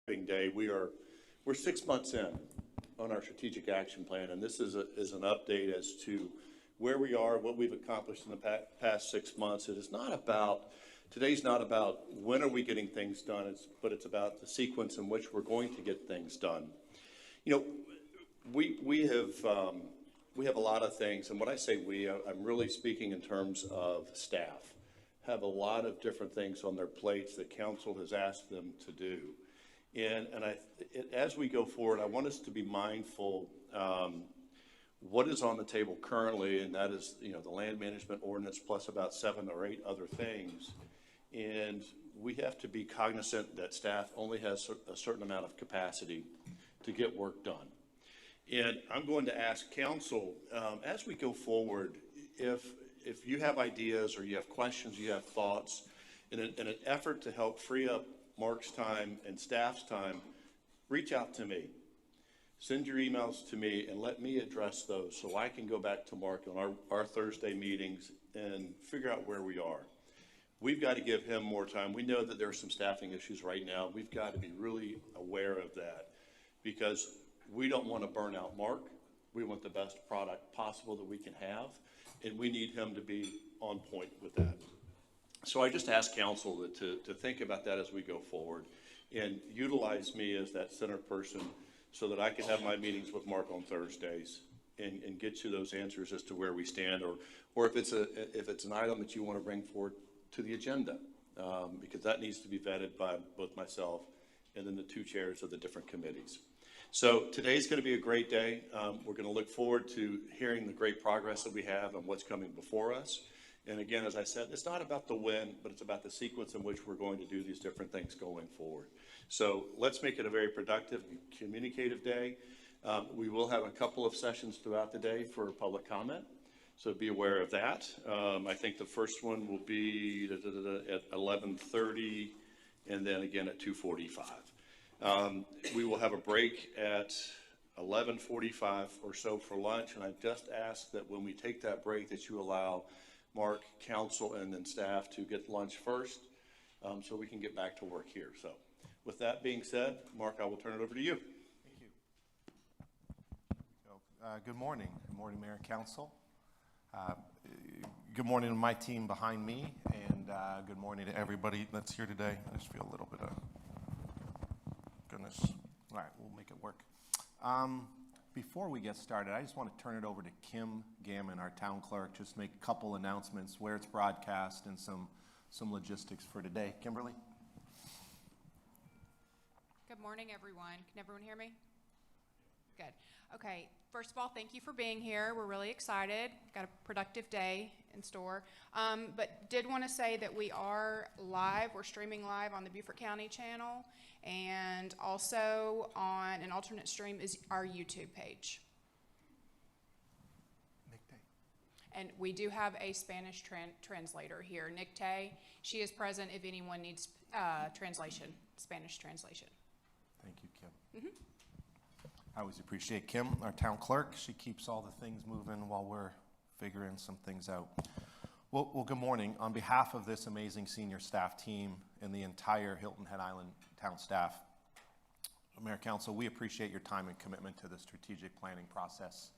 Day. We're 6 months in on our strategic action plan, and this is an update as to where we are, what we've accomplished in the past 6 months. Today's not about when are we getting things done, but it's about the sequence in which we're going to get things done. You know, we have a lot of things, and when I say we, I'm really speaking in terms of staff. Have a lot of different things on their plates that council has asked them to do. As we go forward, I want us to be mindful what is on the table currently, and that is, you know, the land management ordinance plus about 7 or 8 other things. And we have to be cognizant that staff only has a certain amount of capacity to get work done. And I'm going to ask council, as we go forward, if you have ideas or you have questions, you have thoughts, in an effort to help free up Mark's time and staff's time, reach out to me. Send your emails to me and let me address those so I can go back to Mark on our Thursday meetings and figure out where we are. We've got to give him more time. We know that there are some staffing issues right now. We've got to be really aware of that because we don't want to burn out Mark. We want the best product possible that we can have, and we need him to be on point with that. So I just ask council to think about that as we go forward and utilize me as that center person so that I can have my meetings with Mark on Thursdays and get you those answers as to where we stand, or if it's an item that you want to bring forward to the agenda, because that needs to be vetted by both myself and then the 2 chairs of the different committees. So today's going to be a great day. We're going to look forward to hearing the great progress that we have and what's coming before us. And again, as I said, it's not about the win, but it's about the sequence in which we're going to do these different things going forward. So let's make it a very productive, communicative day. We will have a couple of sessions throughout the day for public comment, so be aware of that. I think the first one will be at 11:30 and then again at 2:45. We will have a break at 11:45 or so for lunch, and I just ask that when we take that break that you allow Mark, council, and then staff to get lunch first so we can get back to work here. So with that being said, Mark, I will turn it over to you. Thank you. Good morning. Good morning, Mayor and Council. Good morning to my team behind me, and good morning to everybody that's here today. I just feel a little bit of goodness. All right, we'll make it work. Before we get started, I just want to turn it over to Kim Gammon, our town clerk, just make a couple announcements, where it's broadcast, and some logistics for today. Kimberly? Good morning, everyone. Can everyone hear me? Good. Okay, first of all, thank you for being here. We're really excited. Got a productive day in store. But did want to say that we are live. We're streaming live on the Beaufort County channel, and also on an alternate stream is our YouTube page. Nick Day. And we do have a Spanish translator here, Nick Tay. She is present if anyone needs translation, Spanish translation. Thank you, Kim. Mm-hmm. I always appreciate Kim, our town clerk. She keeps all the things moving while we're figuring some things out. Well, good morning. On behalf of this amazing senior staff team and the entire Hilton Head Island town staff, Mayor, Council, we appreciate your time and commitment to the strategic planning process.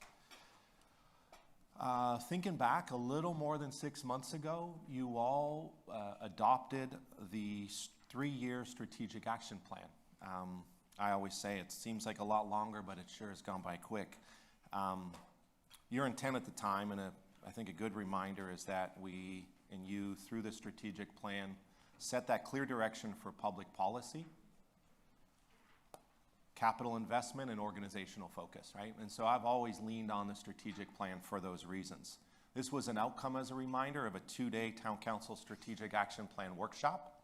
Thinking back a little more than 6 months ago, you all adopted the 3-year strategic action plan. I always say it seems like a lot longer, but it sure has gone by quick. Your intent at the time, and I think a good reminder, is that we and you, through the strategic plan, set that clear direction for public policy, capital investment, and organizational focus, right? And so I've always leaned on the strategic plan for those reasons. This was an outcome, as a reminder, of a 2-day Town Council Strategic Action Plan workshop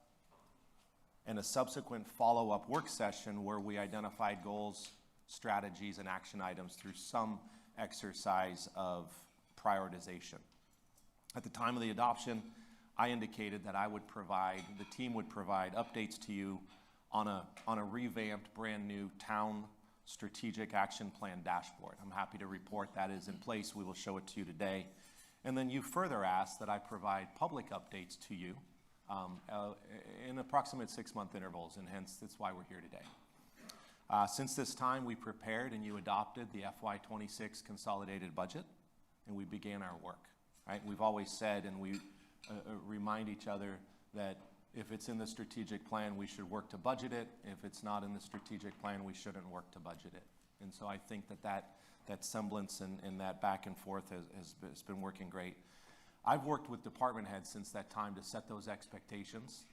and a subsequent follow-up work session where we identified goals, strategies, and action items through some exercise of prioritization. At the time of the adoption, I indicated that the team would provide updates to you on a revamped, brand new town strategic action plan dashboard. I'm happy to report that is in place. We will show it to you today. And then you further asked that I provide public updates to you in approximate 6-month intervals, and hence that's why we're here today. Since this time, we prepared and you adopted the FY26 consolidated budget, and we began our work, right? We've always said, and we remind each other that if it's in the strategic plan, we should work to budget it. If it's not in the strategic plan, we shouldn't work to budget it. And so I think that semblance and that back and forth has been working great. I've worked with department heads since that time to set those expectations,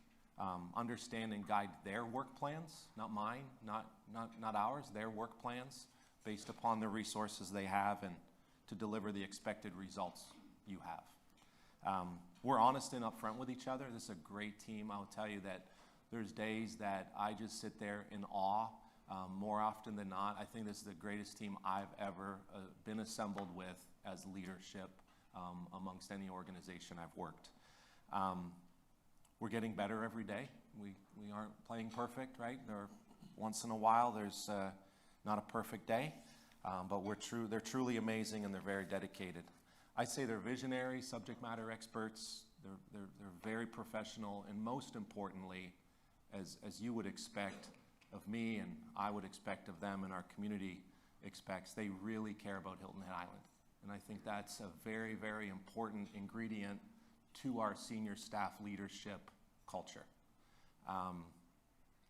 understand and guide their work plans, not mine, not ours, their work plans based upon the resources they have and to deliver the expected results you have. We're honest and upfront with each other. This is a great team. I'll tell you that there's days that I just sit there in awe. More often than not, I think this is the greatest team I've ever been assembled with as leadership amongst any organization I've worked. We're getting better every day. We aren't playing perfect, right? Once in a while, there's not a perfect day, but they're truly amazing and they're very dedicated. I say they're visionary, subject matter experts. They're very professional, and most importantly, as you would expect of me and I would expect of them and our community expects, they really care about Hilton Head Island. And I think that's a very, very important ingredient to our senior staff leadership culture.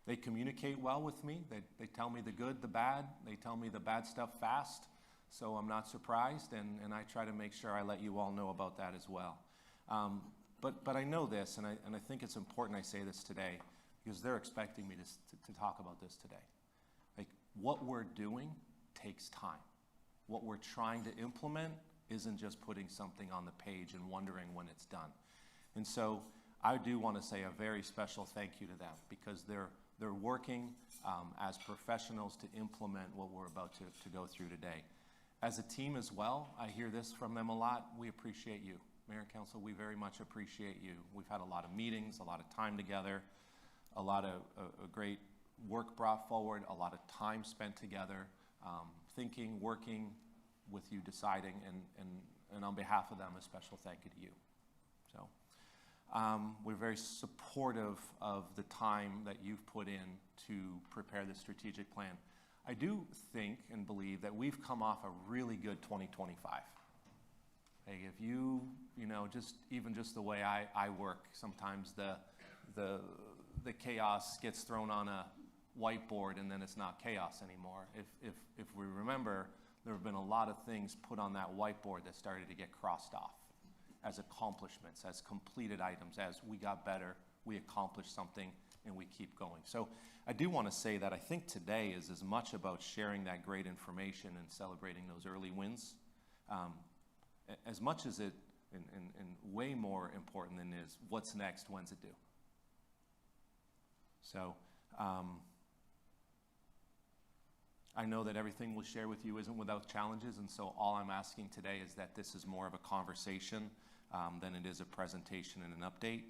They communicate well with me. They tell me the good, the bad. They tell me the bad stuff fast, so I'm not surprised, and I try to make sure I let you all know about that as well. But I know this, and I think it's important I say this today, because they're expecting me to talk about this today. Like, what we're doing takes time. What we're trying to implement isn't just putting something on the page and wondering when it's done. And so I do want to say a very special thank you to them, because they're working as professionals to implement what we're about to go through today. As a team as well, I hear this from them a lot. We appreciate you. Mayor and Council, we very much appreciate you. We've had a lot of meetings, a lot of time together, a lot of great work brought forward, a lot of time spent together, thinking, working with you, deciding, and on behalf of them, a special thank you to you. So we're very supportive of the time that you've put in to prepare the strategic plan. I do think and believe that we've come off a really good 2025. Hey, if you know, just the way I work, sometimes the chaos gets thrown on a whiteboard and then it's not chaos anymore. If we remember, there have been a lot of things put on that whiteboard that started to get crossed off as accomplishments, as completed items, as we got better, we accomplished something, and we keep going. So I do want to say that I think today is as much about sharing that great information and celebrating those early wins, as much as it, and way more important than is what's next, when's it due? So I know that everything we'll share with you isn't without challenges, and so all I'm asking today is that this is more of a conversation than it is a presentation and an update,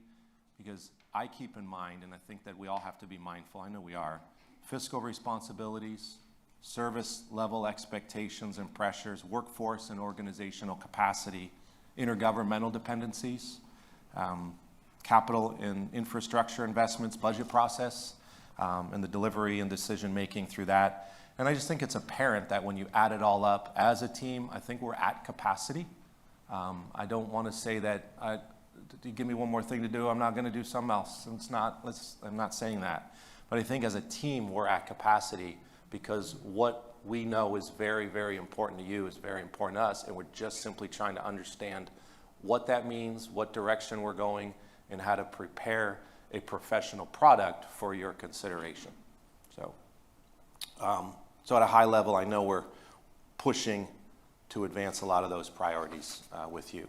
because I keep in mind, and I think that we all have to be mindful, I know we are, fiscal responsibilities, service level expectations and pressures, workforce and organizational capacity, intergovernmental dependencies, capital and infrastructure investments, budget process, and the delivery and decision making through that. And I just think it's apparent that when you add it all up as a team, I think we're at capacity. I don't want to say that, give me one more thing to do, I'm not going to do something else. I'm not saying that. But I think as a team, we're at capacity, because what we know is very, very important to you is very important to us, and we're just simply trying to understand what that means, what direction we're going, and how to prepare a professional product for your consideration. So at a high level, I know we're pushing to advance a lot of those priorities with you.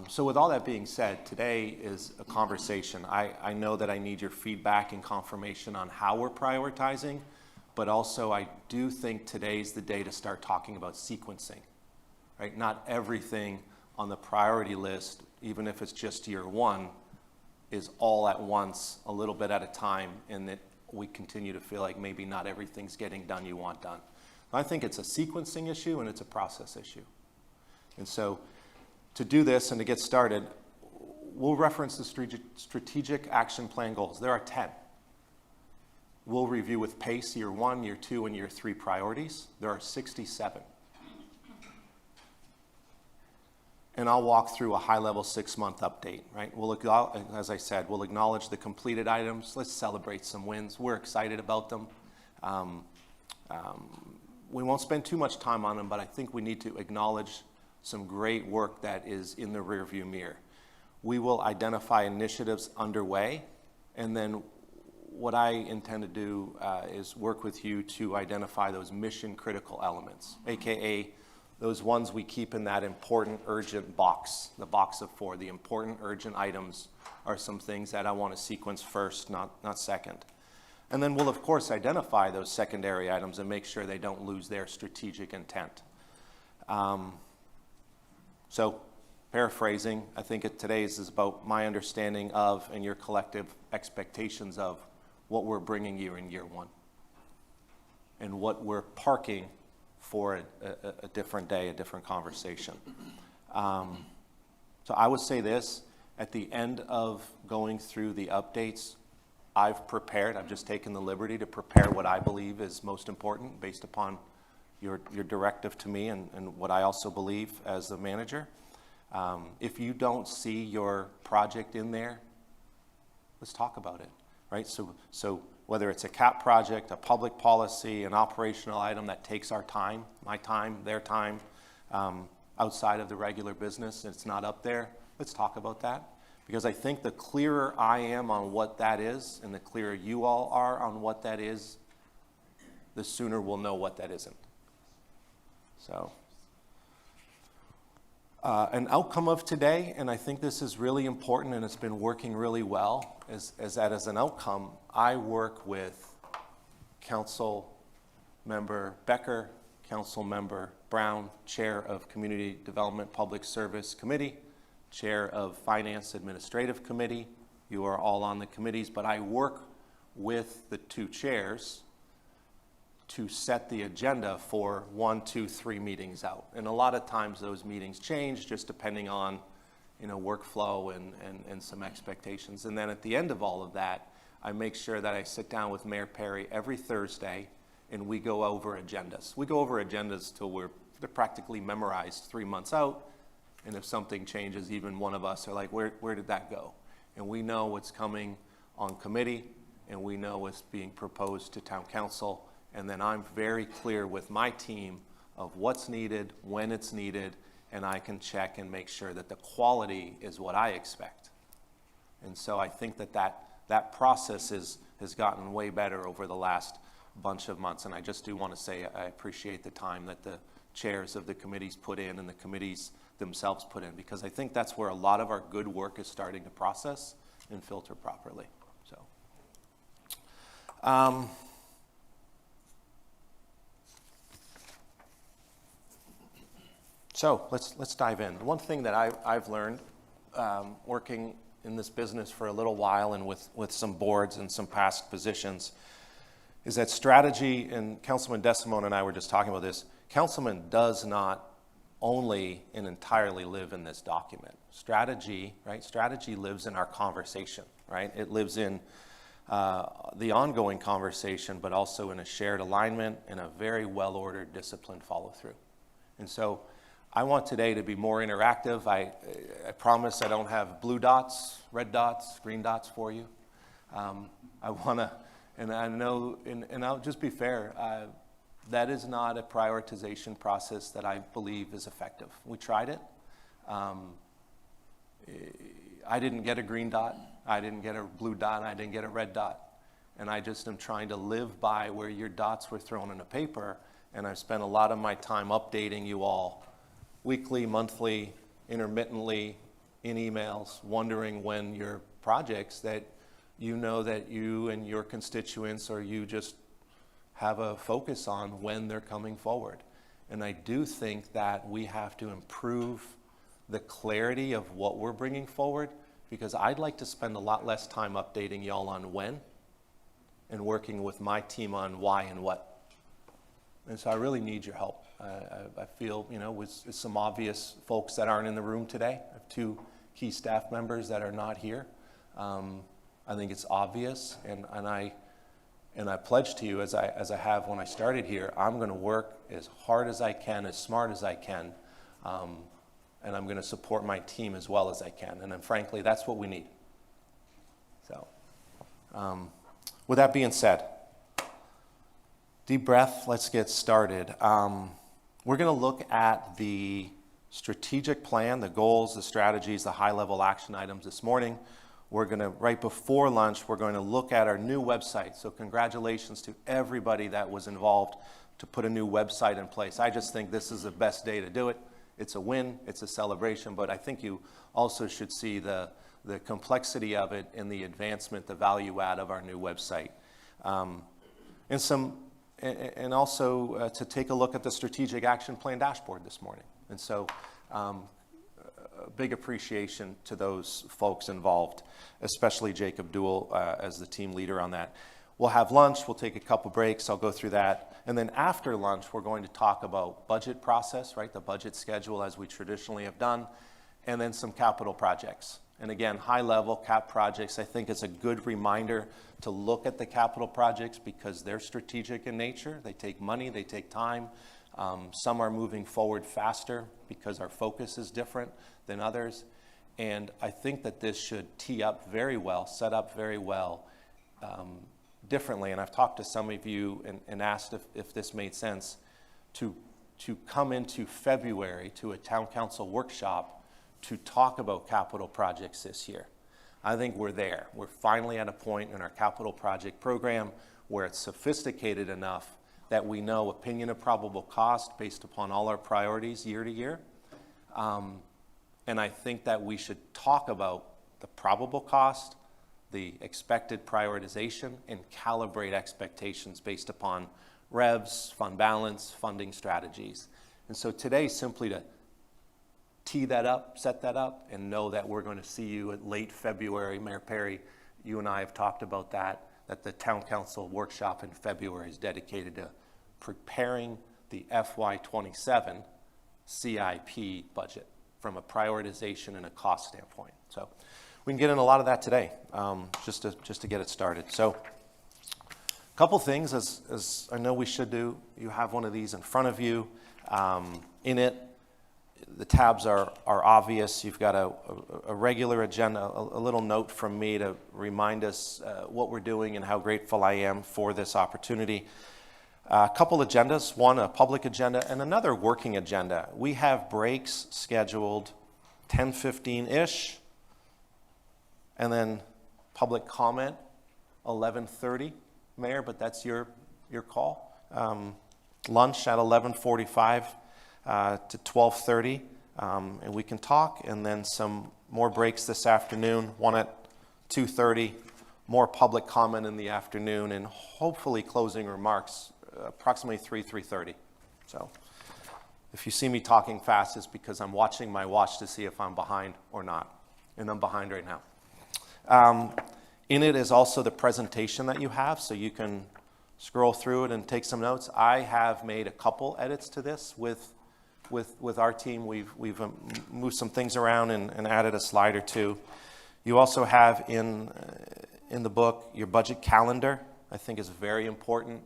So with all that being said, today is a conversation. I know that I need your feedback and confirmation on how we're prioritizing, but also I do think today's the day to start talking about sequencing, right? Not everything on the priority list, even if it's just year one, is all at once, a little bit at a time, and that we continue to feel like maybe not everything's getting done you want done. I think it's a sequencing issue and it's a process issue. And so to do this and to get started, we'll reference the strategic action plan goals. There are 10. We'll review with PACE year 1, year 2, and year 3 priorities. There are 67. And I'll walk through a high-level 6-month update, right? As I said, we'll acknowledge the completed items. Let's celebrate some wins. We're excited about them. We won't spend too much time on them, but I think we need to acknowledge some great work that is in the rearview mirror. We will identify initiatives underway, and then what I intend to do is work with you to identify those mission-critical elements, AKA those ones we keep in that important, urgent box, the box of 4. The important, urgent items are some things that I want to sequence first, not second. And then we'll, of course, identify those secondary items and make sure they don't lose their strategic intent. So, paraphrasing, I think today's is about my understanding of and your collective expectations of what we're bringing you in year 1 and what we're parking for a different day, a different conversation. So I would say this, at the end of going through the updates, I've just taken the liberty to prepare what I believe is most important based upon your directive to me and what I also believe as the manager. If you don't see your project in there, let's talk about it, right? So whether it's a CAP project, a public policy, an operational item that takes our time, my time, their time, outside of the regular business, and it's not up there, let's talk about that. Because I think the clearer I am on what that is, and the clearer you all are on what that is, the sooner we'll know what that isn't. So, an outcome of today, and I think this is really important and it's been working really well, is that as an outcome, I work with Council Member Becker, Council Member Brown, Chair of Community Development Public Service Committee, Chair of Finance Administrative Committee. You are all on the committees, but I work with the 2 chairs to set the agenda for 1, 2, 3 meetings out. And a lot of times those meetings change just depending on, workflow and some expectations. And then at the end of all of that, I make sure that I sit down with Mayor Perry every Thursday and we go over agendas. We go over agendas till they're practically memorized 3 months out. And if something changes, even one of us are like, where did that go? And we know what's coming on committee, and we know what's being proposed to town council. And then I'm very clear with my team of what's needed, when it's needed, and I can check and make sure that the quality is what I expect. And so I think that process has gotten way better over the last bunch of months. And I just do want to say I appreciate the time that the chairs of the committees put in and the committees themselves put in, because I think that's where a lot of our good work is starting to process and filter properly. So let's dive in. One thing that I've learned working in this business for a little while and with some boards and some past positions is that strategy, and Councilman Desimone and I were just talking about this, Councilman does not only and entirely live in this document. Strategy, right? Strategy lives in our conversation, right? It lives in the ongoing conversation, but also in a shared alignment and a very well-ordered, disciplined follow-through. And so I want today to be more interactive. I promise I don't have blue dots, red dots, green dots for you. I want to, and I know, and I'll just be fair, that is not a prioritization process that I believe is effective. We tried it. I didn't get a green dot. I didn't get a blue dot. I didn't get a red dot. And I just am trying to live by where your dots were thrown in a paper. And I've spent a lot of my time updating you all weekly, monthly, intermittently, in emails, wondering when your projects that you know that you and your constituents or you just have a focus on when they're coming forward. And I do think that we have to improve the clarity of what we're bringing forward, because I'd like to spend a lot less time updating y'all on when and working with my team on why and what. And so I really need your help. I feel, with some obvious folks that aren't in the room today. I have 2 key staff members that are not here. I think it's obvious, and I And I pledge to you, as I have when I started here, I'm going to work as hard as I can, as smart as I can, and I'm going to support my team as well as I can. And then, frankly, that's what we need. So, with that being said, deep breath, let's get started. We're going to look at the strategic plan, the goals, the strategies, the high-level action items this morning. We're going to, right before lunch, we're going to look at our new website. So congratulations to everybody that was involved to put a new website in place. I just think this is the best day to do it. It's a win, it's a celebration, but I think you also should see the complexity of it and the advancement, the value add of our new website. And also to take a look at the strategic action plan dashboard this morning. And so a big appreciation to those folks involved, especially Jacob Duell as the team leader on that. We'll have lunch, we'll take a couple breaks, I'll go through that. And then after lunch, we're going to talk about budget process, right? The budget schedule as we traditionally have done, and then some capital projects. And again, high-level cap projects, I think it's a good reminder to look at the capital projects because they're strategic in nature. They take money, they take time. Some are moving forward faster because our focus is different than others. And I think that this should tee up very well, set up very well differently. And I've talked to some of you and asked if this made sense to come into February to a town council workshop to talk about capital projects this year. I think we're there. We're finally at a point in our capital project program where it's sophisticated enough that we know opinion of probable cost based upon all our priorities year to year. And I think that we should talk about the probable cost, the expected prioritization, and calibrate expectations based upon revs, fund balance, funding strategies. And so today, simply to tee that up, set that up, and know that we're going to see you at late February. Mayor Perry, you and I have talked about that the town council workshop in February is dedicated to preparing the FY27 CIP budget from a prioritization and a cost standpoint. So we can get into a lot of that today, just to get it started. So a couple things, as I know we should do. You have one of these in front of you. In it, the tabs are obvious. You've got a regular agenda, a little note from me to remind us what we're doing and how grateful I am for this opportunity. A couple agendas, one a public agenda and another working agenda. We have breaks scheduled 10:15-ish, and then public comment 11:30, Mayor, but that's your call. Lunch at 11:45 to 12:30, and we can talk, and then some more breaks this afternoon, one at 2:30, more public comment in the afternoon, and hopefully closing remarks approximately 3:30. So if you see me talking fast, it's because I'm watching my watch to see if I'm behind or not, and I'm behind right now. In it is also the presentation that you have, so you can scroll through it and take some notes. I have made a couple edits to this with our team. We've moved some things around and added a slide or two. You also have in the book your budget calendar. I think is very important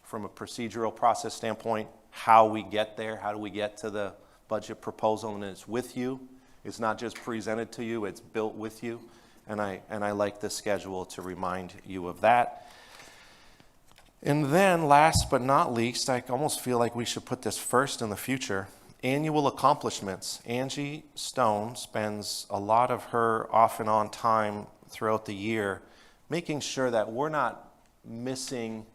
from a procedural process standpoint. How we get there, how do we get to the budget proposal, and it's with you. It's not just presented to you; it's built with you. And I like this schedule to remind you of that. And then last but not least, I almost feel like we should put this first in the future, annual accomplishments. Angie Stone spends a lot of her off and on time throughout the year making sure that we're not missing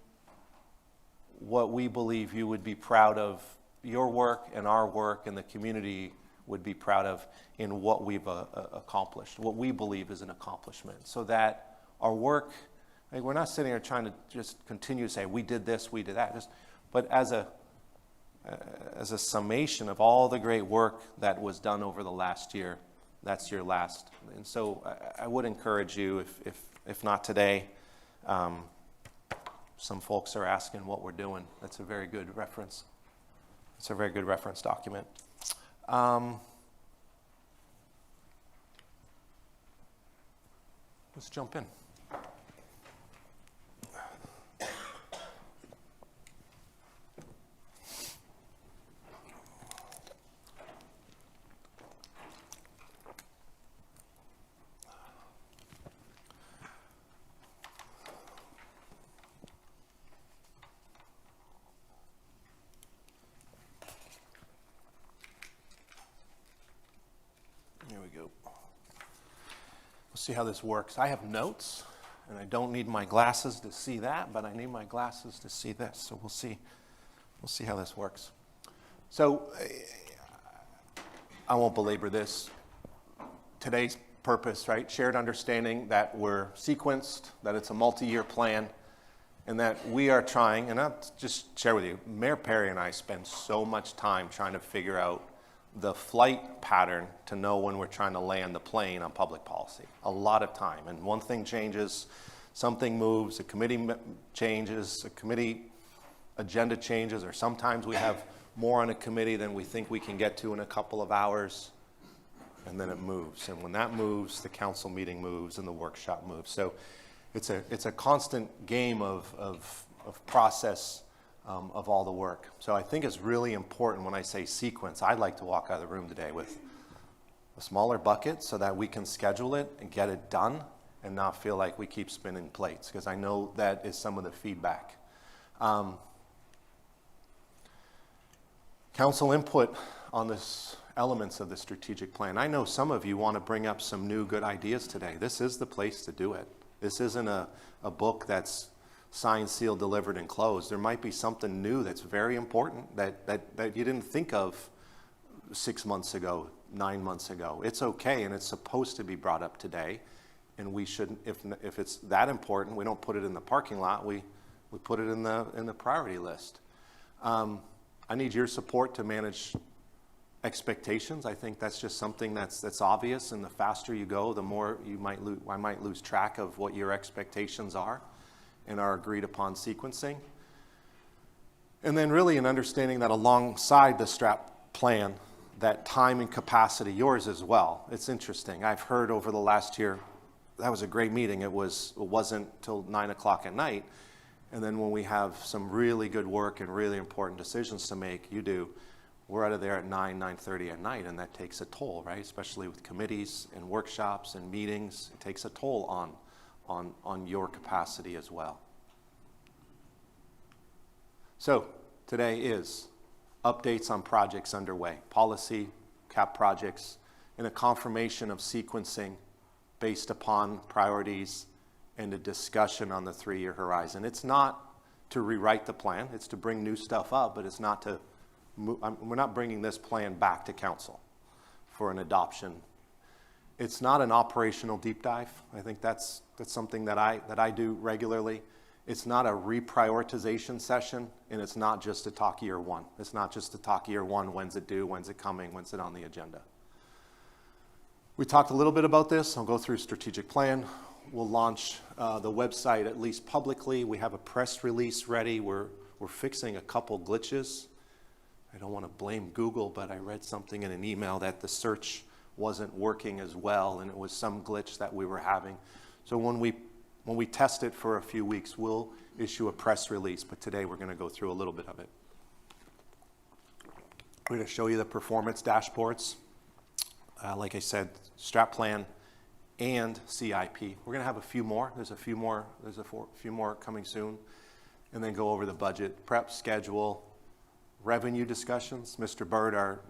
what we believe you would be proud of, your work and our work and the community would be proud of in what we've accomplished, what we believe is an accomplishment, so that our work, like, we're not sitting here trying to just continue to say, we did this, we did that, but as a summation of all the great work that was done over the last year, that's your last. And so I would encourage you, if not today, some folks are asking what we're doing. That's a very good reference. It's a very good reference document. Let's jump in. see how this works. I have notes, and I don't need my glasses to see that, but I need my glasses to see this. So we'll see how this works. So I won't belabor this. Today's purpose, right? Shared understanding that we're sequenced, that it's a multi-year plan, and that we are trying, and I'll just share with you, Mayor Perry and I spend so much time trying to figure out the flight pattern to know when we're trying to land the plane on public policy. A lot of time. And one thing changes, something moves, a committee changes, a committee agenda changes, or sometimes we have more on a committee than we think we can get to in a couple of hours, and then it moves. And when that moves, the council meeting moves and the workshop moves. So it's a constant game of process of all the work. So I think it's really important when I say sequence. I'd like to walk out of the room today with a smaller bucket so that we can schedule it and get it done and not feel like we keep spinning plates, because I know that is some of the feedback. Council input on this elements of the strategic plan. I know some of you want to bring up some new good ideas today. This is the place to do it. This isn't a book that's signed, sealed, delivered, and closed. There might be something new that's very important that you didn't think of 6 months ago, 9 months ago. It's okay, and it's supposed to be brought up today. And we shouldn't, if it's that important, we don't put it in the parking lot. We put it in the priority list. I need your support to manage expectations. I think that's just something that's obvious, and the faster you go, the more I might lose track of what your expectations are and our agreed upon sequencing. And then really an understanding that alongside the STRAP plan, that time and capacity, yours as well. It's interesting. I've heard over the last year, that was a great meeting. It wasn't till 9 o'clock at night. And then when we have some really good work and really important decisions to make, we're out of there at 9:30 at night, and that takes a toll, right? Especially with committees and workshops and meetings. It takes a toll on your capacity as well. So today is updates on projects underway, policy, cap projects, and a confirmation of sequencing based upon priorities and a discussion on the 3-year horizon. It's not to rewrite the plan. It's to bring new stuff up, but it's not to we're not bringing this plan back to council for an adoption. It's not an operational deep dive. I think that's something that I do regularly. It's not a reprioritization session, and it's not just to talk year one. It's not just to talk year one, when's it due, when's it coming, when's it on the agenda. We talked a little bit about this. I'll go through strategic plan. We'll launch the website at least publicly. We have a press release ready. We're fixing a couple glitches. I don't want to blame Google, but I read something in an email that the search wasn't working as well, and it was some glitch that we were having. So when we test it for a few weeks, we'll issue a press release, but today we're going to go through a little bit of it. We're going to show you the performance dashboards. Like I said, STRAP plan and CIP. We're going to have a few more. There's a few more coming soon. And then go over the budget, prep schedule, revenue discussions. Mr. Bird, our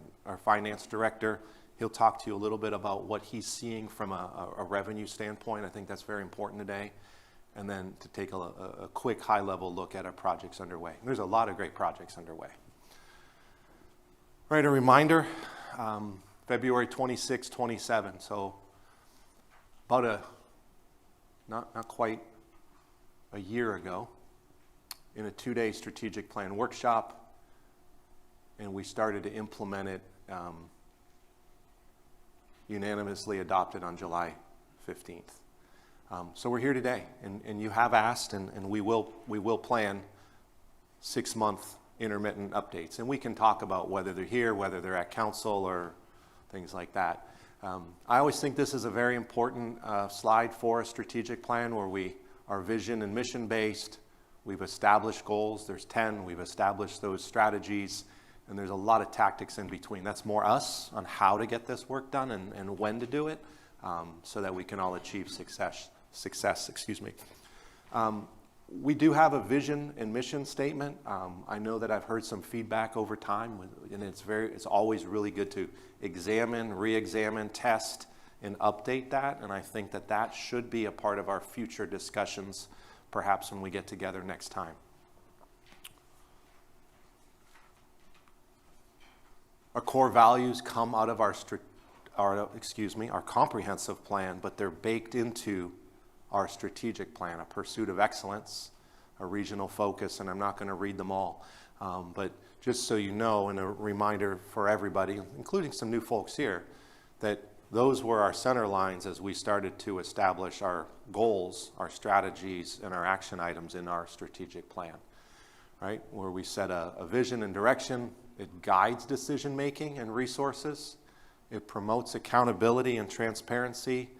finance director, he'll talk to you a little bit about what he's seeing from a revenue standpoint. I think that's very important today. And then to take a quick high-level look at our projects underway. There's a lot of great projects underway. Right, a reminder, February 26, 27. So about not quite a year ago, in a 2-day strategic plan workshop, and we started to implement it, unanimously adopted on July 15th. So we're here today, and you have asked, and we will plan 6-month intermittent updates. And we can talk about whether they're here, whether they're at council, or things like that. I always think this is a very important slide for a strategic plan where we are vision and mission based. We've established goals. There's 10. We've established those strategies. And there's a lot of tactics in between. That's more us on how to get this work done and when to do it, so that we can all achieve success. We do have a vision and mission statement. I know that I've heard some feedback over time, and it's always really good to examine, re-examine, test, and update that. And I think that that should be a part of our future discussions, perhaps when we get together next time. Our core values come out of our comprehensive plan, but they're baked into our strategic plan: a pursuit of excellence, a regional focus, and I'm not going to read them all. But just so you know, and a reminder for everybody, including some new folks here, that those were our center lines as we started to establish our goals, our strategies, and our action items in our strategic plan, right? Where we set a vision and direction. It guides decision-making and resources. It promotes accountability and transparency.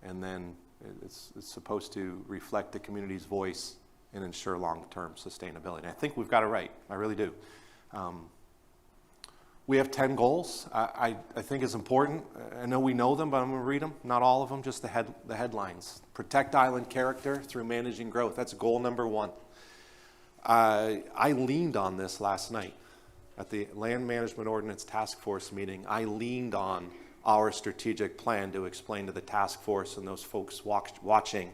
And then it's supposed to reflect the community's voice and ensure long-term sustainability. And I think we've got it right. I really do. We have 10 goals. I think it's important. I know we know them, but I'm going to read them. Not all of them, just the headlines. Protect island character through managing growth. That's goal number 1. I leaned on this last night at the Land Management Ordinance Task Force meeting. I leaned on our strategic plan to explain to the task force and those folks watching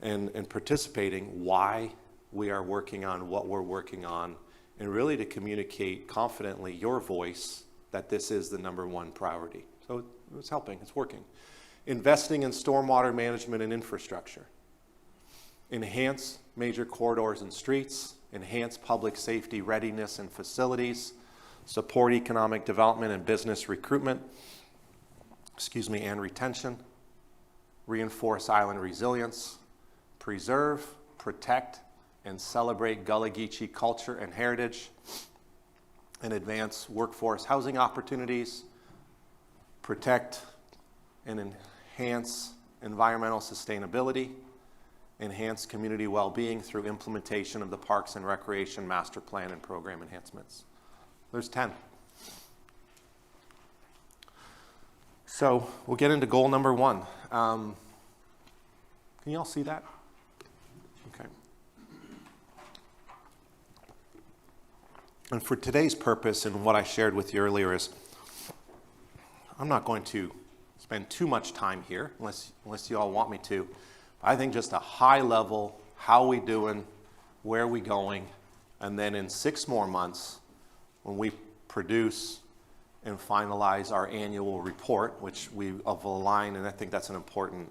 and participating why we are working on what we're working on, and really to communicate confidently your voice that this is the number 1 priority. So it's helping, it's working. Investing in stormwater management and infrastructure. Enhance major corridors and streets. Enhance public safety readiness and facilities. Support economic development and business recruitment, and retention. Reinforce island resilience. Preserve, protect, and celebrate Gullah Geechee culture and heritage. And advance workforce housing opportunities. Protect and enhance environmental sustainability. Enhance community well-being through implementation of the Parks and Recreation Master Plan and program enhancements. There's 10. So we'll get into goal number 1. Can you all see that? Okay. And for today's purpose, and what I shared with you earlier, is I'm not going to spend too much time here, unless you all want me to. I think just a high level, how we doing, where we going, and then in 6 more months, when we produce and finalize our annual report, which we have aligned, and I think that's an important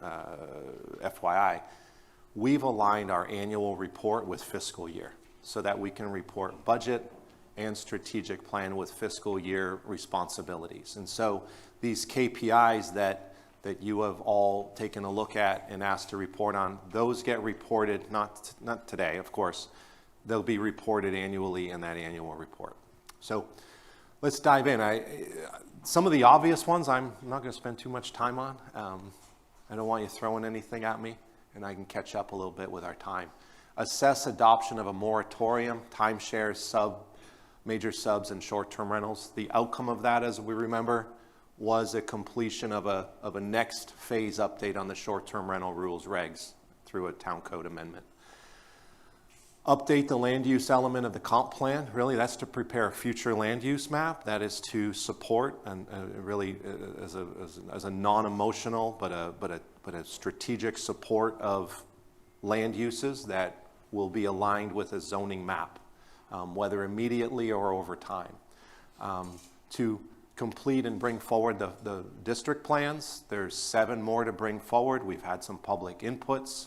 FYI, we've aligned our annual report with fiscal year so that we can report budget and strategic plan with fiscal year responsibilities. And so these KPIs that you have all taken a look at and asked to report on, those get reported, not today, of course, they'll be reported annually in that annual report. So let's dive in. Some of the obvious ones I'm not going to spend too much time on. I don't want you throwing anything at me, and I can catch up a little bit with our time. Assess adoption of a moratorium, timeshares, major subs, and short-term rentals. The outcome of that, as we remember, was a completion of a next phase update on the short-term rental rules regs through a town code amendment. Update the land use element of the comp plan. Really, that's to prepare a future land use map. That is to support, and really as a non-emotional but a strategic support of land uses that will be aligned with a zoning map, whether immediately or over time. To complete and bring forward the district plans. There's 7 more to bring forward. We've had some public inputs.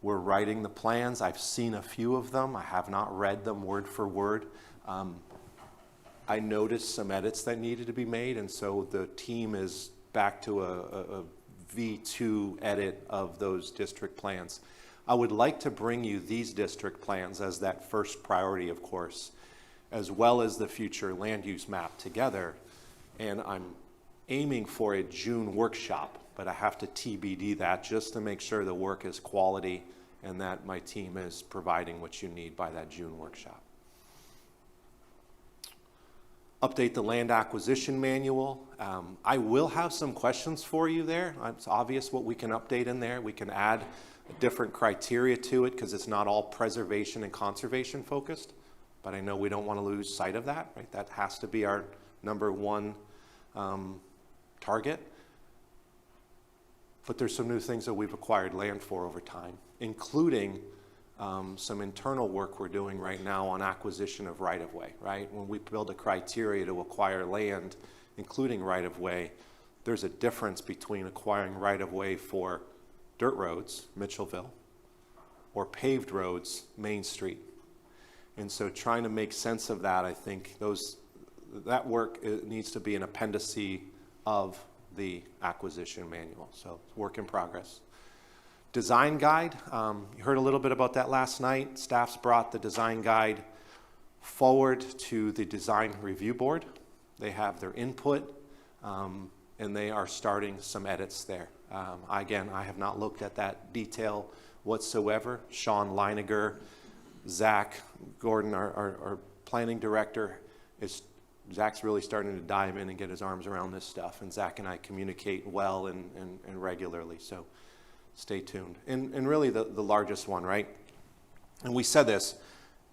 We're writing the plans. I've seen a few of them. I have not read them word for word. I noticed some edits that needed to be made, and so the team is back to a V2 edit of those district plans. I would like to bring you these district plans as that first priority, of course, as well as the future land use map together. And I'm aiming for a June workshop, but I have to TBD that just to make sure the work is quality and that my team is providing what you need by that June workshop. Update the land acquisition manual. I will have some questions for you there. It's obvious what we can update in there. We can add different criteria to it because it's not all preservation and conservation focused. But I know we don't want to lose sight of that, right? That has to be our number 1 target. But there's some new things that we've acquired land for over time, including some internal work we're doing right now on acquisition of right-of-way, right? When we build a criteria to acquire land, including right-of-way, there's a difference between acquiring right-of-way for dirt roads, Mitchellville, or paved roads, Main Street. And so trying to make sense of that, I think that work needs to be an appendice of the acquisition manual. So it's work in progress. Design guide, you heard a little bit about that last night. Staff's brought the design guide forward to the design review board. They have their input, and they are starting some edits there. Again, I have not looked at that detail whatsoever. Sean Leiniger, Zach Gordon, our planning director, Zach's really starting to dive in and get his arms around this stuff, and Zach and I communicate well and regularly, so stay tuned. And really the largest one, right? And we said this,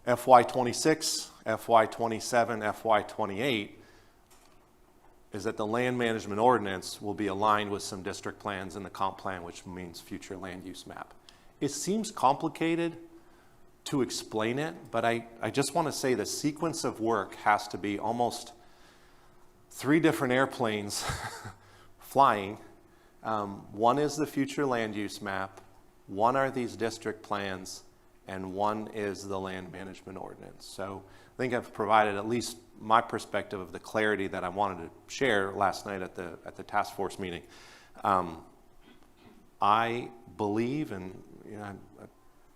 FY26, FY27, FY28, is that the land management ordinance will be aligned with some district plans in the comp plan, which means future land use map. It seems complicated to explain it, but I just want to say the sequence of work has to be almost 3 different airplanes flying. One is the future land use map, one are these district plans, and one is the land management ordinance. So I think I've provided at least my perspective of the clarity that I wanted to share last night at the task force meeting. I believe and I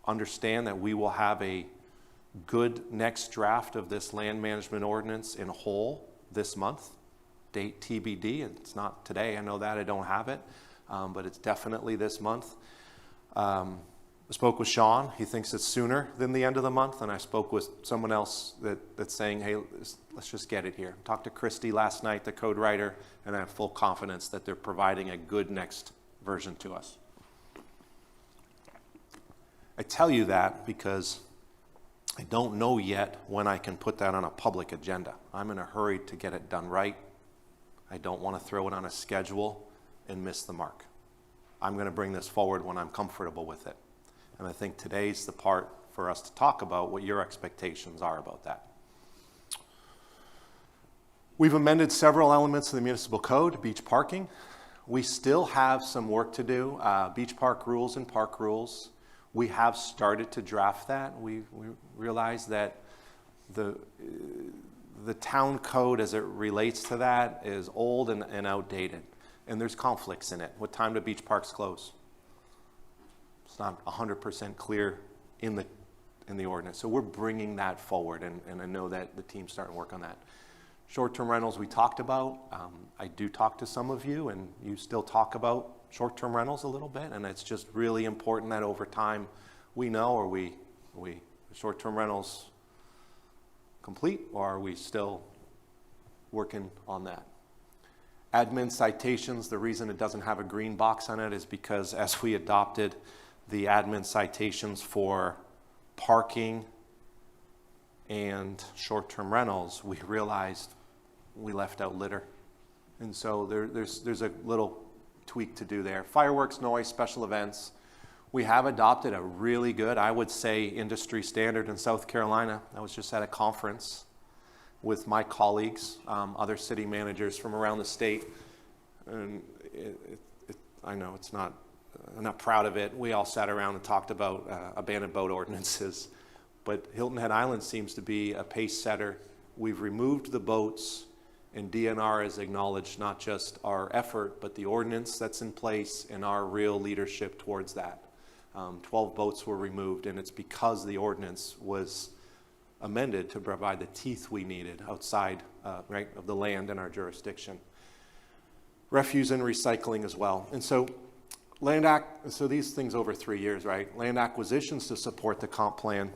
understand that we will have a good next draft of this land management ordinance in whole this month. Date TBD, and it's not today, I know that, I don't have it, but it's definitely this month. I spoke with Sean, he thinks it's sooner than the end of the month, and I spoke with someone else that's saying, hey, let's just get it here. Talked to Christy last night, the code writer, and I have full confidence that they're providing a good next version to us. I tell you that because I don't know yet when I can put that on a public agenda. I'm in a hurry to get it done right. I don't want to throw it on a schedule and miss the mark. I'm going to bring this forward when I'm comfortable with it. And I think today's the part for us to talk about what your expectations are about that. We've amended several elements of the municipal code, beach parking. We still have some work to do, beach park rules and park rules. We have started to draft that. We realize that the town code as it relates to that is old and outdated. And there's conflicts in it. What time do beach parks close? It's not 100% clear in the ordinance. So we're bringing that forward, and I know that the team's starting to work on that. Short-term rentals we talked about. I do talk to some of you, and you still talk about short-term rentals a little bit, and it's just really important that over time we know, are we short-term rentals complete, or are we still working on that? Admin citations, the reason it doesn't have a green box on it is because as we adopted the admin citations for parking and short-term rentals, we realized we left out litter. And so there's a little tweak to do there. Fireworks, noise, special events. We have adopted a really good, I would say, industry standard in South Carolina. I was just at a conference with my colleagues, other city managers from around the state. And I know it's not, I'm not proud of it. We all sat around and talked about abandoned boat ordinances. But Hilton Head Island seems to be a pace setter. We've removed the boats, and DNR has acknowledged not just our effort, but the ordinance that's in place and our real leadership towards that. 12 boats were removed, and it's because the ordinance was amended to provide the teeth we needed outside right, of the land in our jurisdiction. Refuse and recycling as well. And so so these things over 3 years, right? Land acquisitions to support the comp plan.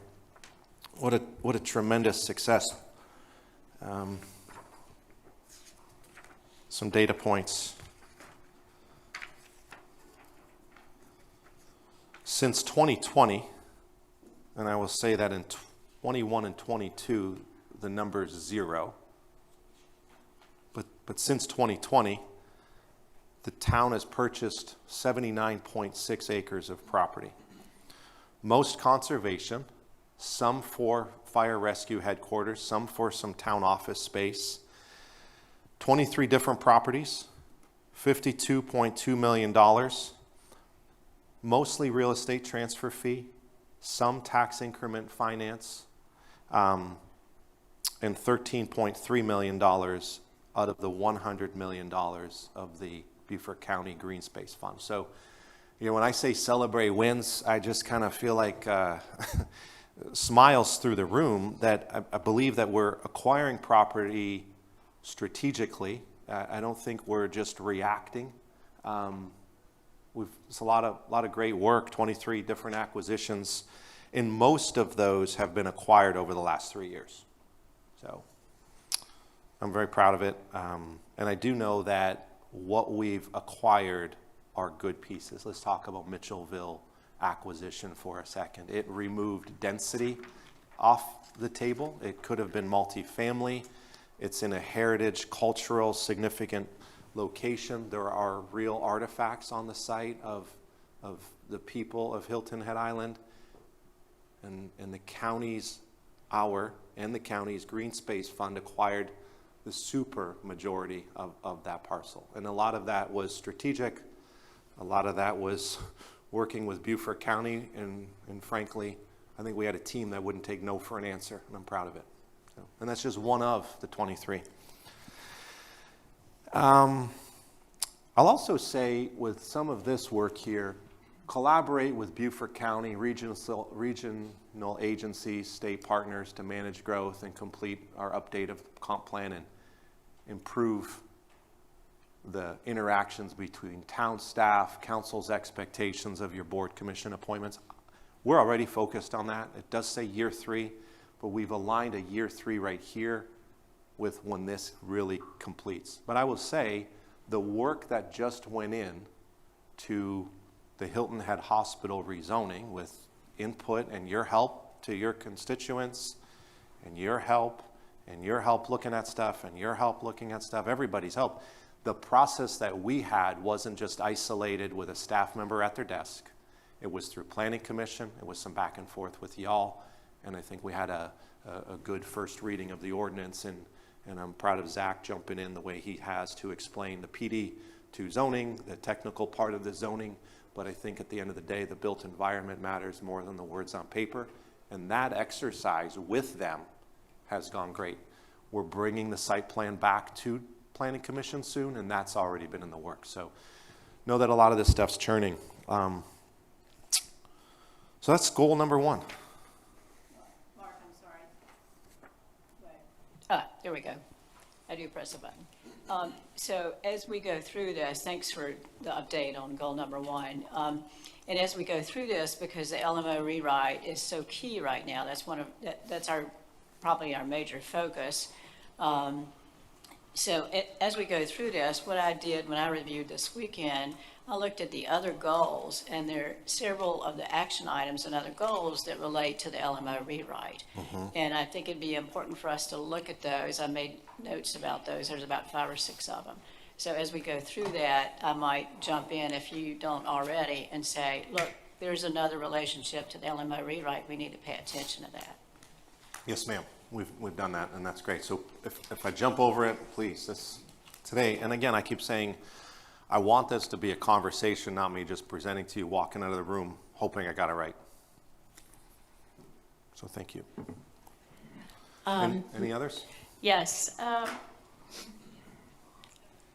What a tremendous success. Some data points. Since 2020, and I will say that in 21 and 22, the number is 0. But since 2020, the town has purchased 79.6 acres of property. Most conservation, some for fire rescue headquarters, some for some town office space. 23 different properties, $52.2 million, mostly real estate transfer fee, some tax increment finance, and $13.3 million out of the $100 million of the Beaufort County Green Space Fund. So, you know, when I say celebrate wins, I just kind of feel like smiles through the room that I believe that we're acquiring property strategically. I don't think we're just reacting. It's a lot of great work, 23 different acquisitions, and most of those have been acquired over the last 3 years. So I'm very proud of it. And I do know that what we've acquired are good pieces. Let's talk about Mitchellville acquisition for a second. It removed density off the table. It could have been multifamily. It's in a heritage, cultural, significant location. There are real artifacts on the site of the people of Hilton Head Island. And the county's, the county's Green Space Fund acquired the super majority of that parcel. And a lot of that was strategic. A lot of that was working with Beaufort County. And frankly, I think we had a team that wouldn't take no for an answer, and I'm proud of it. So, and that's just one of the 23. I'll also say with some of this work here, collaborate with Beaufort County, regional agencies, state partners to manage growth and complete our update of comp plan and improve the interactions between town staff, council's expectations of your board commission appointments. We're already focused on that. It does say year 3, but we've aligned a year 3 right here with when this really completes. But I will say the work that just went in to the Hilton Head Hospital rezoning with input and your help to your constituents and your help looking at stuff and your help looking at stuff, everybody's help. The process that we had wasn't just isolated with a staff member at their desk. It was through Planning Commission. It was some back and forth with y'all. And I think we had a good first reading of the ordinance. And I'm proud of Zach jumping in the way he has to explain the PD to zoning, the technical part of the zoning. But I think at the end of the day, the built environment matters more than the words on paper. And that exercise with them has gone great. We're bringing the site plan back to Planning Commission soon, and that's already been in the works. So know that a lot of this stuff's churning. So that's goal number 1. Mark, I'm sorry. Wait. There we go. I do press a button. So as we go through this, thanks for the update on goal number 1. And as we go through this, because the LMO rewrite is so key right now, that's probably our major focus. So as we go through this, what I did when I reviewed this weekend, I looked at the other goals, and there are several of the action items and other goals that relate to the LMO rewrite. And I think it'd be important for us to look at those. I made notes about those. There's about 5 or 6 of them. So as we go through that, I might jump in, if you don't already, and say, look, there's another relationship to the LMO rewrite. We need to pay attention to that. Yes, ma'am. We've done that, and that's great. So if I jump over it, please, today, and again, I keep saying, I want this to be a conversation, not me just presenting to you, walking out of the room, hoping I got it right. So thank you. Any others? Yes.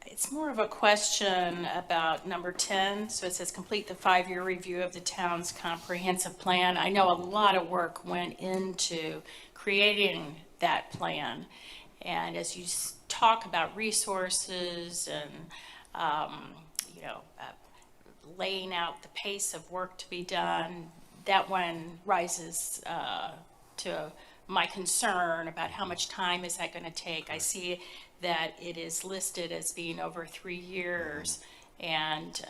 It's more of a question about number 10. So it says complete the 5-year review of the town's comprehensive plan. I know a lot of work went into creating that plan. And as you talk about resources and laying out the pace of work to be done, that one rises to my concern about how much time is that going to take. I see that it is listed as being over 3 years, and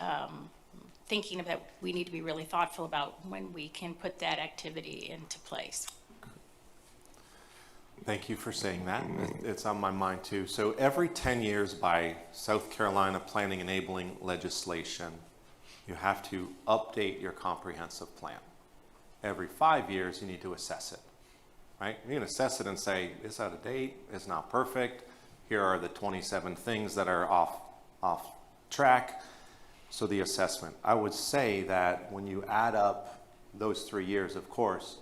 thinking about we need to be really thoughtful about when we can put that activity into place. Thank you for saying that. It's on my mind too. So every 10 years by South Carolina planning enabling legislation, you have to update your comprehensive plan. Every 5 years, you need to assess it, right? You can assess it and say, it's out of date, it's not perfect, here are the 27 things that are off track. So the assessment. I would say that when you add up those 3 years, of course,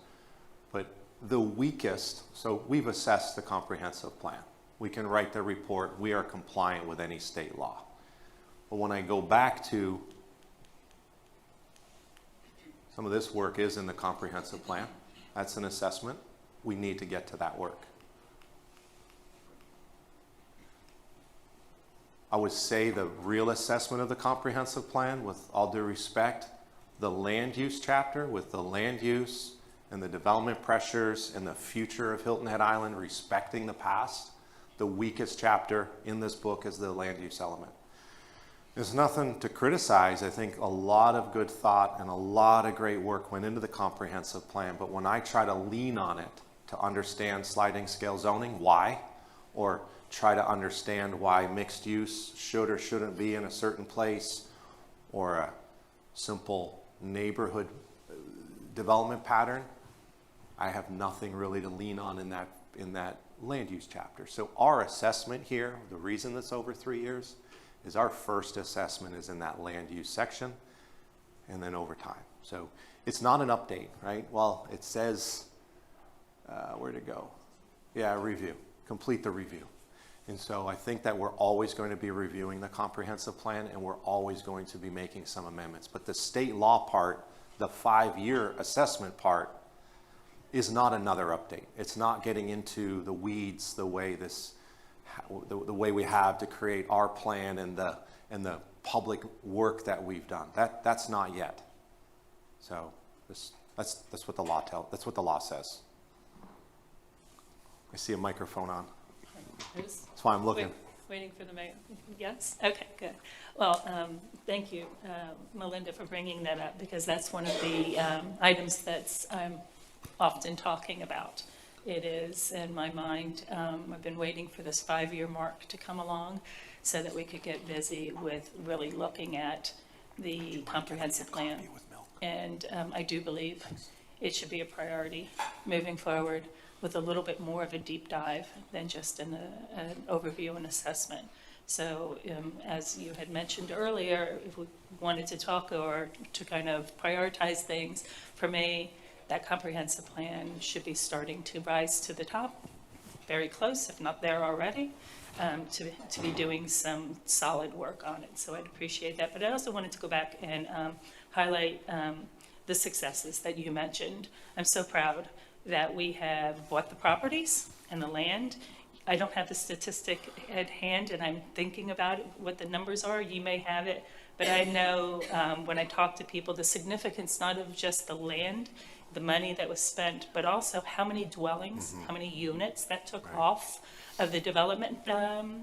but the weakest, so we've assessed the comprehensive plan. We can write the report, we are compliant with any state law. But when I go back to, some of this work is in the comprehensive plan. That's an assessment. We need to get to that work. I would say the real assessment of the comprehensive plan, with all due respect, the land use chapter with the land use and the development pressures and the future of Hilton Head Island, respecting the past, the weakest chapter in this book is the land use element. There's nothing to criticize. I think a lot of good thought and a lot of great work went into the comprehensive plan, but when I try to lean on it to understand sliding scale zoning, why? Or try to understand why mixed use should or shouldn't be in a certain place, or a simple neighborhood development pattern, I have nothing really to lean on in that land use chapter. So our assessment here, the reason that's over 3 years, is our first assessment is in that land use section, and then over time. So it's not an update, right? Well, it says, where'd it go? Yeah, review, complete the review. And so I think that we're always going to be reviewing the comprehensive plan, and we're always going to be making some amendments. But the state law part, the 5-year assessment part, is not another update. It's not getting into the weeds the way the way we have to create our plan and the public work that we've done. That's not yet. So that's what the law that's what the law says. I see a microphone on. That's why I'm looking. Waiting for the mayor. Yes? Okay, good. Well, thank you, Melinda, for bringing that up, because that's one of the items that's I'm often talking about. It is in my mind. I've been waiting for this 5-year mark to come along so that we could get busy with really looking at the comprehensive plan. And I do believe it should be a priority moving forward, with a little bit more of a deep dive than just an overview and assessment. So as you had mentioned earlier, if we wanted to talk or to kind of prioritize things, for me, that comprehensive plan should be starting to rise to the top, very close, if not there already, to be doing some solid work on it. So I'd appreciate that. But I also wanted to go back and highlight the successes that you mentioned. I'm so proud that we have bought the properties and the land. I don't have the statistic at hand, and I'm thinking about it, what the numbers are. You may have it, but I know when I talk to people, the significance not of just the land, the money that was spent, but also how many dwellings, how many units that took off of the development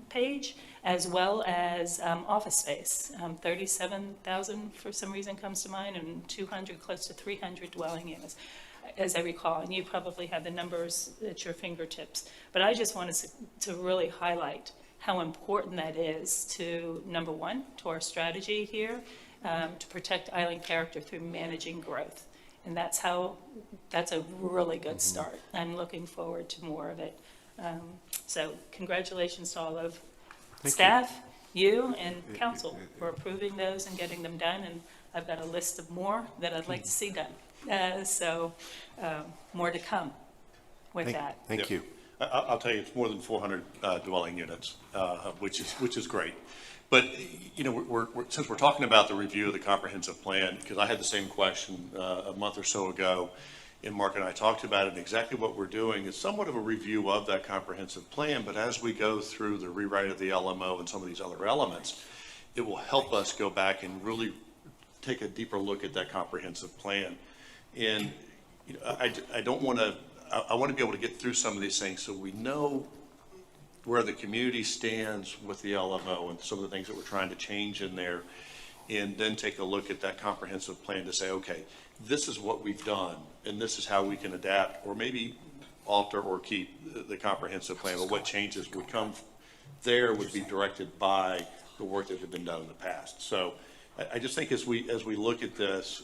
page, as well as office space. 37,000 for some reason comes to mind, and 200, close to 300 dwelling units, as I recall, and you probably have the numbers at your fingertips. But I just wanted to really highlight how important that is to, number one, to our strategy here, to protect island character through managing growth. And that's a really good start. I'm looking forward to more of it. So congratulations to all of staff, you and council for approving those and getting them done. And I've got a list of more that I'd like to see done. So more to come with that. Thank you. I'll tell you, it's more than 400 dwelling units, which is great. But, you know, since we're talking about the review of the comprehensive plan, because I had the same question a month or so ago, and Mark and I talked about it, and exactly what we're doing is somewhat of a review of that comprehensive plan, but as we go through the rewrite of the LMO and some of these other elements, it will help us go back and really take a deeper look at that comprehensive plan. And, you know, I want to be able to get through some of these things so we know where the community stands with the LMO and some of the things that we're trying to change in there, and then take a look at that comprehensive plan to say, okay, this is what we've done, and this is how we can adapt, or maybe alter or keep the comprehensive plan, but what changes would come there would be directed by the work that had been done in the past. So I just think as we look at this,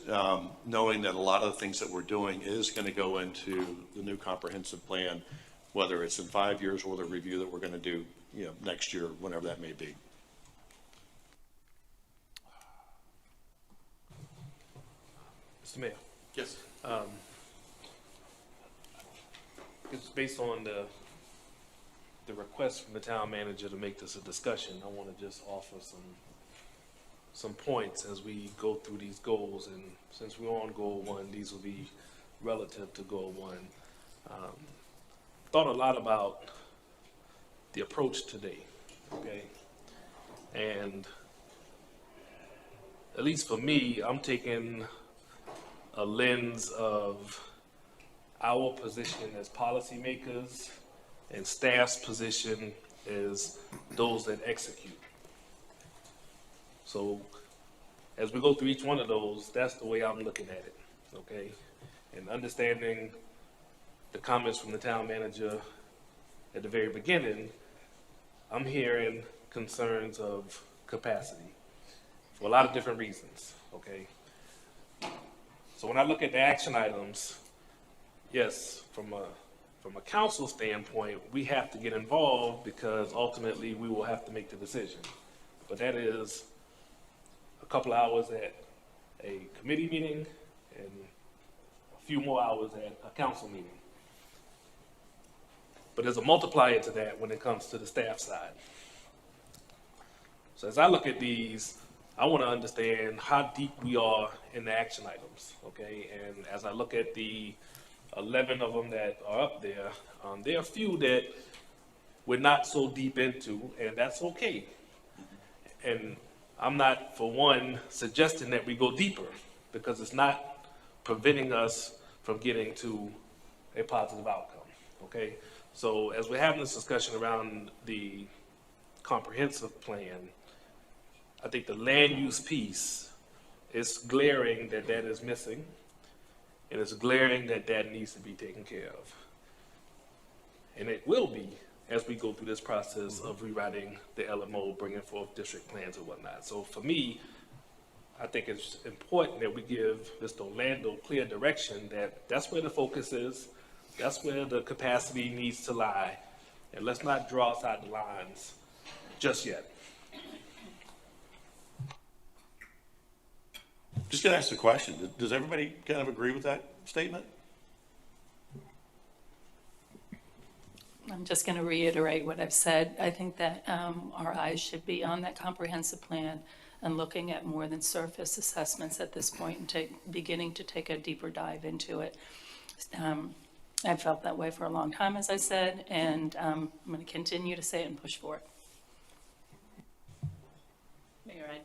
knowing that a lot of the things that we're doing is going to go into the new comprehensive plan, whether it's in 5 years or the review that we're going to do, next year, whenever that may be. Mr. Mayor, Yes. it's based on the request from the town manager to make this a discussion. I want to just offer some points as we go through these goals. And since we're on goal one, these will be relative to goal one. Thought a lot about the approach today, okay? And at least for me, I'm taking a lens of our position as policymakers and staff's position as those that execute. So as we go through each one of those, that's the way I'm looking at it, okay? And understanding the comments from the town manager at the very beginning, I'm hearing concerns of capacity for a lot of different reasons, okay? So when I look at the action items, yes, from a council standpoint, we have to get involved because ultimately we will have to make the decision. But that is a couple hours at a committee meeting and a few more hours at a council meeting. But there's a multiplier to that when it comes to the staff side. So as I look at these, I want to understand how deep we are in the action items, okay? And as I look at the 11 of them that are up there, there are a few that we're not so deep into, and that's okay. And I'm not, for one, suggesting that we go deeper, because it's not preventing us from getting to a positive outcome, okay? So as we're having this discussion around the comprehensive plan, I think the land use piece is glaring that that is missing, and it's glaring that that needs to be taken care of. And it will be as we go through this process of rewriting the LMO, bringing forth district plans and whatnot. So for me, I think it's important that we give Mr. Orlando clear direction that that's where the focus is, that's where the capacity needs to lie, and let's not draw outside the lines just yet. Just gonna ask the question, does everybody kind of agree with that statement? I'm just going to reiterate what I've said. I think that our eyes should be on that comprehensive plan and looking at more than surface assessments at this point and beginning to take a deeper dive into it. I've felt that way for a long time, as I said, and I'm going to continue to say it and push for it. Mayor, I'd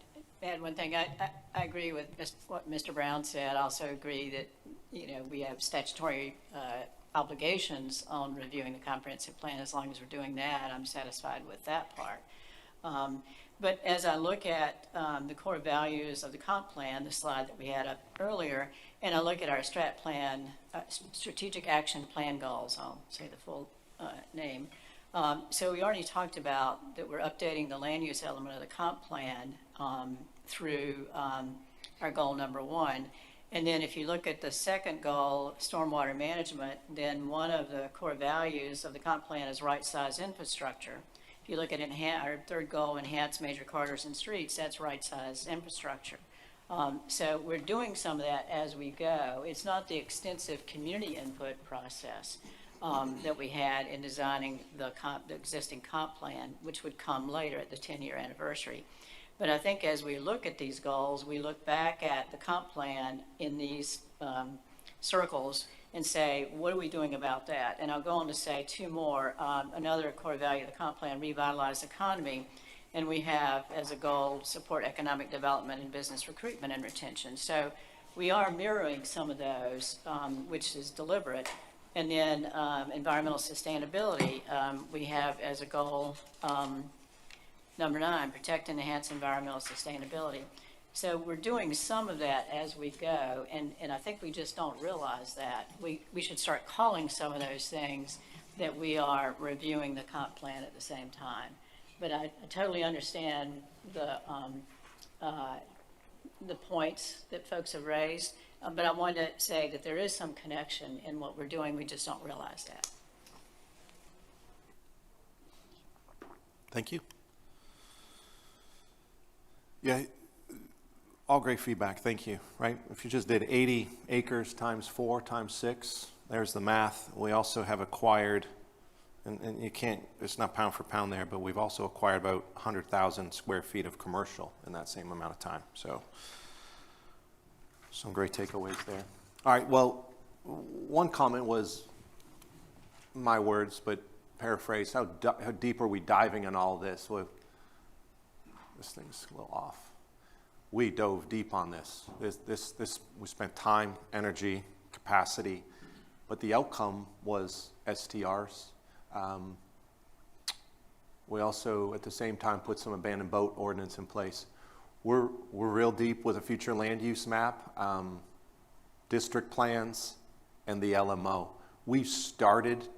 add one thing. I agree with what Mr. Brown said. I also agree that, we have statutory obligations on reviewing the comprehensive plan. As long as we're doing that, I'm satisfied with that part. But as I look at the core values of the comp plan, the slide that we had up earlier, and I look at our strategic action plan goals, I'll say the full name. So we already talked about that we're updating the land use element of the comp plan through our goal number 1. And then if you look at the second goal, stormwater management, then one of the core values of the comp plan is right-size infrastructure. If you look at our third goal, enhance major corridors and streets, that's right-size infrastructure. So we're doing some of that as we go. It's not the extensive community input process that we had in designing the existing comp plan, which would come later at the 10-year anniversary. But I think as we look at these goals, we look back at the comp plan in these circles and say, what are we doing about that? And I'll go on to say 2 more. Another core value of the comp plan, revitalize economy. And we have as a goal, support economic development and business recruitment and retention. So we are mirroring some of those, which is deliberate. And then environmental sustainability, we have as a goal, number 9, protect and enhance environmental sustainability. So we're doing some of that as we go, and I think we just don't realize that. We should start calling some of those things that we are reviewing the comp plan at the same time. But I totally understand the points that folks have raised, but I wanted to say that there is some connection in what we're doing, we just don't realize that. Thank you. Yeah, all great feedback, thank you, right? If you just did 80 acres times 4 times 6, there's the math. We also have acquired, and you can't, it's not pound for pound there, but we've also acquired about 100,000 square feet of commercial in that same amount of time. So some great takeaways there. All right, well, one comment was my words, but paraphrase, how deep are we diving in all this? Well, this thing's a little off. We dove deep on this. We spent time, energy, capacity, but the outcome was STRs. We also, at the same time, put some abandoned boat ordinance in place. We're real deep with a future land use map, district plans, and the LMO. We've started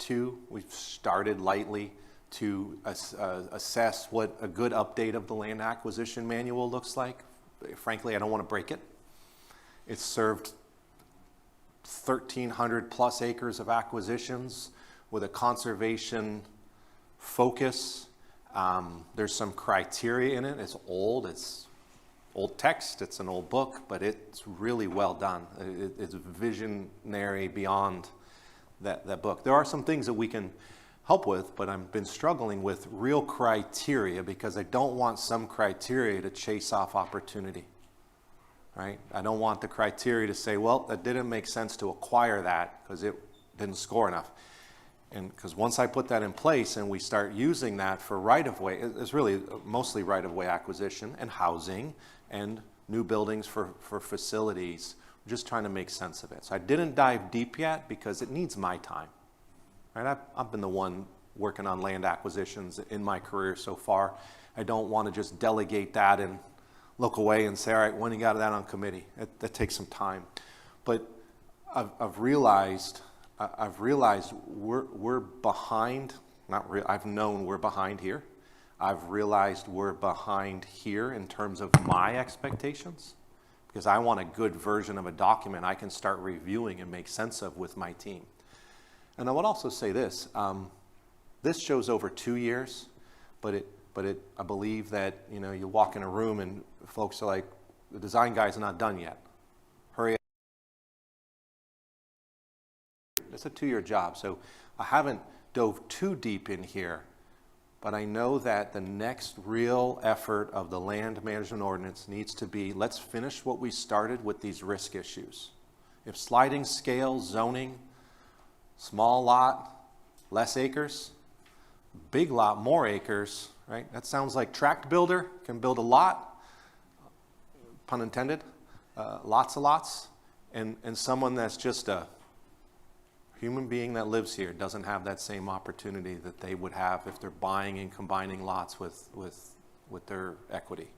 lightly to assess what a good update of the land acquisition manual looks like. Frankly, I don't want to break it. It's served 1,300 plus acres of acquisitions with a conservation focus. There's some criteria in it. It's old text, it's an old book, but it's really well done. It's visionary beyond that book. There are some things that we can help with, but I've been struggling with real criteria because I don't want some criteria to chase off opportunity, right? I don't want the criteria to say, well, that didn't make sense to acquire that because it didn't score enough. And because once I put that in place and we start using that for right-of-way, it's really mostly right-of-way acquisition and housing and new buildings for facilities. We're just trying to make sense of it. So I didn't dive deep yet because it needs my time. Right? I've been the one working on land acquisitions in my career so far. I don't want to just delegate that and look away and say, all right, when you got that on committee? That takes some time. But I've realized we're behind. I've known we're behind here. I've realized we're behind here in terms of my expectations because I want a good version of a document I can start reviewing and make sense of with my team. And I would also say this, this shows over 2 years, but I believe that, you walk in a room and folks are like, the design guy's not done yet. Hurry up. It's a 2-year job, so I haven't dove too deep in here, but I know that the next real effort of the land management ordinance needs to be, let's finish what we started with these risk issues. If sliding scale zoning, small lot, less acres, big lot, more acres, right? That sounds like tract builder can build a lot, pun intended, lots of lots, and someone that's just a human being that lives here doesn't have that same opportunity that they would have if they're buying and combining lots with their equity.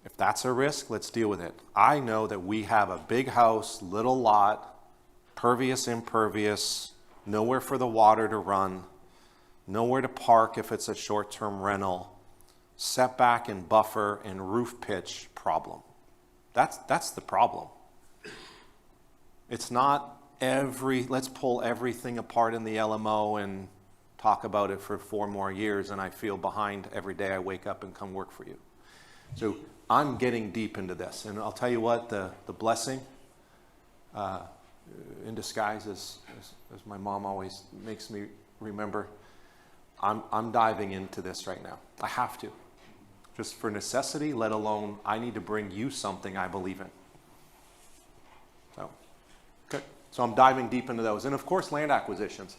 If that's a risk, let's deal with it. I know that we have a big house, little lot, pervious, impervious, nowhere for the water to run, nowhere to park if it's a short-term rental, setback and buffer and roof pitch problem. That's the problem. It's not let's pull everything apart in the LMO and talk about it for 4 more years and I feel behind every day I wake up and come work for you. So I'm getting deep into this, and I'll tell you what, the blessing in disguise, as my mom always makes me remember, I'm diving into this right now. I have to, just for necessity, let alone I need to bring you something I believe in. So, okay. So I'm diving deep into those. And of course, land acquisitions.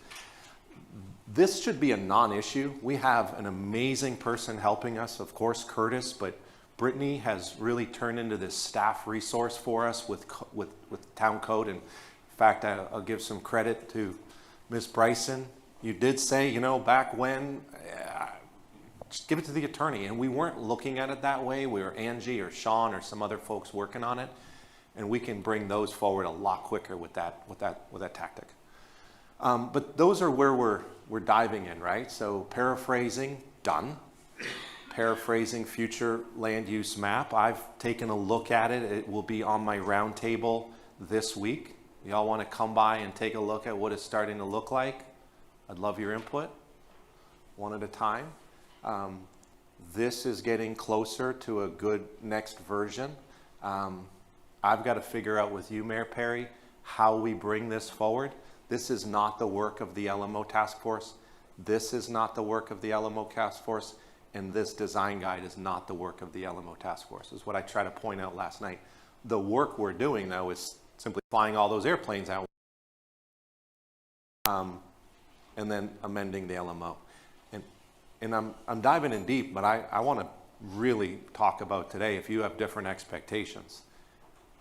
This should be a non-issue. We have an amazing person helping us, of course, Curtis, but Brittany has really turned into this staff resource for us with town code. And in fact, I'll give some credit to Ms. Bryson. You did say, back when, just give it to the attorney. And we weren't looking at it that way. We were Angie or Sean or some other folks working on it. And we can bring those forward a lot quicker with that tactic. But those are where we're diving in, right? So paraphrasing, done. Paraphrasing future land use map. I've taken a look at it. It will be on my roundtable this week. Y'all want to come by and take a look at what it's starting to look like? I'd love your input, one at a time. This is getting closer to a good next version. I've got to figure out with you, Mayor Perry, how we bring this forward. This is not the work of the LMO task force. This is not the work of the LMO task force. And this design guide is not the work of the LMO task force, is what I tried to point out last night. The work we're doing, though, is simply flying all those airplanes out and then amending the LMO. And I'm diving in deep, but I want to really talk about today, if you have different expectations.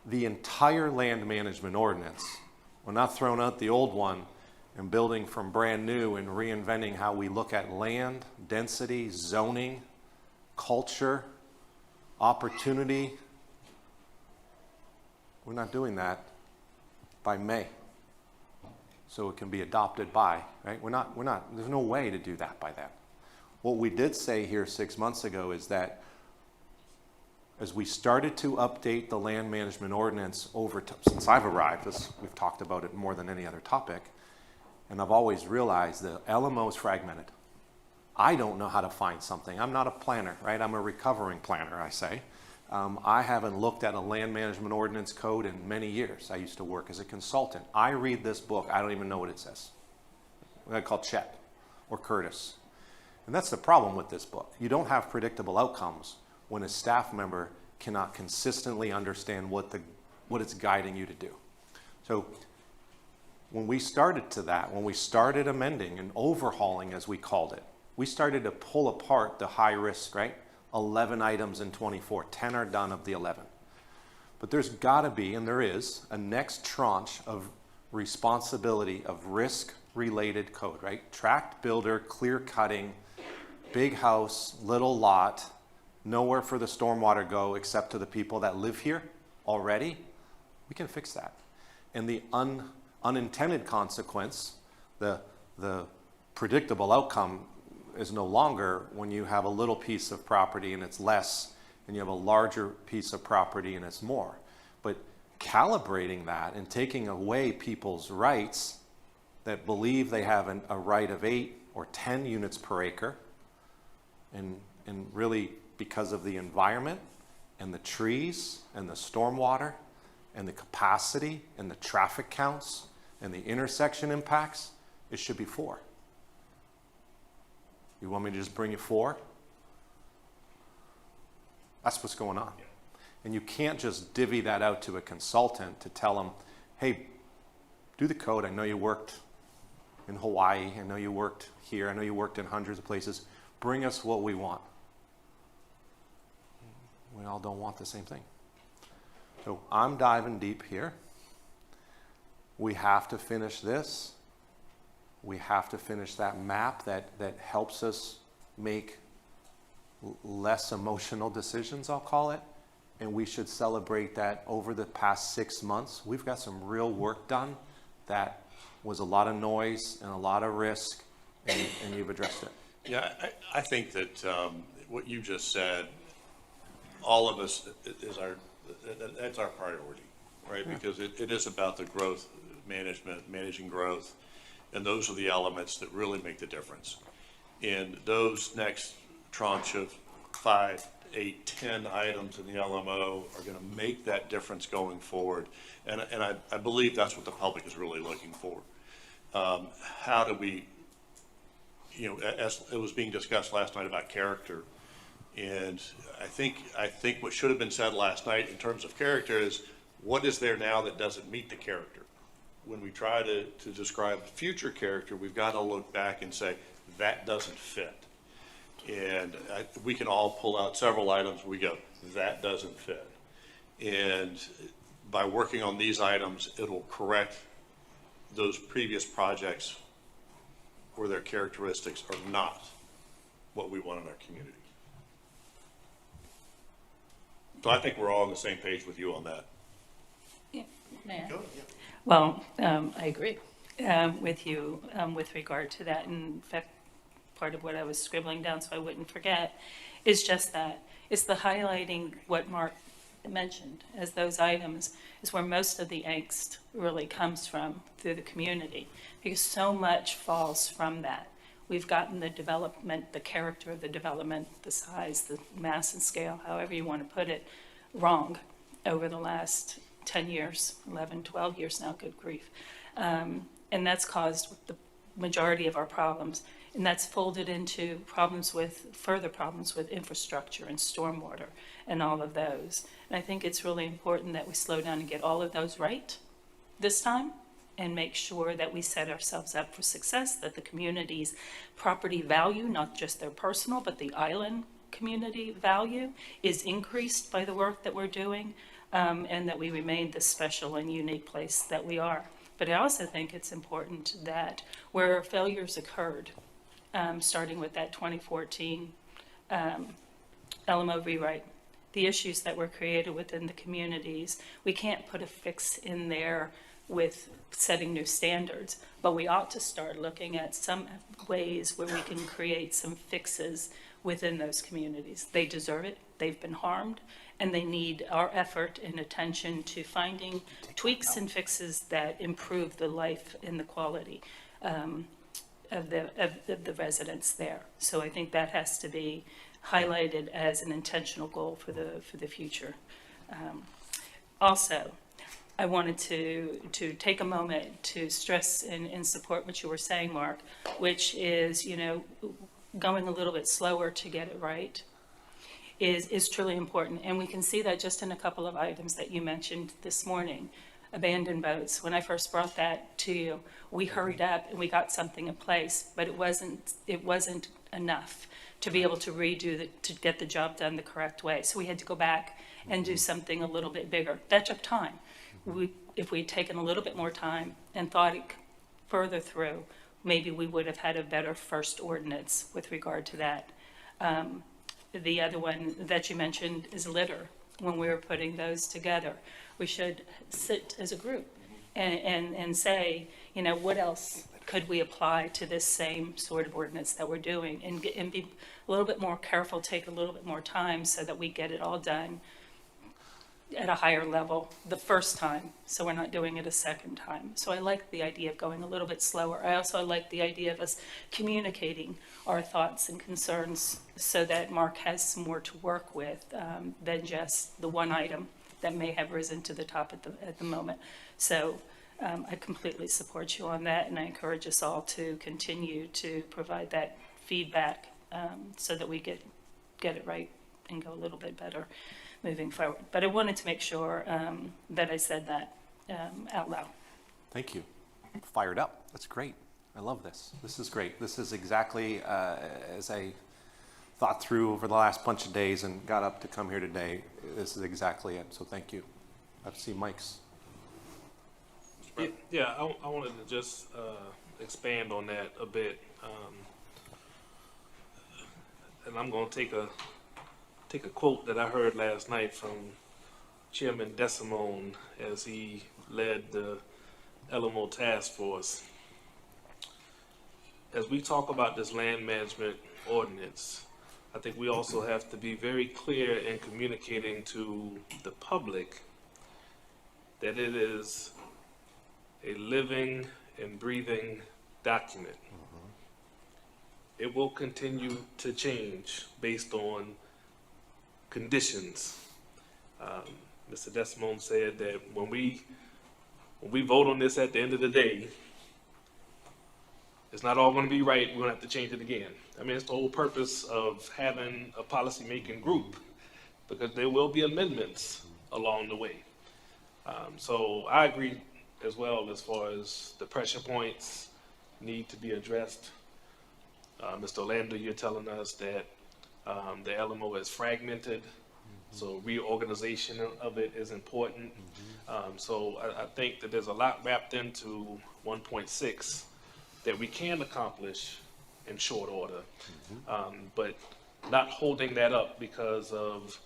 The entire land management ordinance, we're not throwing out the old one and building from brand new and reinventing how we look at land, density, zoning, culture, opportunity. We're not doing that by May. So it can be adopted by, right? There's no way to do that by then. What we did say here 6 months ago is that as we started to update the land management ordinance since I've arrived, we've talked about it more than any other topic, and I've always realized the LMO is fragmented. I don't know how to find something. I'm not a planner, right? I'm a recovering planner, I say. I haven't looked at a land management ordinance code in many years. I used to work as a consultant. I read this book, I don't even know what it says. I call Chet or Curtis. And that's the problem with this book. You don't have predictable outcomes when a staff member cannot consistently understand what it's guiding you to do. So when we started amending and overhauling, as we called it, we started to pull apart the high risk, right? 11 items in 24, 10 are done of the 11. But there's gotta be, and there is, a next tranche of responsibility of risk-related code, right? Tract builder, clear cutting, big house, little lot, nowhere for the stormwater go except to the people that live here already. We can fix that. And the unintended consequence, the predictable outcome is no longer when you have a little piece of property and it's less, and you have a larger piece of property and it's more. But calibrating that and taking away people's rights that believe they have a right of 8 or 10 units per acre, and really because of the environment and the trees and the stormwater and the capacity and the traffic counts and the intersection impacts, it should be 4. You want me to just bring you 4? That's what's going on. Yeah. And you can't just divvy that out to a consultant to tell them, hey, do the code. I know you worked in Hawaii. I know you worked here. I know you worked in hundreds of places. Bring us what we want. We all don't want the same thing. So I'm diving deep here. We have to finish this. We have to finish that map that helps us make less emotional decisions, I'll call it. And we should celebrate that over the past 6 months. We've got some real work done that was a lot of noise and a lot of risk, and you've addressed it. Yeah, I think that what you just said, all of us, that's our priority, right? Yeah. Because it is about the growth management, managing growth, and those are the elements that really make the difference. And those next tranche of 5, 8, 10 items in the LMO are going to make that difference going forward. And I believe that's what the public is really looking for. How do we, as it was being discussed last night about character, and I think what should have been said last night in terms of character is what is there now that doesn't meet the character? When we try to describe future character, we've got to look back and say that doesn't fit. And we can all pull out several items. We go, that doesn't fit. And by working on these items, it'll correct those previous projects where their characteristics are not what we want in our community. So I think we're all on the same page with you on that. May I? Well, I agree with you with regard to that. In fact, part of what I was scribbling down so I wouldn't forget is just that. It's the highlighting what Mark mentioned as those items is where most of the angst really comes from through the community, because so much falls from that. We've gotten the development, the character of the development, the size, the mass and scale, however you want to put it, wrong over the last 10 years, 11, 12 years now, good grief. And that's caused the majority of our problems. And that's folded into further problems with infrastructure and stormwater and all of those. And I think it's really important that we slow down and get all of those right this time and make sure that we set ourselves up for success, that the community's property value, not just their personal, but the island community value, is increased by the work that we're doing, and that we remain the special and unique place that we are. But I also think it's important that where failures occurred, starting with that 2014 LMO rewrite, the issues that were created within the communities, we can't put a fix in there with setting new standards, but we ought to start looking at some ways where we can create some fixes within those communities. They deserve it, they've been harmed, and they need our effort and attention to finding tweaks and fixes that improve the life and the quality of the residents there. So I think that has to be highlighted as an intentional goal for the future. Also, I wanted to take a moment to stress and support what you were saying, Mark, which is, going a little bit slower to get it right is truly important. And we can see that just in a couple of items that you mentioned this morning. Abandoned boats. When I first brought that to you, we hurried up and we got something in place, but it wasn't enough to be able to to get the job done the correct way. So we had to go back and do something a little bit bigger. That took time. If we'd taken a little bit more time and thought it further through, maybe we would have had a better first ordinance with regard to that. The other one that you mentioned is litter. When we were putting those together, we should sit as a group and say, what else could we apply to this same sort of ordinance that we're doing, and be a little bit more careful, take a little bit more time so that we get it all done at a higher level the first time, so we're not doing it a second time. So I like the idea of going a little bit slower. I also like the idea of us communicating our thoughts and concerns so that Mark has some more to work with than just the one item that may have risen to the top at the moment. So I completely support you on that, and I encourage us all to continue to provide that feedback so that we get it right and go a little bit better moving forward. But I wanted to make sure that I said that out loud. Thank you. Fired up. That's great. I love this. This is great. This is exactly as I thought through over the last bunch of days and got up to come here today. This is exactly it. So thank you. I see Mike's. Yeah, I wanted to just expand on that a bit. And I'm going to take a quote that I heard last night from Chairman Desimone as he led the LMO task force. As we talk about this land management ordinance, I think we also have to be very clear in communicating to the public that it is a living and breathing document. It will continue to change based on conditions. Mr. Desimone said that when we vote on this at the end of the day, it's not all going to be right. We're going to have to change it again. I mean, it's the whole purpose of having a policy-making group, because there will be amendments along the way. So I agree as well as far as the pressure points need to be addressed. Mr. Orlando, you're telling us that the LMO is fragmented, so reorganization of it is important. So I think that there's a lot wrapped into 1.6 that we can accomplish in short order. But not holding that up because of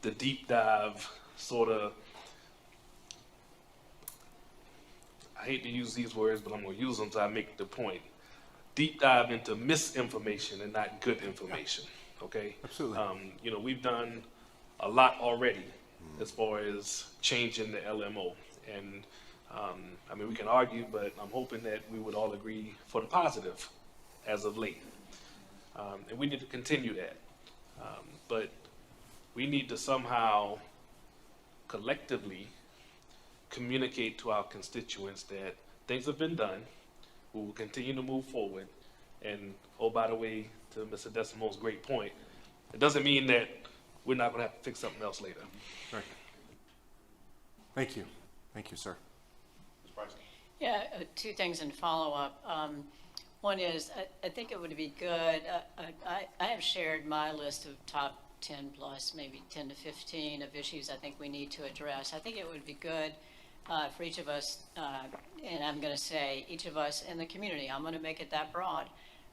the deep dive sort of, I hate to use these words, but I'm gonna use them so I make the point. Deep dive into misinformation and not good information, okay? Absolutely. You know, we've done a lot already as far as changing the LMO. And, I mean, we can argue, but I'm hoping that we would all agree for the positive as of late. And we need to continue that. But we need to somehow collectively communicate to our constituents that things have been done, we will continue to move forward. And, oh, by the way, to Mr. Decimo's great point, it doesn't mean that we're not gonna have to fix something else later. Right. Thank you. Thank you, sir. Ms. Bryson? Yeah, two things in follow-up. One is, I think it would be good, I have shared my list of top 10 plus, maybe 10 to 15 of issues I think we need to address. I think it would be good for each of us, and I'm going to say each of us in the community, I'm going to make it that broad.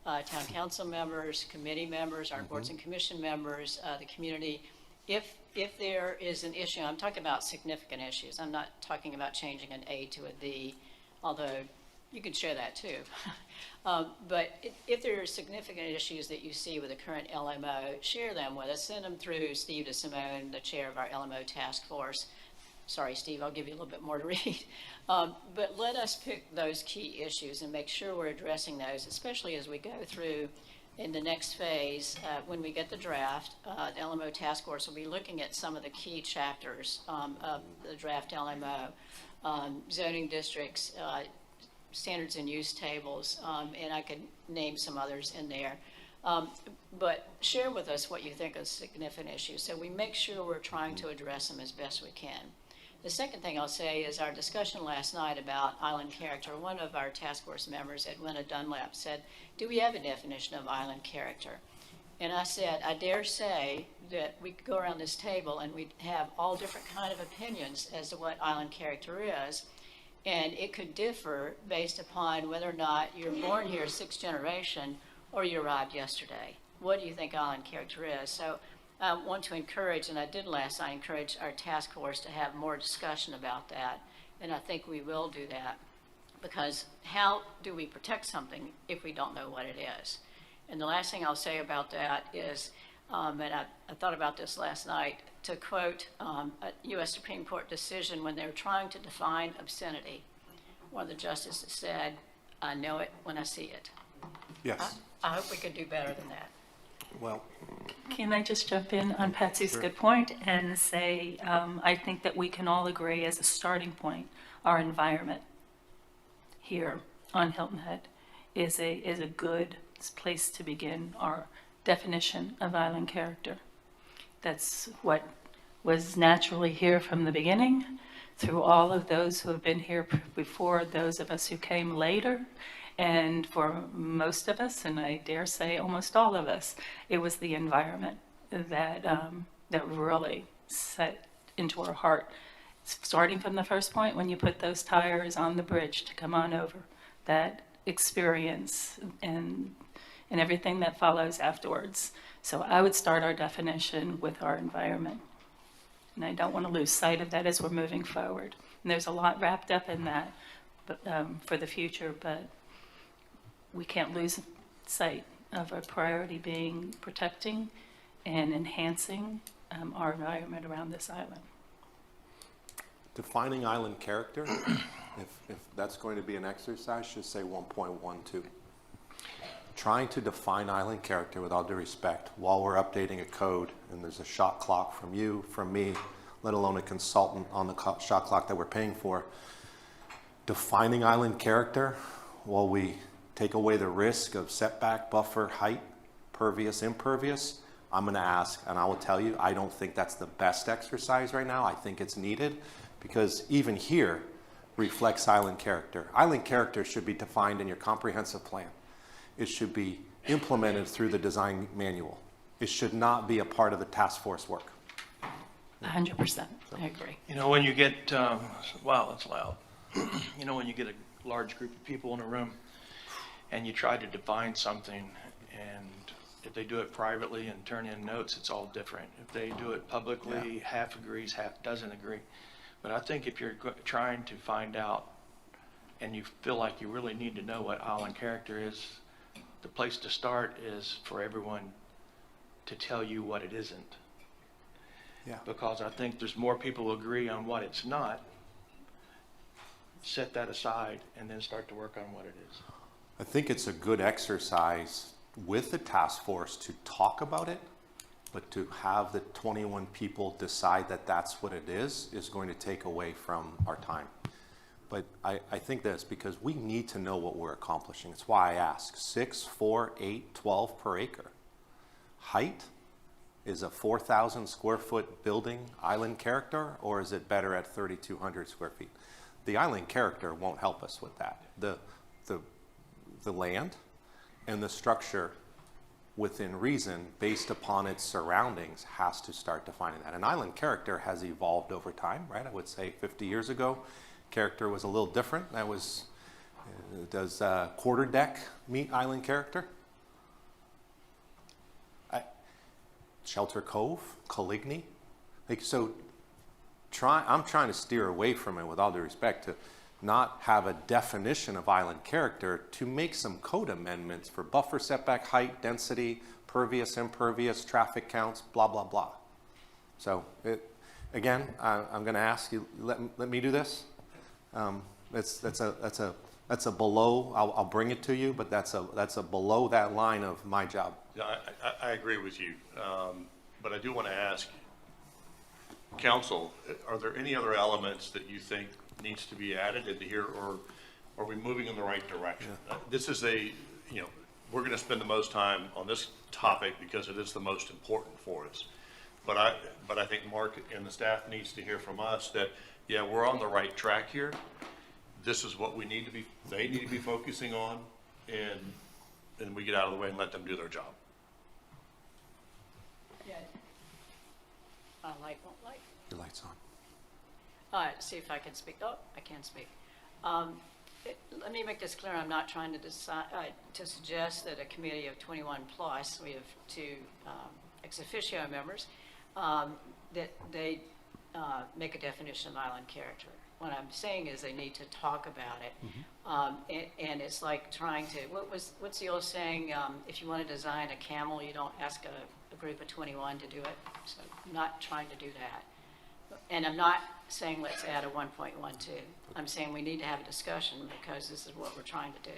Town council members, committee members, our boards and commission members, the community. If there is an issue, I'm talking about significant issues. I'm not talking about changing an A to a D, although you can share that too. But if there are significant issues that you see with the current LMO, share them with us. Send them through Steve DeSimone, the chair of our LMO task force. Sorry, Steve, I'll give you a little bit more to read. But let us pick those key issues and make sure we're addressing those, especially as we go through in the next phase. When we get the draft, the LMO task force will be looking at some of the key chapters of the draft LMO, zoning districts, standards and use tables, and I could name some others in there. But share with us what you think are significant issues, so we make sure we're trying to address them as best we can. The second thing I'll say is our discussion last night about island character. One of our task force members, Edwina Dunlap, said, do we have a definition of island character? And I said, I dare say that we could go around this table and we'd have all different kind of opinions as to what island character is. And it could differ based upon whether or not you're born here 6th generation or you arrived yesterday. What do you think island character is? So I want to encourage, and I did last night, encourage our task force to have more discussion about that. And I think we will do that, because how do we protect something if we don't know what it is? And the last thing I'll say about that is, and I thought about this last night, to quote a U.S. Supreme Court decision when they were trying to define obscenity. One of the justices said, I know it when I see it. Yes. I hope we could do better than that. Well, Can I just jump in on Patsy's good point and say, I think that we can all agree as a starting point, our environment here on Hilton Head is a good place to begin our definition of island character. That's what was naturally here from the beginning, through all of those who have been here before, those of us who came later. And for most of us, and I dare say almost all of us, it was the environment that that really set into our heart. Starting from the first point, when you put those tires on the bridge to come on over, that experience and everything that follows afterwards. So I would start our definition with our environment. And I don't want to lose sight of that as we're moving forward. And there's a lot wrapped up in that but, for the future, but we can't lose sight of our priority being protecting and enhancing our environment around this island. defining island character, if that's going to be an exercise, just say 1.12. Trying to define island character, with all due respect, while we're updating a code and there's a shot clock from you, from me, let alone a consultant on the shot clock that we're paying for. Defining island character while we take away the risk of setback, buffer, height, pervious, impervious, I'm going to ask, and I will tell you, I don't think that's the best exercise right now. I think it's needed because even here reflects island character. Island character should be defined in your comprehensive plan. It should be implemented through the design manual. It should not be a part of the task force work. 100%, I agree. You know, when you get, wow, that's loud. You know, when you get a large group of people in a room and you try to define something, and if they do it privately and turn in notes, it's all different. If they do it publicly, half agrees, half doesn't agree. But I think if you're trying to find out and you feel like you really need to know what island character is, the place to start is for everyone to tell you what it isn't. Yeah. Because I think there's more people who agree on what it's not. Set that aside and then start to work on what it is. I think it's a good exercise with the task force to talk about it, but to have the 21 people decide that that's what it is going to take away from our time. But I think this because we need to know what we're accomplishing. It's why I ask 6, 4, 8, 12 per acre. Height, is a 4,000 square foot building island character, or is it better at 3,200 square feet? The island character won't help us with that. The land and the structure within reason based upon its surroundings has to start defining that. An island character has evolved over time, right? I would say 50 years ago, character was a little different. That was, does quarter deck meet island character? Shelter Cove, Coligny. Like, so I'm trying to steer away from it with all due respect to not have a definition of island character, to make some code amendments for buffer setback height, density, pervious, impervious, traffic counts, blah, blah, blah. So again, I'm going to ask you, let me do this. That's a below, I'll bring it to you, but that's a below that line of my job. Yeah, I agree with you, but I do want to ask council, are there any other elements that you think needs to be added into here, or are we moving in the right direction? This is we're going to spend the most time on this topic because it is the most important for us. But I think Mark and the staff needs to hear from us that, yeah, we're on the right track here. This is what they need to be focusing on, and we get out of the way and let them do their job. Yeah. My light won't light. Your light's on. All right, see if I can speak. Oh, I can speak. Let me make this clear. I'm not trying to suggest that a committee of 21 plus, we have 2 ex officio members, that they make a definition of island character. What I'm saying is they need to talk about it. And it's like trying to, what's the old saying? If you want to design a camel, you don't ask a group of 21 to do it. So I'm not trying to do that. And I'm not saying let's add a 1.12. I'm saying we need to have a discussion because this is what we're trying to do.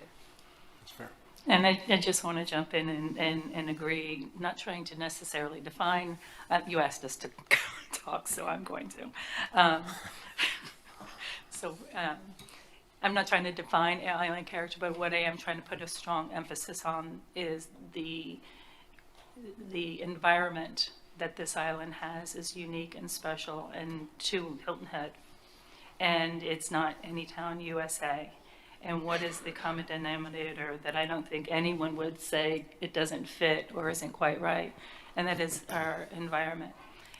That's fair. And I just want to jump in and agree, not trying to necessarily define, you asked us to talk, so I'm going to. I'm not trying to define island character, but what I am trying to put a strong emphasis on is the environment that this island has is unique and special, and to Hilton Head. And it's not any town USA. And what is the common denominator that I don't think anyone would say it doesn't fit or isn't quite right? And that is our environment.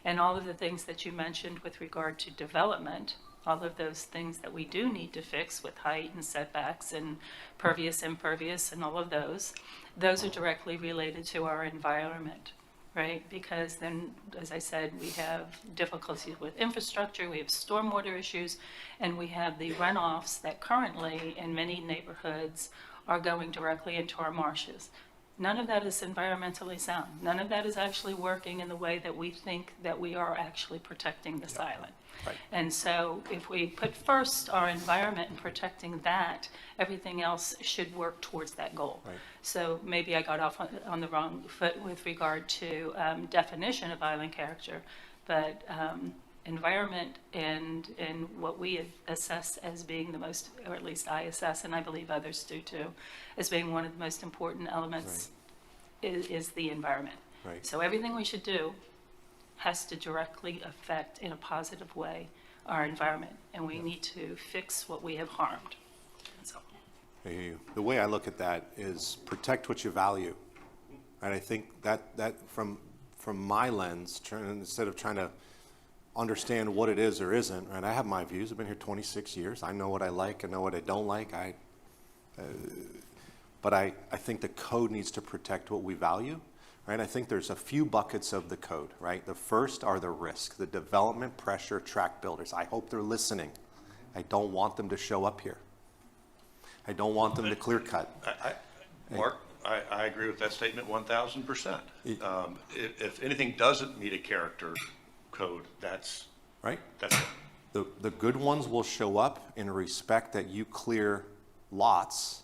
And all of the things that you mentioned with regard to development, all of those things that we do need to fix with height and setbacks and pervious, impervious, and all of those are directly related to our environment, right? Because then, as I said, we have difficulties with infrastructure, we have stormwater issues, and we have the runoffs that currently in many neighborhoods are going directly into our marshes. None of that is environmentally sound. None of that is actually working in the way that we think that we are actually protecting this island. Right. And so if we put first our environment and protecting that, everything else should work towards that goal. Right. So maybe I got off on the wrong foot with regard to definition of island character, but environment and what we assess as being the most, or at least I assess, and I believe others do too, as being one of the most important elements is the environment. Right. So everything we should do has to directly affect in a positive way our environment, and we need to fix what we have harmed. So. The way I look at that is protect what you value. And I think that from my lens, instead of trying to understand what it is or isn't, and I have my views. I've been here 26 years. I know what I like. I know what I don't like. but I think the code needs to protect what we value, right? I think there's a few buckets of the code, right? The first are the risk, the development pressure track builders. I hope they're listening. I don't want them to show up here. I don't want them to clear cut. Mark, I agree with that statement 1,000%. If anything doesn't meet a character code, that's Right? it. The good ones will show up and respect that you clear lots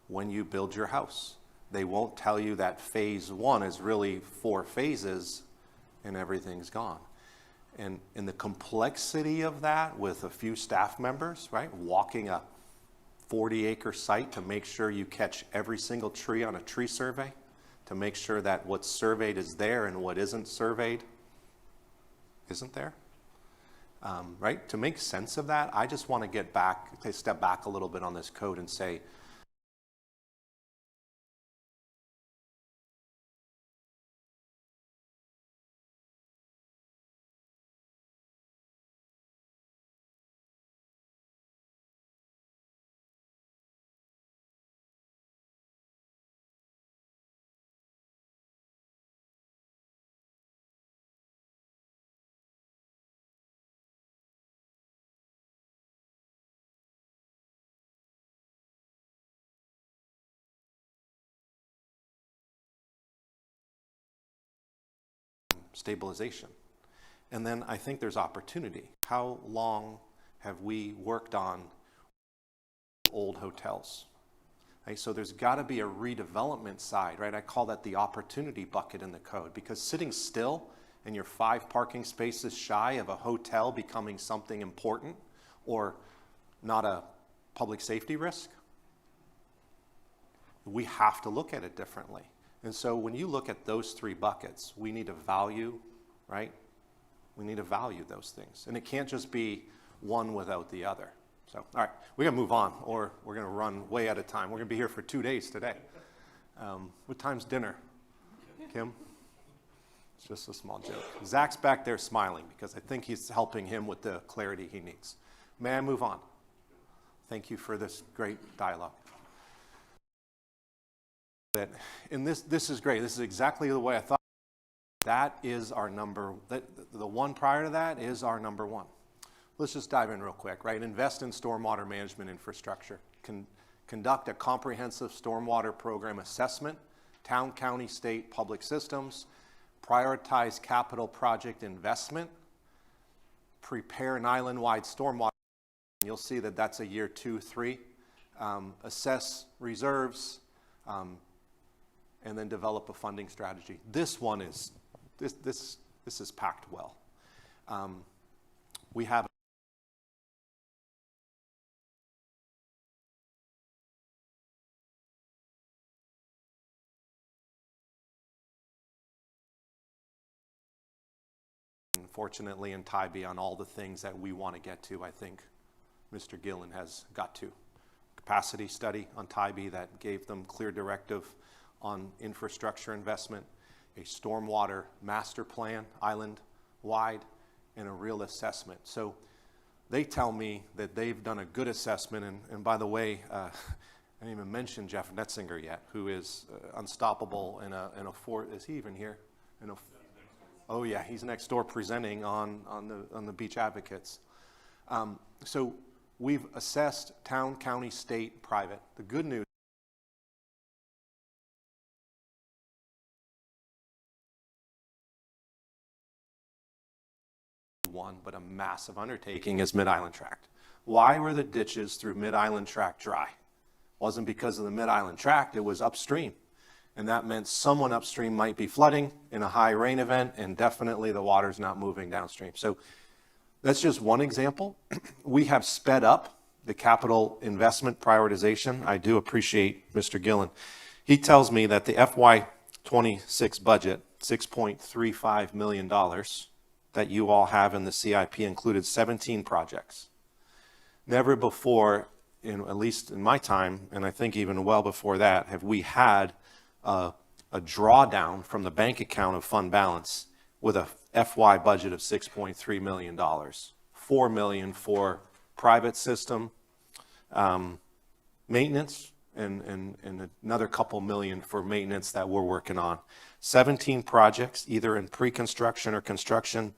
when you build your house. They won't tell you that phase one is really 4 phases and everything's gone. And the complexity of that with a few staff members, right? Walking a 40-acre site to make sure you catch every single tree on a tree survey, to make sure that what's surveyed is there and what isn't surveyed isn't there. Right? To make sense of that, I just want to step back a little bit on this code and say, stabilization. And then I think there's opportunity. How long have we worked on old hotels? Right? So there's got to be a redevelopment side, right? I call that the opportunity bucket in the code, because sitting still and you're 5 parking spaces shy of a hotel becoming something important or not a public safety risk, we have to look at it differently. And so when you look at those 3 buckets, we need to value, right? We need to value those things. And it can't just be one without the other. So, all right, we got to move on, or we're going to run way out of time. We're going to be here for 2 days today. What time's dinner, Kim? It's just a small joke. Zach's back there smiling because I think he's helping him with the clarity he needs. May I move on? Thank you for this great dialogue. And this is great. This is exactly the way I thought. That is our the one prior to that is our number 1. Let's just dive in real quick, right? Invest in stormwater management infrastructure. Conduct a comprehensive stormwater program assessment, town, county, state, public systems. Prioritize capital project investment. Prepare an island-wide stormwater. You'll see that that's a year 2, 3. Assess reserves. And then develop a funding strategy. This one is, this is packed well. We have unfortunately in Tybee on all the things that we want to get to, I think Mr. Gillen has got to. Capacity study on Tybee that gave them clear directive on infrastructure investment, a stormwater master plan, island-wide, and a real assessment. So they tell me that they've done a good assessment, and by the way, I didn't even mention Jeff Netzinger yet, who is unstoppable in a is he even here? Oh yeah, he's next door presenting on the Beach Advocates. So we've assessed town, county, state, private. The good news one, but a massive undertaking is Mid-Island Tract. Why were the ditches through Mid-Island Tract dry? Wasn't because of the Mid-Island Tract, it was upstream. And that meant someone upstream might be flooding in a high rain event, and definitely the water's not moving downstream. So that's just one example. We have sped up the capital investment prioritization. I do appreciate Mr. Gillen. He tells me that the FY26 budget, $6.35 million, that you all have in the CIP included 17 projects. Never before, at least in my time, and I think even well before that, have we had a drawdown from the bank account of fund balance with a FY budget of $6.3 million. $4 million for private system maintenance and another couple million for maintenance that we're working on. 17 projects, either in pre-construction or construction,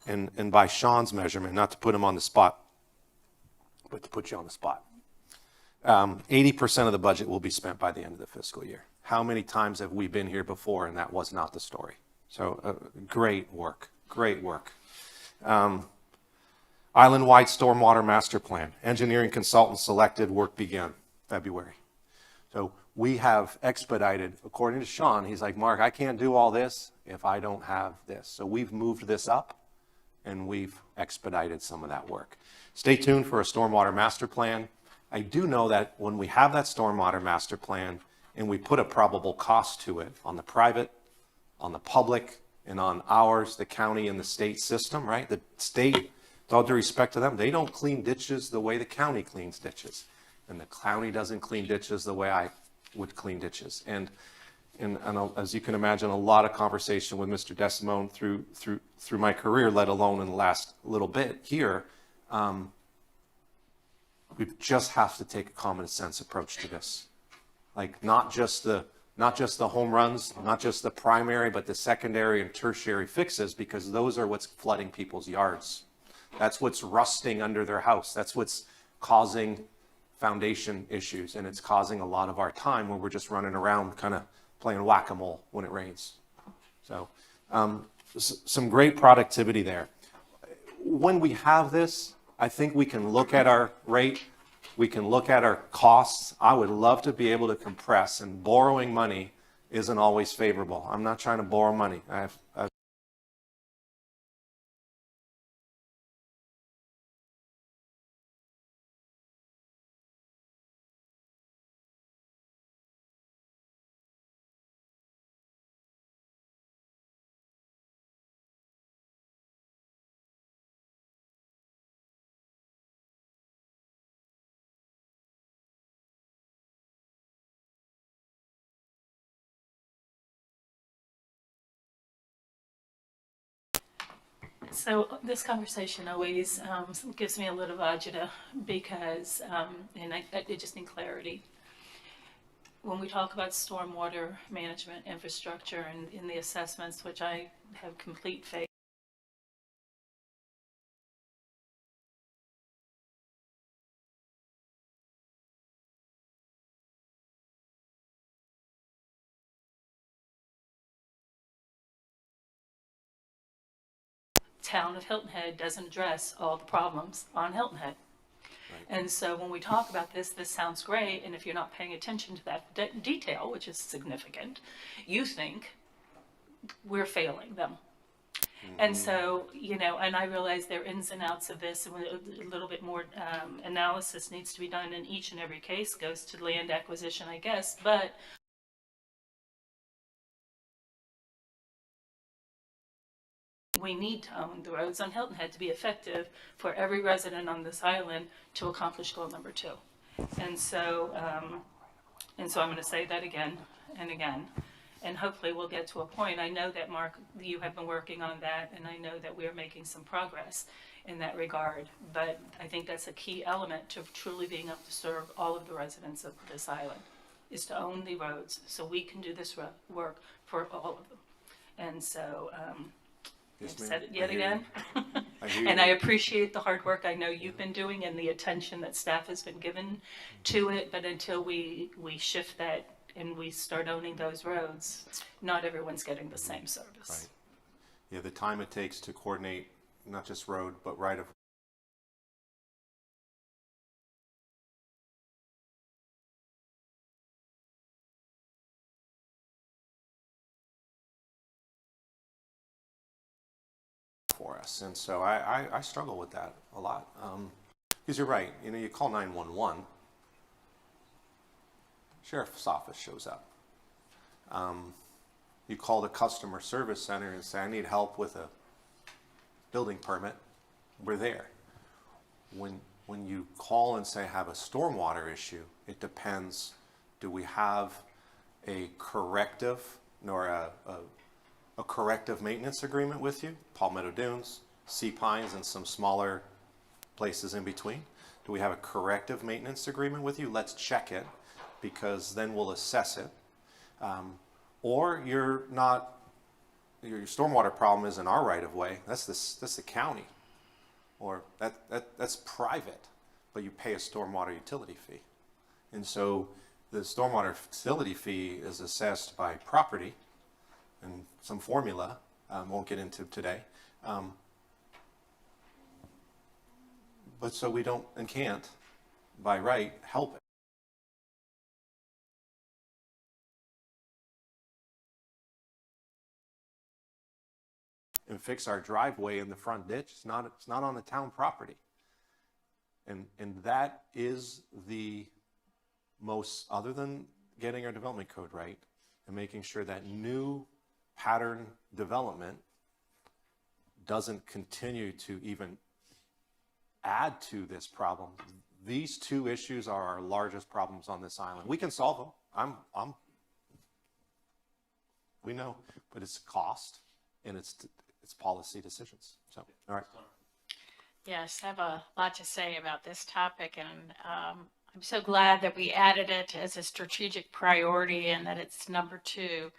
and by Sean's measurement, not to put him on the spot, but to put you on the spot. 80% of the budget will be spent by the end of the fiscal year. How many times have we been here before and that was not the story? So great work, great work. Island-wide stormwater master plan. Engineering consultant selected, work began February. So we have expedited, according to Sean, he's like, Mark, I can't do all this if I don't have this. So we've moved this up and we've expedited some of that work. Stay tuned for a stormwater master plan. I do know that when we have that stormwater master plan and we put a probable cost to it on the private, on the public, and on ours, the county and the state system, right? The state, with all due respect to them, they don't clean ditches the way the county cleans ditches. And the county doesn't clean ditches the way I would clean ditches. And as you can imagine, a lot of conversation with Mr. Desimone through my career, let alone in the last little bit here. We just have to take a common sense approach to this. Like not just the home runs, not just the primary, but the secondary and tertiary fixes, because those are what's flooding people's yards. That's what's rusting under their house. That's what's causing foundation issues. And it's causing a lot of our time where we're just running around kind of playing whack-a-mole when it rains. So some great productivity there. When we have this, I think we can look at our rate, we can look at our costs. I would love to be able to compress, and borrowing money isn't always favorable. I'm not trying to borrow money. I've So this conversation always gives me a little agita because, and I just need clarity. When we talk about stormwater management infrastructure and in the assessments, which I have complete faith, town of Hilton Head doesn't address all the problems on Hilton Head. And so when we talk about this, this sounds great, and if you're not paying attention to that detail, which is significant, you think we're failing them. And so, you know, and I realize there are ins and outs of this, and a little bit more analysis needs to be done in each and every case, goes to land acquisition, I guess, but we need to own the roads on Hilton Head to be effective for every resident on this island to accomplish goal number 2. And so I'm going to say that again and again, and hopefully we'll get to a point. I know that, Mark, you have been working on that, and I know that we are making some progress in that regard, but I think that's a key element to truly being able to serve all of the residents of this island, is to own the roads so we can do this work for all of them. And so, I've said it yet again. And I appreciate the hard work I know you've been doing and the attention that staff has been given to it, but until we shift that and we start owning those roads, not everyone's getting the same service. Right. Yeah, the time it takes to coordinate not just road, but right of for us. And so I struggle with that a lot. Because you're right, you know, you call 911, sheriff's office shows up. You call the customer service center and say, I need help with a building permit, we're there. When you call and say I have a stormwater issue, it depends, do we have a corrective or a corrective maintenance agreement with you? Palmetto Dunes, Sea Pines, and some smaller places in between. Do we have a corrective maintenance agreement with you? Let's check it, because then we'll assess it. Or your stormwater problem isn't our right of way, that's the county. Or that's private, but you pay a stormwater utility fee. And so the stormwater facility fee is assessed by property and some formula, won't get into today. But so we don't and can't, by right, help it. And fix our driveway in the front ditch. It's not on the town property. And that is the most, other than getting our development code right and making sure that new pattern development doesn't continue to even add to this problem. These two issues are our largest problems on this island. We can solve them. We know, but it's cost and it's policy decisions. So, all right. Yes, I have a lot to say about this topic, and I'm so glad that we added it as a strategic priority and that it's number 2.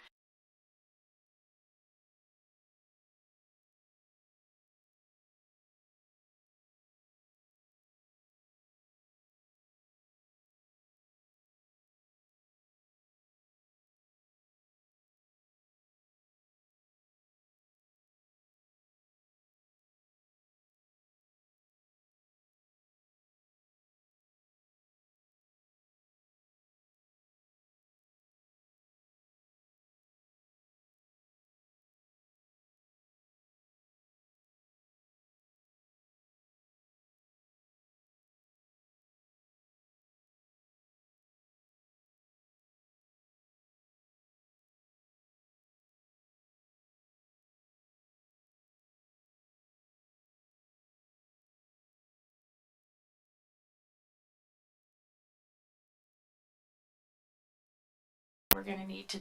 We're going to need to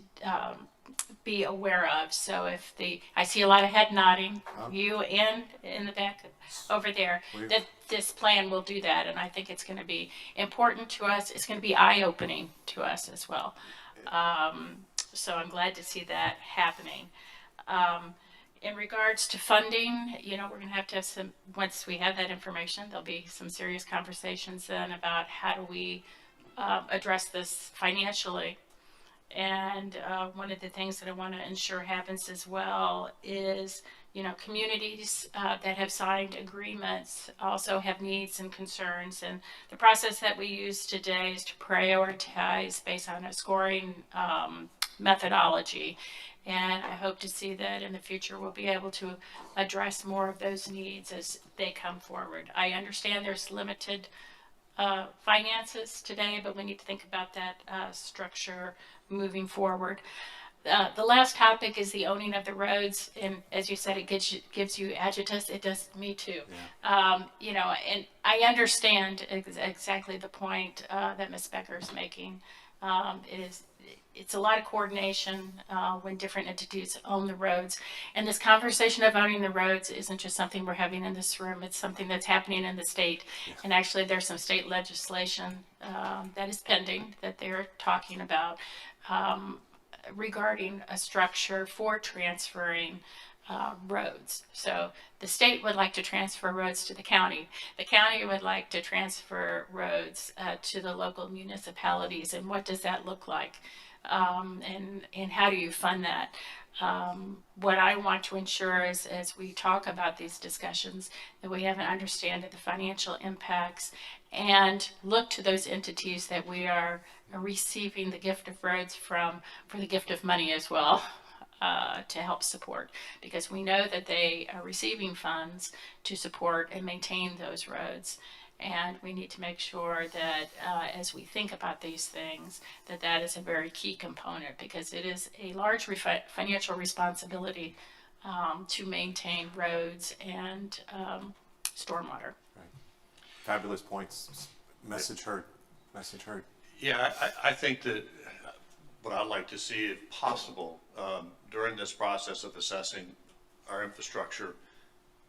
be aware of. So if I see a lot of head nodding, you and in the back over there, that this plan will do that. And I think it's going to be important to us. It's going to be eye-opening to us as well. So I'm glad to see that happening. In regards to funding, we're going to have some, once we have that information, there'll be some serious conversations then about how do we address this financially. And one of the things that I want to ensure happens as well is, communities that have signed agreements also have needs and concerns. And the process that we use today is to prioritize based on a scoring methodology. And I hope to see that in the future we'll be able to address more of those needs as they come forward. I understand there's limited finances today, but we need to think about that structure moving forward. The last topic is the owning of the roads, and as you said, it gives you agitus. It does me too. Yeah. And I understand exactly the point that Ms. Becker is making. It's a lot of coordination when different entities own the roads. And this conversation of owning the roads isn't just something we're having in this room. It's something that's happening in the state. Yes. And actually there's some state legislation that is pending that they're talking about regarding a structure for transferring roads. So the state would like to transfer roads to the county. The county would like to transfer roads to the local municipalities. And what does that look like? And how do you fund that? What I want to ensure is, as we talk about these discussions, that we have an understanding of the financial impacts and look to those entities that we are receiving the gift of roads from for the gift of money as well, to help support, because we know that they are receiving funds to support and maintain those roads. And we need to make sure that as we think about these things, that is a very key component, because it is a large financial responsibility to maintain roads and stormwater. Right. Fabulous points. Message heard. Message heard. Yeah, I think that what I'd like to see, if possible, during this process of assessing our infrastructure,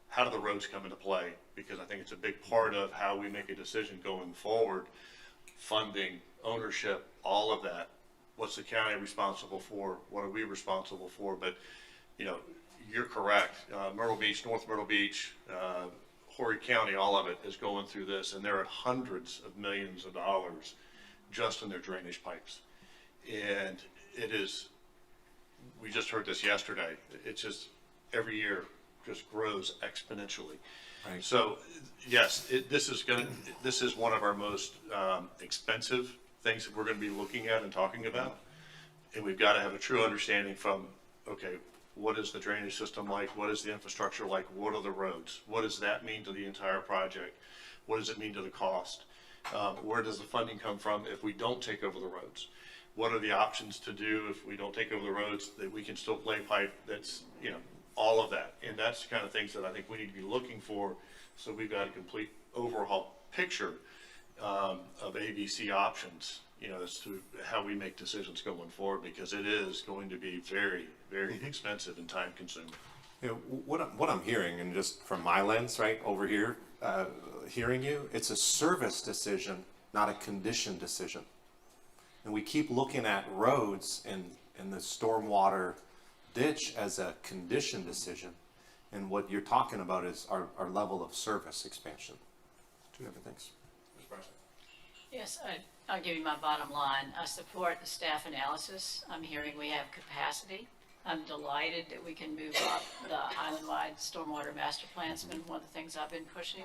how do the roads come into play? Because I think it's a big part of how we make a decision going forward, funding ownership, all of that. What's the county responsible for? What are we responsible for? But, you know, you're correct. Myrtle Beach, North Myrtle Beach, Horry County, all of it is going through this, and there are hundreds of millions of dollars just in their drainage pipes. And it is, we just heard this yesterday, it's just, every year just grows exponentially. Right. So, yes, this is one of our most expensive things that we're gonna be looking at and talking about. And we've gotta have a true understanding from, okay, what is the drainage system like? What is the infrastructure like? What are the roads? What does that mean to the entire project? What does it mean to the cost? Where does the funding come from if we don't take over the roads? What are the options to do if we don't take over the roads, that we can still lay pipe? That's, you know, all of that. And that's the kind of things that I think we need to be looking for. So we've got a complete overhaul picture of ABC options, you know, as to how we make decisions going forward, because it is going to be very, very expensive and time consuming. You know, what I'm hearing, and just from my lens, right, over here, hearing you, it's a service decision, not a condition decision. And we keep looking at roads and the stormwater ditch as a condition decision. And what you're talking about is our level of service expansion. Two different things. Yes, I'll give you my bottom line. I support the staff analysis. I'm hearing we have capacity. I'm delighted that we can move up the island-wide stormwater master plan. It's been one of the things I've been pushing.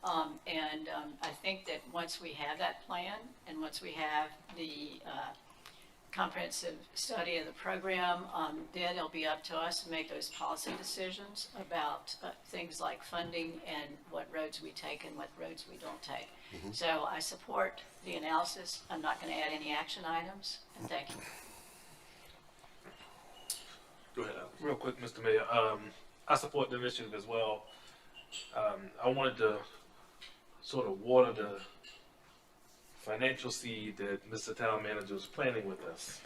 I think that once we have that plan, and once we have the comprehensive study of the program, then it'll be up to us to make those policy decisions about things like funding and what roads we take and what roads we don't take. So I support the analysis. I'm not going to add any action items, and thank you. Go ahead, Alex. Real quick, Mr. Mayor, I support the initiative as well. I wanted to sort of water the financial seed that Mr. Town Manager is planting with us.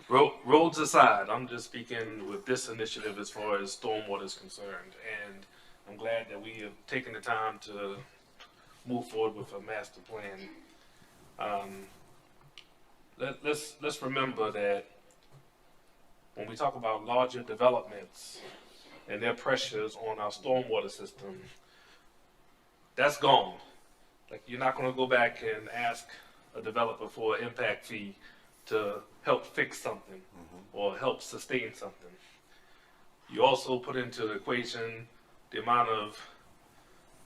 Roads aside, I'm just speaking with this initiative as far as stormwater is concerned, and I'm glad that we have taken the time to move forward with a master plan. Let's remember that when we talk about larger developments and their pressures on our stormwater system, that's gone. Like, you're not going to go back and ask a developer for an impact fee to help fix something or help sustain something. You also put into the equation the amount of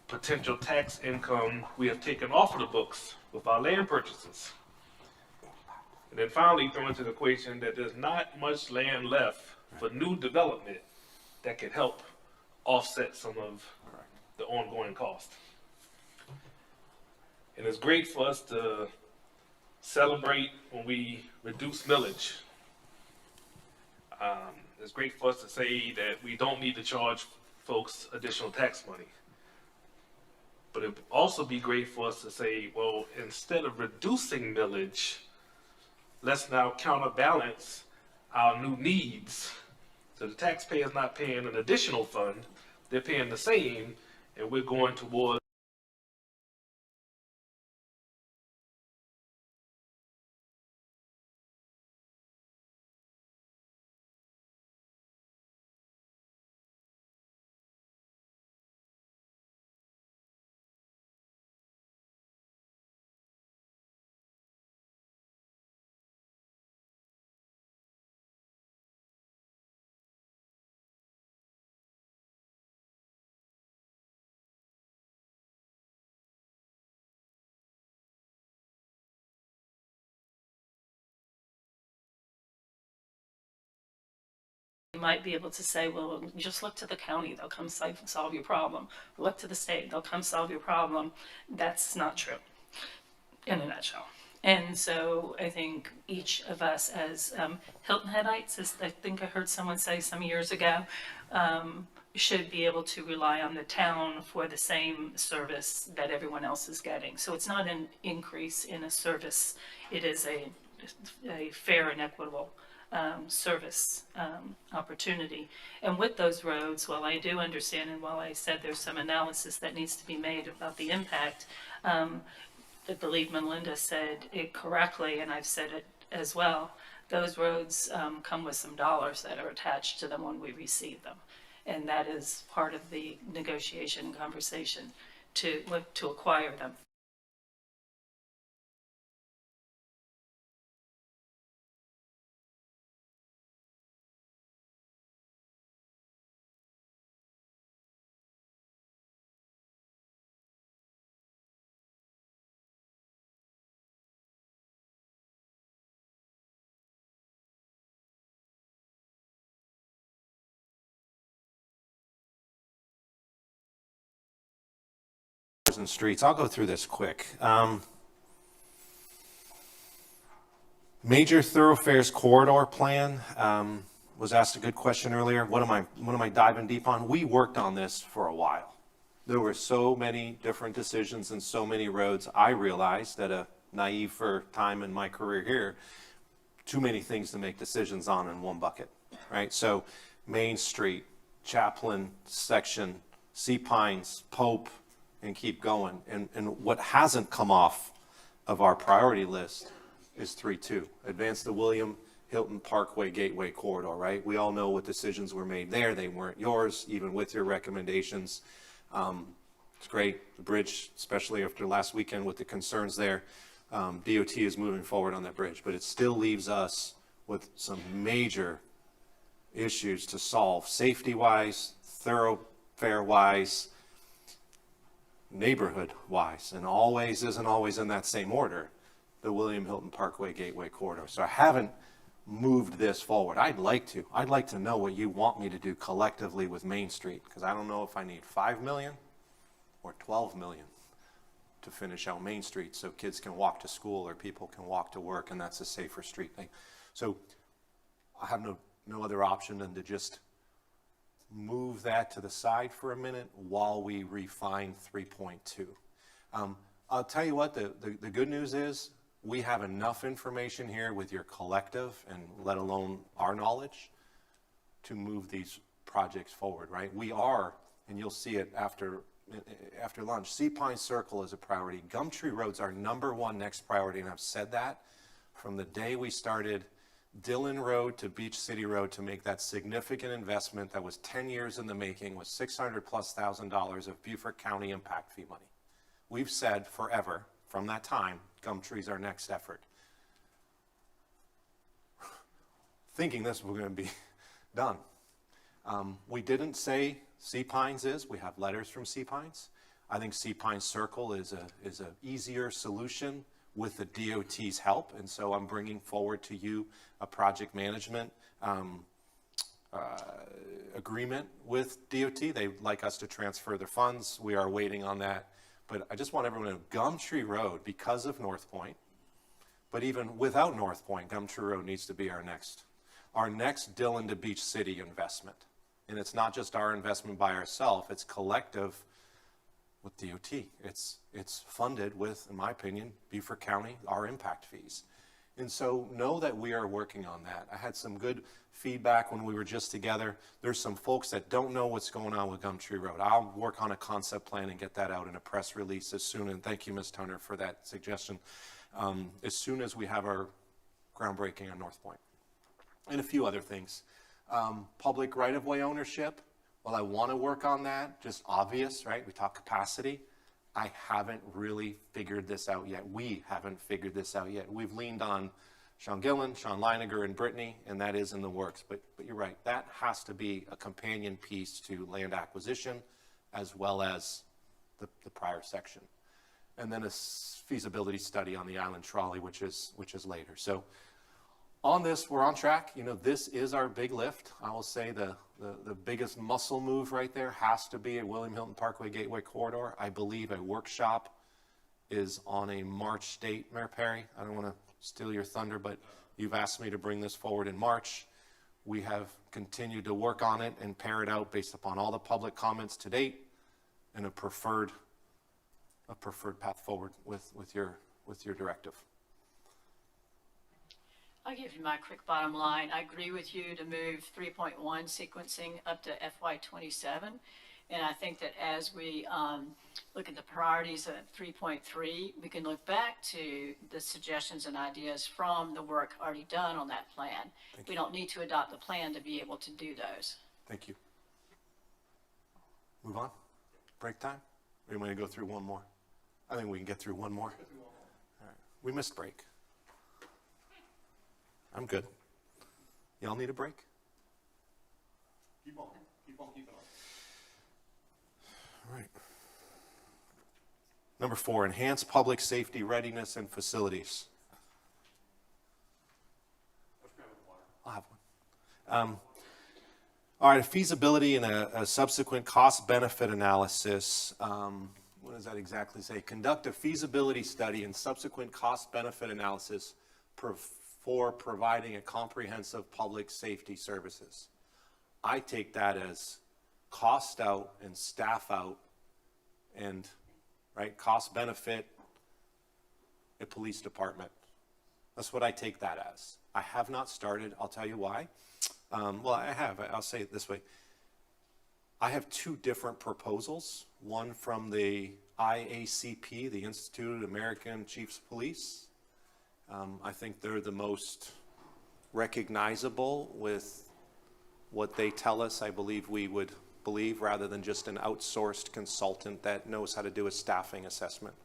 potential tax income we have taken off of the books with our land purchases. And then finally throw into the equation that there's not much land left for new development that could help offset some of the ongoing cost. And it's great for us to celebrate when we reduce millage. It's great for us to say that we don't need to charge folks additional tax money. But it'd also be great for us to say, well, instead of reducing millage, let's now counterbalance our new needs. So the taxpayer's not paying an additional fund, they're paying the same, and we're going towards You might be able to say, well, just look to the county, they'll come solve your problem. Look to the state, they'll come solve your problem. That's not true, in a nutshell. And so I think each of us as Hilton Headites, as I think I heard someone say some years ago, should be able to rely on the town for the same service that everyone else is getting. So it's not an increase in a service, it is a fair and equitable service opportunity. And with those roads, while I do understand, and while I said there's some analysis that needs to be made about the impact, I believe Melinda said it correctly, and I've said it as well. Those roads come with some dollars that are attached to them when we receive them. And that is part of the negotiation and conversation to acquire them. And streets. I'll go through this quick. Major thoroughfares corridor plan was asked a good question earlier. What am I diving deep on? We worked on this for a while. There were so many different decisions and so many roads. I realized at a naive for time in my career here, too many things to make decisions on in one bucket, right? So Main Street, Chaplin section, Sea Pines, Pope, and keep going. And what hasn't come off of our priority list is 3-2, advance the William Hilton Parkway Gateway Corridor, right? We all know what decisions were made there. They weren't yours, even with your recommendations. It's great. The bridge, especially after last weekend with the concerns there, DOT is moving forward on that bridge, but it still leaves us with some major issues to solve, safety-wise, thoroughfare-wise, neighborhood-wise, and always isn't always in that same order, the William Hilton Parkway Gateway Corridor. So I haven't moved this forward. I'd like to know what you want me to do collectively with Main Street, because I don't know if I need 5 million or 12 million to finish out Main Street so kids can walk to school or people can walk to work, and that's a safer street thing. So I have no other option than to just move that to the side for a minute while we refine 3.2. I'll tell you what, the good news is we have enough information here with your collective and let alone our knowledge to move these projects forward, right? We are, and you'll see it after lunch, Sea Pine Circle is a priority. Gumtree Road's our #1 next priority, and I've said that from the day we started Dillon Road to Beach City Road to make that significant investment that was 10 years in the making with $600,000+ of Beaufort County impact fee money. We've said forever from that time, Gumtree's our next effort. Thinking this was going to be done. We didn't say Sea Pines is. We have letters from Sea Pines. I think Sea Pine Circle is a easier solution with the DOT's help, and so I'm bringing forward to you a project management agreement with DOT. They'd like us to transfer the funds. We are waiting on that. But I just want everyone to know, Gumtree Road, because of North Point, but even without North Point, Gumtree Road needs to be our next Dillon to Beach City investment. And it's not just our investment by ourselves, it's collective with DOT. It's funded with, in my opinion, Beaufort County, our impact fees. And so know that we are working on that. I had some good feedback when we were just together. There's some folks that don't know what's going on with Gumtree Road. I'll work on a concept plan and get that out in a press release as soon, and thank you, Ms. Turner, for that suggestion, as soon as we have our groundbreaking on North Point. And a few other things. Public right-of-way ownership. Well, I want to work on that, just obvious, right? We talk capacity. I haven't really figured this out yet. We haven't figured this out yet. We've leaned on Sean Gillen, Sean Leiniger, and Brittany, and that is in the works. But you're right, that has to be a companion piece to land acquisition as well as the prior section. And then a feasibility study on the island trolley, which is later. So on this, we're on track. You know, this is our big lift. I will say the biggest muscle move right there has to be a William Hilton Parkway Gateway Corridor. I believe a workshop is on a March date, Mayor Perry. I don't want to steal your thunder, but you've asked me to bring this forward in March. We have continued to work on it and pare it out based upon all the public comments to date and a preferred path forward with your directive. I'll give you my quick bottom line. I agree with you to move 3.1 sequencing up to FY '27. And I think that as we look at the priorities of 3.3, we can look back to the suggestions and ideas from the work already done on that plan. We don't need to adopt the plan to be able to do those. Thank you. Move on? Break time? Or you want to go through one more? I think we can get through one more. All right. We missed break. I'm good. Y'all need a break? Keep on keeping on. All right. Number 4, enhance public safety readiness and facilities. I'll have one. All right, a feasibility and a subsequent cost-benefit analysis. What does that exactly say? Conduct a feasibility study and subsequent cost-benefit analysis for providing a comprehensive public safety services. I take that as cost out and staff out and, right, cost benefit a police department. That's what I take that as. I have not started, I'll tell you why. Well, I have, I'll say it this way. I have 2 different proposals, one from the IACP, the Institute of American Chiefs of Police. I think they're the most recognizable with what they tell us. I believe we would believe, rather than just an outsourced consultant that knows how to do a staffing assessment.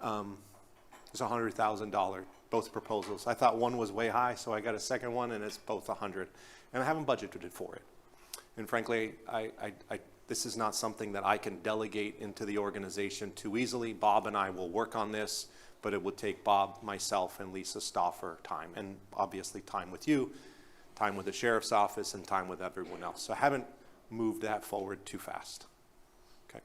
It's $100,000, both proposals. I thought one was way high, so I got a second one, and it's both 100. And I haven't budgeted for it. And frankly, this is not something that I can delegate into the organization too easily. Bob and I will work on this, but it would take Bob, myself, and Lisa Stauffer time, and obviously time with you, time with the sheriff's office, and time with everyone else. So I haven't moved that forward too fast. Okay.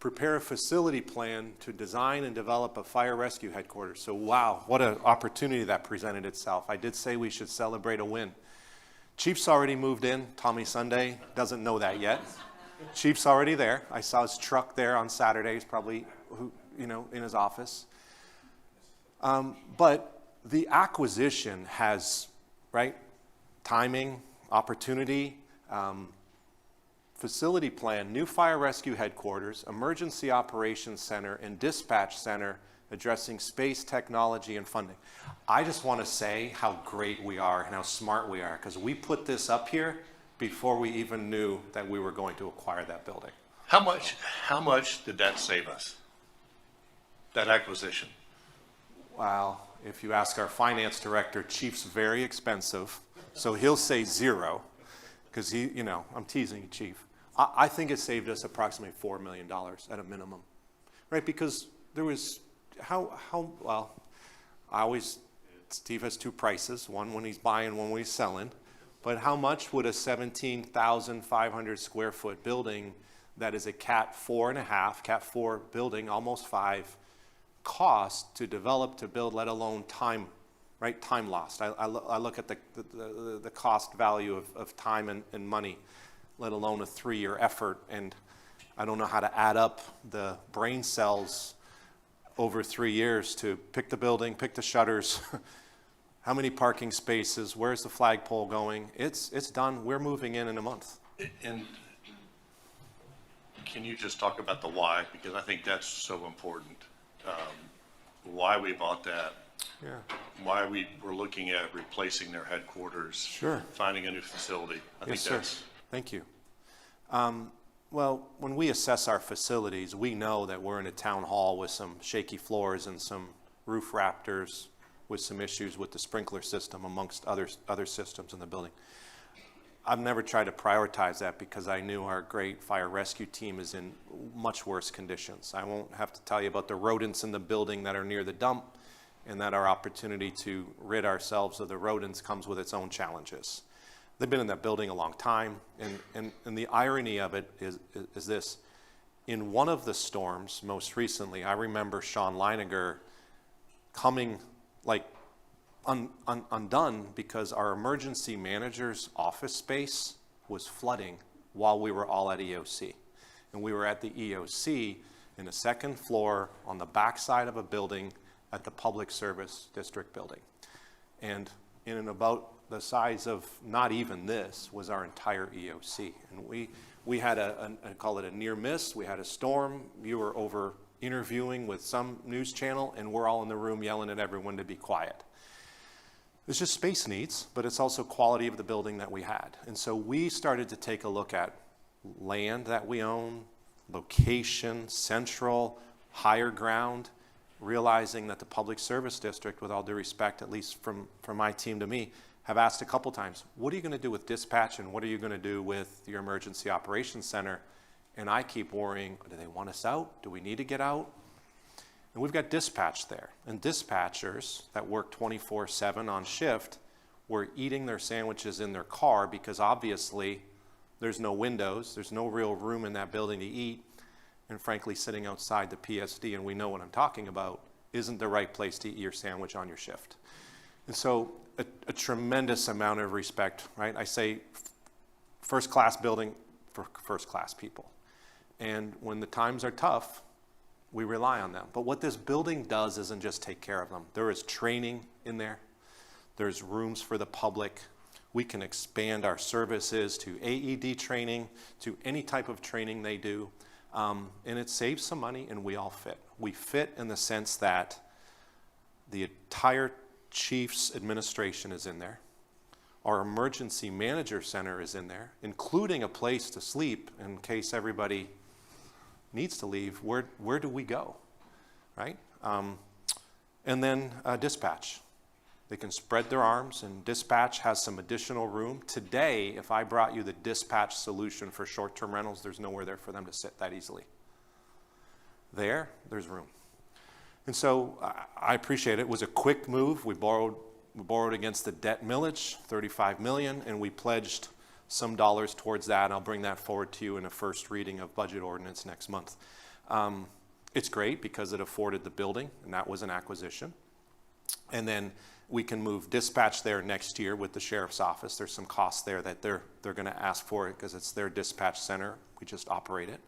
Prepare a facility plan to design and develop a fire rescue headquarters. So wow, what an opportunity that presented itself. I did say we should celebrate a win. Chief's already moved in. Tommy Sunday doesn't know that yet. Chief's already there. I saw his truck there on Saturday. He's probably, in his office. But the acquisition has, right, timing, opportunity, facility plan, new fire rescue headquarters, emergency operations center, and dispatch center addressing space, technology, and funding. I just want to say how great we are and how smart we are, because we put this up here before we even knew that we were going to acquire that building. How much did that save us? That acquisition? Wow, if you ask our finance director, Chief's very expensive, so he'll say 0, because I'm teasing you, Chief. I think it saved us approximately $4 million at a minimum, right? Because there was, Steve has 2 prices, one when he's buying, one when he's selling, but how much would a 17,500 square foot building that is a Cat 4.5, Cat 4 building, almost 5, cost to develop, to build, let alone time, right? Time lost. I look at the cost value of time and money, let alone a 3-year effort, and I don't know how to add up the brain cells over 3 years to pick the building, pick the shutters, how many parking spaces, where's the flagpole going? It's done. We're moving in a month. And can you just talk about the why? Because I think that's so important. Why we bought that. Yeah. Why we were looking at replacing their headquarters. Sure. Finding a new facility. I think Yes, sir. that's. Thank you. Well, when we assess our facilities, we know that we're in a town hall with some shaky floors and some roof rafters with some issues with the sprinkler system amongst other systems in the building. I've never tried to prioritize that because I knew our great fire rescue team is in much worse conditions. I won't have to tell you about the rodents in the building that are near the dump, and that our opportunity to rid ourselves of the rodents comes with its own challenges. They've been in that building a long time, and the irony of it is this. In one of the storms, most recently, I remember Sean Leiniger coming undone because our emergency manager's office space was flooding while we were all at EOC. And we were at the EOC in the 2nd floor on the back side of a building at the Public Service District building. And in and about the size of not even this was our entire EOC. And we had I call it a near miss. We had a storm. You were over interviewing with some news channel, and we're all in the room yelling at everyone to be quiet. It's just space needs, but it's also quality of the building that we had. And so we started to take a look at land that we own, location, central, higher ground, realizing that the Public Service District, with all due respect, at least from my team to me, have asked a couple times, what are you going to do with dispatch and what are you going to do with your Emergency Operations Center? And I keep worrying, do they want us out? Do we need to get out? And we've got dispatch there. And dispatchers that work 24/7 on shift were eating their sandwiches in their car because obviously there's no windows, there's no real room in that building to eat. And frankly, sitting outside the PSD, and we know what I'm talking about, isn't the right place to eat your sandwich on your shift. And so a tremendous amount of respect, right? I say first-class building for first-class people. And when the times are tough, we rely on them. But what this building does isn't just take care of them. There is training in there. There's rooms for the public. We can expand our services to AED training, to any type of training they do. And it saves some money, and we all fit. We fit in the sense that the entire Chief's administration is in there. Our emergency manager center is in there, including a place to sleep in case everybody needs to leave. Where do we go, right? And then dispatch. They can spread their arms, and dispatch has some additional room. Today, if I brought you the dispatch solution for short-term rentals, there's nowhere there for them to sit that easily. There's room. And so I appreciate it. It was a quick move. We borrowed against the debt millage, $35 million, and we pledged some dollars towards that. I'll bring that forward to you in a first reading of budget ordinance next month. It's great because it afforded the building, and that was an acquisition. And then we can move dispatch there next year with the sheriff's office. There's some costs there that they're going to ask for it because it's their dispatch center. We just operate it.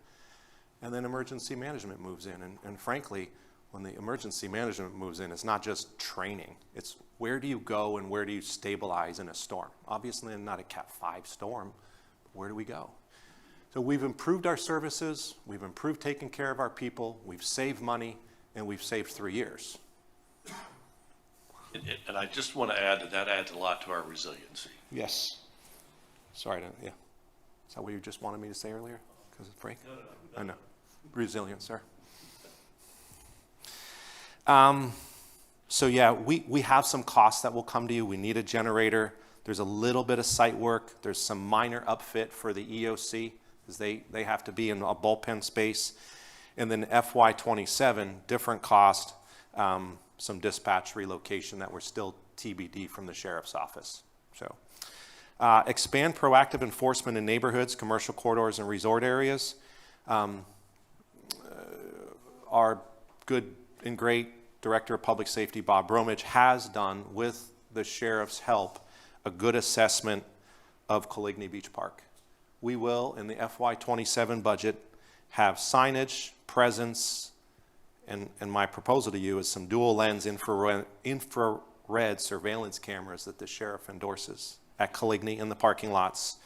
And then emergency management moves in. And frankly, when the emergency management moves in, it's not just training. It's where do you go and where do you stabilize in a storm? Obviously, not a Cat 5 storm, but where do we go? So we've improved our services, we've improved taking care of our people, we've saved money, and we've saved 3 years. And I just want to add that adds a lot to our resiliency. Yes. Sorry, yeah. Is that what you just wanted me to say earlier? Because it's Frank? No. I know. Resilience, sir. So yeah, we have some costs that will come to you. We need a generator. There's a little bit of site work. There's some minor upfit for the EOC because they have to be in a bullpen space. And then FY27, different cost, some dispatch relocation that we're still TBD from the sheriff's office. So expand proactive enforcement in neighborhoods, commercial corridors, and resort areas. Our good and great Director of Public Safety, Bob Bromage, has done, with the sheriff's help, a good assessment of Coligny Beach Park. We will, in the FY27 budget, have signage, presence, and my proposal to you is some dual lens infrared surveillance cameras that the sheriff endorses at Coligny in the parking lots.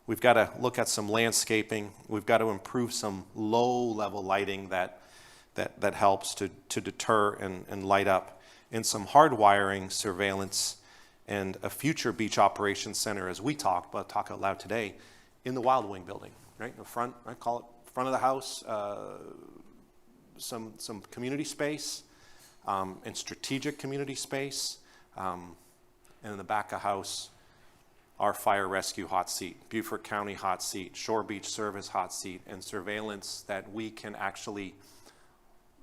We've got to look at some landscaping. We've got to improve some low-level lighting that helps to deter and light up, and some hardwiring surveillance and a future beach operations center, as we talked, but talk out loud today, in the Wild Wing building, right in the front, I call it front of the house, some community space, and strategic community space, and in the back of house, our fire rescue hot seat, Beaufort County hot seat, Shore Beach Service hot seat, and surveillance that we can actually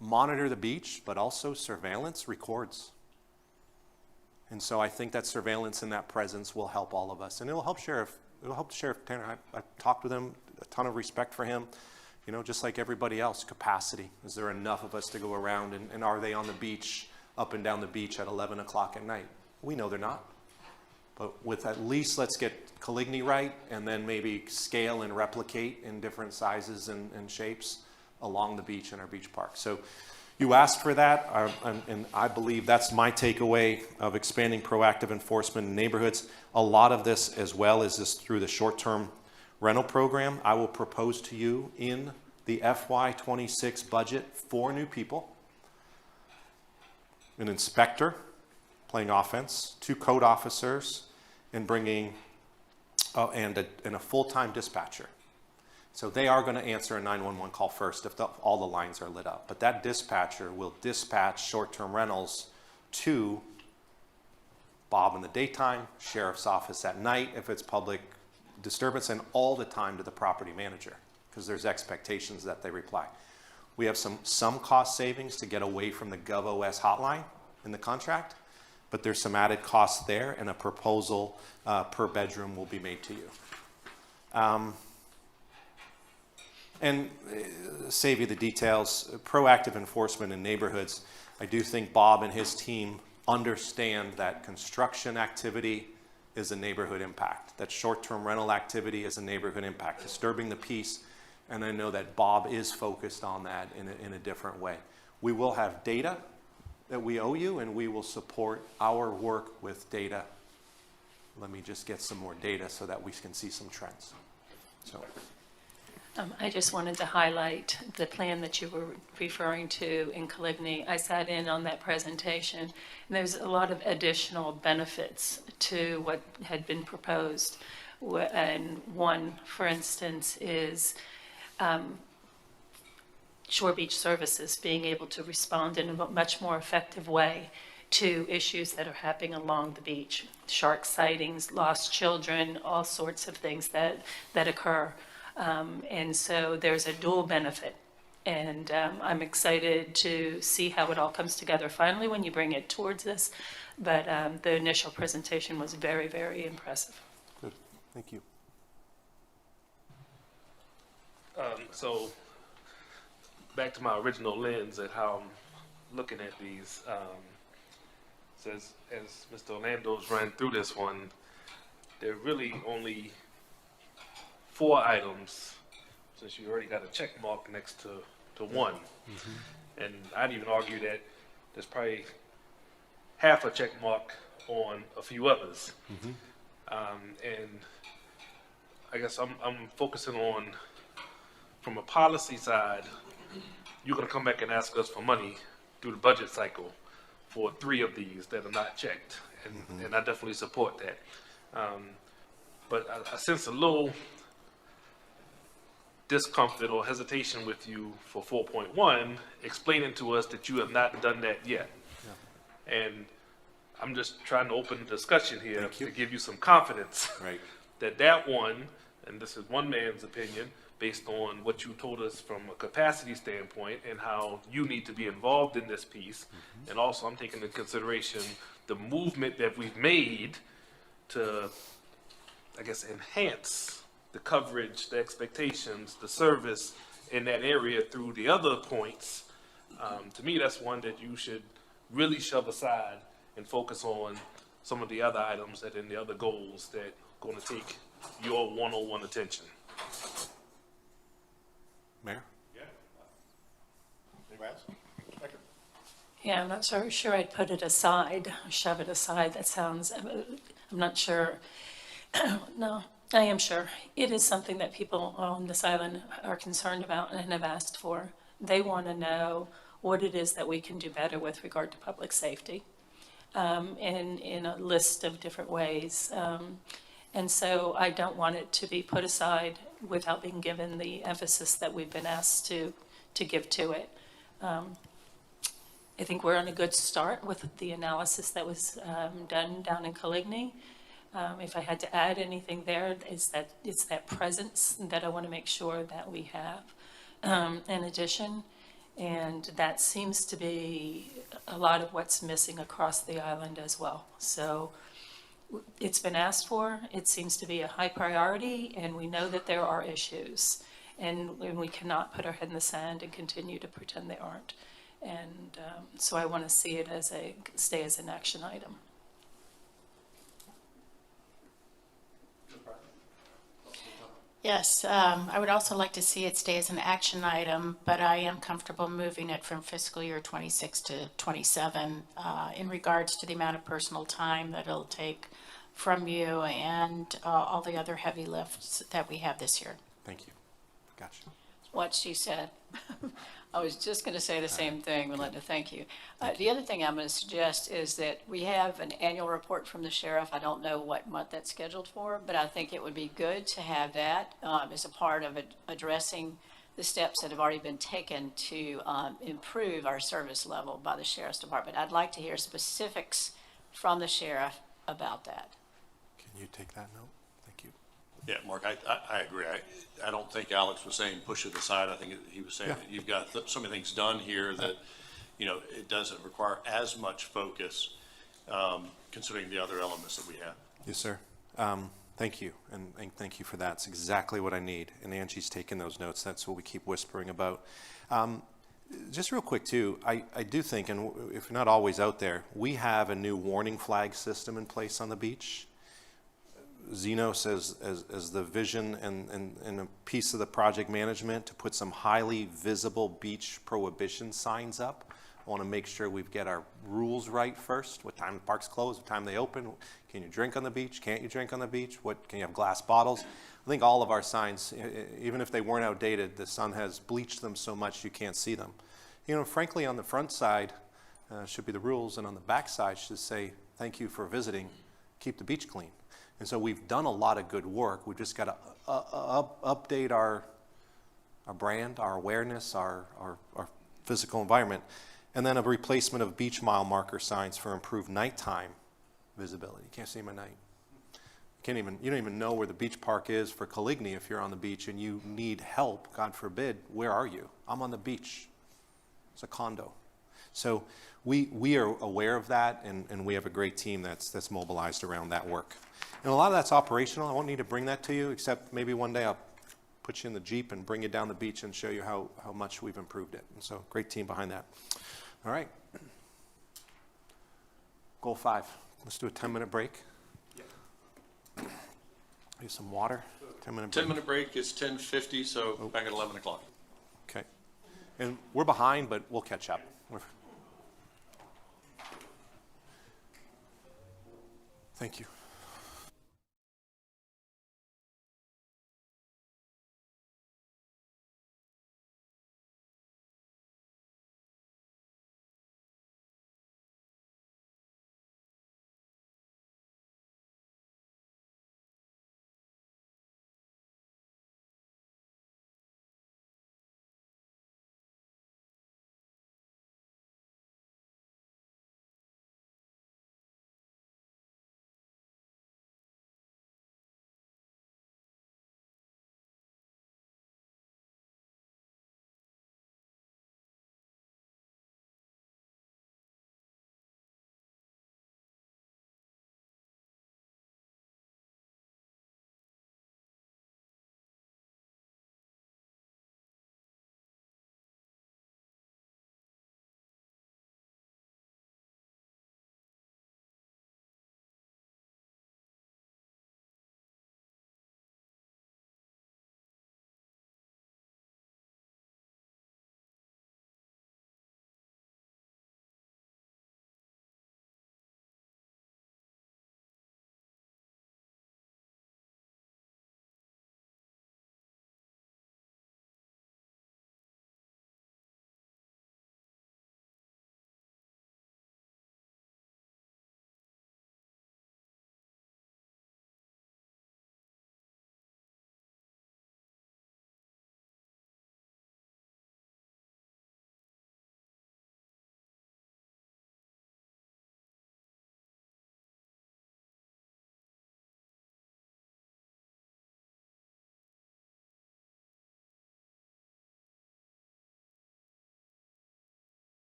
monitor the beach, but also surveillance records. And so I think that surveillance and that presence will help all of us. And it'll help Sheriff Tanner. I talked with him, a ton of respect for him. You know, just like everybody else, capacity. Is there enough of us to go around? And are they on the beach, up and down the beach at 11 o'clock at night? We know they're not. But with at least, let's get Coligny right, and then maybe scale and replicate in different sizes and shapes along the beach in our beach park. So You asked for that, and I believe that's my takeaway of expanding proactive enforcement in neighborhoods. A lot of this, as well as this through the short-term rental program, I will propose to you in the FY26 budget for new people. An inspector playing offense, 2 code officers, and bringing, and a full-time dispatcher. So they are going to answer a 911 call first if all the lines are lit up. But that dispatcher will dispatch short-term rentals to Bob in the daytime, sheriff's office at night if it's public disturbance, and all the time to the property manager, because there's expectations that they reply. We have some cost savings to get away from the GovOS hotline in the contract, but there's some added costs there, and a proposal per bedroom will be made to you. And save you the details, proactive enforcement in neighborhoods. I do think Bob and his team understand that construction activity is a neighborhood impact, that short-term rental activity is a neighborhood impact, disturbing the peace, and I know that Bob is focused on that in a different way. We will have data that we owe you, and we will support our work with data. Let me just get some more data so that we can see some trends. So. I just wanted to highlight the plan that you were referring to in Coligny. I sat in on that presentation, and there's a lot of additional benefits to what had been proposed. And one, for instance, is Shore Beach Services being able to respond in a much more effective way to issues that are happening along the beach. Shark sightings, lost children, all sorts of things that occur. And so there's a dual benefit, and I'm excited to see how it all comes together finally when you bring it towards this, but the initial presentation was very, very impressive. Good, thank you. So back to my original lens at how I'm looking at these, says as Mr. Orlando's ran through this one, there are really only 4 items, since you already got a check mark next to one. Mm-hmm. And I'd even argue that there's probably half a check mark on a few others. Mm-hmm. And I guess I'm focusing on, from a policy side, you're gonna come back and ask us for money through the budget cycle for 3 of these that are not checked. And I definitely support that. But I sense a little discomfort or hesitation with you for 4.1, explaining to us that you have not done that yet. Yeah. And I'm just trying to open the discussion here to give you some confidence Right. that one, and this is one man's opinion, based on what you told us from a capacity standpoint and how you need to be involved in this piece. Mm-hmm. And also I'm taking into consideration the movement that we've made to, I guess, enhance the coverage, the expectations, the service in that area through the other points. To me, that's one that you should really shove aside and focus on some of the other items that in the other goals that are going to take your one-on-one attention. Mayor? Yeah, I'm not so sure I'd put it aside, shove it aside. That sounds, I'm not sure. No, I am sure. It is something that people on this island are concerned about and have asked for. They want to know what it is that we can do better with regard to public safety, in a list of different ways. And so I don't want it to be put aside without being given the emphasis that we've been asked to give to it. I think we're on a good start with the analysis that was done down in Coligny. If I had to add anything there, it's that presence that I want to make sure that we have in addition. And that seems to be a lot of what's missing across the island as well. So it's been asked for, it seems to be a high priority, and we know that there are issues. And we cannot put our head in the sand and continue to pretend they aren't. And so I want to see it stay as an action item. Yes, I would also like to see it stay as an action item, but I am comfortable moving it from fiscal year 26 to 27 in regards to the amount of personal time that it'll take from you and all the other heavy lifts that we have this year. Thank you. Gotcha. What she said. I was just going to say the same thing, Melinda, thank you. The other thing I'm going to suggest is that we have an annual report from the sheriff. I don't know what month that's scheduled for, but I think it would be good to have that as a part of addressing the steps that have already been taken to improve our service level by the sheriff's department. I'd like to hear specifics from the sheriff about that. Can you take that note? Thank you. Yeah, Mark, I agree. I don't think Alex was saying push it aside. I think he was saying Yeah. that you've got so many things done here that, it doesn't require as much focus, considering the other elements that we have. Yes, sir. Thank you, and thank you for that. It's exactly what I need, and Angie's taking those notes. That's what we keep whispering about. Just real quick, too, I do think, and if you're not always out there, we have a new warning flag system in place on the beach. Xenos as the vision and a piece of the project management to put some highly visible beach prohibition signs up. I want to make sure we've got our rules right first. What time the parks close, what time they open, can you drink on the beach, can't you drink on the beach, can you have glass bottles? I think all of our signs, even if they weren't outdated, the sun has bleached them so much you can't see them. Frankly, on the front side should be the rules, and on the back side should say, thank you for visiting, keep the beach clean. And so we've done a lot of good work. We've just got to update our brand, our awareness, our physical environment, and then a replacement of beach mile marker signs for improved nighttime visibility. You can't see them at night. You don't even know where the beach park is for Coligny if you're on the beach and you need help, God forbid. Where are you? I'm on the beach. It's a condo. So we are aware of that, and we have a great team that's mobilized around that work. And a lot of that's operational. I won't need to bring that to you, except maybe one day I'll put you in the Jeep and bring you down the beach and show you how much we've improved it. And so great team behind that. All right. Goal 5. Let's do a 10-minute break. Yeah. Get some water. 10-minute break. 10-minute break is 10:50, so back at 11 o'clock. Okay. And we're behind, but we'll catch up. Thank you.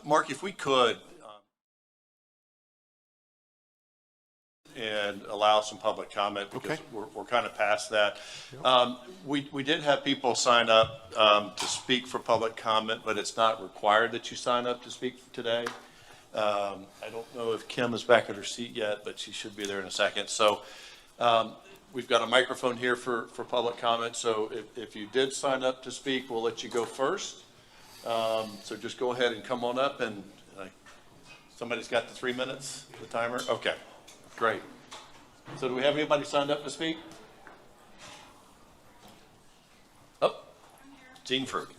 Mark, if we could, and allow some public comment, because Okay. we're kind of past that. We did have people sign up to speak for public comment, but it's not required that you sign up to speak today. I don't know if Kim is back at her seat yet, but she should be there in a second. So we've got a microphone here for public comment, so if you did sign up to speak, we'll let you go first. So just go ahead and come on up, and somebody's got the 3 minutes, the timer? Okay, great. So do we have anybody signed up to speak? Oh, Gene Fruit.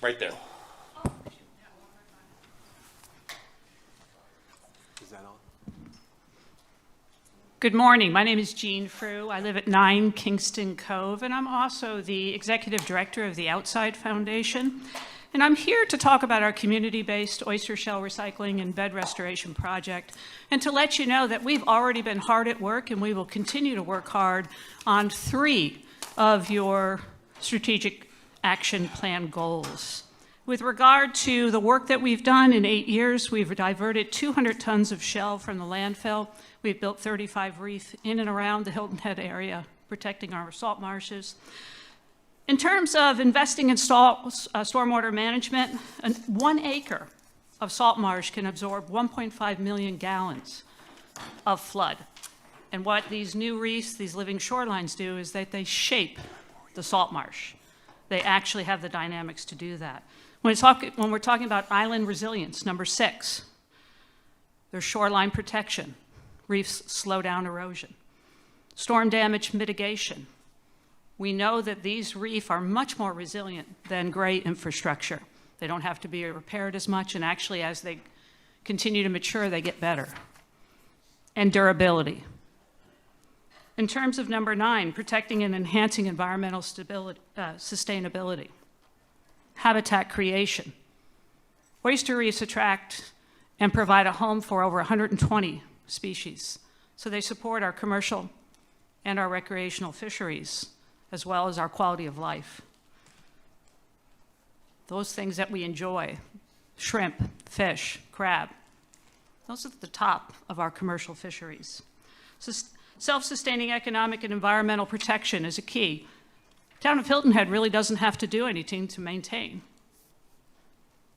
Right there. Is that on? Good morning. My name is Jean Frew. I live at 9 Kingston Cove, and I'm also the executive director of the Outside Foundation. And I'm here to talk about our community-based oyster shell recycling and bed restoration project, and to let you know that we've already been hard at work, and we will continue to work hard on 3 of your strategic action plan goals. With regard to the work that we've done in 8 years, we've diverted 200 tons of shell from the landfill. We've built 35 reefs in and around the Hilton Head area, protecting our salt marshes. In terms of investing in stormwater management, 1 acre of salt marsh can absorb 1.5 million gallons of flood. And what these new reefs, these living shorelines do is that they shape the salt marsh. They actually have the dynamics to do that. When we're talking about island resilience, number 6, there's shoreline protection. Reefs slow down erosion. Storm damage mitigation. We know that these reefs are much more resilient than gray infrastructure. They don't have to be repaired as much, and actually as they continue to mature, they get better. And durability. In terms of number 9, protecting and enhancing environmental sustainability. Habitat creation. Oyster reefs attract and provide a home for over 120 species. So they support our commercial and our recreational fisheries, as well as our quality of life. Those things that we enjoy, shrimp, fish, crab, those are at the top of our commercial fisheries. Self-sustaining economic and environmental protection is a key. Town of Hilton Head really doesn't have to do anything to maintain.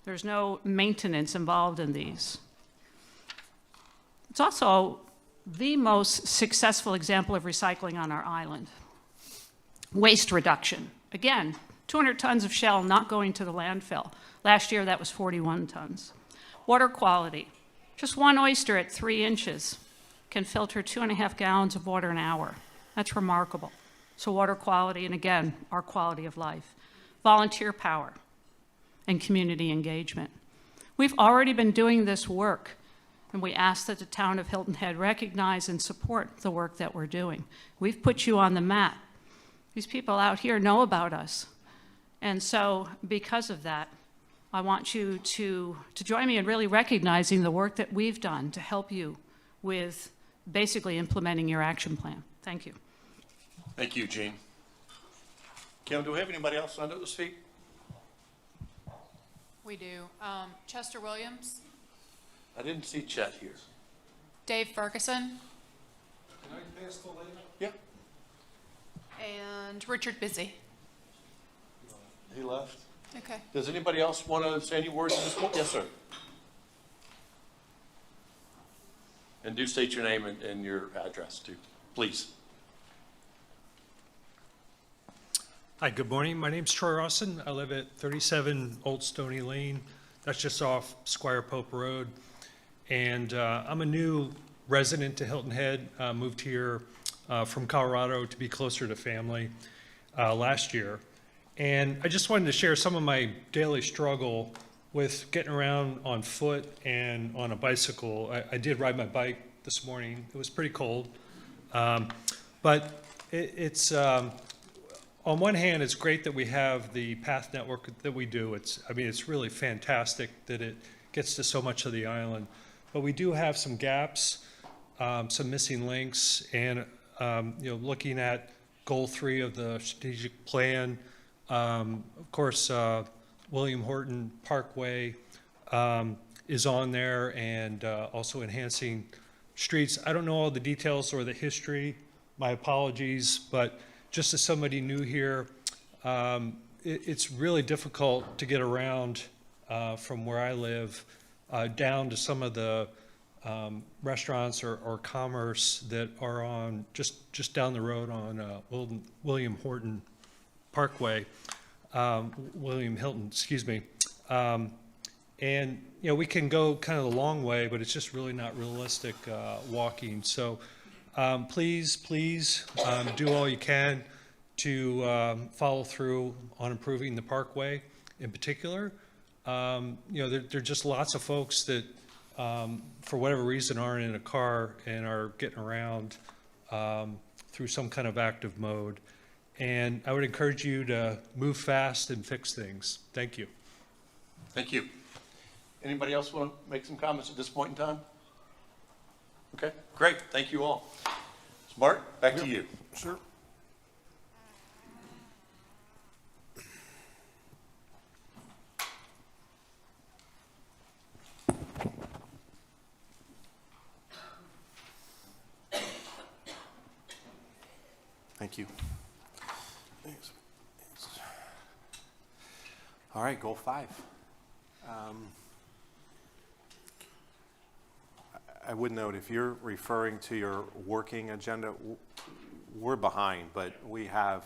There's no maintenance involved in these. It's also the most successful example of recycling on our island. Waste reduction. Again, 200 tons of shell not going to the landfill. Last year, that was 41 tons. Water quality. Just 1 oyster at 3 inches can filter 2.5 gallons of water an hour. That's remarkable. So water quality, and again, our quality of life. Volunteer power and community engagement. We've already been doing this work, and we ask that the town of Hilton Head recognize and support the work that we're doing. We've put you on the map. These people out here know about us. And so because of that, I want you to join me in really recognizing the work that we've done to help you with basically implementing your action plan. Thank you. Thank you, Gene. Kim, do we have anybody else signed up to speak? We do. Chester Williams, I didn't see Chet here. Dave Ferguson, Can I pass the lady? Yeah. and Richard Busy. He left. Okay. Does anybody else want to say any words at this point? Yes, sir. And do state your name and your address too, please. Hi, good morning. My name's Troy Rawson. I live at 37 Old Stony Lane. That's just off Squire Pope Road. And I'm a new resident to Hilton Head. Moved here from Colorado to be closer to family last year. And I just wanted to share some of my daily struggle with getting around on foot and on a bicycle. I did ride my bike this morning. It was pretty cold. But it's on one hand, it's great that we have the path network that we do. It's really fantastic that it gets to so much of the island. But we do have some gaps, some missing links, and looking at goal 3 of the strategic plan. Of course, William Horton Parkway is on there, and also enhancing streets. I don't know all the details or the history, my apologies, but just as somebody new here, it's really difficult to get around from where I live down to some of the restaurants or commerce that are on just down the road on William Horton Parkway, William Hilton, excuse me. And, you know, we can go kind of the long way, but it's just really not realistic walking. So please do all you can to follow through on improving the parkway in particular. You know, there are just lots of folks that, for whatever reason, aren't in a car and are getting around through some kind of active mode. And I would encourage you to move fast and fix things. Thank you. Thank you. Anybody else want to make some comments at this point in time? Okay, great. Thank you all. Mark, back to you. Sure. Thank you. All right, goal 5. I would note, if you're referring to your working agenda, we're behind, but we have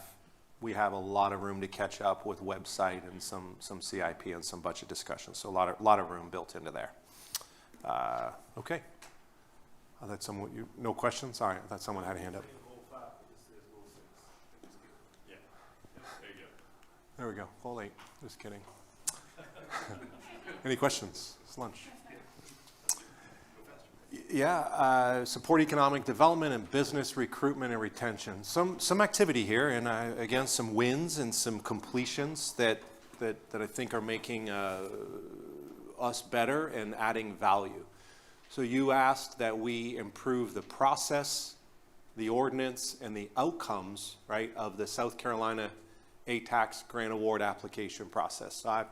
a lot of room to catch up with website and some CIP and some budget discussions. So a lot of room built into there. Okay. I thought no questions? All right, I thought someone had a hand up. There we go. Goal 8. Just kidding. Any questions? It's lunch. Yeah, support economic development and business recruitment and retention. Some activity here, and again, some wins and some completions that I think are making us better and adding value. So you asked that we improve the process, the ordinance, and the outcomes, right, of the South Carolina ATAX grant award application process. So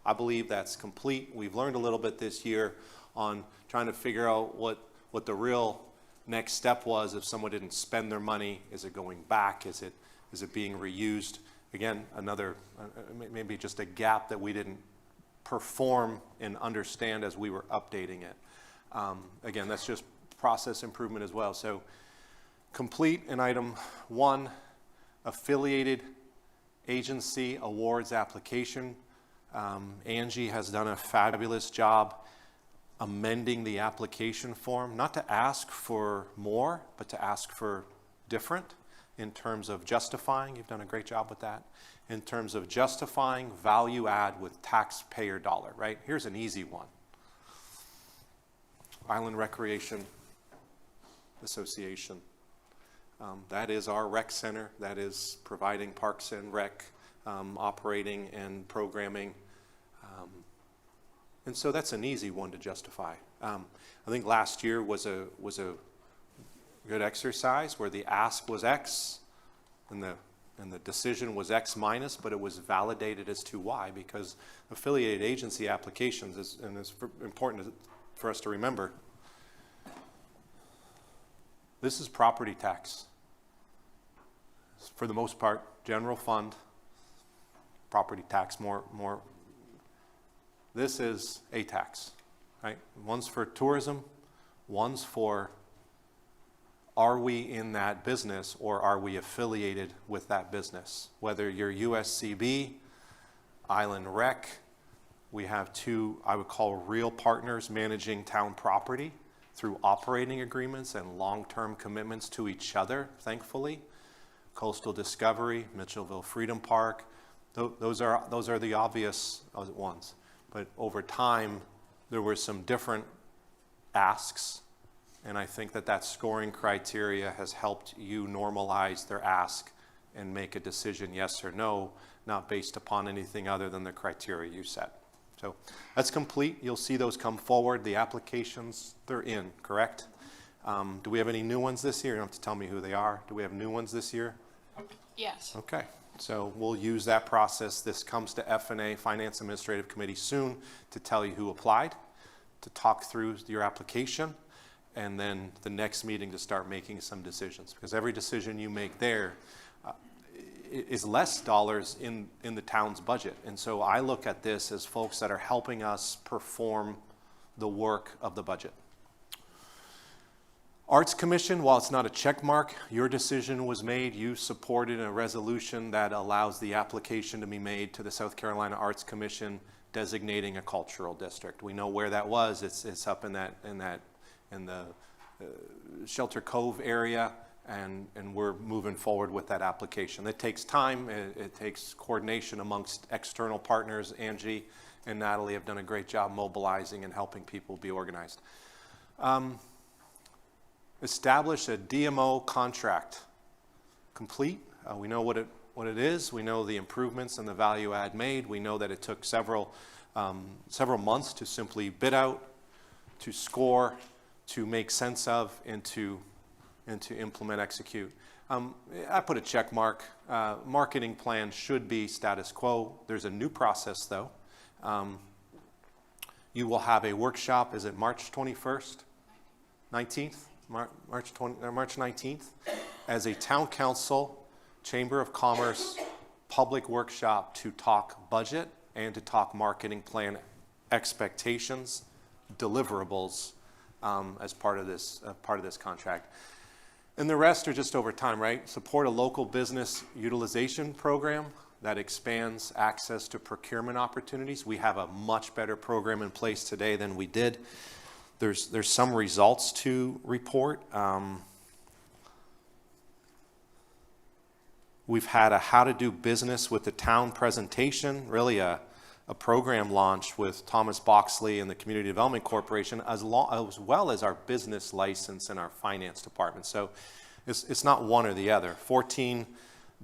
I believe that's complete. We've learned a little bit this year on trying to figure out what the real next step was if someone didn't spend their money. Is it going back? Is it being reused? Again, another, maybe just a gap that we didn't perform and understand as we were updating it. Again, that's just process improvement as well. So complete in item 1, affiliated agency awards application. Angie has done a fabulous job amending the application form, not to ask for more, but to ask for different in terms of justifying. You've done a great job with that. In terms of justifying value add with taxpayer dollar, right? Here's an easy one. Island Recreation Association. That is our rec center. That is providing parks and rec, operating and programming. And so that's an easy one to justify. I think last year was a good exercise where the ask was X and the decision was X minus, but it was validated as to Y, because affiliated agency applications and it's important for us to remember. This is property tax. For the most part, general fund, property tax, more. This is a tax, right? One's for tourism, one's for, are we in that business or are we affiliated with that business? Whether you're USCB, Island Rec, we have 2, I would call real partners managing town property through operating agreements and long-term commitments to each other, thankfully. Coastal Discovery, Mitchellville Freedom Park, those are the obvious ones. But over time, there were some different asks, and I think that scoring criteria has helped you normalize their ask and make a decision yes or no, not based upon anything other than the criteria you set. So that's complete. You'll see those come forward. The applications, they're in, correct? Do we have any new ones this year? You don't have to tell me who they are. Do we have new ones this year? Yes. Okay, So we'll use that process. This comes to F&A, Finance Administrative Committee, soon to tell you who applied, to talk through your application, and then the next meeting to start making some decisions. Because every decision you make there is less dollars in the town's budget. And so I look at this as folks that are helping us perform the work of the budget. Arts Commission, while it's not a check mark, your decision was made. You supported a resolution that allows the application to be made to the South Carolina Arts Commission designating a cultural district. We know where that was. It's up in the Shelter Cove area, and we're moving forward with that application. It takes time. It takes coordination amongst external partners. Angie and Natalie have done a great job mobilizing and helping people be organized. Establish a DMO contract. Complete. We know what it is. We know the improvements and the value add made. We know that it took several months to simply bid out, to score, to make sense of, and to implement, execute. I put a check mark. Marketing plan should be status quo. There's a new process, though. You will have a workshop. Is it March 21st? 19th? March 19th, as a town council, Chamber of Commerce, public workshop to talk budget and to talk marketing plan expectations, deliverables as part of this contract. And the rest are just over time, right? Support a local business utilization program that expands access to procurement opportunities. We have a much better program in place today than we did. There's some results to report. We've had a how to do business with the town presentation, really a program launch with Thomas Boxley and the Community Development Corporation, as well as our business license and our finance department. So it's not one or the other. 14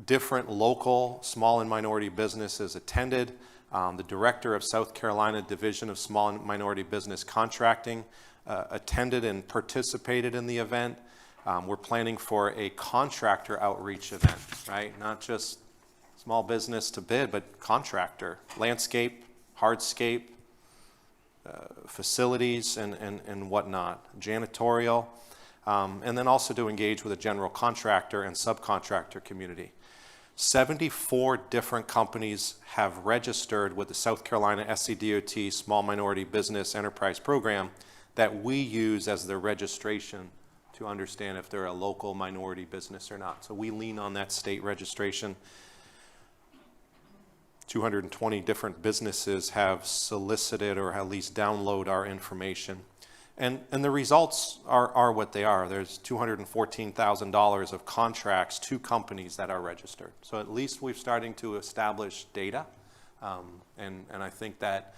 different local small and minority businesses attended. The director of South Carolina Division of Small and Minority Business Contracting attended and participated in the event. We're planning for a contractor outreach event, right? Not just small business to bid, but contractor, landscape, hardscape, facilities and whatnot, janitorial, and then also to engage with a general contractor and subcontractor community. 74 different companies have registered with the South Carolina SCDOT Small Minority Business Enterprise Program that we use as their registration to understand if they're a local minority business or not. So we lean on that state registration. 220 different businesses have solicited or at least download our information. And the results are what they are. There's $214,000 of contracts to companies that are registered. So at least we're starting to establish data. And I think that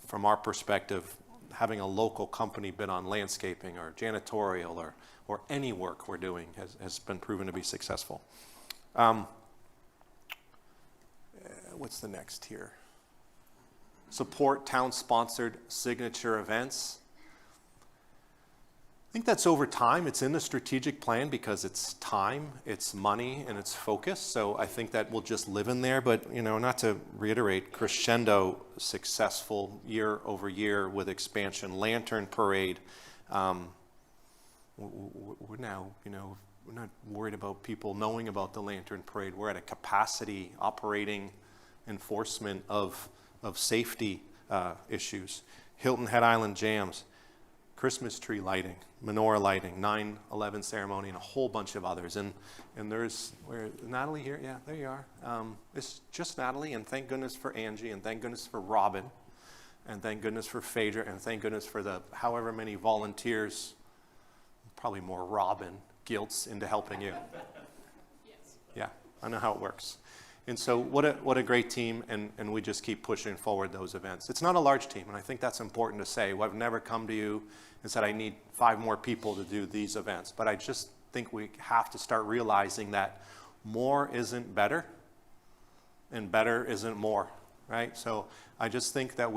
from our perspective, having a local company bid on landscaping or janitorial or any work we're doing has been proven to be successful. What's the next here? Support town-sponsored signature events. I think that's over time. It's in the strategic plan because it's time, it's money, and it's focus. So I think that will just live in there. But, not to reiterate, crescendo successful year over year with expansion. Lantern Parade. We're now, we're not worried about people knowing about the Lantern Parade. We're at a capacity operating enforcement of safety issues. Hilton Head Island Jams. Christmas tree lighting, menorah lighting, 9/11 ceremony, and a whole bunch of others. And there's, where Natalie here? Yeah, there you are. It's just Natalie, and thank goodness for Angie, and thank goodness for Robin, and thank goodness for Phaedra, and thank goodness for the however many volunteers, probably more Robin, guilts into helping you. Yes. Yeah, I know how it works. And so what a great team, and we just keep pushing forward those events. It's not a large team, and I think that's important to say. I've never come to you and said I need 5 more people to do these events, but I just think we have to start realizing that more isn't better, and better isn't more, right? So I just think that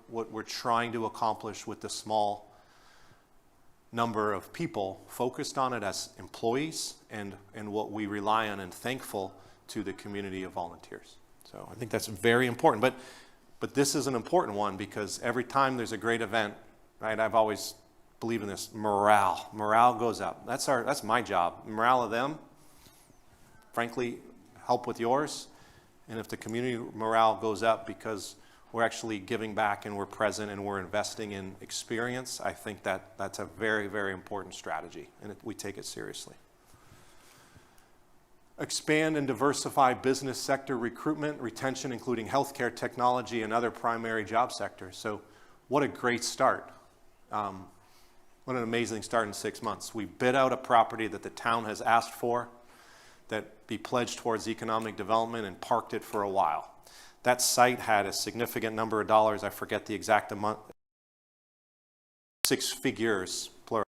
what we're trying to accomplish with the small number of people focused on it as employees and what we rely on and thankful to the community of volunteers. So I think that's very important. But this is an important one because every time there's a great event, right, I've always believed in this, morale goes up. That's my job. Morale of them, frankly, help with yours. And if the community morale goes up because we're actually giving back and we're present and we're investing in experience, I think that's a very, very important strategy, and we take it seriously. Expand and diversify business sector recruitment, retention, including healthcare, technology, and other primary job sectors. So what a great start. What an amazing start in 6 months. We bid out a property that the town has asked for that be pledged towards economic development and parked it for a while. That site had a significant number of dollars, I forget the exact amount, 6 figures, plural.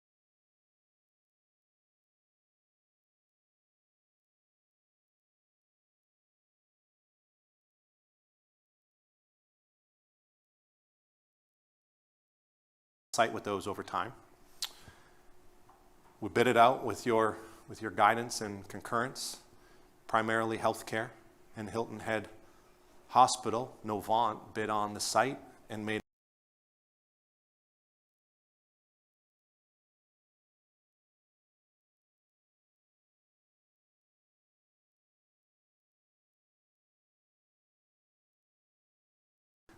Site with those over time. We bid it out with your guidance and concurrence, primarily healthcare, and Hilton Head Hospital, Novant, bid on the site and made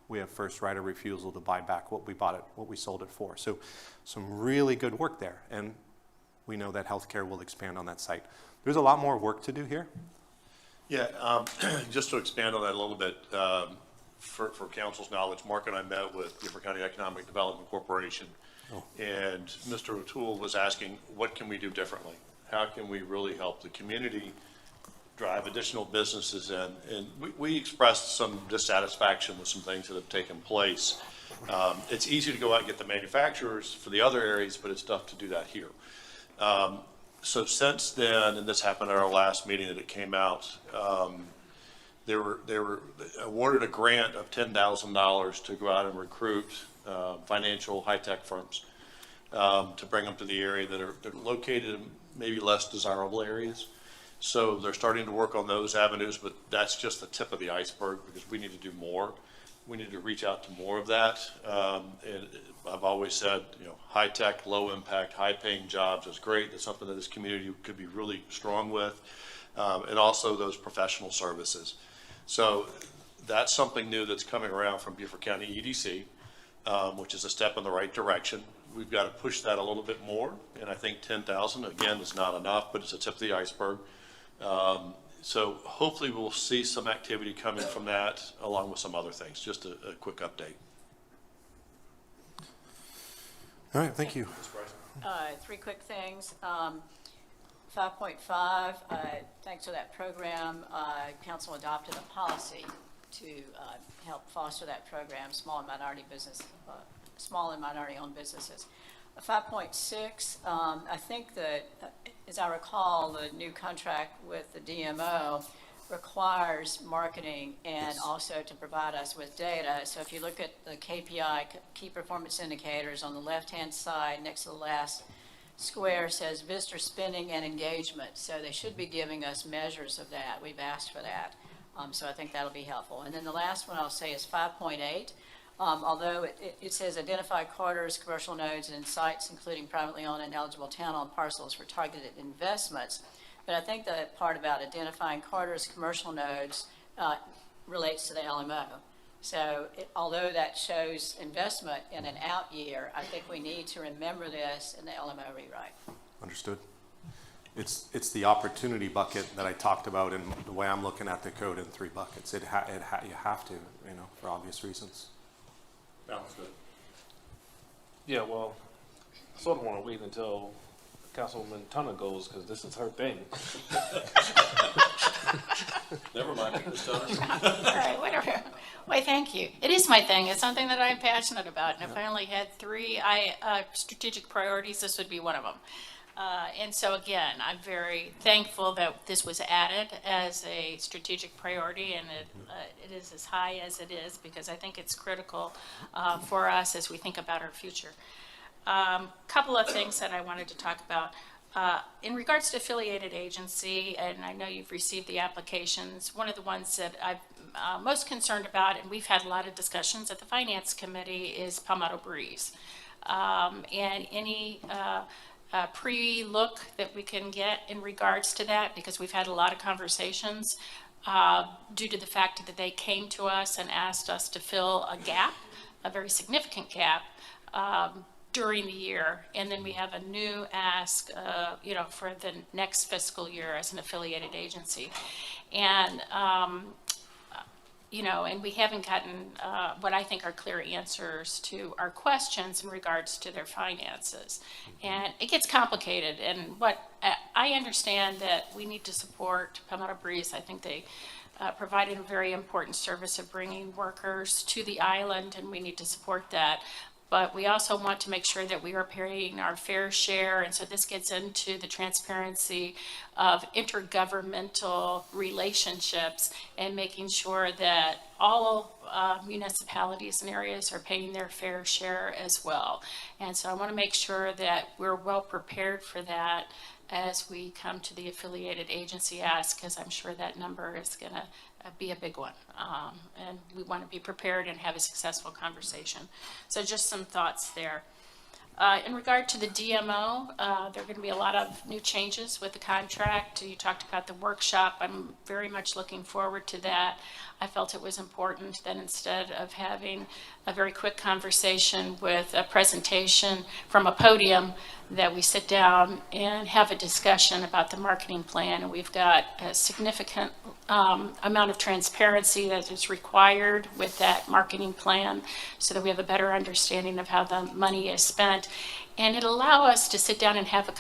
we have first right of refusal to buy back what we sold it for. So some really good work there, and we know that healthcare will expand on that site. There's a lot more work to do here. Yeah, just to expand on that a little bit, for council's knowledge, Mark and I met with Beaufort County Economic Development Corporation, and Mr. O'Toole was asking, what can we do differently? How can we really help the community drive additional businesses in? And we expressed some dissatisfaction with some things that have taken place. It's easy to go out and get the manufacturers for the other areas, but it's tough to do that here. So since then, and this happened at our last meeting that it came out, they were awarded a grant of $10,000 to go out and recruit financial high-tech firms to bring them to the area that are located in maybe less desirable areas. So they're starting to work on those avenues, but that's just the tip of the iceberg because we need to do more. We need to reach out to more of that. And I've always said, high-tech, low-impact, high-paying jobs is great. That's something that this community could be really strong with. And also those professional services. So that's something new that's coming around from Beaufort County EDC, which is a step in the right direction. We've got to push that a little bit more. And I think 10,000, again, is not enough, but it's a tip of the iceberg. So hopefully we'll see some activity coming from that along with some other things. Just a quick update. All right, thank you. 3 quick things. 5.5, thanks to that program, council adopted a policy to help foster that program, small and minority owned businesses. 5.6, I think that, as I recall, the new contract with the DMO requires marketing and also to provide us with data. So if you look at the KPI, key performance indicators, on the left-hand side next to the last square says visitor spending and engagement. So they should be giving us measures of that. We've asked for that. So I think that'll be helpful. And then the last one I'll say is 5.8. Although it says identify corridors, commercial nodes, and sites, including privately owned and eligible town-owned parcels for targeted investments. But I think the part about identifying corridors, commercial nodes, relates to the LMO. So although that shows investment in an out year, I think we need to remember this in the LMO rewrite. Understood. It's the opportunity bucket that I talked about, and the way I'm looking at the code in 3 buckets. You have to, for obvious reasons. Sounds good. Yeah, well, I sort of want to wait until Councilwoman Turner goes because this is her thing. Never mind, Ms. Turner. All right, whatever. Well, thank you. It is my thing. It's something that I'm passionate about. And if I only had 3 strategic priorities, this would be one of them. And so again, I'm very thankful that this was added as a strategic priority, and it is as high as it is because I think it's critical for us as we think about our future. Couple of things that I wanted to talk about. In regards to affiliated agency, and I know you've received the applications, one of the ones that I'm most concerned about, and we've had a lot of discussions at the Finance Committee, is Palmetto Breeze. And any pre-look that we can get in regards to that, because we've had a lot of conversations due to the fact that they came to us and asked us to fill a gap, a very significant gap, during the year, and then we have a new ask, for the next fiscal year as an affiliated agency. And, and we haven't gotten what I think are clear answers to our questions in regards to their finances. And it gets complicated, and what I understand that we need to support Palmetto Breeze. I think they provided a very important service of bringing workers to the island, and we need to support that. But we also want to make sure that we are paying our fair share, and so this gets into the transparency of intergovernmental relationships and making sure that all municipalities and areas are paying their fair share as well. And so I want to make sure that we're well prepared for that as we come to the affiliated agency ask, because I'm sure that number is going to be a big one. And we want to be prepared and have a successful conversation. So just some thoughts there. In regard to the DMO, there are going to be a lot of new changes with the contract. You talked about the workshop. I'm very much looking forward to that. I felt it was important that instead of having a very quick conversation with a presentation from a podium, that we sit down and have a discussion about the marketing plan. And we've got a significant amount of transparency that is required with that marketing plan so that we have a better understanding of how the money is spent. And it'll allow us to sit down and have a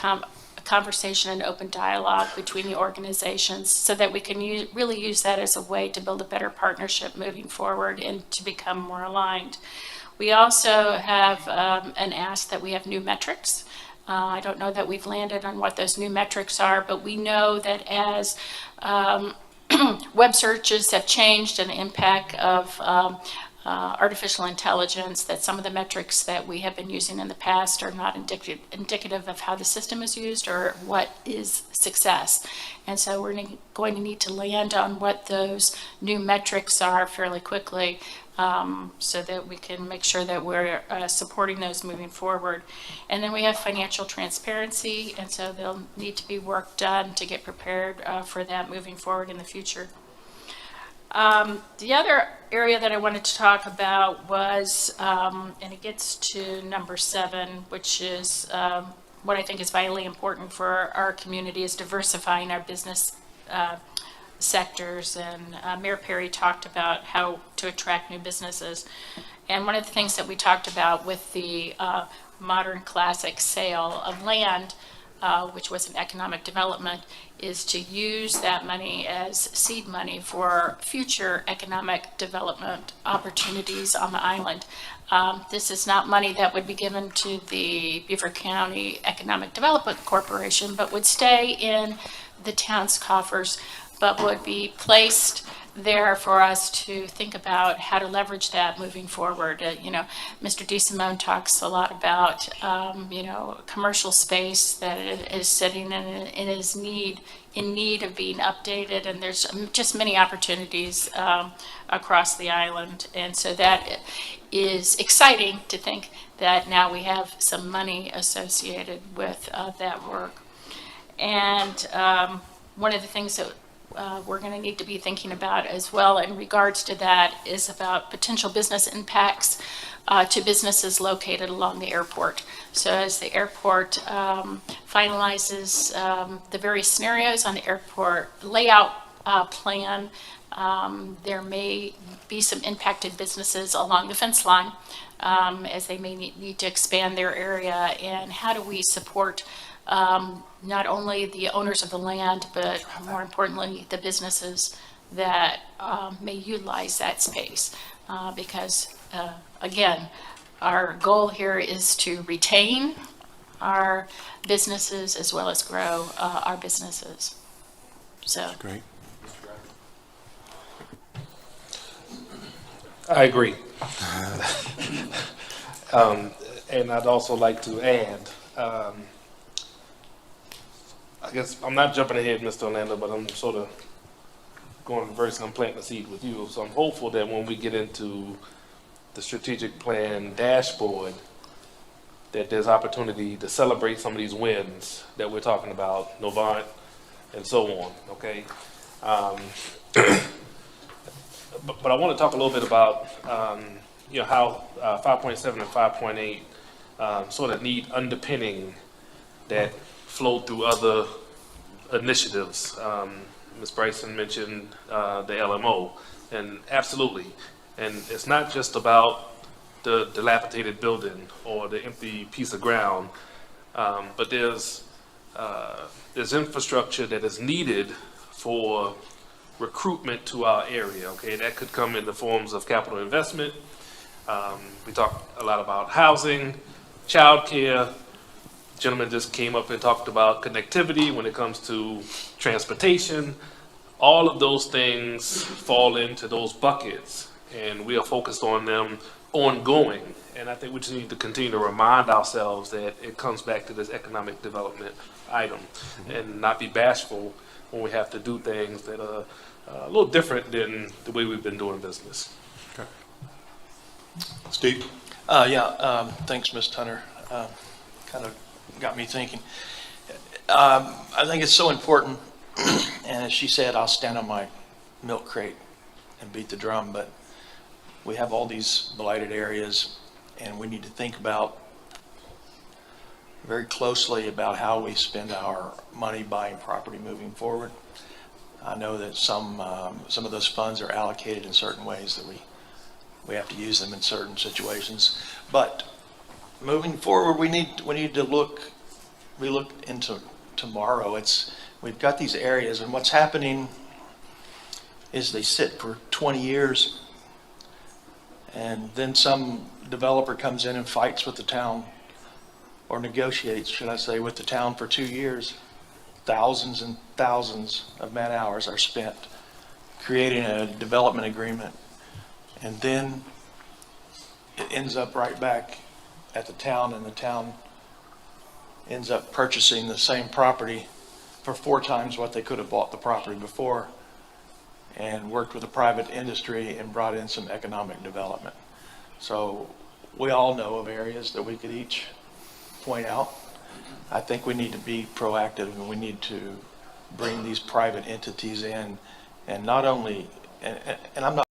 conversation and open dialogue between the organizations so that we can really use that as a way to build a better partnership moving forward and to become more aligned. We also have an ask that we have new metrics. I don't know that we've landed on what those new metrics are, but we know that as web searches have changed and the impact of artificial intelligence, that some of the metrics that we have been using in the past are not indicative of how the system is used or what is success. And so we're going to need to land on what those new metrics are fairly quickly so that we can make sure that we're supporting those moving forward. And then we have financial transparency, and so there'll need to be work done to get prepared for that moving forward in the future. The other area that I wanted to talk about was, and it gets to number 7, which is what I think is vitally important for our community, is diversifying our business sectors. And Mayor Perry talked about how to attract new businesses. And one of the things that we talked about with the modern classic sale of land, which was an economic development, is to use that money as seed money for future economic development opportunities on the island. This is not money that would be given to the Beaver County Economic Development Corporation, but would stay in the town's coffers, but would be placed there for us to think about how to leverage that moving forward. Mr. DeSimone talks a lot about, commercial space that is sitting and is in need of being updated, and there's just many opportunities across the island. And so that is exciting to think that now we have some money associated with that work. And one of the things that we're going to need to be thinking about as well in regards to that is about potential business impacts to businesses located along the airport. So as the airport finalizes the various scenarios on the airport layout plan, there may be some impacted businesses along the fence line as they may need to expand their area. And how do we support not only the owners of the land, but more importantly, the businesses that may utilize that space? Because, again, our goal here is to retain our businesses as well as grow our businesses. So. Great. I agree. And I'd also like to add, I guess I'm not jumping ahead, Mr. Orlando, but I'm sort of going reverse and I'm planting the seed with you. So I'm hopeful that when we get into the strategic plan dashboard, that there's opportunity to celebrate some of these wins that we're talking about, Novant and so on, okay? But I want to talk a little bit about, how 5.7 and 5.8 sort of need underpinning that flow through other initiatives. Ms. Bryson mentioned the LMO, and absolutely. And it's not just about the dilapidated building or the empty piece of ground, but there's infrastructure that is needed for recruitment to our area, okay? That could come in the forms of capital investment. We talk a lot about housing, childcare. Gentleman just came up and talked about connectivity when it comes to transportation. All of those things fall into those buckets, and we are focused on them ongoing. And I think we just need to continue to remind ourselves that it comes back to this economic development item, and not be bashful when we have to do things that are a little different than the way we've been doing business. Steve? Thanks, Ms. Tunner. Kind of got me thinking. I think it's so important, and as she said, I'll stand on my milk crate and beat the drum, but we have all these blighted areas, and we need to think about very closely about how we spend our money buying property moving forward. I know that some of those funds are allocated in certain ways that we have to use them in certain situations. But moving forward, we need to look into tomorrow. We've got these areas, and what's happening is they sit for 20 years, and then some developer comes in and fights with the town, or negotiates, should I say, with the town for 2 years. Thousands and thousands of man hours are spent creating a development agreement, and then it ends up right back at the town, and the town ends up purchasing the same property for 4 times what they could have bought the property before, and worked with the private industry and brought in some economic development. So we all know of areas that we could each point out. I think we need to be proactive, and we need to bring these private entities in, and not only, and I'm not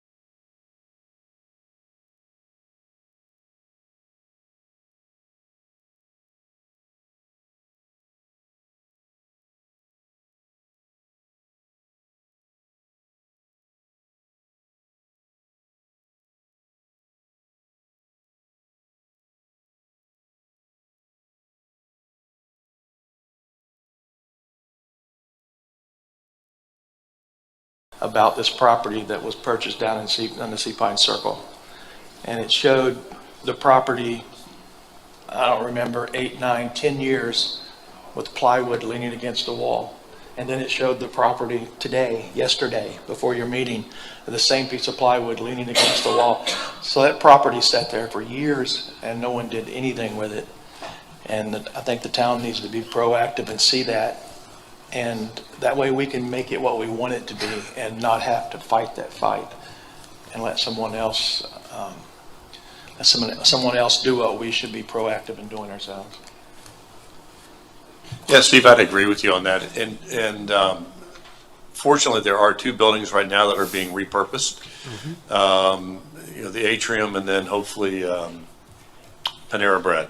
about this property that was purchased down on the Sea Pine Circle. And it showed the property, I don't remember, 8, 9, 10 years with plywood leaning against the wall. And then it showed the property today, yesterday, before your meeting, the same piece of plywood leaning against the wall. So that property sat there for years and no one did anything with it. And I think the town needs to be proactive and see that. And that way we can make it what we want it to be and not have to fight that fight and let someone else do what we should be proactive in doing ourselves. Yeah, Steve, I'd agree with you on that. And fortunately, there are 2 buildings right now that are being repurposed. The atrium, and then hopefully Panera Bread.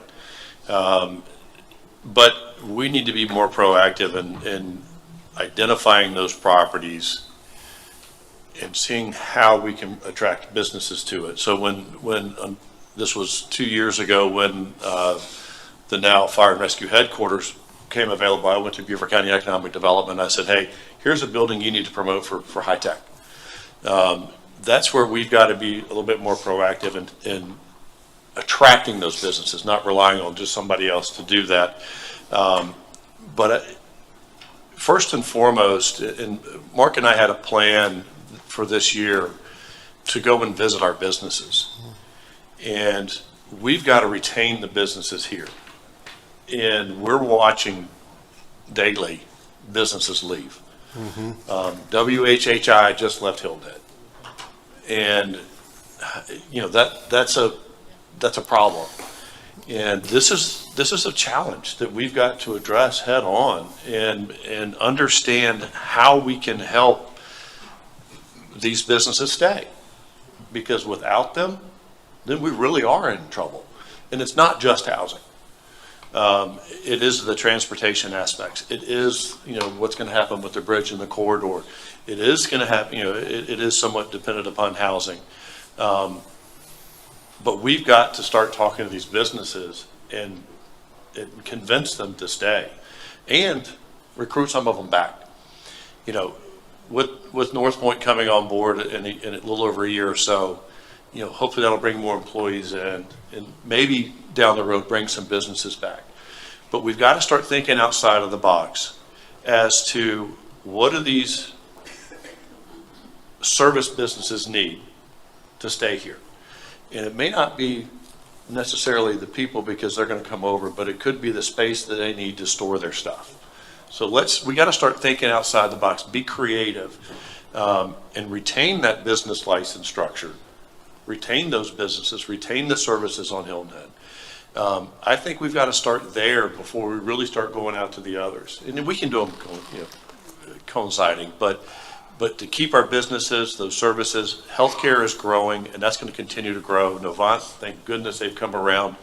But we need to be more proactive in identifying those properties and seeing how we can attract businesses to it. So when this was 2 years ago, when the now Fire and Rescue Headquarters came available, I went to Beaufort County Economic Development. I said, hey, here's a building you need to promote for high tech. That's where we've got to be a little bit more proactive in attracting those businesses, not relying on just somebody else to do that. But first and foremost, and Mark and I had a plan for this year to go and visit our businesses. And we've got to retain the businesses here. And we're watching daily businesses leave. WHHI just left Hillnet. And, you know, that's a problem. And this is a challenge that we've got to address head on and understand how we can help these businesses stay. Because without them, then we really are in trouble. And it's not just housing. It is the transportation aspects. It is, you know, what's going to happen with the bridge and the corridor. It is going to happen, you know, it is somewhat dependent upon housing. But we've got to start talking to these businesses and convince them to stay and recruit some of them back. You know, with North Point coming on board in a little over a year or so, you know, hopefully that'll bring more employees in and maybe down the road bring some businesses back. But we've got to start thinking outside of the box as to what do these service businesses need to stay here. And it may not be necessarily the people because they're going to come over, but it could be the space that they need to store their stuff. So we got to start thinking outside the box, be creative, and retain that business license structure, retain those businesses, retain the services on Hillnet. I think we've got to start there before we really start going out to the others. And we can do them, you know, coinciding, but to keep our businesses, those services, healthcare is growing, and that's going to continue to grow. Novant, thank goodness they've come around.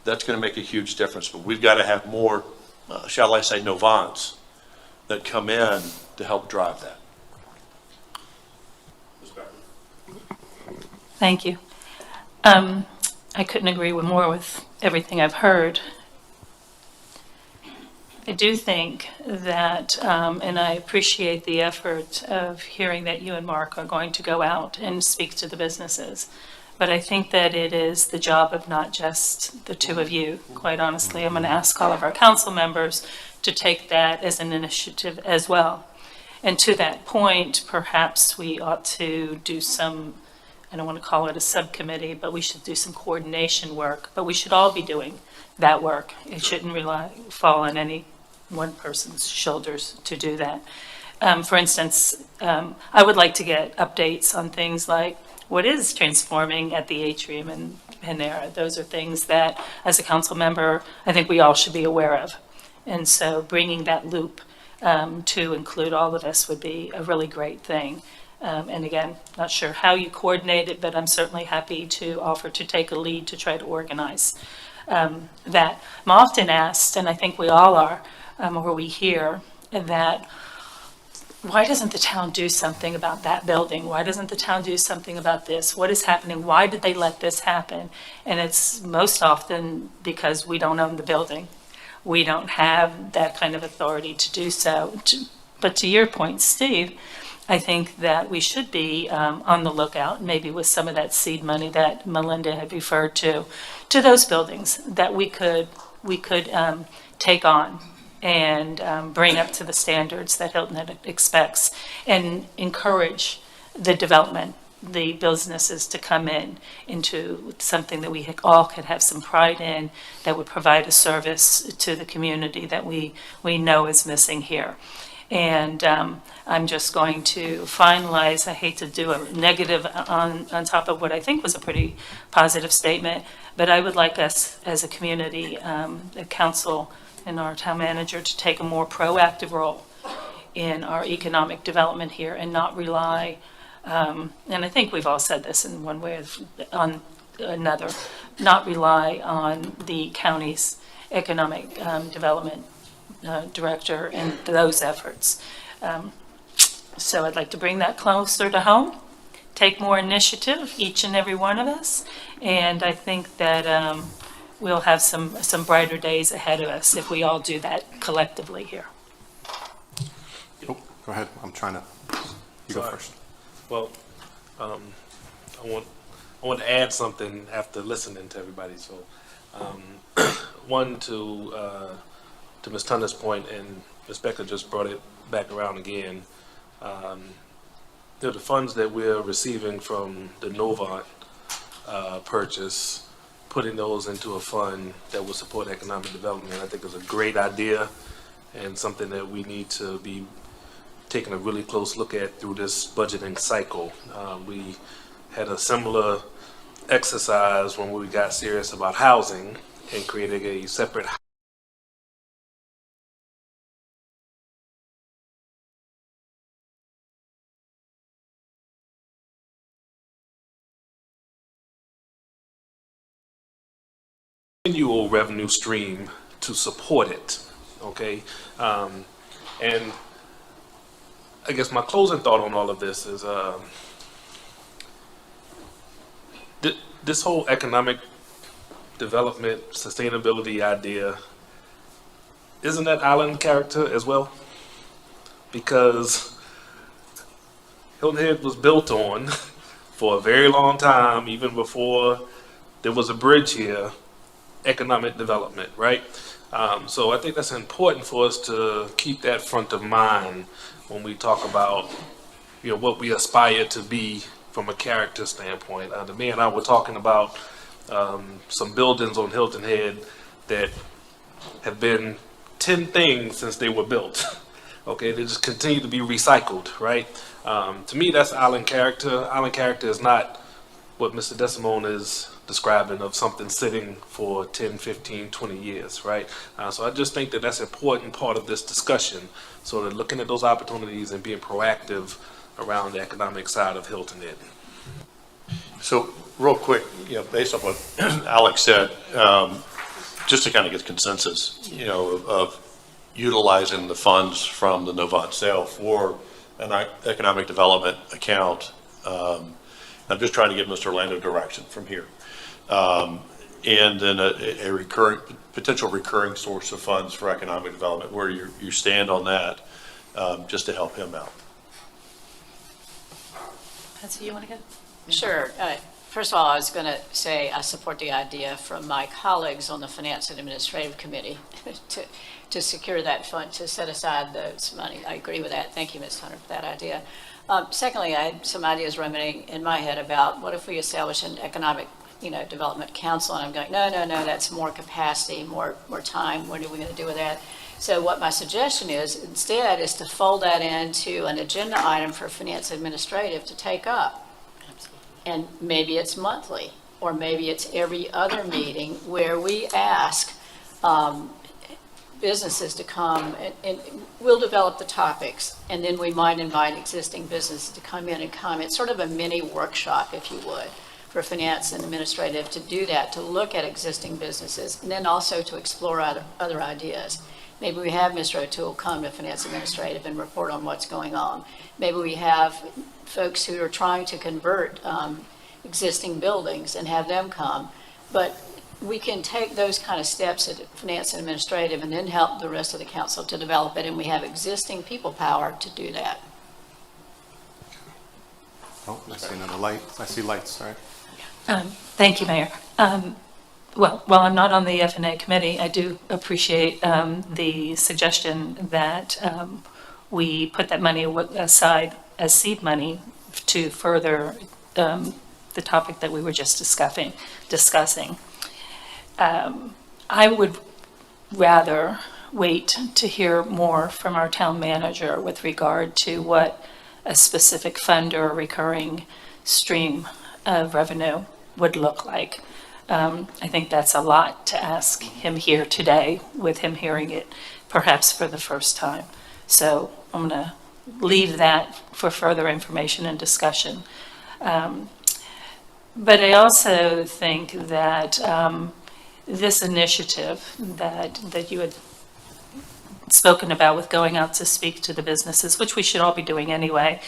That's going to make a huge difference. But we've got to have more, shall I say, Novants that come in to help drive that. Thank you. I couldn't agree more with everything I've heard. I do think that, and I appreciate the effort of hearing that you and Mark are going to go out and speak to the businesses. But I think that it is the job of not just the two of you. Quite honestly, I'm going to ask all of our council members to take that as an initiative as well. And to that point, perhaps we ought to do some, I don't want to call it a subcommittee, but we should do some coordination work. But we should all be doing that work. It shouldn't fall on any one person's shoulders to do that. For instance, I would like to get updates on things like what is transforming at the atrium and Panera. Those are things that, as a council member, I think we all should be aware of. And so bringing that loop to include all of us would be a really great thing. And again, not sure how you coordinate it, but I'm certainly happy to offer to take a lead to try to organize that. I'm often asked, and I think we all are, or we hear, that why doesn't the town do something about that building? Why doesn't the town do something about this? What is happening? Why did they let this happen? And it's most often because we don't own the building. We don't have that kind of authority to do so. But to your point, Steve, I think that we should be on the lookout, maybe with some of that seed money that Melinda had referred to those buildings that we could take on and bring up to the standards that Hilton expects and encourage the development, the businesses to come into something that we all could have some pride in, that would provide a service to the community that we know is missing here. And I'm just going to finalize, I hate to do a negative on top of what I think was a pretty positive statement, but I would like us as a community, the council and our town manager, to take a more proactive role in our economic development here and not rely, and I think we've all said this in one way or another, not rely on the county's economic development director and those efforts. So I'd like to bring that closer to home, take more initiative, each and every one of us, and I think that we'll have some brighter days ahead of us if we all do that collectively here. Oh, go ahead. I'm trying to. You go first. Well, I want to add something after listening to everybody. So, one to Ms. Tunder's point, and Ms. Becker just brought it back around again. The funds that we're receiving from the Novant purchase putting those into a fund that will support economic development, I think is a great idea and something that we need to be taking a really close look at through this budgeting cycle. We had a similar exercise when we got serious about housing and creating a separate annual revenue stream to support it, okay? And I guess my closing thought on all of this is this whole economic development, sustainability idea, isn't that island character as well? Because Hilton Head was built on for a very long time, even before there was a bridge here, economic development, right? So I think that's important for us to keep that front of mind when we talk about, you know, what we aspire to be from a character standpoint. The mayor and I were talking about some buildings on Hilton Head that have been 10 things since they were built. Okay, they just continue to be recycled, right? To me, that's island character. Island character is not what Mr. Desimone is describing of something sitting for 10, 15, 20 years, right? So I just think that that's an important part of this discussion, so that looking at those opportunities and being proactive around the economic side of Hilton Head. So real quick, you know, based on what Alex said, just to kind of get consensus, you know, of utilizing the funds from the Novant sale for an economic development account. I'm just trying to give Mr. Orlando direction from here. And then a recurring, potential recurring source of funds for economic development, where you stand on that, just to help him out. Patsy, you want to go? Sure. First of all, I was going to say I support the idea from my colleagues on the Finance and Administrative Committee to secure that fund, to set aside those money. I agree with that. Thank you, Ms. Hunter, for that idea. Secondly, I had some ideas running in my head about what if we establish an economic, development council, and I'm going, no, that's more capacity, more time. What are we going to do with that? So what my suggestion is instead is to fold that into an agenda item for Finance Administrative to take up. And maybe it's monthly, or maybe it's every other meeting where we ask businesses to come, and we'll develop the topics, and then we might invite existing businesses to come in and comment, sort of a mini workshop, if you would, for Finance and Administrative to do that, to look at existing businesses, and then also to explore other ideas. Maybe we have Mr. O'Toole come to Finance Administrative and report on what's going on. Maybe we have folks who are trying to convert existing buildings and have them come. But we can take those kind of steps at Finance and Administrative and then help the rest of the council to develop it, and we have existing people power to do that. Oh, I see another light. I see lights, sorry. Thank you, Mayor. Well, while I'm not on the F&A committee, I do appreciate the suggestion that we put that money aside as seed money to further the topic that we were just discussing. I would rather wait to hear more from our town manager with regard to what a specific fund or a recurring stream of revenue would look like. I think that's a lot to ask him here today, with him hearing it perhaps for the first time. So I'm going to leave that for further information and discussion. But I also think that this initiative that you had spoken about with going out to speak to the businesses, which we should all be doing anyway,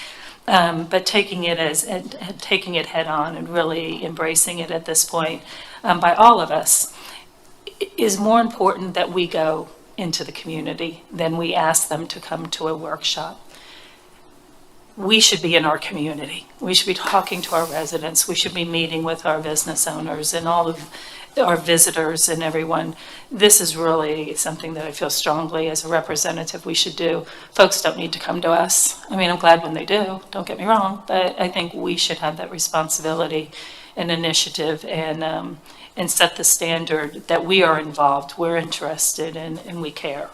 but taking it head on and really embracing it at this point by all of us, is more important that we go into the community than we ask them to come to a workshop. We should be in our community. We should be talking to our residents. We should be meeting with our business owners and all of our visitors and everyone. This is really something that I feel strongly as a representative we should do. Folks don't need to come to us. I mean, I'm glad when they do, don't get me wrong, but I think we should have that responsibility and initiative and set the standard that we are involved, we're interested, and we care.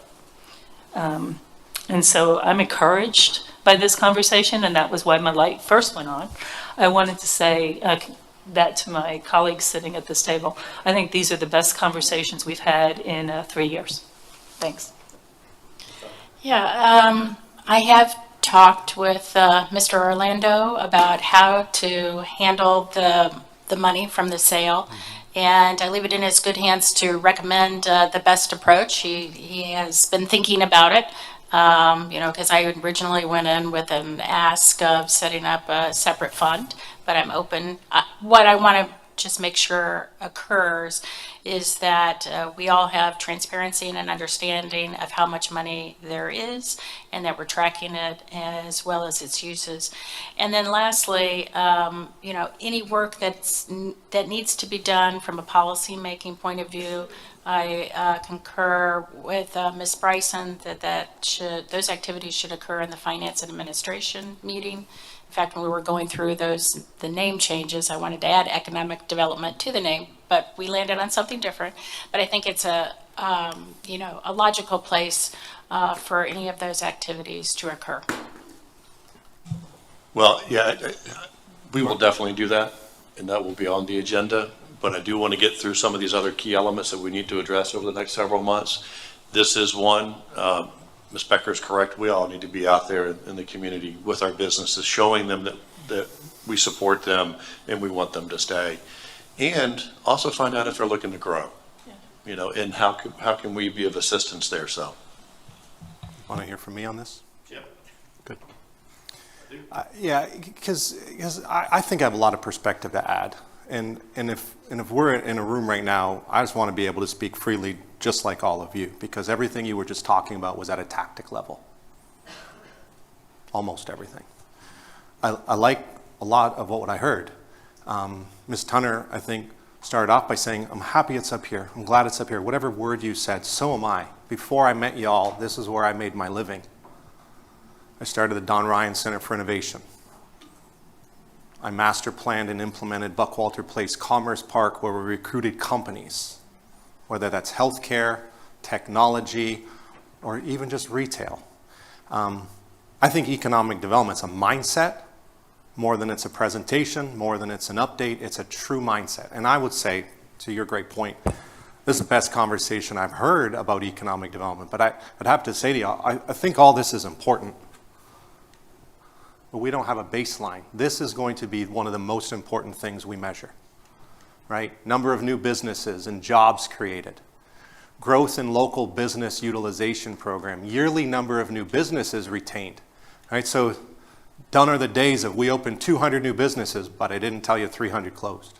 And so I'm encouraged by this conversation, and that was why my light first went on. I wanted to say that to my colleagues sitting at this table. I think these are the best conversations we've had in 3 years. Thanks. Yeah, I have talked with Mr. Orlando about how to handle the money from the sale, and I leave it in his good hands to recommend the best approach. He has been thinking about it, because I originally went in with an ask of setting up a separate fund, but I'm open. What I want to just make sure occurs is that we all have transparency and an understanding of how much money there is, and that we're tracking it as well as its uses. And then lastly, any work that needs to be done from a policy-making point of view, I concur with Ms. Bryson that those activities should occur in the Finance and Administration meeting. In fact, when we were going through the name changes, I wanted to add economic development to the name, but we landed on something different. But I think it's a logical place for any of those activities to occur. Well, yeah, we will definitely do that, and that will be on the agenda. But I do want to get through some of these other key elements that we need to address over the next several months. This is one. Ms. Becker is correct. We all need to be out there in the community with our businesses, showing them that we support them and we want them to stay. And also find out if they're looking to grow, and how can we be of assistance there, so. Want to hear from me on this? Yeah. Good. Yeah, because I think I have a lot of perspective to add. And if we're in a room right now, I just want to be able to speak freely, just like all of you, because everything you were just talking about was at a tactic level. Almost everything. I like a lot of what I heard. Ms. Tunner, I think, started off by saying, I'm happy it's up here. I'm glad it's up here. Whatever word you said, so am I. Before I met y'all, this is where I made my living. I started the Don Ryan Center for Innovation. I master planned and implemented Buckwalter Place Commerce Park, where we recruited companies, whether that's healthcare, technology, or even just retail. I think economic development's a mindset more than it's a presentation, more than it's an update. It's a true mindset. And I would say, to your great point, this is the best conversation I've heard about economic development. But I'd have to say to you, I think all this is important. But we don't have a baseline. This is going to be one of the most important things we measure, right? Number of new businesses and jobs created. Growth in local business utilization program. Yearly number of new businesses retained, right? So done are the days of we opened 200 new businesses, but I didn't tell you 300 closed.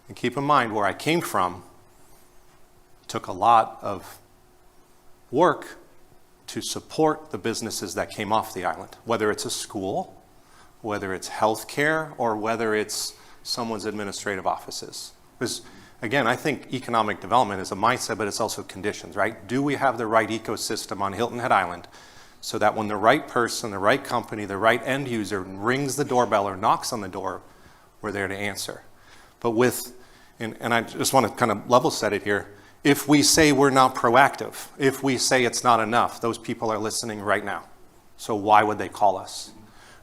And keep in mind where I came from took a lot of work to support the businesses that came off the island, whether it's a school, whether it's healthcare, or whether it's someone's administrative offices. Because again, I think economic development is a mindset, but it's also conditions, right? Do we have the right ecosystem on Hilton Head Island so that when the right person, the right company, the right end user rings the doorbell or knocks on the door, we're there to answer. But and I just want to kind of level set it here, if we say we're not proactive, if we say it's not enough, those people are listening right now. So why would they call us?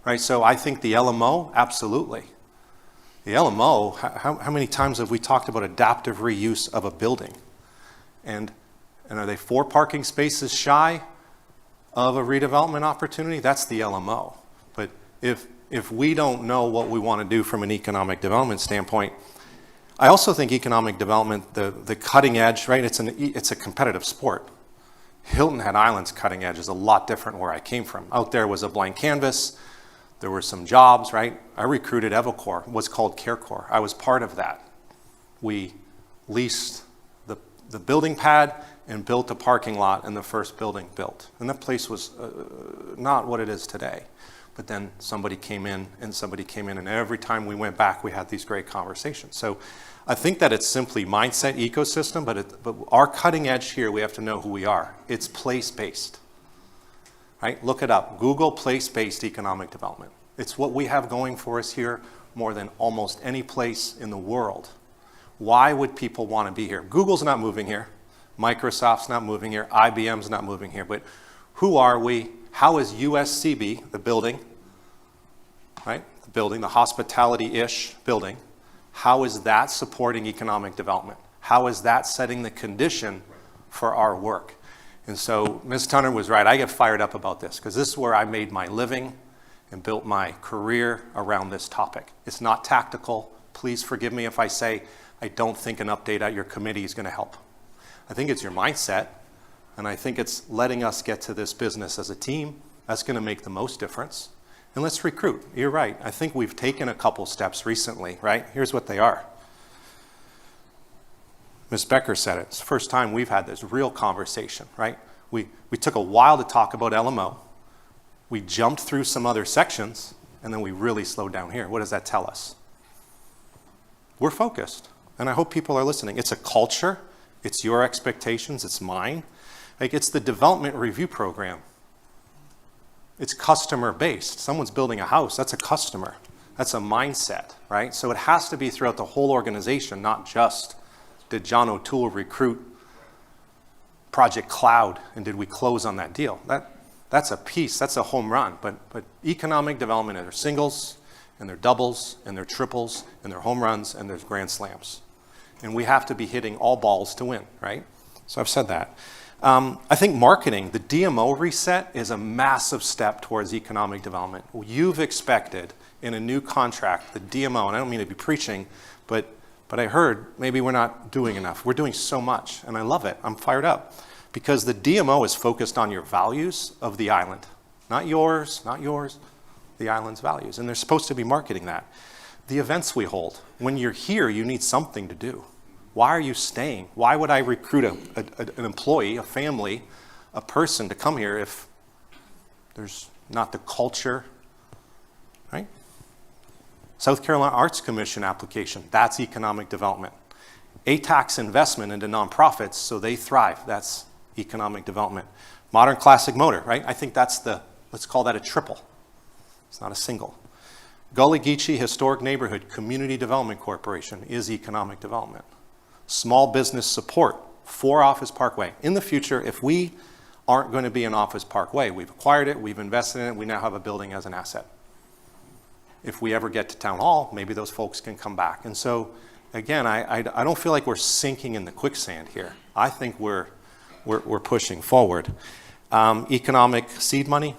Right? So I think the LMO, absolutely. The LMO, how many times have we talked about adaptive reuse of a building? And are they 4 parking spaces shy of a redevelopment opportunity? That's the LMO. But if we don't know what we want to do from an economic development standpoint, I also think economic development, the cutting edge, right? It's a competitive sport. Hilton Head Island's cutting edge is a lot different where I came from. Out there was a blank canvas. There were some jobs, right? I recruited Evacor, what's called CareCorps. I was part of that. We leased the building pad and built a parking lot in the first building built. And that place was not what it is today. But then somebody came in, and every time we went back, we had these great conversations. So I think that it's simply mindset, ecosystem, but our cutting edge here, we have to know who we are. It's place-based, right? Look it up. Google place-based economic development. It's what we have going for us here more than almost any place in the world. Why would people want to be here? Google's not moving here. Microsoft's not moving here. IBM's not moving here. But who are we? How is USCB, the building, right? The building, the hospitality-ish building, how is that supporting economic development? How is that setting the condition for our work? And so Ms. Tunner was right. I get fired up about this because this is where I made my living and built my career around this topic. It's not tactical. Please forgive me if I say I don't think an update at your committee is going to help. I think it's your mindset, and I think it's letting us get to this business as a team. That's going to make the most difference. And let's recruit. You're right. I think we've taken a couple steps recently, right? Here's what they are. Ms. Becker said it. It's the first time we've had this real conversation, right? We took a while to talk about LMO. We jumped through some other sections, and then we really slowed down here. What does that tell us? We're focused, and I hope people are listening. It's a culture. It's your expectations. It's mine. Like, it's the development review program. It's customer-based. Someone's building a house. That's a customer. That's a mindset, right? So it has to be throughout the whole organization, not just did John O'Toole recruit Project Cloud and did we close on that deal? That's a piece. That's a home run. But economic development are singles, and they're doubles, and they're triples, and they're home runs, and there's grand slams. And we have to be hitting all balls to win, right? So I've said that. I think marketing, the DMO reset is a massive step towards economic development. You've expected in a new contract, the DMO, and I don't mean to be preaching, but I heard maybe we're not doing enough. We're doing so much, and I love it. I'm fired up because the DMO is focused on your values of the island. Not yours, the island's values. And they're supposed to be marketing that. The events we hold, when you're here, you need something to do. Why are you staying? Why would I recruit an employee, a family, a person to come here if there's not the culture, right? South Carolina Arts Commission application, that's economic development. ATAX investment into nonprofits so they thrive, that's economic development. Modern Classic Motor, right? I think that's let's call that a triple. It's not a single. Gullah Geechee Historic Neighborhood Community Development Corporation is economic development. Small business support for Office Parkway. In the future, if we aren't going to be an Office Parkway, we've acquired it, we've invested in it, we now have a building as an asset. If we ever get to Town Hall, maybe those folks can come back. And so, again, I don't feel like we're sinking in the quicksand here. I think we're pushing forward. Economic seed money.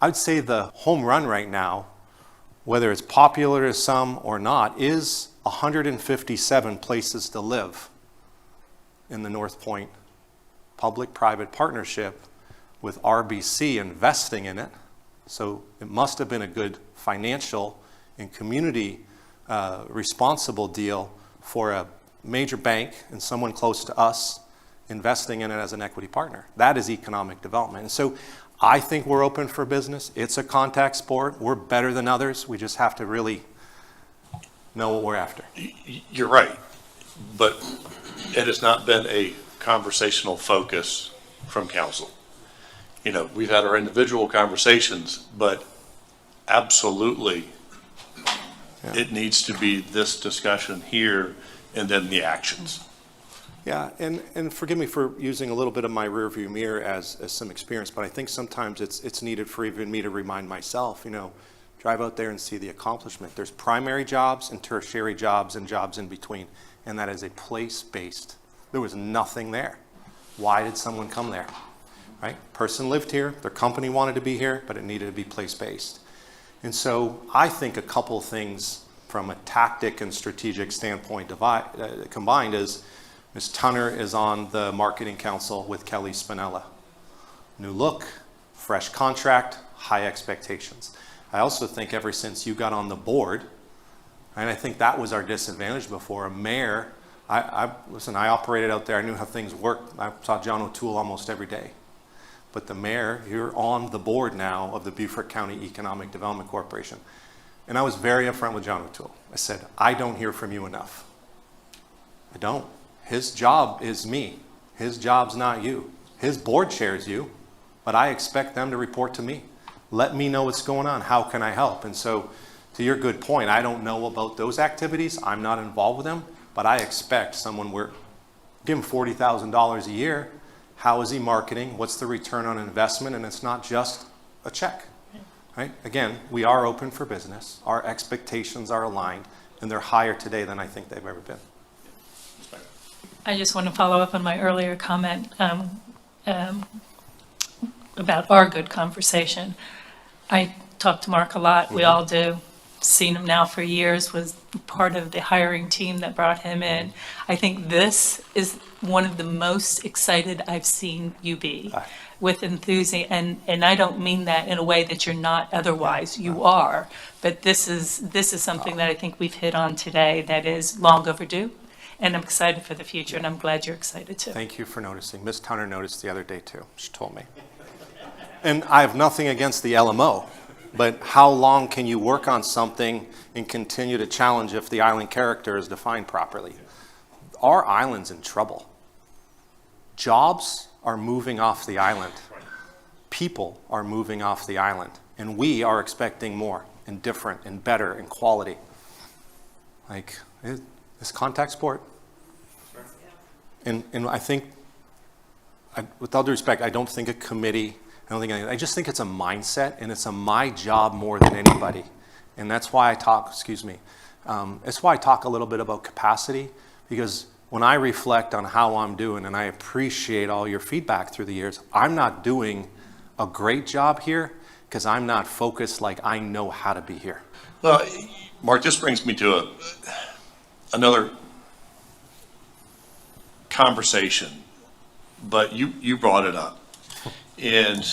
I'd say the home run right now, whether it's popular to some or not, is 157 places to live in the North Point public-private partnership with RBC investing in it. So it must have been a good financial and community responsible deal for a major bank and someone close to us investing in it as an equity partner. That is economic development. And so I think we're open for business. It's a contact sport. We're better than others. We just have to really know what we're after. You're right, but it has not been a conversational focus from council. You know, we've had our individual conversations, but absolutely, it needs to be this discussion here and then the actions. Yeah, and forgive me for using a little bit of my rearview mirror as some experience, but I think sometimes it's needed for even me to remind myself, you know, drive out there and see the accomplishment. There's primary jobs and tertiary jobs and jobs in between, and that is a place-based. There was nothing there. Why did someone come there? Right? Person lived here, their company wanted to be here, but it needed to be place-based. And so I think a couple things from a tactic and strategic standpoint combined is Ms. Tunner is on the marketing council with Kelly Spinella. New look, fresh contract, high expectations. I also think ever since you got on the board, and I think that was our disadvantage before, a mayor, listen, I operated out there, I knew how things worked. I saw John O'Toole almost every day. But the mayor, you're on the board now of the Beaufort County Economic Development Corporation. And I was very upfront with John O'Toole. I said, I don't hear from you enough. I don't. His job is me. His job's not you. His board chairs you, but I expect them to report to me. Let me know what's going on. How can I help? And so, to your good point, I don't know about those activities. I'm not involved with them. but I expect someone, give him $40,000 a year. How is he marketing? What's the return on investment? And it's not just a check, right? Again, we are open for business. Our expectations are aligned, and they're higher today than I think they've ever been. I just want to follow up on my earlier comment about our good conversation. I talk to Mark a lot, we all do. Seen him now for years, was part of the hiring team that brought him in. I think this is one of the most excited I've seen you be, with enthusiasm, and I don't mean that in a way that you're not otherwise, you are. But this is something that I think we've hit on today that is long overdue, and I'm excited for the future, and I'm glad you're excited too. Thank you for noticing. Ms. Tunner noticed the other day too, she told me. And I have nothing against the LMO, but how long can you work on something and continue to challenge if the island character is defined properly? Our island's in trouble. Jobs are moving off the island. People are moving off the island. And we are expecting more and different and better and quality. Like, it's contact sport. And I think, with all due respect, I don't think a committee, I just think it's a mindset, and it's a my job more than anybody. And that's why I talk, that's why I talk a little bit about capacity, because when I reflect on how I'm doing, and I appreciate all your feedback through the years, I'm not doing a great job here because I'm not focused like I know how to be here. Well, Mark, this brings me to another conversation, but you brought it up. And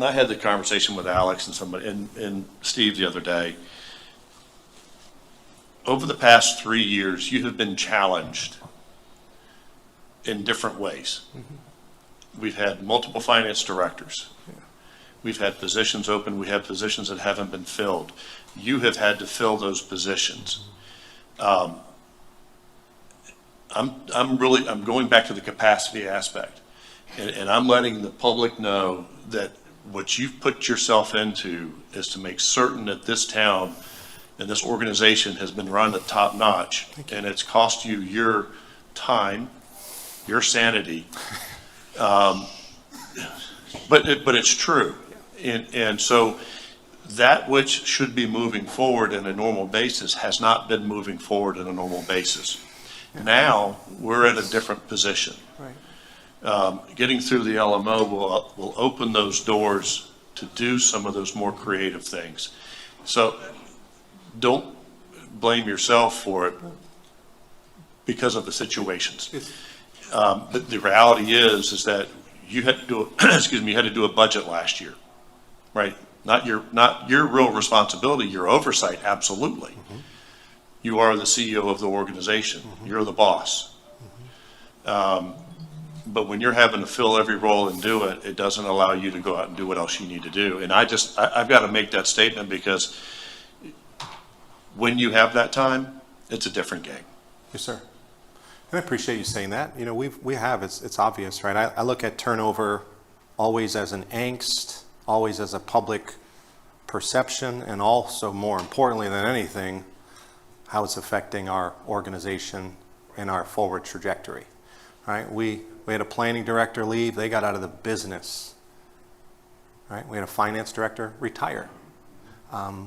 I had the conversation with Alex and somebody and Steve the other day. Over the past 3 years, you have been challenged in different ways. Mm-hmm. We've had multiple finance directors. Yeah. We've had positions open. We have positions that haven't been filled. You have had to fill those positions. I'm going back to the capacity aspect. And I'm letting the public know that what you've put yourself into is to make certain that this town and this organization has been run at top notch, and it's cost you your time, your sanity. But it's true. And so that which should be moving forward in a normal basis has not been moving forward in a normal basis. Now we're at a different position. Right. Getting through the LMO will open those doors to do some of those more creative things. So don't blame yourself for it because of the situations. But the reality is that you had to do you had to do a budget last year, right? Not your real responsibility, your oversight, absolutely. Mm-hmm. You are the CEO of the organization. Mm-hmm. You're the boss. Mm-hmm. But when you're having to fill every role and do it, it doesn't allow you to go out and do what else you need to do. And I've got to make that statement because when you have that time, it's a different game. Yes, sir. And I appreciate you saying that. You know, it's obvious, right? I look at turnover always as an angst, always as a public perception, and also more importantly than anything, how it's affecting our organization and our forward trajectory, right? We had a planning director leave, they got out of the business, right? We had a finance director retire.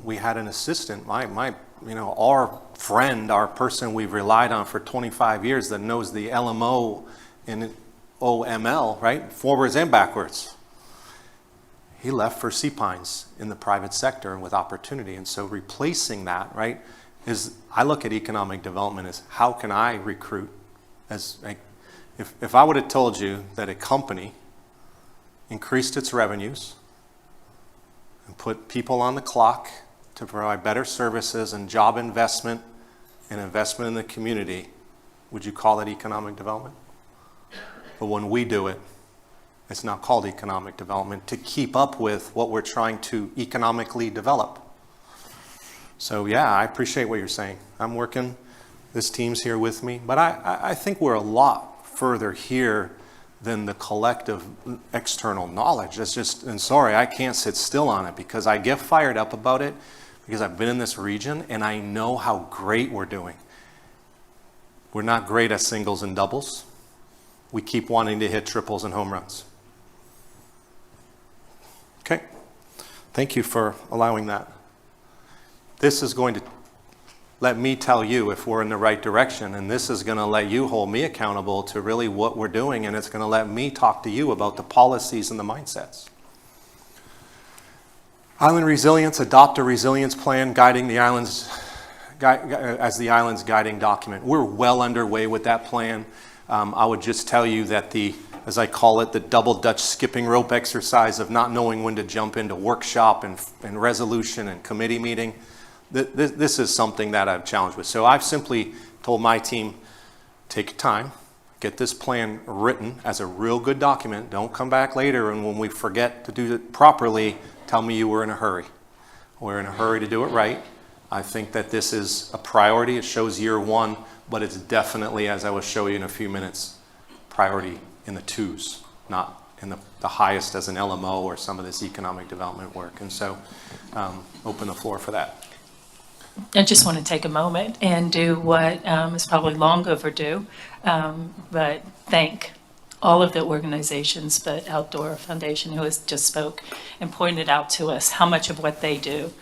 We had an assistant, our friend, our person we've relied on for 25 years that knows the LMO and OML, right? Forwards and backwards. He left for Sea Pines in the private sector and with opportunity. And so replacing that, right, I look at economic development as how can I recruit if I would have told you that a company increased its revenues and put people on the clock to provide better services and job investment and investment in the community, would you call it economic development? But when we do it, it's not called economic development to keep up with what we're trying to economically develop. So yeah, I appreciate what you're saying. I'm working, this team's here with me, but I think we're a lot further here than the collective external knowledge. It's just, and sorry, I can't sit still on it because I get fired up about it because I've been in this region and I know how great we're doing. We're not great at singles and doubles. We keep wanting to hit triples and home runs. Okay. Thank you for allowing that. This is going to let me tell you if we're in the right direction, and this is going to let you hold me accountable to really what we're doing, and it's going to let me talk to you about the policies and the mindsets. Island resilience, adopt a resilience plan guiding the islands as the island's guiding document. We're well underway with that plan. I would just tell you that as I call it, the double Dutch skipping rope exercise of not knowing when to jump into workshop and resolution and committee meeting, this is something that I've challenged with. So I've simply told my team, take time, get this plan written as a real good document. Don't come back later and when we forget to do it properly, tell me you were in a hurry. We're in a hurry to do it right. I think that this is a priority. It shows year one, but it's definitely, as I will show you in a few minutes, priority in the twos, not in the highest as an LMO or some of this economic development work. And so open the floor for that. I just want to take a moment and do what is probably long overdue, but thank all of the organizations, but Outdoor Foundation, who has just spoke and pointed out to us how much of what they do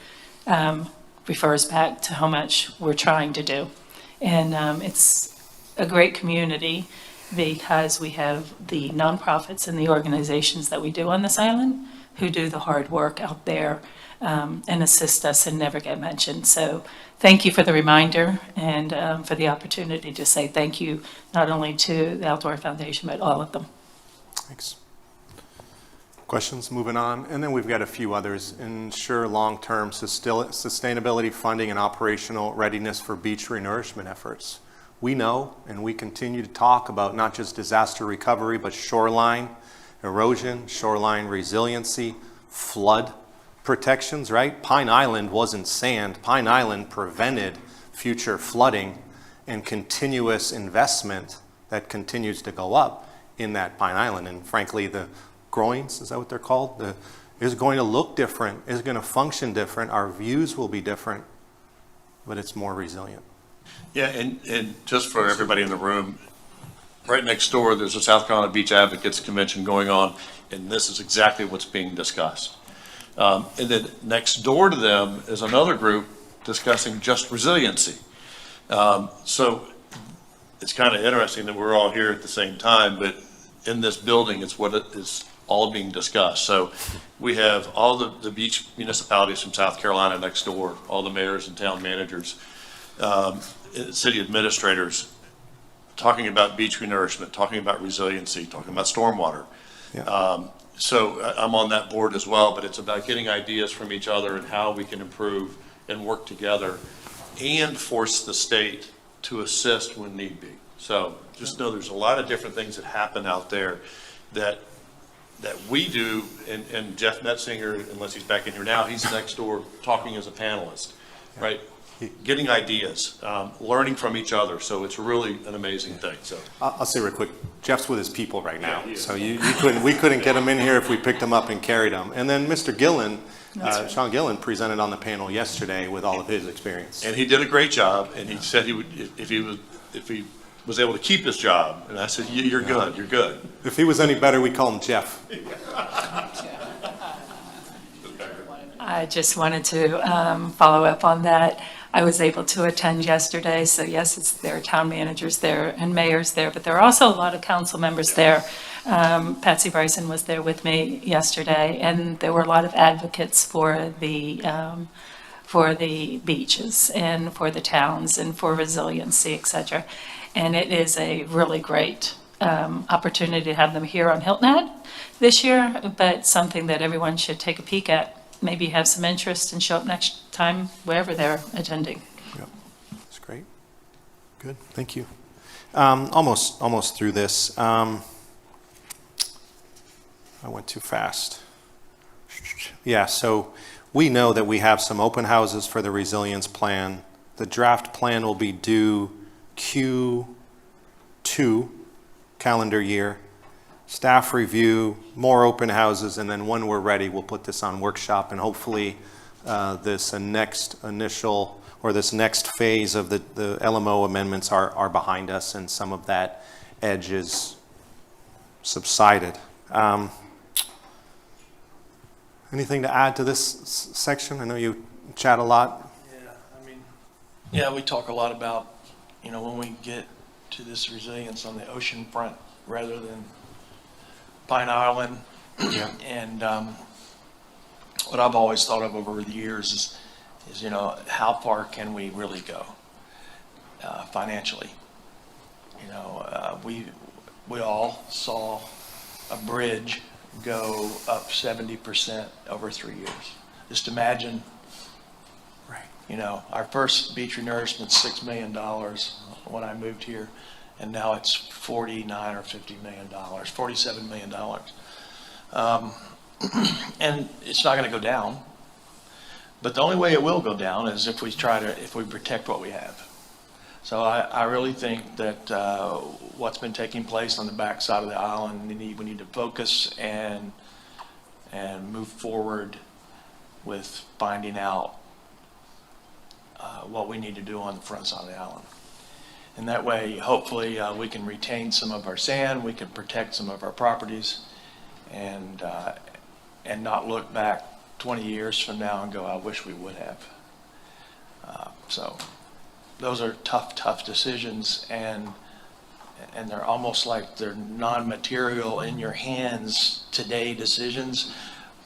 refers back to how much we're trying to do. And it's a great community because we have the nonprofits and the organizations that we do on this island who do the hard work out there and assist us and never get mentioned. So thank you for the reminder and for the opportunity to say thank you, not only to the Outdoor Foundation, but all of them. Thanks. Questions, moving on. And then we've got a few others. Ensure long-term sustainability funding and operational readiness for beach renourishment efforts. We know, and we continue to talk about not just disaster recovery, but shoreline erosion, shoreline resiliency, flood protections, right? Pine Island wasn't sand. Pine Island prevented future flooding and continuous investment that continues to go up in that Pine Island. And frankly, the groins, is that what they're called? Is going to look different, is going to function different. Our views will be different, but it's more resilient. Yeah, and just for everybody in the room, right next door, there's a South Carolina Beach Advocates Convention going on, and this is exactly what's being discussed. And then next door to them is another group discussing just resiliency. So it's kind of interesting that we're all here at the same time, but in this building, it's what it is all being discussed. So we have all the beach municipalities from South Carolina next door, all the mayors and town managers, city administrators, talking about beach renourishment, talking about resiliency, talking about stormwater. Yeah. So I'm on that board as well, but it's about getting ideas from each other and how we can improve and work together and force the state to assist when need be. So just know there's a lot of different things that happen out there that we do, and Jeff Metzinger, unless he's back in here now, he's next door talking as a panelist, right? Getting ideas, learning from each other. So it's really an amazing thing. So I'll say real quick, Jeff's with his people right now. So we couldn't get him in here if we picked him up and carried him. And then Mr. Gillen, Sean Gillen presented on the panel yesterday with all of his experience. And he did a great job, and he said he would, if he was able to keep his job. And I said, you're good, you're good. If he was any better, we'd call him Jeff. I just wanted to follow up on that. I was able to attend yesterday, so yes, there are town managers there and mayors there, but there are also a lot of council members there. Patsy Bryson was there with me yesterday, and there were a lot of advocates for the beaches and for the towns and for resiliency, et cetera. And it is a really great opportunity to have them here on Hilton Head this year, but something that everyone should take a peek at. Maybe have some interest and show up next time wherever they're attending. Yep, that's great. Good, thank you. Almost through this. I went too fast. Yeah, so we know that we have some open houses for the resilience plan. The draft plan will be due Q2 calendar year. Staff review, more open houses, and then when we're ready, we'll put this on workshop, and hopefully this next initial, or this next phase of the LMO amendments are behind us, and some of that edge is subsided. Anything to add to this section? I know you chat a lot. Yeah, we talk a lot about, when we get to this resilience on the ocean front rather than Pine Island. Yeah. And what I've always thought of over the years is how far can we really go financially? We all saw a bridge go up 70% over 3 years. Just imagine, our first beach renourishment, $6 million when I moved here, and now it's $49 or $50 million, $47 million. And it's not going to go down, but the only way it will go down is if we protect what we have. So I really think that what's been taking place on the backside of the island, we need to focus and move forward with finding out what we need to do on the front side of the island. And that way, hopefully, we can retain some of our sand, we can protect some of our properties, and not look back 20 years from now and go, I wish we would have. So those are tough decisions, and they're almost like they're non-material in your hands today decisions,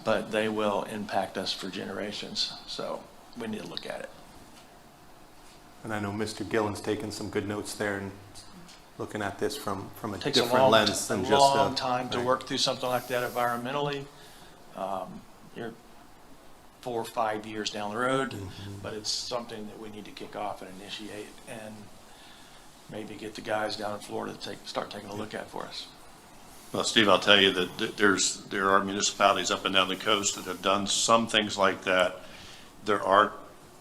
but they will impact us for generations. So we need to look at it. And I know Mr. Gillen's taken some good notes there and looking at this from a Takes different lens than just a long time to right. work through something like that environmentally. You're 4 or 5 years down the road, but it's something that we need to kick off and initiate, and maybe get the guys down in Florida to start taking a look at for us. Well, Steve, I'll tell you that there are municipalities up and down the coast that have done some things like that. There are,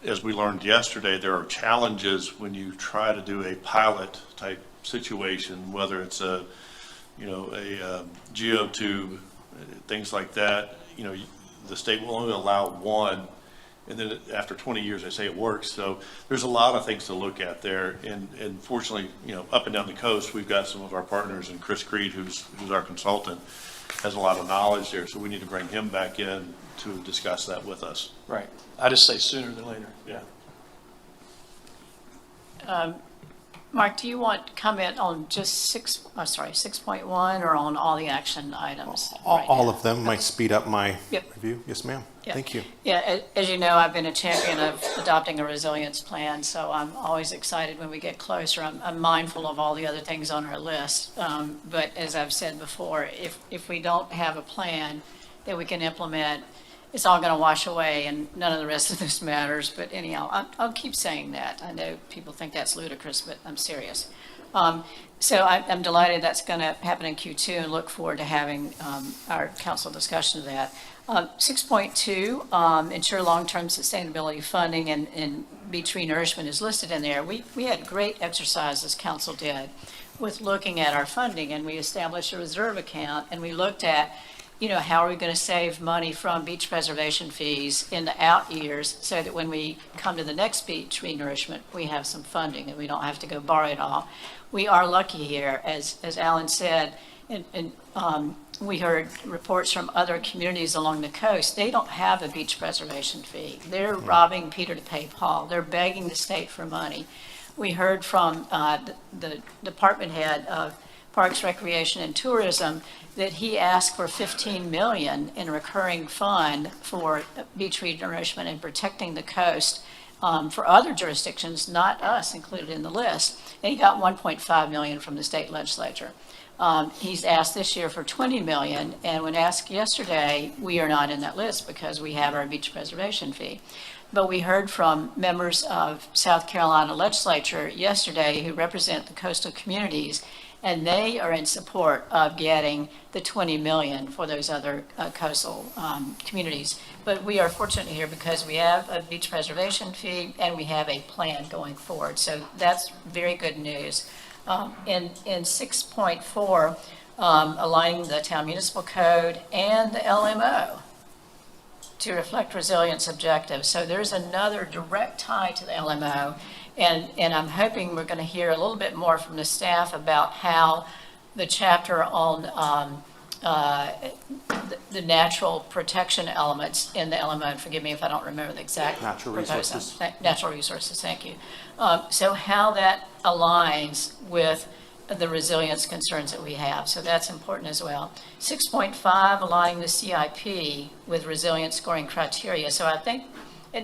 as we learned yesterday, there are challenges when you try to do a pilot type situation, whether it's a geotube, things like that. The state will only allow one, and then after 20 years, they say it works. So there's a lot of things to look at there. And fortunately, up and down the coast, we've got some of our partners, and Chris Creed, who's our consultant, has a lot of knowledge there. So we need to bring him back in to discuss that with us. Right. I just say sooner than later. Yeah. Mark, do you want comment on just 6.1 or on all the action items? All of them might speed up my Yep. review. Yes, ma'am. Yeah. Thank you. Yeah, as you know, I've been a champion of adopting a resilience plan, so I'm always excited when we get closer. I'm mindful of all the other things on our list. But as I've said before, if we don't have a plan that we can implement, it's all going to wash away and none of the rest of this matters. But anyhow, I'll keep saying that. I know people think that's ludicrous, but I'm serious. So I'm delighted that's going to happen in Q2 and look forward to having our council discussion of that. 6.2, ensure long-term sustainability funding and beach renourishment is listed in there. We had great exercises, council did, with looking at our funding, and we established a reserve account, and we looked at, how are we going to save money from beach preservation fees in the out years so that when we come to the next beach renourishment, we have some funding and we don't have to go borrow it all. We are lucky here, as Alan said, and we heard reports from other communities along the coast. They don't have a beach preservation fee. They're robbing Peter to pay Paul. They're begging the state for money. We heard from the department head of Parks, Recreation, and Tourism that he asked for $15 million in a recurring fund for beach renourishment and protecting the coast for other jurisdictions, not us included in the list. And he got $1.5 million from the state legislature. He's asked this year for $20 million, and when asked yesterday, we are not in that list because we have our beach preservation fee. But we heard from members of South Carolina legislature yesterday who represent the coastal communities, and they are in support of getting the $20 million for those other coastal communities. But we are fortunate here because we have a beach preservation fee and we have a plan going forward. So that's very good news. In 6.4, aligning the town municipal code and the LMO. to reflect resilience objectives. So there's another direct tie to the LMO. And I'm hoping we're going to hear a little bit more from the staff about how the chapter on the natural protection elements in the LMO, and forgive me if I don't remember the exact Natural proposal. resources. Natural resources, thank you. So how that aligns with the resilience concerns that we have. So that's important as well. 6.5, aligning the CIP with resilience scoring criteria. So I think,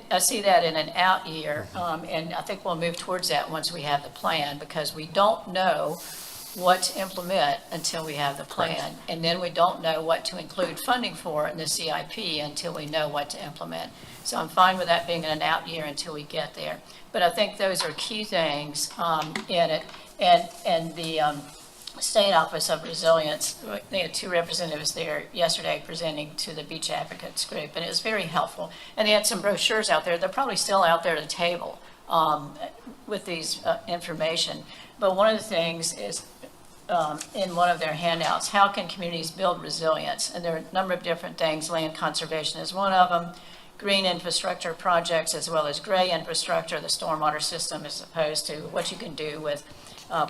I see that in an out year, and I think we'll move towards that once we have the plan, because we don't know what to implement until we have the plan. And then we don't know what to include funding for in the CIP until we know what to implement. So I'm fine with that being an out year until we get there. But I think those are key things in it. And the State Office of Resilience, they had 2 representatives there yesterday presenting to the Beach Advocates Group, and it was very helpful. And they had some brochures out there. They're probably still out there at the table with these information. But one of the things is in one of their handouts, how can communities build resilience? And there are a number of different things. Land conservation is one of them. Green infrastructure projects, as well as gray infrastructure, the stormwater system, as opposed to what you can do with,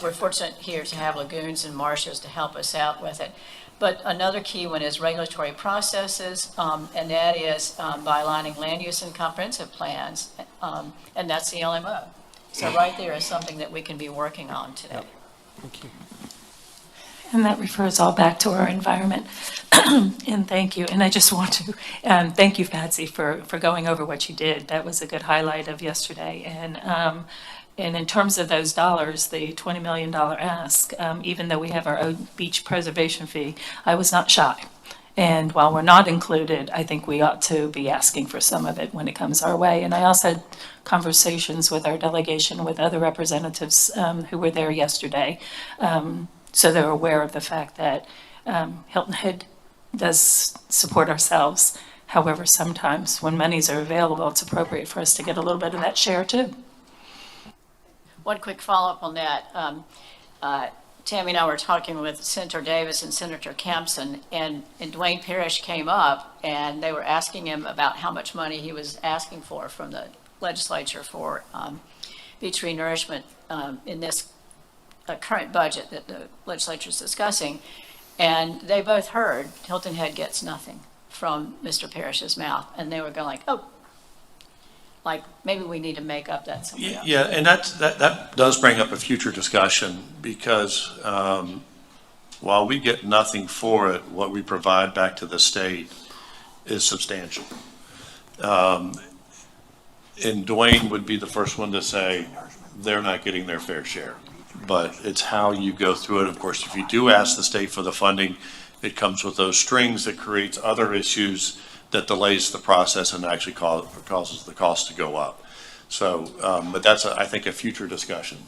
we're fortunate here to have lagoons and marshes to help us out with it. But another key one is regulatory processes, and that is by aligning land use and comprehensive plans, and that's the LMO. So right there is something that we can be working on today. Yep. Thank you. And that refers all back to our environment. And thank you. And I just want to thank you, Patsy, for going over what you did. That was a good highlight of yesterday. And in terms of those dollars, the $20 million ask, even though we have our own beach preservation fee, I was not shy. And while we're not included, I think we ought to be asking for some of it when it comes our way. And I also had conversations with our delegation, with other representatives who were there yesterday. So they're aware of the fact that Hilton Head does support ourselves. However, sometimes when monies are available, it's appropriate for us to get a little bit of that share too. One quick follow-up on that. Tammy and I were talking with Senator Davis and Senator Campson, and Dwayne Parrish came up, and they were asking him about how much money he was asking for from the legislature for beach renourishment in this current budget that the legislature is discussing. And they both heard Hilton Head gets nothing from Mr. Parrish's mouth, and they were going like, oh, like maybe we need to make up that somewhere else. Yeah, and that does bring up a future discussion, because while we get nothing for it, what we provide back to the state is substantial. And Dwayne would be the first one to say they're not getting their fair share. But it's how you go through it. Of course, if you do ask the state for the funding, it comes with those strings that creates other issues that delays the process and actually causes the cost to go up. So, but that's, I think, a future discussion.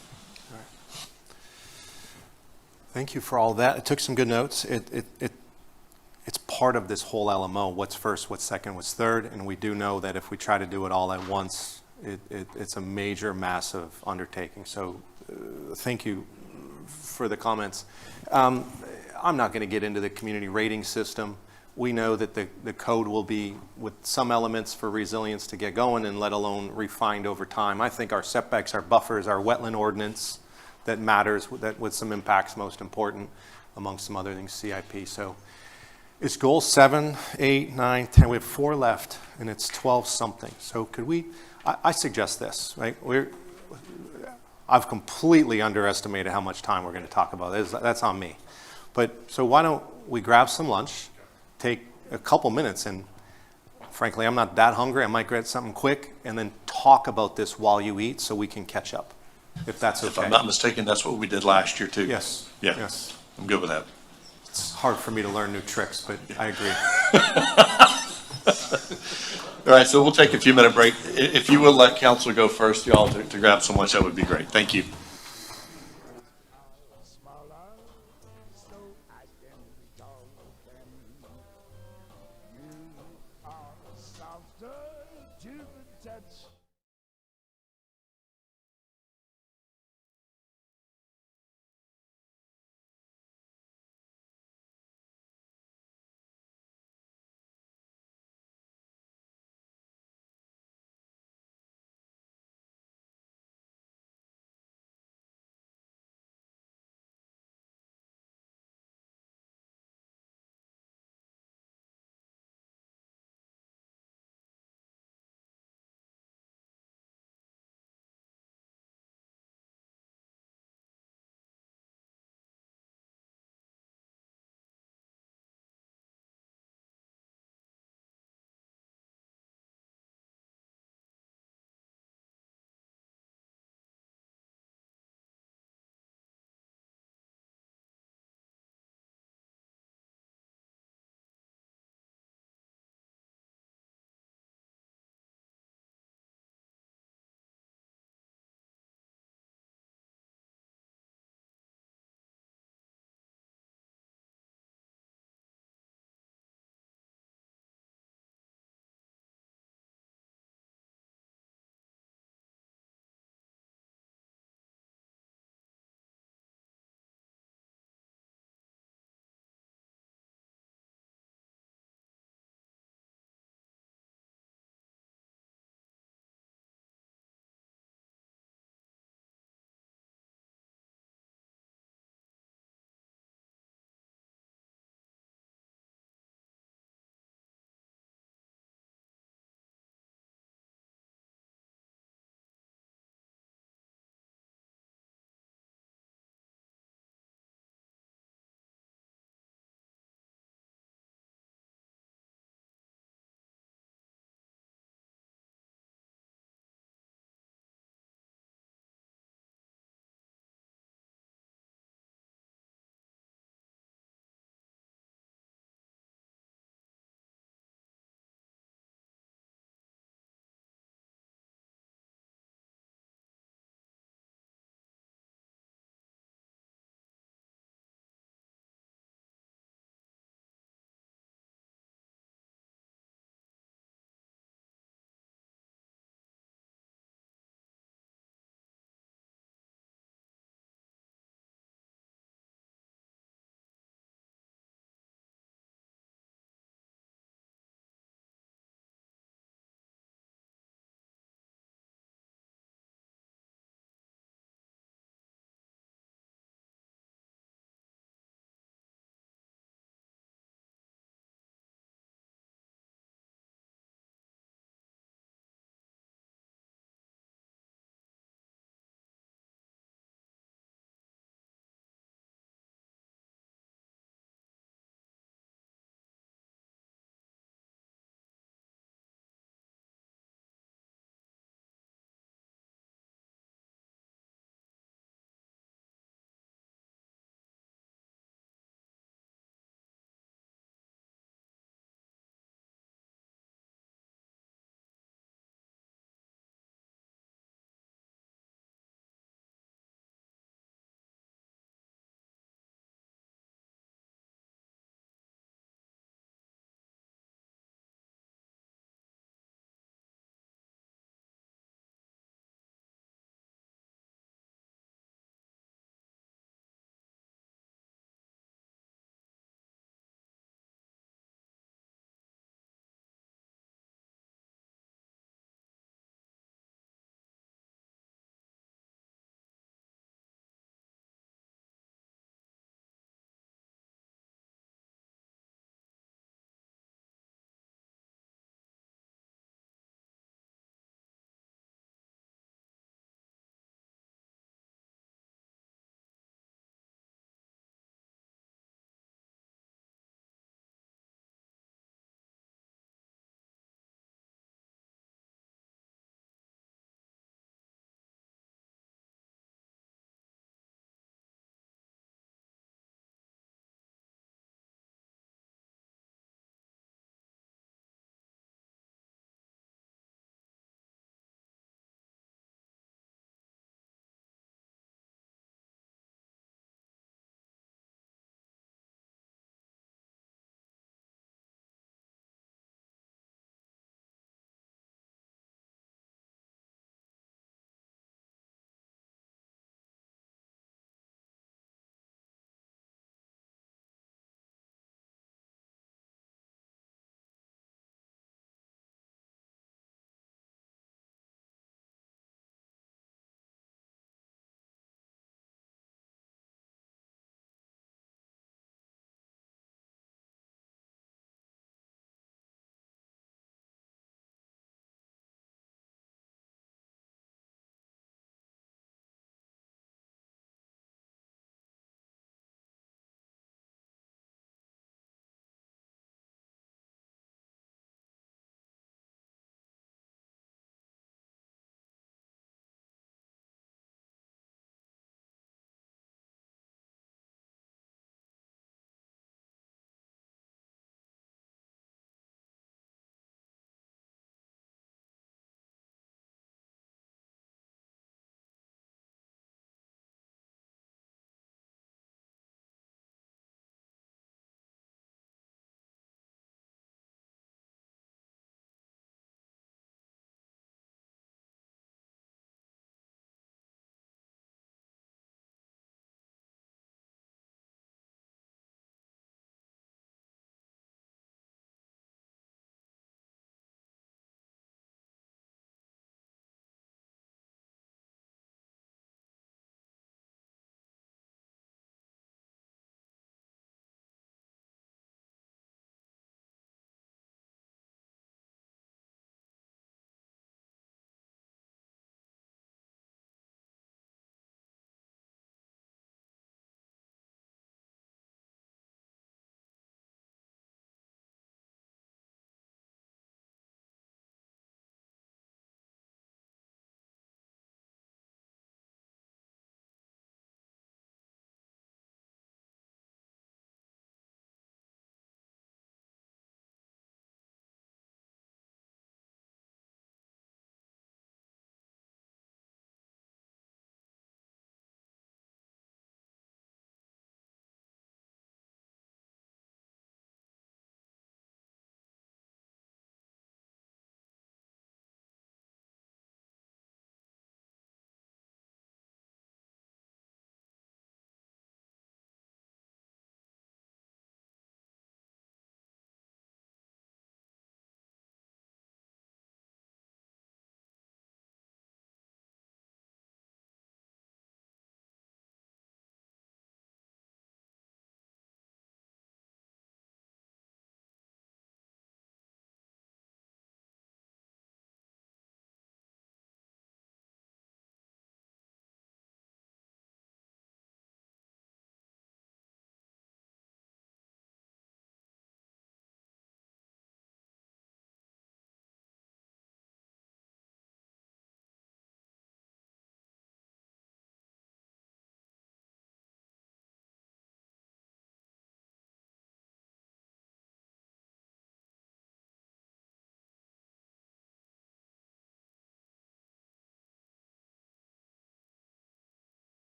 Thank you for all that. It took some good notes. It's part of this whole LMO, what's first, what's second, what's third, and we do know that if we try to do it all at once, it's a major, massive undertaking. So thank you for the comments. I'm not going to get into the community rating system. We know that the code will be with some elements for resilience to get going, and let alone refined over time. I think our setbacks, our buffers, our wetland ordinance that matters, that with some impacts most important, among some other things, CIP. So it's goal 7, 8, 9, 10. We have 4 left, and it's 12 something. So could we, I suggest this, right? I've completely underestimated how much time we're going to talk about. That's on me. But so why don't we grab some lunch, take a couple minutes, and frankly, I'm not that hungry. I might get something quick, and then talk about this while you eat so we can catch up, if that's okay. If I'm not mistaken, that's what we did last year too. Yes. Yeah. Yes. I'm good with that. It's hard for me to learn new tricks, but I agree. All right, so we'll take a few minute break. If you will let council go first, y'all, to grab some lunch, that would be great. Thank you.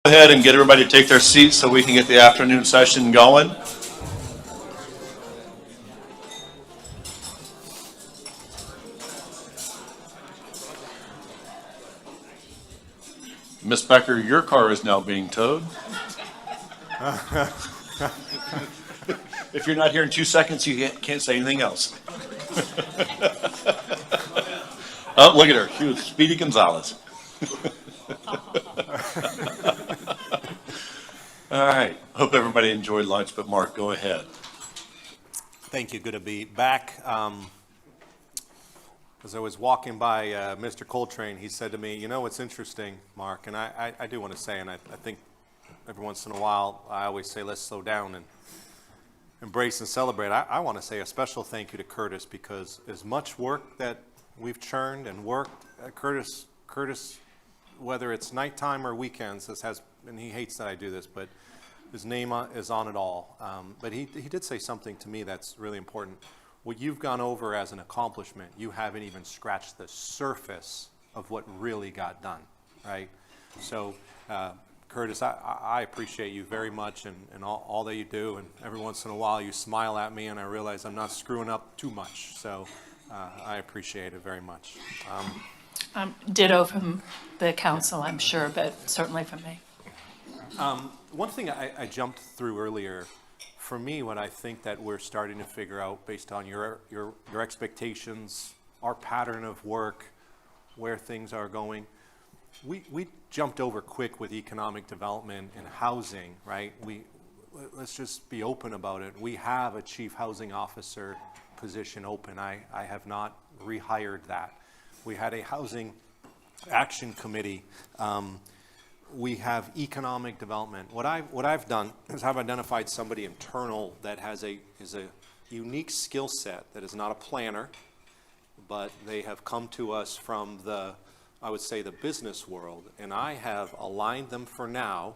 Go ahead and get everybody to take their seats so we can get the afternoon session going. Miss Becker, your car is now being towed. If you're not here in 2 seconds, you can't say anything else. Oh, look at her. She was Speedy Gonzalez. All right. Hope everybody enjoyed lunch, but Mark, go ahead. Thank you. Good to be back. As I was walking by Mr. Coltrane, he said to me, you know, what's interesting, Mark, and I do want to say, and I think every once in a while, I always say, let's slow down and embrace and celebrate. I want to say a special thank you to Curtis, because as much work that we've churned and worked, Curtis, whether it's nighttime or weekends, and he hates that I do this, but his name is on it all. But he did say something to me that's really important. What you've gone over as an accomplishment, you haven't even scratched the surface of what really got done, right? So, Curtis, I appreciate you very much and all that you do, and every once in a while you smile at me and I realize I'm not screwing up too much, so I appreciate it very much. Ditto from the council, I'm sure, but certainly from me. One thing I jumped through earlier, for me, what I think that we're starting to figure out based on your expectations, our pattern of work, where things are going, we jumped over quick with economic development and housing, right? Let's just be open about it. We have a chief housing officer position open. I have not rehired that. We had a housing action committee. We have economic development. What I've done is I've identified somebody internal that is a unique skill set, that is not a planner, but they have come to us from I would say the business world, and I have aligned them for now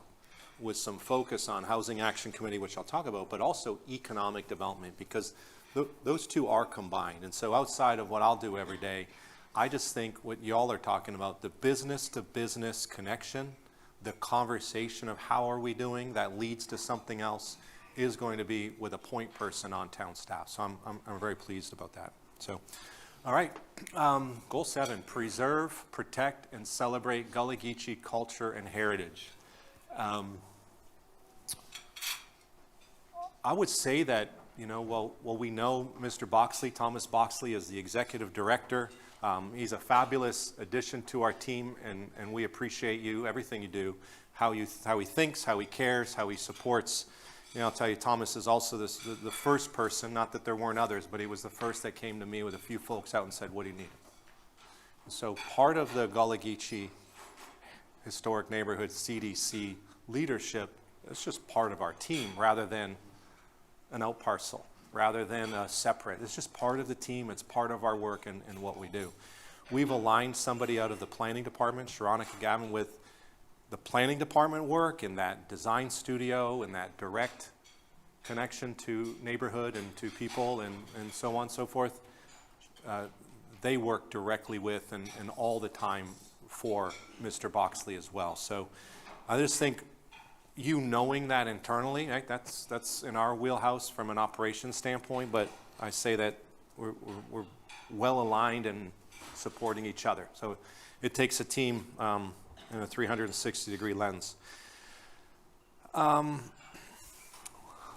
with some focus on Housing Action Committee, which I'll talk about, but also economic development, because those two are combined. And so outside of what I'll do every day, I just think what y'all are talking about, the business to business connection, the conversation of how are we doing that leads to something else, is going to be with a point person on town staff. So I'm very pleased about that. So, all right, goal 7, preserve, protect, and celebrate Gullah Geechee culture and heritage. I would say that, you know, well, we know Mr. Boxley, Thomas Boxley, is the executive director. He's a fabulous addition to our team, and we appreciate you, everything you do, how he thinks, how he cares, how he supports. You know, I'll tell you, Thomas is also the first person, not that there weren't others, but he was the first that came to me with a few folks out and said, what do you need? And so part of the Gullah Geechee Historic Neighborhood CDC leadership is just part of our team rather than an out parcel, rather than separate. It's just part of the team. It's part of our work and what we do. We've aligned somebody out of the planning department, Sharonica Gavin, with the planning department work and that design studio and that direct connection to neighborhood and to people and so on and so forth. They work directly with and all the time for Mr. Boxley as well. So I just think you knowing that internally, right, that's in our wheelhouse from an operations standpoint, but I say that we're well aligned and supporting each other. So it takes a team in a 360-degree lens.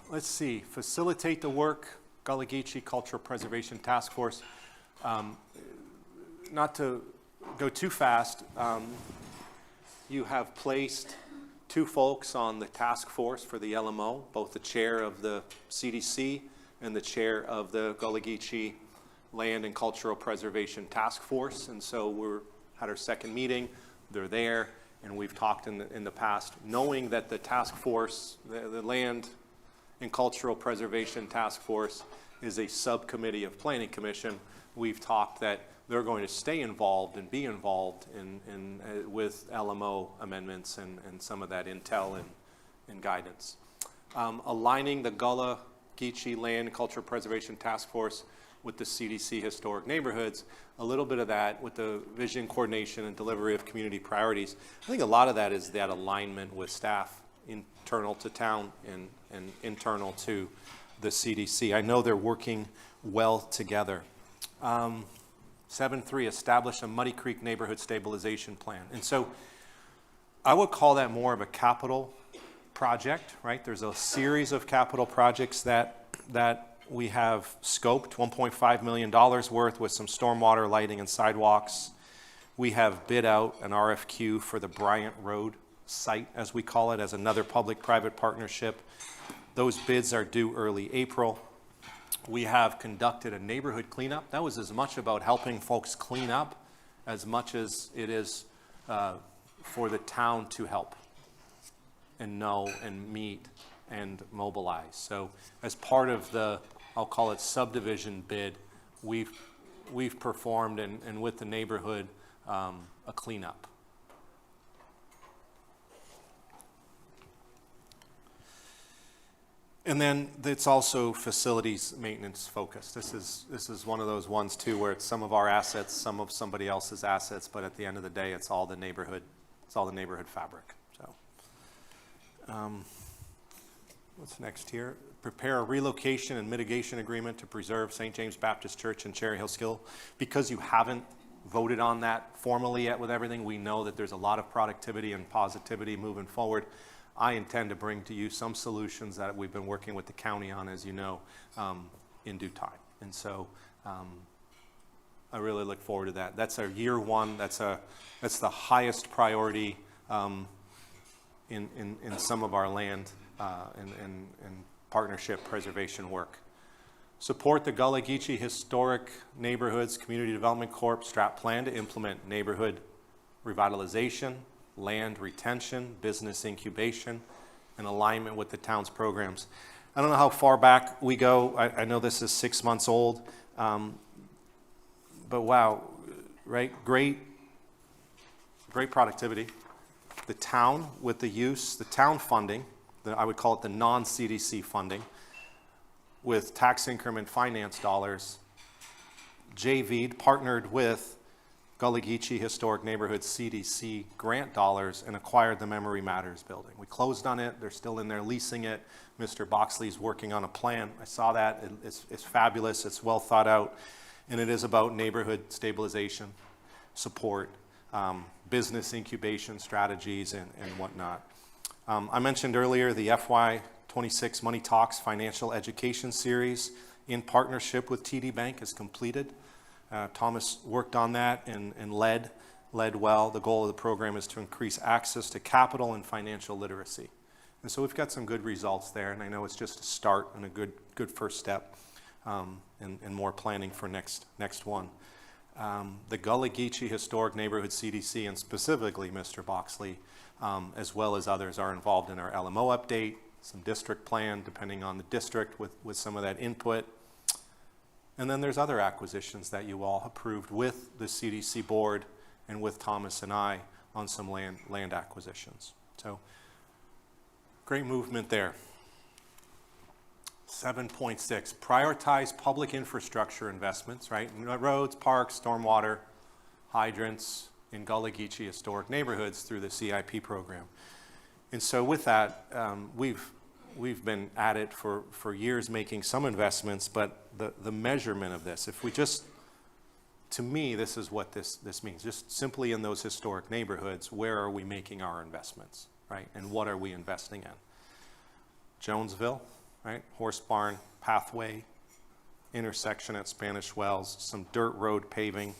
Let's see, facilitate the work, Gullah Geechee Cultural Preservation Task Force. Not to go too fast, you have placed 2 folks on the task force for the LMO, both the chair of the CDC and the chair of the Gullah Geechee Land and Cultural Preservation Task Force. And so we had our second meeting. They're there, and we've talked in the past, knowing that the task force, the Land and Cultural Preservation Task Force, is a subcommittee of Planning Commission. We've talked that they're going to stay involved and be involved with LMO amendments and some of that intel and guidance. Aligning the Gullah Geechee Land Cultural Preservation Task Force with the CDC Historic Neighborhoods, a little bit of that with the vision coordination and delivery of community priorities. I think a lot of that is that alignment with staff internal to town and internal to the CDC. I know they're working well together. 7.3, establish a Muddy Creek Neighborhood Stabilization Plan. And so I would call that more of a capital project, right? There's a series of capital projects that we have scoped, $1.5 million worth with some stormwater lighting and sidewalks. We have bid out an RFQ for the Bryant Road site, as we call it, as another public-private partnership. Those bids are due early April. We have conducted a neighborhood cleanup. That was as much about helping folks clean up as much as it is for the town to help and know and meet and mobilize. So as part of the, I'll call it subdivision bid, we've performed and with the neighborhood a cleanup. And then it's also facilities maintenance focused. This is one of those ones too where it's some of our assets, some of somebody else's assets, but at the end of the day, it's all the neighborhood fabric. So, what's next here? Prepare a relocation and mitigation agreement to preserve St. James Baptist Church in Cherry Hill Skill. Because you haven't voted on that formally yet with everything, we know that there's a lot of productivity and positivity moving forward. I intend to bring to you some solutions that we've been working with the county on, as you know, in due time. And so I really look forward to that. That's our year one. That's the highest priority in some of our land and partnership preservation work. Support the Gullah Geechee Historic Neighborhoods Community Development Corp. strat plan to implement neighborhood revitalization, land retention, business incubation, and alignment with the town's programs. I don't know how far back we go. I know this is 6 months old, but wow, right? Great productivity. The town with the town funding, I would call it the non-CDC funding, with tax increment finance dollars, JV'd, partnered with Gullah Geechee Historic Neighborhood CDC grant dollars and acquired the Memory Matters building. We closed on it. They're still in there leasing it. Mr. Boxley's working on a plan. I saw that. It's fabulous. It's well thought out. And it is about neighborhood stabilization, support, business incubation strategies, and whatnot. I mentioned earlier the FY26 Money Talks Financial Education Series in partnership with TD Bank is completed. Thomas worked on that and led well. The goal of the program is to increase access to capital and financial literacy. And so we've got some good results there, and I know it's just a start and a good first step, and more planning for next one. The Gullah Geechee Historic Neighborhood CDC, and specifically Mr. Boxley, as well as others, are involved in our LMO update, some district plan, depending on the district with some of that input. And then there's other acquisitions that you all approved with the CDC board and with Thomas and I on some land acquisitions. So great movement there. 7.6, prioritize public infrastructure investments, right? Roads, parks, stormwater, hydrants in Gullah Geechee historic neighborhoods through the CIP program. And so with that, we've been at it for years making some investments, but the measurement of this, if we just, to me, this is what this means. Just simply in those historic neighborhoods, where are we making our investments, right? And what are we investing in? Jonesville, right? Horse Barn, Pathway, intersection at Spanish Wells, some dirt road paving,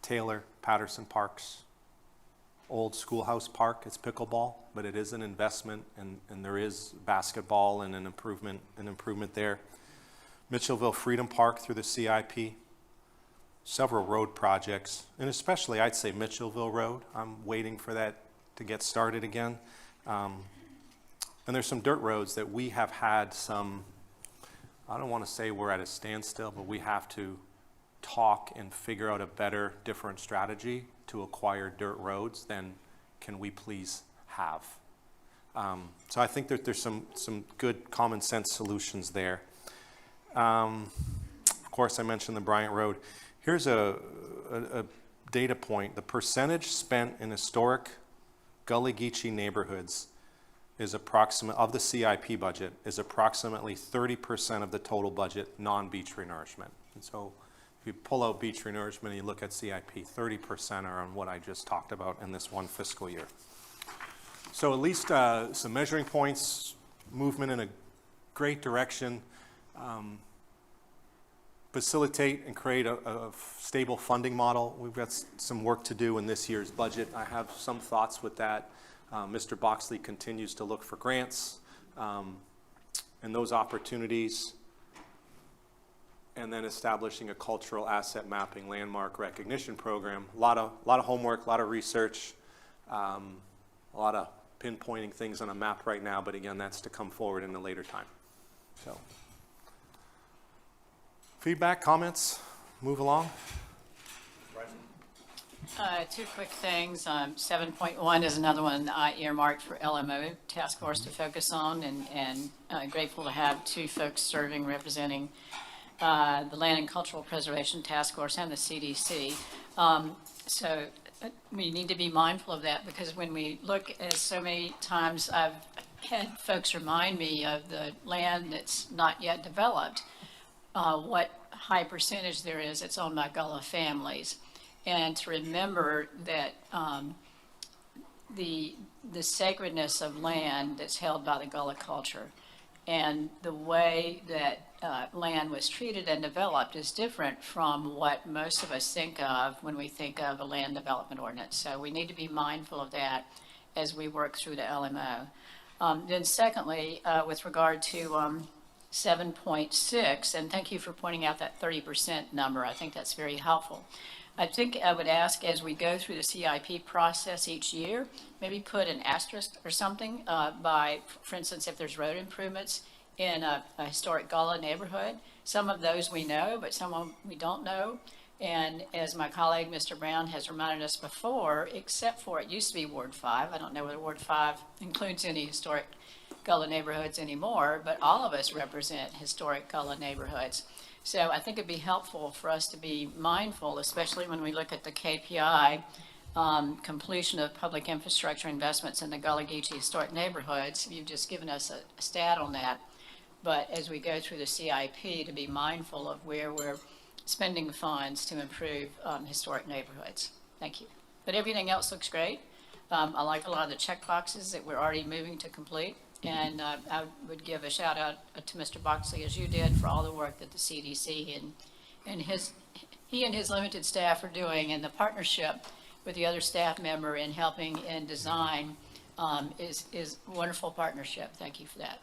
Taylor, Patterson Parks, Old Schoolhouse Park, it's pickleball, but it is an investment, and there is basketball and an improvement there. Mitchellville Freedom Park through the CIP, several road projects, and especially I'd say Mitchellville Road. I'm waiting for that to get started again. And there's some dirt roads that we have had some, I don't want to say we're at a standstill, but we have to talk and figure out a better, different strategy to acquire dirt roads than can we please have. So I think that there's some good common sense solutions there. Of course, I mentioned the Bryant Road. Here's a data point. The percentage spent in historic Gullah Geechee neighborhoods is of the CIP budget, is approximately 30% of the total budget, non-beach renourishment. And so if you pull out beach renourishment and you look at CIP, 30% are on what I just talked about in this one fiscal year. So at least some measuring points, movement in a great direction, facilitate and create a stable funding model. We've got some work to do in this year's budget. I have some thoughts with that. Mr. Boxley continues to look for grants and those opportunities, and then establishing a cultural asset mapping landmark recognition program. A lot of homework, a lot of research, a lot of pinpointing things on a map right now, but again, that's to come forward in a later time. So, feedback, comments, move along. Two quick things. 7.1 is another one I earmarked for LMO task force to focus on, and grateful to have two folks serving representing the Land and Cultural Preservation Task Force and the CDC. So we need to be mindful of that, because when we look, as so many times I've had folks remind me of the land that's not yet developed, what high percentage there is that's owned by Gullah families. And to remember that the sacredness of land that's held by the Gullah culture, and the way that land was treated and developed is different from what most of us think of when we think of a land development ordinance. So we need to be mindful of that as we work through the LMO. Then secondly, with regard to 7.6, and thank you for pointing out that 30% number. I think that's very helpful. I think I would ask, as we go through the CIP process each year, maybe put an asterisk or something by, for instance, if there's road improvements in a historic Gullah neighborhood. Some of those we know, but some we don't know. And as my colleague, Mr. Brown, has reminded us before, except for, it used to be Ward 5. I don't know whether Ward 5 includes any historic Gullah neighborhoods anymore, but all of us represent historic Gullah neighborhoods. So I think it'd be helpful for us to be mindful, especially when we look at the KPI, completion of public infrastructure investments in the Gullah Geechee historic neighborhoods. You've just given us a stat on that. But as we go through the CIP, to be mindful of where we're spending funds to improve historic neighborhoods. Thank you. But everything else looks great. I like a lot of the check boxes that we're already moving to complete. And I would give a shout out to Mr. Boxley, as you did, for all the work that the CDC and he and his limited staff are doing, and the partnership with the other staff member in helping in design is a wonderful partnership. Thank you for that.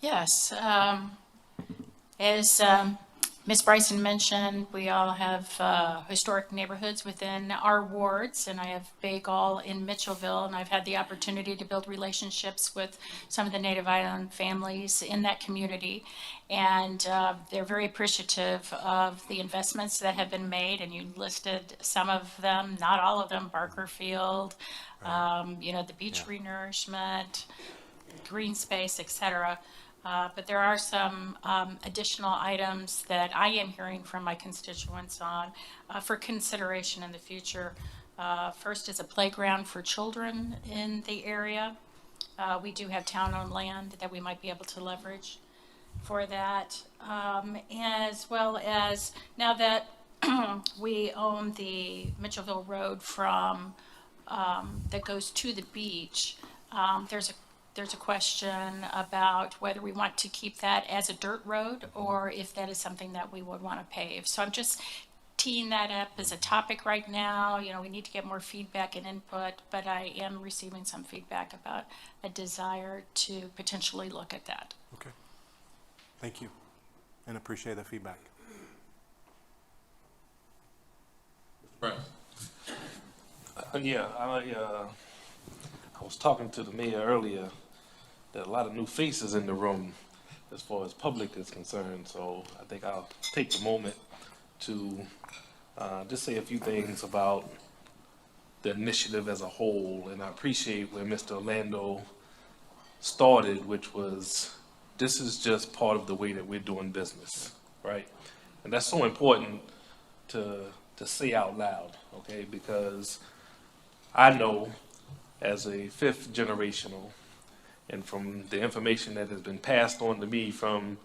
Yes, as Ms. Bryson mentioned, we all have historic neighborhoods within our wards, and I have Bagel in Mitchellville, and I've had the opportunity to build relationships with some of the Native Island families in that community, and they're very appreciative of the investments that have been made, and you listed some of them, not all of them, Barker Field, the beach renourishment, green space, et cetera. But there are some additional items that I am hearing from my constituents on for consideration in the future. First is a playground for children in the area. We do have town-owned land that we might be able to leverage for that. As well as, now that we own the Mitchellville Road from, that goes to the beach, there's a question about whether we want to keep that as a dirt road or if that is something that we would want to pave. So I'm just teeing that up as a topic right now. We need to get more feedback and input, but I am receiving some feedback about a desire to potentially look at that. Okay. Thank you, and appreciate the feedback. Right. I was talking to the mayor earlier. There are a lot of new faces in the room as far as public is concerned, so I think I'll take the moment to just say a few things about the initiative as a whole, and I appreciate where Mr. Orlando started, which was this is just part of the way that we're doing business, right? And that's so important to say out loud, okay? Because I know as a fifth generational, and from the information that has been passed on to me from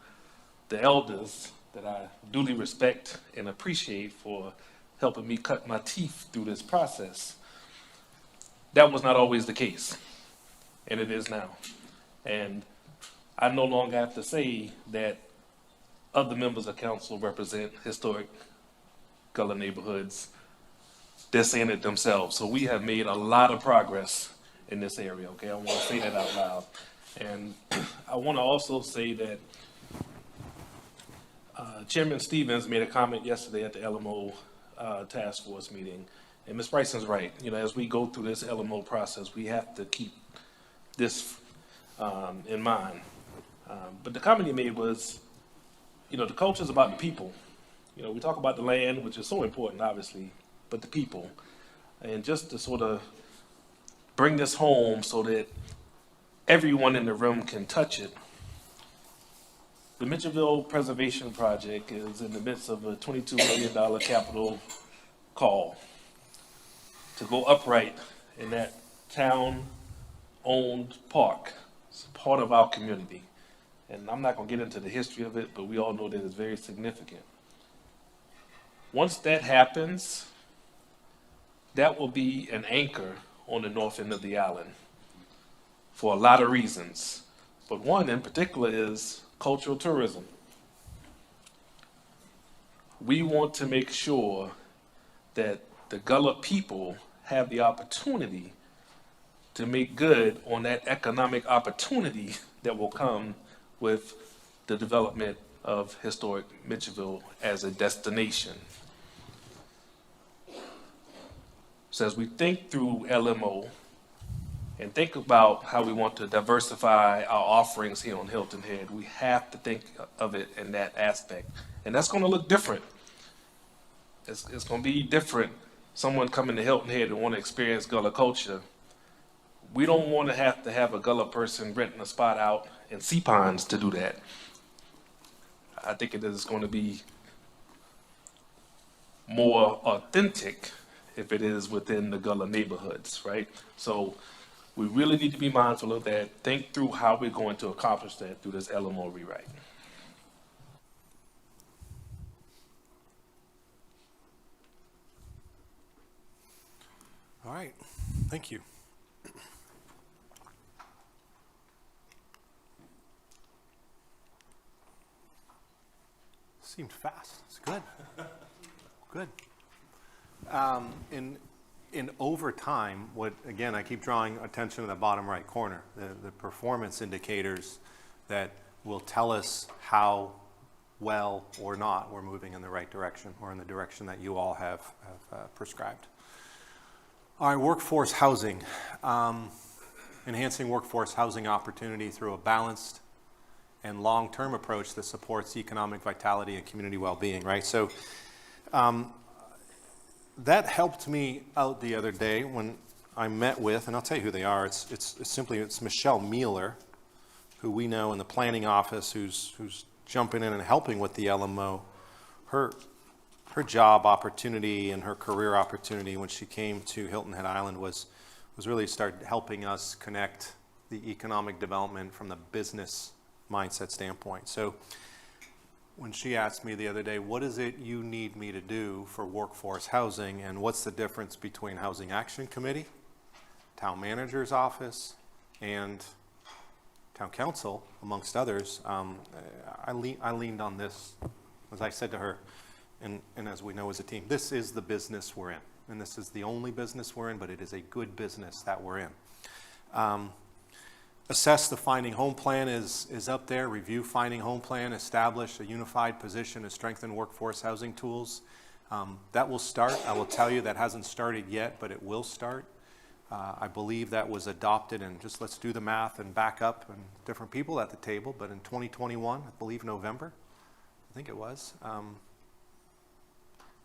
the elders that I duly respect and appreciate for helping me cut my teeth through this process, that was not always the case, and it is now. And I no longer have to say that other members of council represent historic Gullah neighborhoods. They're saying it themselves. So we have made a lot of progress in this area, okay? I want to say that out loud. And I want to also say that Chairman Stevens made a comment yesterday at the LMO task force meeting, and Ms. Bryson's right. You know, as we go through this LMO process, we have to keep this in mind. But the comment he made was, you know, the culture is about the people. You know, we talk about the land, which is so important, obviously, but the people. And just to sort of bring this home so that everyone in the room can touch it, the Mitchellville Preservation Project is in the midst of a $22 million capital call to go upright in that town-owned park. It's part of our community. And I'm not going to get into the history of it, but we all know that it's very significant. Once that happens, that will be an anchor on the north end of the island for a lot of reasons. But one in particular is cultural tourism. We want to make sure that the Gullah people have the opportunity to make good on that economic opportunity that will come with the development of historic Mitchellville as a destination. So as we think through LMO and think about how we want to diversify our offerings here on Hilton Head, we have to think of it in that aspect. And that's going to look different. It's going to be different. Someone coming to Hilton Head and want to experience Gullah culture, we don't want to have a Gullah person renting a spot out in Sea Ponds to do that. I think it is going to be more authentic if it is within the Gullah neighborhoods, right? So we really need to be mindful of that, think through how we're going to accomplish that through this LMO rewrite. All right, thank you. Seemed fast. It's good. Good. In over time, what, again, I keep drawing attention to the bottom right corner, the performance indicators that will tell us how well or not we're moving in the right direction or in the direction that you all have prescribed. All right, workforce housing. Enhancing workforce housing opportunity through a balanced and long-term approach that supports economic vitality and community well-being, right? So that helped me out the other day when I met with, and I'll tell you who they are. It's Michelle Mueller, who we know in the planning office, who's jumping in and helping with the LMO. Her job opportunity and her career opportunity when she came to Hilton Head Island was really start helping us connect the economic development from the business mindset standpoint. So when she asked me the other day, what is it you need me to do for workforce housing, and what's the difference between Housing Action Committee, Town Manager's Office, and Town Council, amongst others, I leaned on this, as I said to her, and as we know as a team, this is the business we're in, and this is the only business we're in, but it is a good business that we're in. Assess the Finding Home Plan is up there. Review Finding Home Plan. Establish a unified position to strengthen workforce housing tools. That will start. I will tell you that hasn't started yet, but it will start. I believe that was adopted, and just let's do the math and back up, and different people at the table, but in 2021, I believe November, I think it was.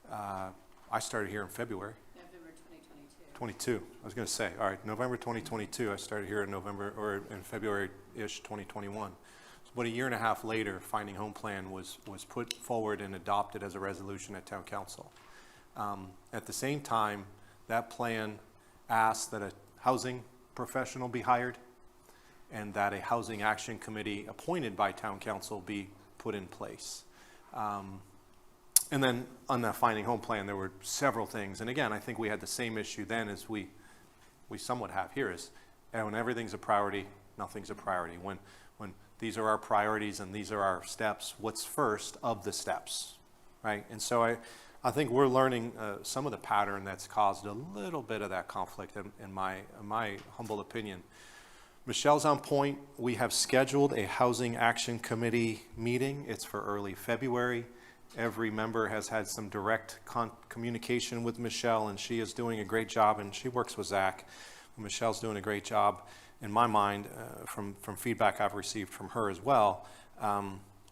I started here in February. 22. I was going to say, all right, November 2022. I started here in February-ish 2021. So About a year and a half later, Finding Home Plan was put forward and adopted as a resolution at Town Council. At the same time, that plan asked that a housing professional be hired and that a housing action committee appointed by Town Council be put in place. And then on that Finding Home Plan, there were several things. And again, I think we had the same issue then as we somewhat have here is when everything's a priority, nothing's a priority. When these are our priorities and these are our steps, what's first of the steps, right? And so I think we're learning some of the pattern that's caused a little bit of that conflict in my humble opinion. Michelle's on point. We have scheduled a Housing Action Committee meeting. It's for early February. Every member has had some direct communication with Michelle, and she is doing a great job, and she works with Zach. Michelle's doing a great job, in my mind, from feedback I've received from her as well,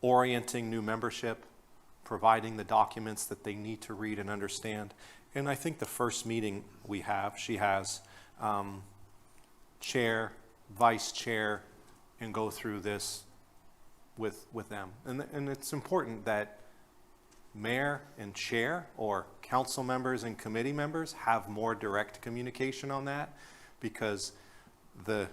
orienting new membership, providing the documents that they need to read and understand. And I think the first meeting she has chair, vice chair, and go through this with them. And it's important that mayor and chair or council members and committee members have more direct communication on that, because the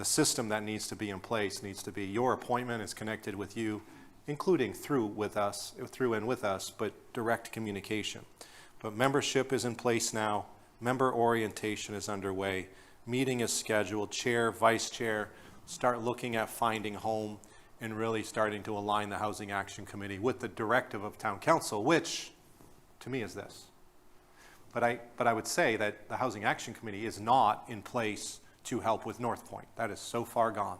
system that needs to be in place needs to be your appointment is connected with you, including through and with us, but direct communication. But membership is in place now. Member orientation is underway. Meeting is scheduled. Chair, vice chair, start looking at Finding Home and really starting to align the Housing Action Committee with the directive of Town Council, which to me is this. But I would say that the Housing Action Committee is not in place to help with North Point. That is so far gone.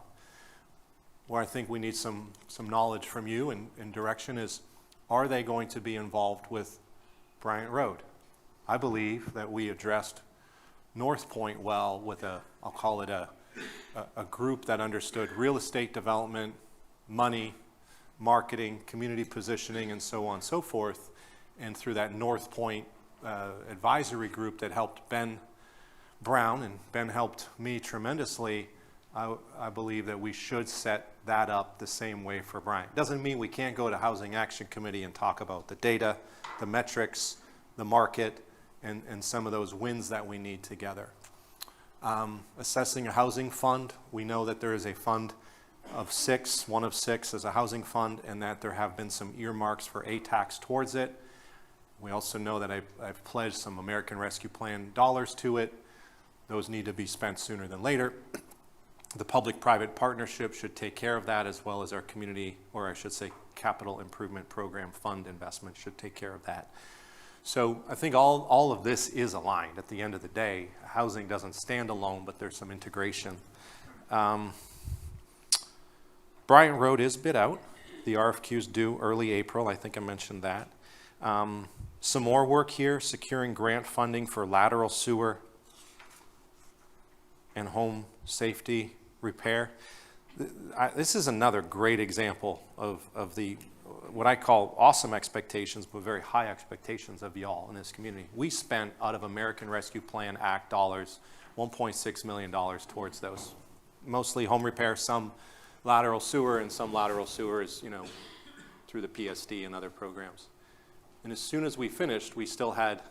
Where I think we need some knowledge from you and direction is, are they going to be involved with Bryant Road? I believe that we addressed North Point well with I'll call it a group that understood real estate development, money, marketing, community positioning, and so on and so forth. And through that North Point advisory group that helped Ben Brown, and Ben helped me tremendously, I believe that we should set that up the same way for Bryant. Doesn't mean we can't go to Housing Action Committee and talk about the data, the metrics, the market, and some of those wins that we need together. Assessing a housing fund, we know that there is a fund of 6, one of 6 as a housing fund, and that there have been some earmarks for ATAX towards it. We also know that I've pledged some American Rescue Plan dollars to it. Those need to be spent sooner than later. The public-private partnership should take care of that, as well as our community, or I should say capital improvement program fund investment should take care of that. So I think all of this is aligned. At the end of the day, housing doesn't stand alone, but there's some integration. Bryant Road is bid out. The RFQ's due early April. I think I mentioned that. Some more work here, securing grant funding for lateral sewer and home safety repair. This is another great example of the what I call awesome expectations, but very high expectations of y'all in this community. We spent out of American Rescue Plan Act dollars, $1.6 million towards those. Mostly home repair, some lateral sewer, and some lateral sewers, through the PSD and other programs. And as soon as we finished, we still had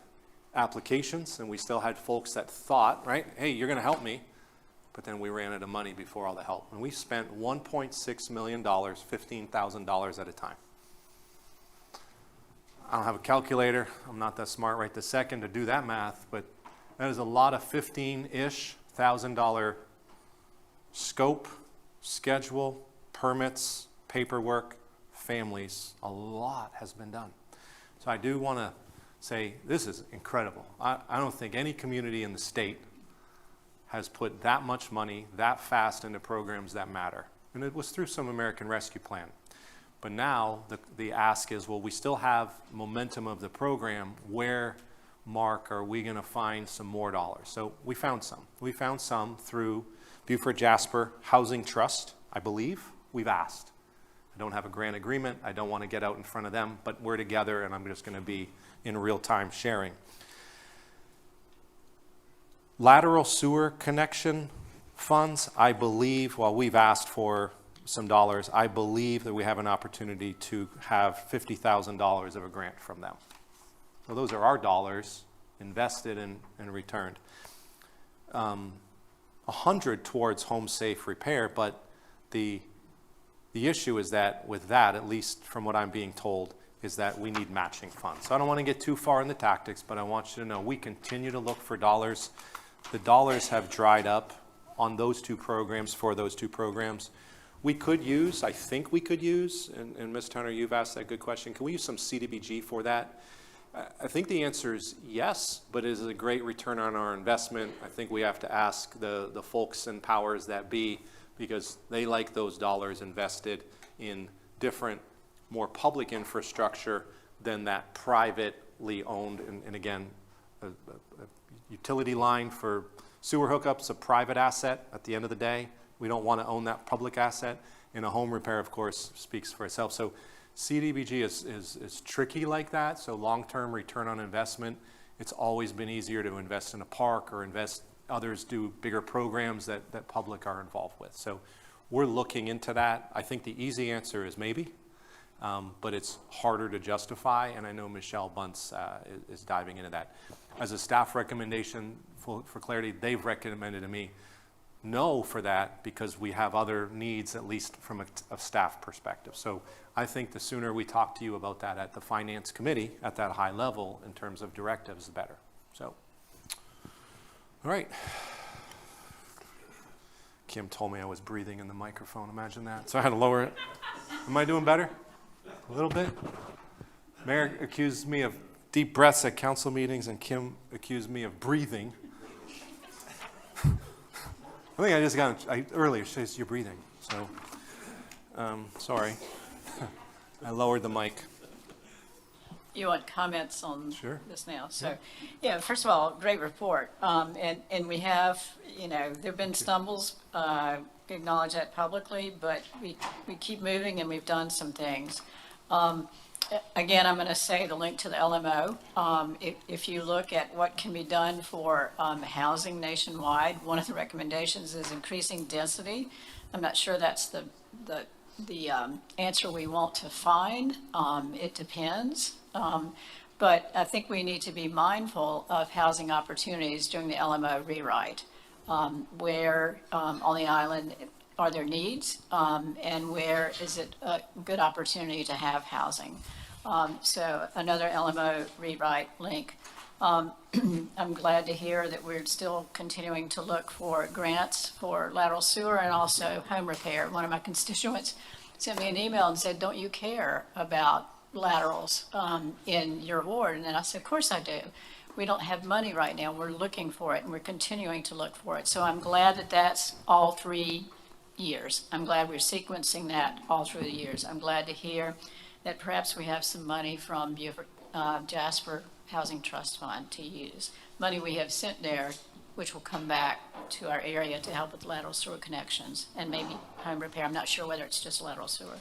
applications, and we still had folks that thought, right, hey, you're gonna help me. But then we ran out of money before all the help. And we spent $1.6 million, $15,000 at a time. I don't have a calculator. I'm not that smart right this second to do that math, but that is a lot of $15-ish thousand scope, schedule, permits, paperwork, families. A lot has been done. So I do want to say this is incredible. I don't think any community in the state has put that much money that fast into programs that matter. And it was through some American Rescue Plan. But now the ask is, well, we still have momentum of the program. Where, Mark, are we going to find some more dollars? So we found some. We found some through Beaufort Jasper Housing Trust, I believe. We've asked. I don't have a grant agreement. I don't want to get out in front of them, but we're together, and I'm just going to be in real time sharing. Lateral sewer connection funds, I believe, well, we've asked for some dollars, I believe that we have an opportunity to have $50,000 of a grant from them. So those are our dollars invested and returned. 100 towards home safe repair, but the issue is that with that, at least from what I'm being told, is that we need matching funds. So I don't want to get too far in the tactics, but I want you to know we continue to look for dollars. The dollars have dried up on those two programs, for those two programs. We could use, I think we could use, and Ms. Turner, you've asked that good question, can we use some CDBG for that? I think the answer is yes, but is it a great return on our investment? I think we have to ask the folks and powers that be, because they like those dollars invested in different, more public infrastructure than that privately owned, and again, a utility line for sewer hookups, a private asset at the end of the day. We don't want to own that public asset. And a home repair, of course, speaks for itself. So CDBG is tricky like that. So long-term return on investment, it's always been easier to invest in a park or others do bigger programs that public are involved with. So we're looking into that. I think the easy answer is maybe, but it's harder to justify. And I know Michelle Bunce is diving into that. As a staff recommendation, for clarity, they've recommended to me no for that because we have other needs, at least from a staff perspective. So I think the sooner we talk to you about that at the finance committee at that high level in terms of directives, the better. So, all right. Kim told me I was breathing in the microphone. Imagine that. So I had to lower it. Am I doing better? A little bit? Mayor accused me of deep breaths at council meetings, and Kim accused me of breathing. I think I just got earlier. She says you're breathing. So, sorry. I lowered the mic. You want comments on Sure. this now? So, yeah, first of all, great report. And we have, there have been stumbles, we acknowledge that publicly, but we keep moving and we've done some things. Again, I'm going to say the link to the LMO. If you look at what can be done for housing nationwide, one of the recommendations is increasing density. I'm not sure that's the answer we want to find. It depends. But I think we need to be mindful of housing opportunities during the LMO rewrite, where on the island are there needs, and where is it a good opportunity to have housing. So another LMO rewrite link. I'm glad to hear that we're still continuing to look for grants for lateral sewer and also home repair. One of my constituents sent me an email and said, don't you care about laterals in your ward? And then I said, of course I do. We don't have money right now. We're looking for it and we're continuing to look for it. So I'm glad that that's all 3 years. I'm glad we're sequencing that all through the years. I'm glad to hear that perhaps we have some money from Jasper Housing Trust Fund to use. Money we have sent there, which will come back to our area to help with lateral sewer connections and maybe home repair. I'm not sure whether it's just lateral sewer.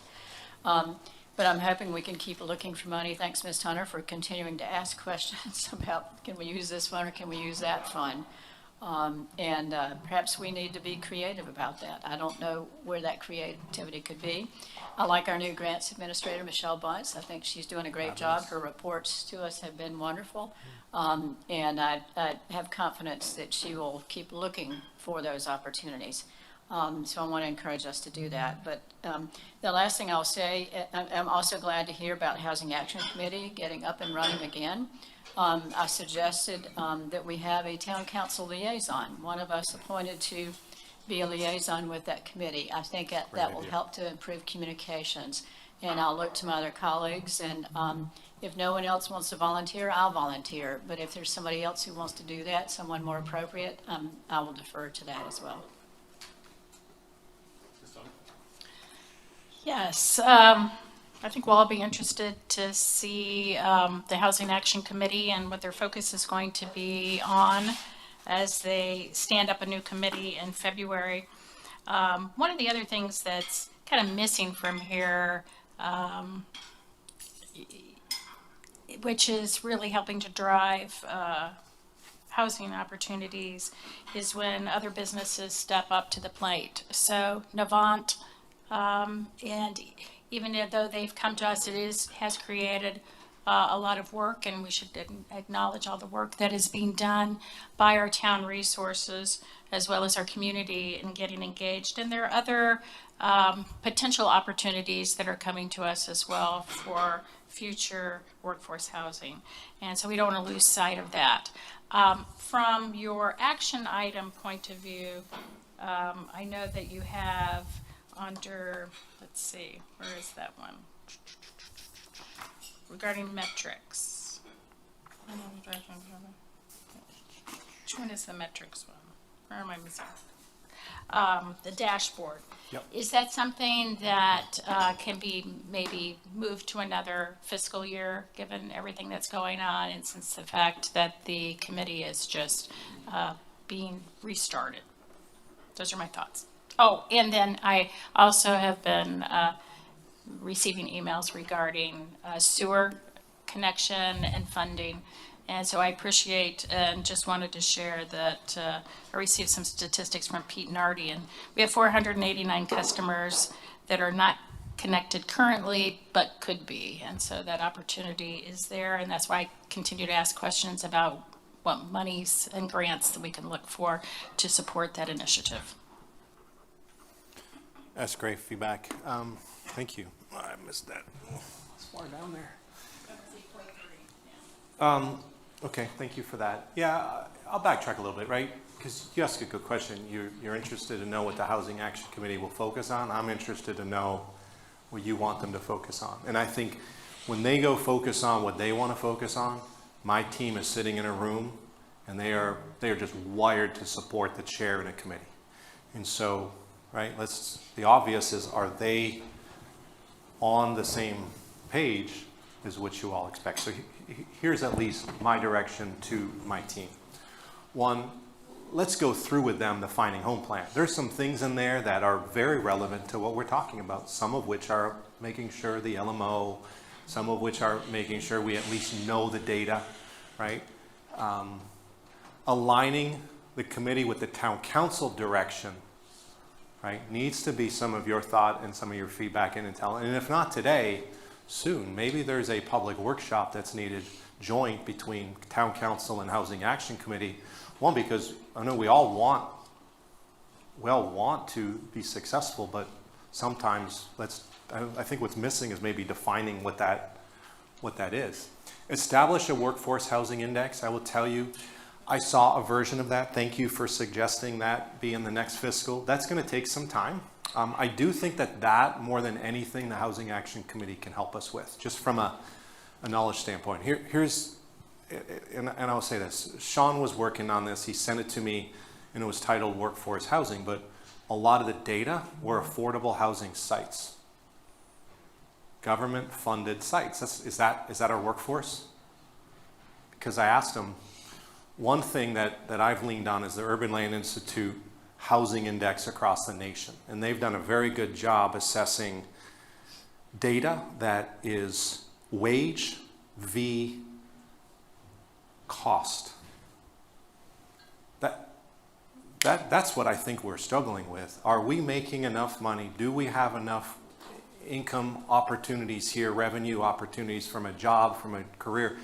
But I'm hoping we can keep looking for money. Thanks, Ms. Hunter, for continuing to ask questions about can we use this fund or can we use that fund? And perhaps we need to be creative about that. I don't know where that creativity could be. I like our new grants administrator, Michelle Bunce. I think she's doing a great job. Her reports to us have been wonderful. And I have confidence that she will keep looking for those opportunities. So I want to encourage us to do that. But the last thing I'll say, I'm also glad to hear about Housing Action Committee getting up and running again. I suggested that we have a town council liaison, one of us appointed to be a liaison with that committee. I think that will help to improve communications. And I'll look to my other colleagues, and if no one else wants to volunteer, I'll volunteer. But if there's somebody else who wants to do that, someone more appropriate, I will defer to that as well. Yes, I think we'll all be interested to see the Housing Action Committee and what their focus is going to be on as they stand up a new committee in February. One of the other things that's kind of missing from here, which is really helping to drive housing opportunities, is when other businesses step up to the plate. So Navant And even though they've come to us, has created a lot of work, and we should acknowledge all the work that is being done by our town resources as well as our community in getting engaged. And there are other potential opportunities that are coming to us as well for future workforce housing. And so we don't want to lose sight of that. From your action item point of view, I know that you have under, let's see, where is that one? Regarding metrics. Which one is the metrics one? Where am I missing? The dashboard. Yep. Is that something that can be maybe moved to another fiscal year, given everything that's going on, and since the fact that the committee is just being restarted? Those are my thoughts. Oh, and then I also have been receiving emails regarding sewer connection and funding. And so I appreciate and just wanted to share that I received some statistics from Pete Nardi, and we have 489 customers that are not connected currently, but could be. And so that opportunity is there, and that's why I continue to ask questions about what monies and grants that we can look for to support that initiative. That's great feedback. Thank you. I missed that. It's far down there. Okay, thank you for that. Yeah, I'll backtrack a little bit, right? Because you asked a good question. You're interested to know what the Housing Action Committee will focus on. I'm interested to know what you want them to focus on. And I think when they go focus on what they want to focus on, my team is sitting in a room and they are just wired to support the chair in a committee. And so, right, the obvious is, are they on the same page as what you all expect? So here's at least my direction to my team. One, let's go through with them the Finding Home Plan. There's some things in there that are very relevant to what we're talking about, some of which are making sure the LMO, some of which are making sure we at least know the data, right? Aligning the committee with the town council direction, right, needs to be some of your thought and some of your feedback and intel. And if not today, soon. Maybe there's a public workshop that's needed joint between town council and Housing Action Committee. One, because I know we all want to be successful, but sometimes I think what's missing is maybe defining what that is. Establish a workforce housing index. I will tell you, I saw a version of that. Thank you for suggesting that be in the next fiscal. That's going to take some time. I do think that more than anything, the Housing Action Committee can help us with, just from a knowledge standpoint. And I'll say this, Sean was working on this. He sent it to me, and it was titled Workforce Housing, but a lot of the data were affordable housing sites. Government-funded sites. Is that our workforce? Because I asked him, one thing that I've leaned on is the Urban Land Institute Housing Index across the nation. And they've done a very good job assessing data that is wage v. cost. That's what I think we're struggling with. Are we making enough money? Do we have enough income opportunities here, revenue opportunities from a job, from a career?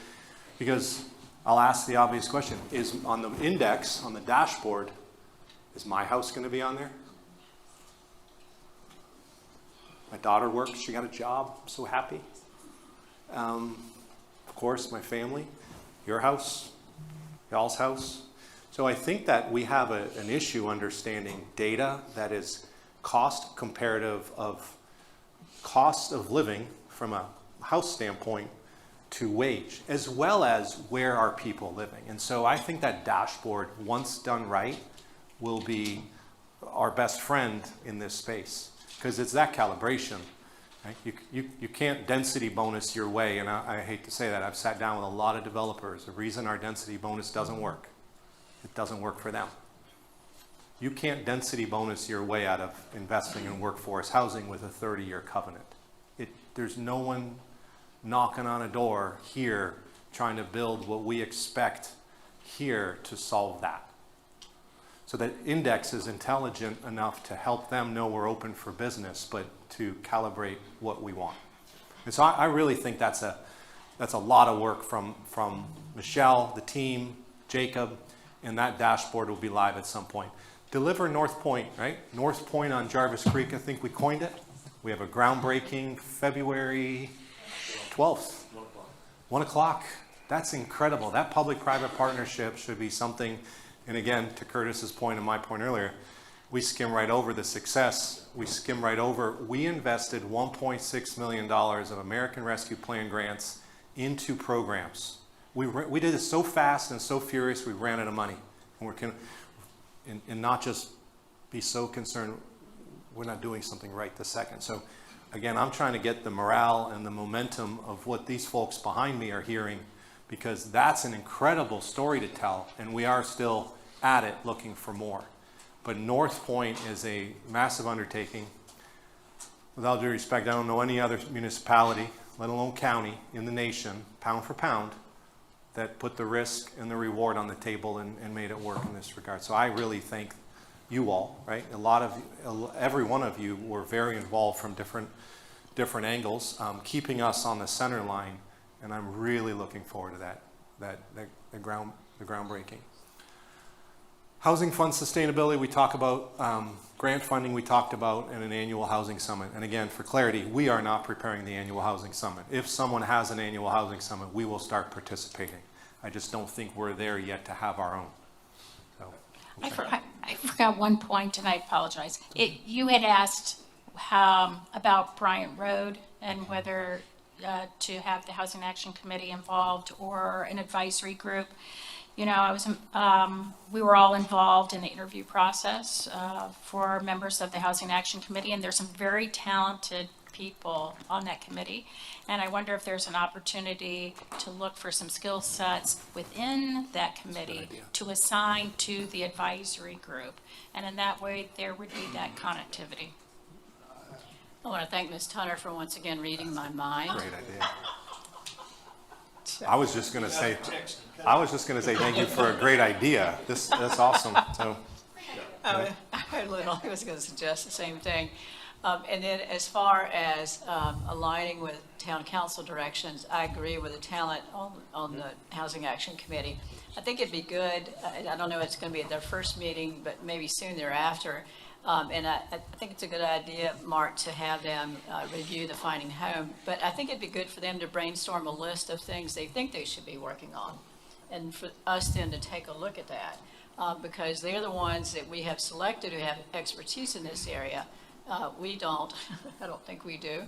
Because I'll ask the obvious question, is on the index, on the dashboard, is my house going to be on there? My daughter works, she got a job, I'm so happy. Of course, my family, your house, y'all's house. So I think that we have an issue understanding data that is cost comparative of cost of living from a house standpoint to wage, as well as where are people living. And so I think that dashboard, once done right, will be our best friend in this space, because it's that calibration. Right? You can't density bonus your way, and I hate to say that. I've sat down with a lot of developers. The reason our density bonus doesn't work, it doesn't work for them. You can't density bonus your way out of investing in workforce housing with a 30-year covenant. There's no one knocking on a door here trying to build what we expect here to solve that. so that index is intelligent enough to help them know we're open for business, but to calibrate what we want. And so I really think that's a lot of work from Michelle, the team, Jacob, and that dashboard will be live at some point. Deliver North Point, right? North Point on Jarvis Creek, I think we coined it. We have a groundbreaking February 12th, 1 o'clock. That's incredible. That public-private partnership should be something, and again, to Curtis's point and my point earlier, we skim right over the success. We skim right over. We invested $1.6 million of American Rescue Plan grants into programs. We did it so fast and so furious, we ran out of money. And not just be so concerned we're not doing something right this second. So again, I'm trying to get the morale and the momentum of what these folks behind me are hearing, because that's an incredible story to tell, and we are still at it looking for more. But North Point is a massive undertaking. With all due respect, I don't know any other municipality, let alone county, in the nation, pound for pound, that put the risk and the reward on the table and made it work in this regard. So I really thank you all, right? Every one of you were very involved from different angles, keeping us on the center line, and I'm really looking forward to the groundbreaking. Housing fund sustainability, we talk about, grant funding we talked about, and an annual housing summit. And again, for clarity, we are not preparing the annual housing summit. If someone has an annual housing summit, we will start participating. I just don't think we're there yet to have our own. So, okay. I forgot one point, and I apologize. You had asked about Bryant Road and whether to have the Housing Action Committee involved or an advisory group. You know, we were all involved in the interview process for members of the Housing Action Committee, and there's some very talented people on that committee. And I wonder if there's an opportunity to look for some skill sets within that committee to assign to the advisory group. And in that way, there would be that connectivity. I want to thank Ms. Tunner for once again reading my mind. Great idea. I was just going to say thank you for a great idea. That's awesome. So, I literally was going to suggest the same thing. And then as far as aligning with town council directions, I agree with the talent on the Housing Action Committee. I think it'd be good, I don't know if it's going to be at their first meeting, but maybe soon thereafter. And I think it's a good idea, Mark, to have them review the Finding Home. But I think it'd be good for them to brainstorm a list of things they think they should be working on. And for us then to take a look at that. Because they're the ones that we have selected who have expertise in this area. We don't. I don't think we do.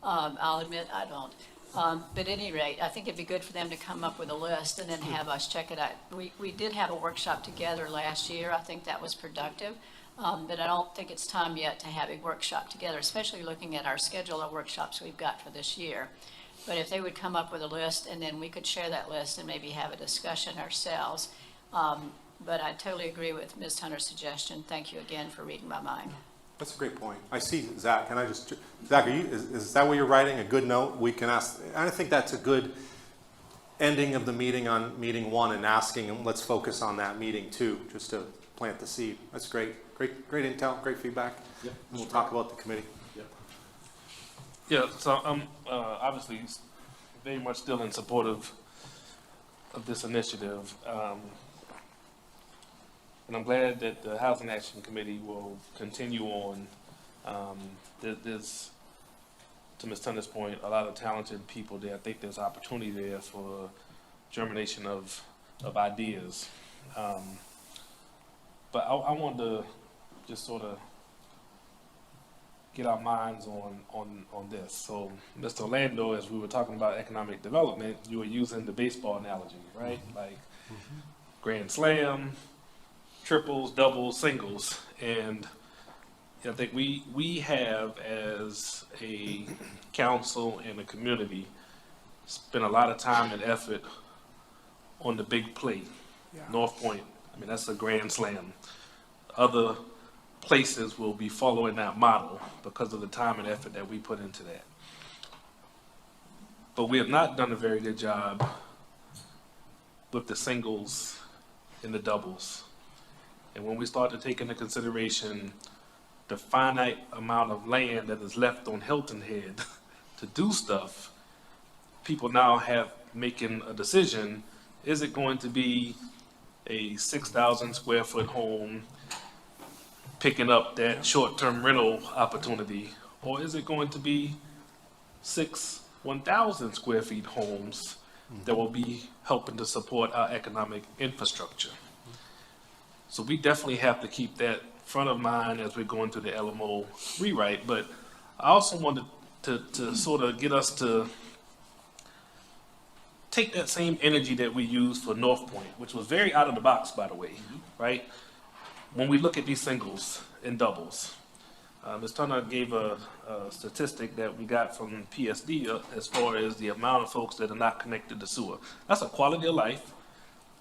I'll admit I don't. But at any rate, I think it'd be good for them to come up with a list and then have us check it out. We did have a workshop together last year. I think that was productive. But I don't think it's time yet to have a workshop together, especially looking at our schedule of workshops we've got for this year. But if they would come up with a list, and then we could share that list and maybe have a discussion ourselves. But I totally agree with Ms. Hunter's suggestion. Thank you again for reading my mind. that's a great point. I see Zach. Can I just, Zach, is that what you're writing? A good note? We can ask. I think that's a good ending of the meeting on meeting one and asking, and let's focus on that meeting two, just to plant the seed. That's great. Great intel, great feedback. Yep. And we'll talk about the committee. Yep. Yeah, so I'm obviously very much still in support of this initiative. And I'm glad that the Housing Action Committee will continue on. There's, to Ms. Tunner's point, a lot of talented people there. I think there's opportunity there for germination of ideas. But I wanted to just sort of get our minds on this. So, Mr. Orlando, as we were talking about economic development, you were using the baseball analogy, right? Like grand slam, triples, doubles, singles. And I think we have, as a council and a community, spent a lot of time and effort on the big play. Yeah. North Point, I mean, that's a grand slam. Other places will be following that model because of the time and effort that we put into that. But we have not done a very good job with the singles and the doubles. And when we start to take into consideration the finite amount of land that is left on Hilton Head to do stuff, people now have making a decision, is it going to be a 6,000 square foot home picking up that short-term rental opportunity, or is it going to be 6 1,000 square feet homes that will be helping to support our economic infrastructure? So we definitely have to keep that front of mind as we're going through the LMO rewrite, but I also wanted to sort of get us to take that same energy that we used for North Point, which was very out of the box, by the way, right? When we look at these singles and doubles, Ms. Turner gave a statistic that we got from PSD as far as the amount of folks that are not connected to sewer. That's a quality of life.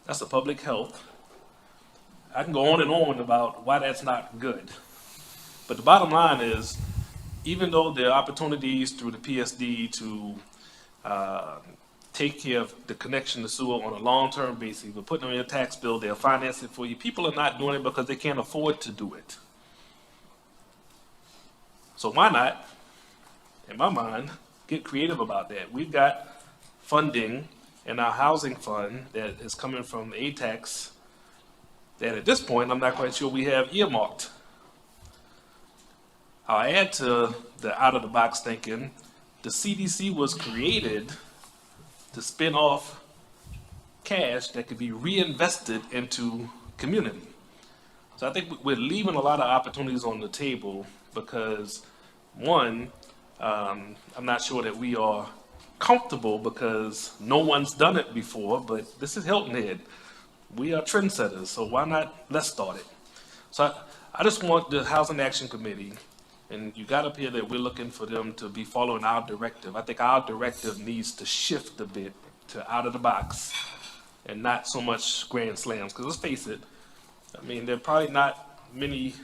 That's a public health. I can go on and on about why that's not good. But the bottom line is, even though there are opportunities through the PSD to take care of the connection to sewer on a long-term basis, but putting it on your tax bill, they'll finance it for you. People are not doing it because they can't afford to do it. So why not, in my mind, get creative about that? We've got funding in our housing fund that is coming from ATAX that at this point, I'm not quite sure we have earmarked. I'll add to the out-of-the-box thinking, the CDC was created to spin off cash that could be reinvested into community. So I think we're leaving a lot of opportunities on the table because, one, I'm not sure that we are comfortable because no one's done it before, but this is Hilton Head. We are trendsetters, so why not, let's start it. So I just want the Housing Action Committee, and you got up here that we're looking for them to be following our directive. I think our directive needs to shift a bit to out of the box and not so much grand slams, because let's face it, I mean, there are probably not many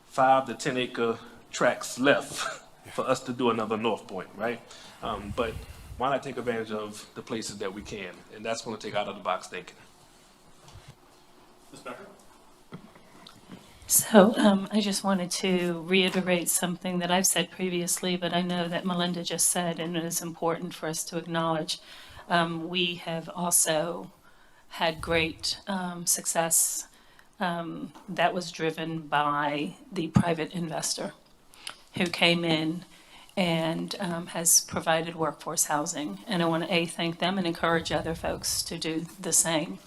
5 to 10 acre tracts left for us to do another North Point, right? But why not take advantage of the places that we can? And that's going to take out of the box thinking. Ms. Becker? So I just wanted to reiterate something that I've said previously, but I know that Melinda just said, and it is important for us to acknowledge. We have also had great success that was driven by the private investor who came in and has provided workforce housing. And I want to thank them and encourage other folks to do the same.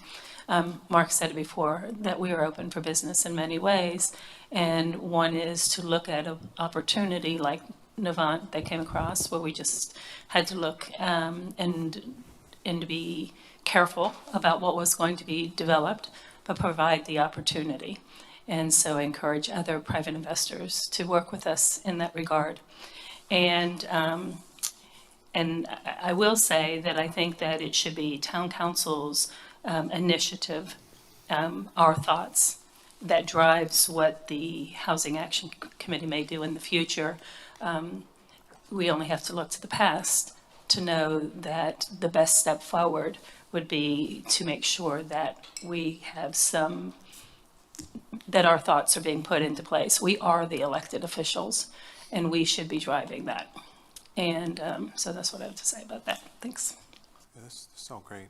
Mark said it before, that we are open for business in many ways. And one is to look at an opportunity like Navant that came across, where we just had to look and to be careful about what was going to be developed, but provide the opportunity. And so I encourage other private investors to work with us in that regard. And I will say that I think that it should be town council's initiative, our thoughts, that drives what the Housing Action Committee may do in the future. We only have to look to the past to know that the best step forward would be to make sure that we have that our thoughts are being put into place. We are the elected officials, and we should be driving that. And so that's what I have to say about that. Thanks. Yeah, this is all great.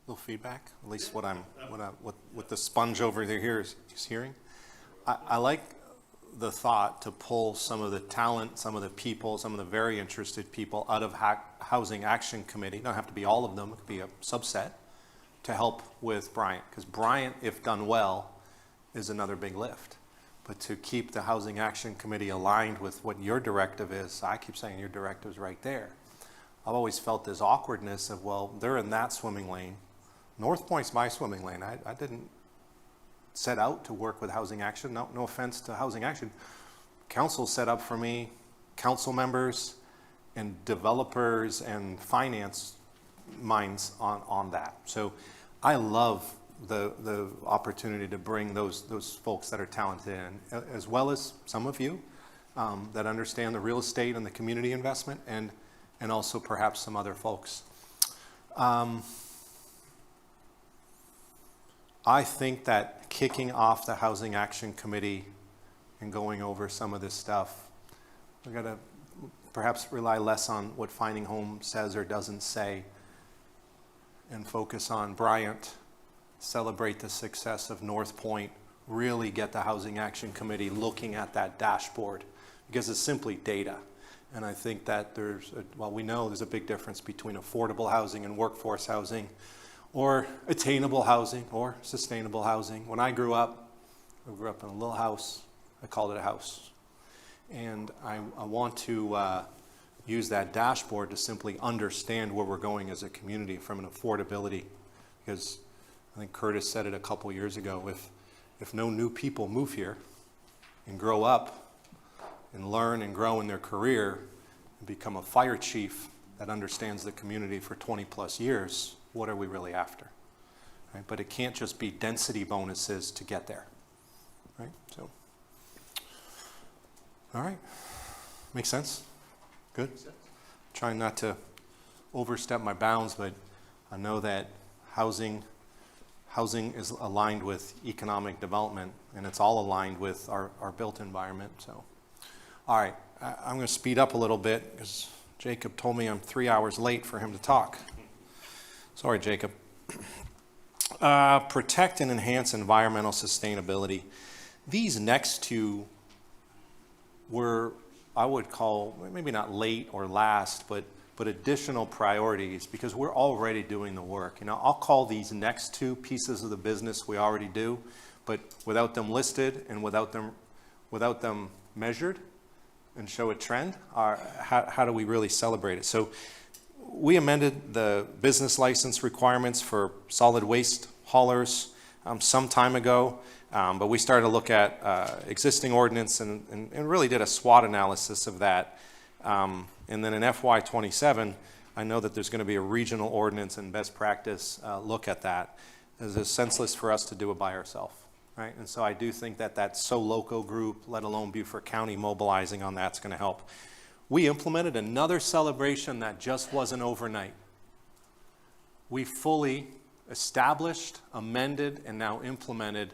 Little feedback, at least what the sponge over here is hearing. I like the thought to pull some of the talent, some of the people, some of the very interested people out of Housing Action Committee. Don't have to be all of them, it could be a subset, to help with Bryant. Because Bryant, if done well, is another big lift. But to keep the Housing Action Committee aligned with what your directive is, I keep saying your directive is right there. I've always felt this awkwardness of, well, they're in that swimming lane. North Point's my swimming lane. I didn't set out to work with Housing Action. No offense to Housing Action. Council set up for me, council members and developers and finance minds on that. So I love the opportunity to bring those folks that are talented in, as well as some of you that understand the real estate and the community investment, and also perhaps some other folks. I think that kicking off the Housing Action Committee and going over some of this stuff, we got to perhaps rely less on what Finding Home says or doesn't say and focus on Bryant, celebrate the success of North Point, really get the Housing Action Committee looking at that dashboard because it's simply data. And I think that we know there's a big difference between affordable housing and workforce housing, or attainable housing or sustainable housing. When I grew up in a little house. I called it a house. And I want to use that dashboard to simply understand where we're going as a community from an affordability. Because I think Curtis said it a couple years ago, if no new people move here and grow up and learn and grow in their career and become a fire chief that understands the community for 20 plus years, what are we really after? Right? But it can't just be density bonuses to get there. Right? So, all right. Makes sense? Good? Trying not to overstep my bounds, but I know that housing is aligned with economic development, and it's all aligned with our built environment. So, all right, I'm going to speed up a little bit because Jacob told me I'm 3 hours late for him to talk. Sorry, Jacob. Protect and enhance environmental sustainability. These next two were, I would call, maybe not late or last, but additional priorities because we're already doing the work. You know, I'll call these next two pieces of the business we already do, but without them listed and without them measured and show a trend, how do we really celebrate it? So we amended the business license requirements for solid waste haulers some time ago, but we started to look at existing ordinance and really did a SWOT analysis of that. And then in FY27, I know that there's going to be a regional ordinance and best practice look at that. It's senseless for us to do it by ourselves, right? And so I do think that SoLoco group, let alone Beaufort County, mobilizing on that's going to help. We implemented another celebration that just wasn't overnight. We fully established, amended, and now implemented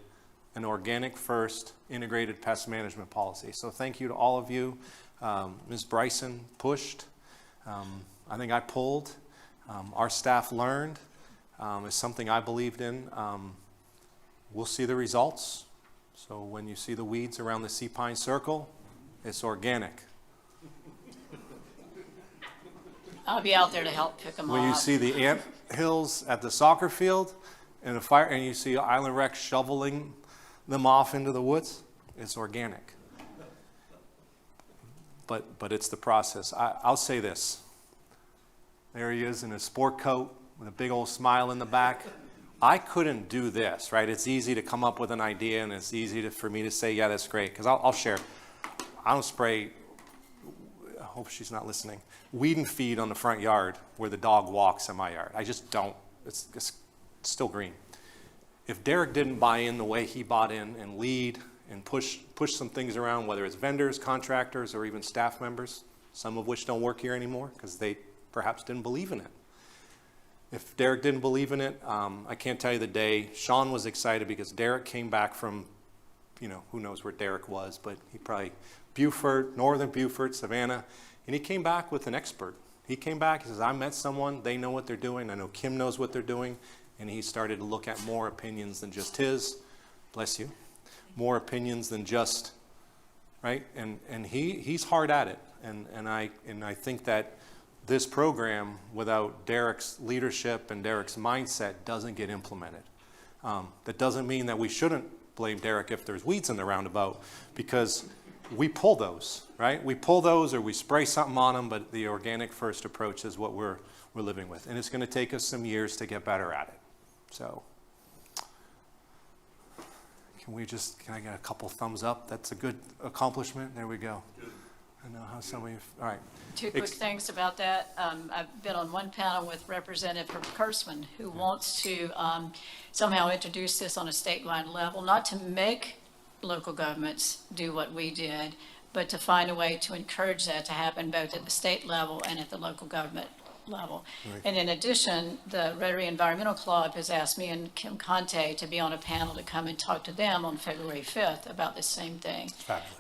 an organic first integrated pest management policy. So thank you to all of you. Ms. Bryson pushed. I think I pulled. Our staff learned. It's something I believed in. We'll see the results. So when you see the weeds around the Sea Pine Circle, it's organic. I'll be out there to help pick them When you off. see the ant hills at the soccer field and a fire, and you see Island Rec shoveling them off into the woods, it's organic. But it's the process. I'll say this. There he is in his sport coat with a big old smile in the back. I couldn't do this, right? It's easy to come up with an idea, and it's easy for me to say, yeah, that's great. Because I'll share. I don't spray, I hope she's not listening, weed and feed on the front yard where the dog walks in my yard. I just don't. It's still green. If Derek didn't buy in the way he bought in and lead and push some things around, whether it's vendors, contractors, or even staff members, some of which don't work here anymore because they perhaps didn't believe in it. If Derek didn't believe in it, I can't tell you the day. Sean was excited because Derek came back from, who knows where Derek was, but he probably Beaufort, northern Beaufort, Savannah, and he came back with an expert. He came back, he says, I met someone, they know what they're doing, I know Kim knows what they're doing, and he started to look at more opinions than just his, bless you, more opinions than just, right? And he's hard at it, and I think that this program, without Derek's leadership and Derek's mindset, doesn't get implemented. That doesn't mean that we shouldn't blame Derek if there's weeds in the roundabout, because we pull those, right? We pull those or we spray something on them, but the organic first approach is what we're living with. And it's going to take us some years to get better at it. So can I get a couple thumbs up? That's a good accomplishment. There we go. Good. I know how some of you, all right. Two quick things about that. I've been on one panel with Representative from Kurtzman who wants to somehow introduce this on a statewide level, not to make local governments do what we did, but to find a way to encourage that to happen both at the state level and at the local government level. And in addition, the Rotary Environmental Club has asked me and Kim Conte to be on a panel to come and talk to them on February 5th about the same thing.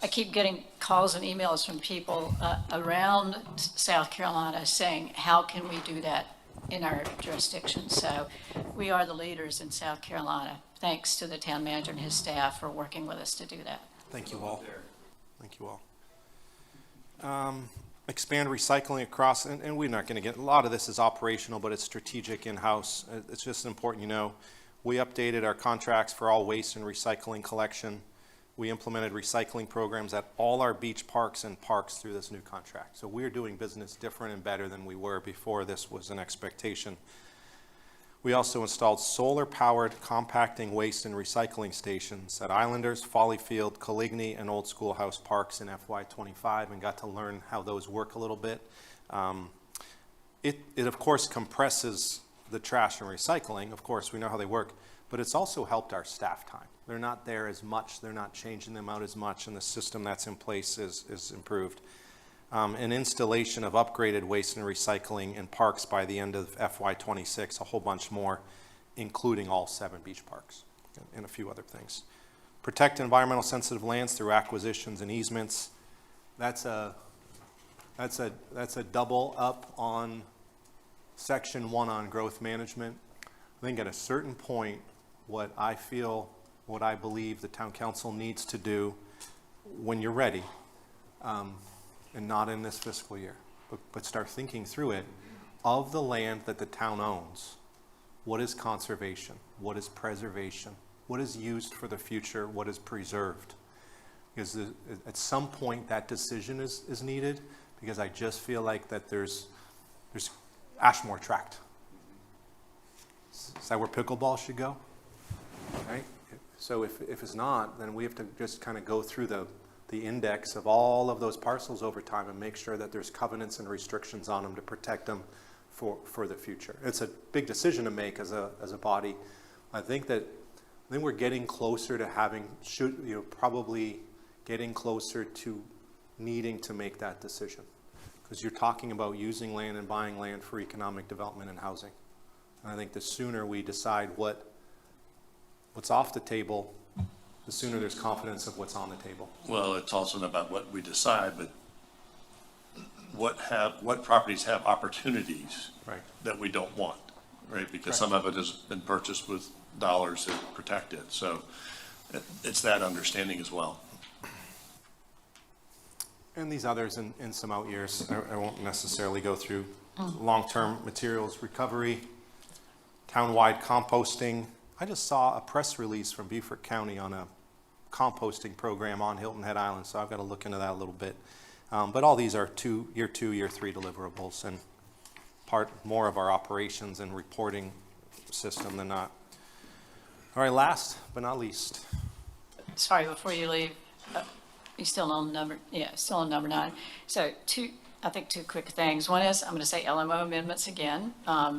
I keep getting calls and emails from people around South Carolina saying, how can we do that in our jurisdiction? So we are the leaders in South Carolina. Thanks to the town manager and his staff for working with us to do that. Thank you all. Thank you all. Expand recycling across, and we're not going to get, a lot of this is operational, but it's strategic in-house. It's just important, you know, we updated our contracts for all waste and recycling collection. We implemented recycling programs at all our beach parks and parks through this new contract. So we're doing business different and better than we were before this was an expectation. We also installed solar-powered compacting waste and recycling stations at Islanders, Folly Field, Coligny, and Old Schoolhouse Parks in FY25 and got to learn how those work a little bit. It of course compresses the trash and recycling. Of course, we know how they work, but it's also helped our staff time. They're not there as much, they're not changing them out as much, and the system that's in place is improved. An installation of upgraded waste and recycling in parks by the end of FY26, a whole bunch more, including all 7 beach parks and a few other things. Protect environmental sensitive lands through acquisitions and easements. That's a double up on section 1 on growth management. I think at a certain point, what I believe the town council needs to do when you're ready, and not in this fiscal year, but start thinking through it, of the land that the town owns, what is conservation, what is preservation, what is used for the future, what is preserved? Because at some point that decision is needed, because I just feel like that there's Ashmore Tract. Is that where pickleball should go? Right? So if it's not, then we have to just kind of go through the index of all of those parcels over time and make sure that there's covenants and restrictions on them to protect them for the future. It's a big decision to make as a body. I think we're getting closer to probably getting closer to needing to make that decision. Because you're talking about using land and buying land for economic development and housing. And I think the sooner we decide what's off the table, the sooner there's confidence of what's on the table. Well, it's also not about what we decide, but what properties have opportunities Right. that we don't want, right? Because some of it has been purchased with dollars to protect it. So it's that understanding as well. And these others in some out years, I won't necessarily go through. Long-term materials recovery, townwide composting. I just saw a press release from Beaufort County on a composting program on Hilton Head Island, so I've got to look into that a little bit. But all these are year 2, year 3 deliverables, and part more of our operations and reporting system than not. All right, last but not least. Sorry, before you leave, you still on number 9. So I think two quick things. One is, I'm going to say LMO amendments again,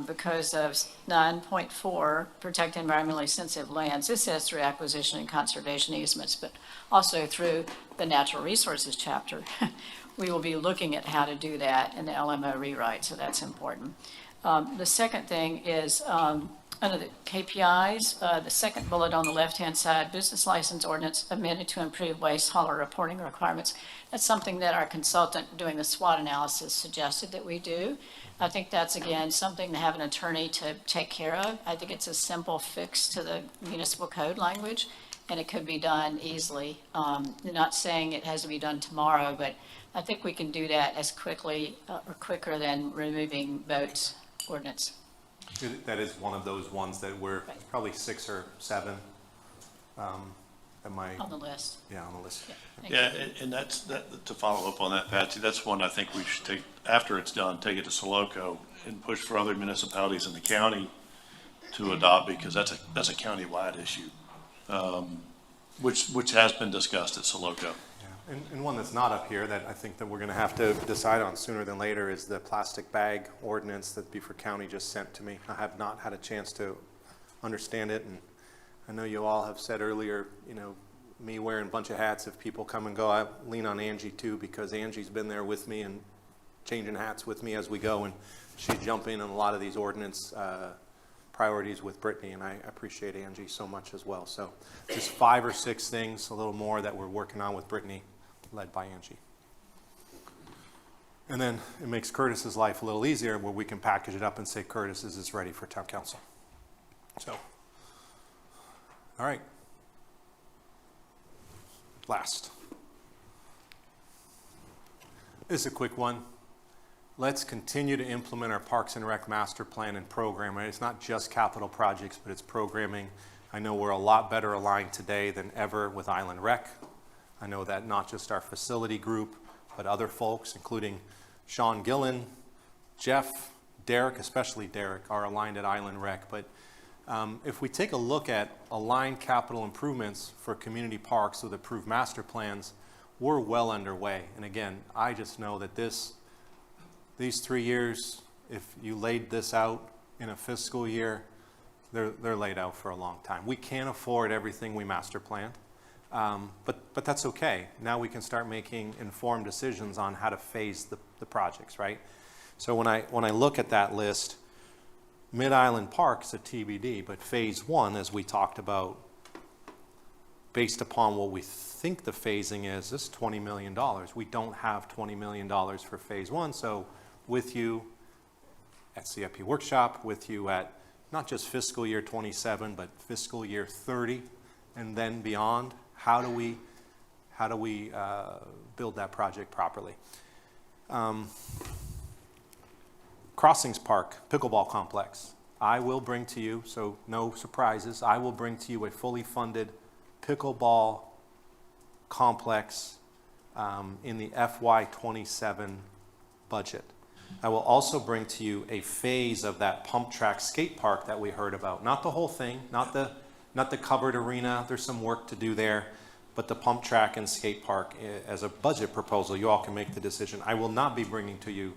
because of 9.4, protect environmentally sensitive lands. This says through acquisition and conservation easements, but also through the natural resources chapter. We will be looking at how to do that in the LMO rewrite, so that's important. The second thing is, under the KPIs, the second bullet on the left-hand side, business license ordinance amended to improve waste hauler reporting requirements. That's something that our consultant doing the SWOT analysis suggested that we do. I think that's, again, something to have an attorney to take care of. I think it's a simple fix to the municipal code language, and it could be done easily. Not saying it has to be done tomorrow, but I think we can do that as quickly or quicker than removing boats ordinance. That is one of those ones that we're probably 6 or 7. On the list. Yeah, on the list. Thank Yeah, you. and that's, to follow up on that, Patsy, that's one I think we should take, after it's done, take it to Soloco and push for other municipalities in the county to adopt, because that's a county-wide issue, which has been discussed at Soloco. Yeah. And one that's not up here that I think that we're going to have to decide on sooner than later is the plastic bag ordinance that Beaufort County just sent to me. I have not had a chance to understand it, and I know you all have said earlier, me wearing a bunch of hats, if people come and go, I lean on Angie too, because Angie's been there with me and changing hats with me as we go, and she'd jump in on a lot of these ordinance priorities with Brittany, and I appreciate Angie so much as well. So just 5 or 6 things, a little more, that we're working on with Brittany, led by Angie. And then it makes Curtis's life a little easier, where we can package it up and say, Curtis is ready for town council. So, all right. Last. This is a quick one. Let's continue to implement our Parks and Rec master plan and program. Right? It's not just capital projects, but it's programming. I know we're a lot better aligned today than ever with Island Rec. I know that not just our facility group, but other folks, including Sean Gillen, Jeff, Derek, especially Derek, are aligned at Island Rec. But if we take a look at aligned capital improvements for community parks with approved master plans, we're well underway. And again, I just know that these 3 years, if you laid this out in a fiscal year, they're laid out for a long time. We can't afford everything we master planned, but that's okay. Now we can start making informed decisions on how to phase the projects, right? So when I look at that list, Mid-Island Park's a TBD, but phase 1, as we talked about, based upon what we think the phasing is $20 million. We don't have $20 million for phase 1, so with you at CIP Workshop, with you at not just fiscal year 27, but fiscal year 30, and then beyond, how do we build that project properly? Crossings Park, pickleball complex. I will bring to you, so no surprises, I will bring to you a fully funded pickleball complex in the FY27 budget. I will also bring to you a phase of that pump track skate park that we heard about. Not the whole thing, not the covered arena, there's some work to do there, but the pump track and skate park as a budget proposal. You all can make the decision. I will not be bringing to you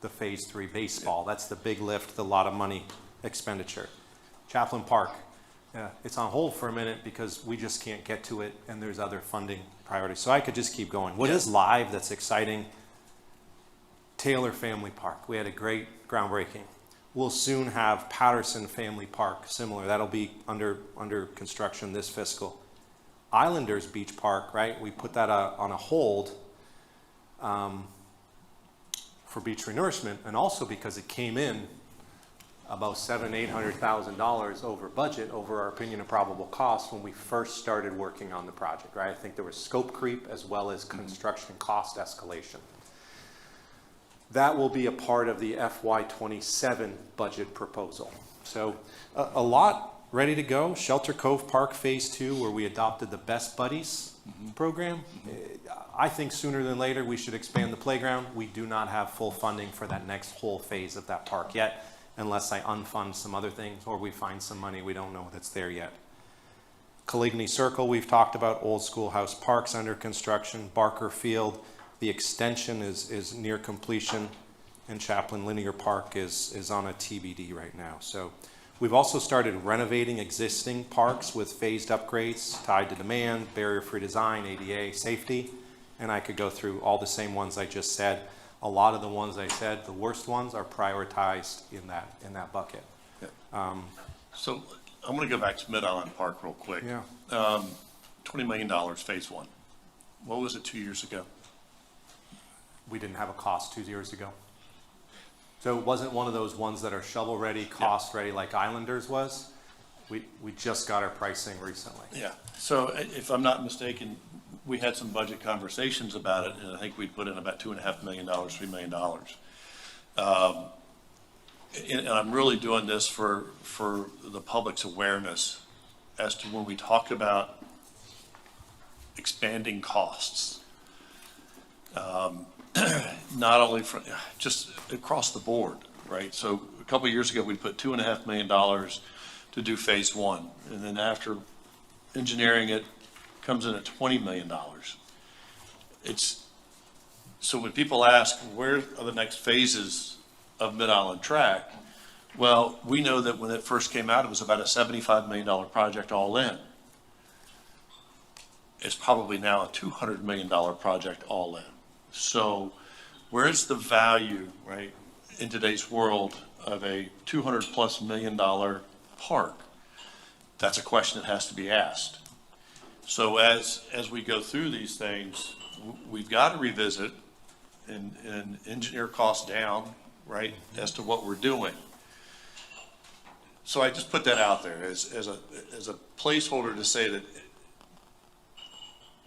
the phase 3 baseball. That's the big lift, the lot of money expenditure. Chaplain Park, it's on hold for a minute because we just can't get to it and there's other funding priorities. So I could just keep going. What is live that's exciting? Taylor Family Park. We had a great groundbreaking. We'll soon have Patterson Family Park, similar. That'll be under construction this fiscal. Islanders Beach Park, right? We put that on a hold for beach renourishment, and also because it came in about $700,000-800,000 over budget, over our opinion of probable cost when we first started working on the project, right? I think there was scope creep as well as construction cost escalation. That will be a part of the FY27 budget proposal. So a lot ready to go. Shelter Cove Park Phase 2, where we adopted the Best Buddies program. I think sooner than later we should expand the playground. We do not have full funding for that next whole phase of that park yet, unless I unfund some other things or we find some money we don't know that's there yet. Coligny Circle, we've talked about. Old Schoolhouse Park's under construction. Barker Field, the extension is near completion, and Chaplain Linear Park is on a TBD right now. So we've also started renovating existing parks with phased upgrades tied to demand, barrier-free design, ADA, safety, and I could go through all the same ones I just said. A lot of the ones I said, the worst ones, are prioritized in that bucket. Yeah. So I'm going to go back to Mid-Island Park real quick. Yeah. $20 million, phase 1. What was it 2 years ago? We didn't have a cost 2 years ago. So it wasn't one of those ones that are shovel-ready, cost-ready like Islanders was. We just got our pricing recently. Yeah. So if I'm not mistaken, we had some budget conversations about it, and I think we'd put in about $2.5 million, $3 million. And I'm really doing this for the public's awareness as to when we talk about expanding costs. Not only from just across the board, right? So a couple of years ago, we put $2.5 million to do phase 1, and then after engineering it, comes in at $20 million. So when people ask, where are the next phases of Mid-Island Track? Well, we know that when it first came out, it was about a $75 million project all in. It's probably now a $200 million project all in. So where's the value, right? in today's world of a $200+ million park? That's a question that has to be asked. So as we go through these things, we've got to revisit and engineer costs down, right, as to what we're doing. So I just put that out there as a placeholder to say that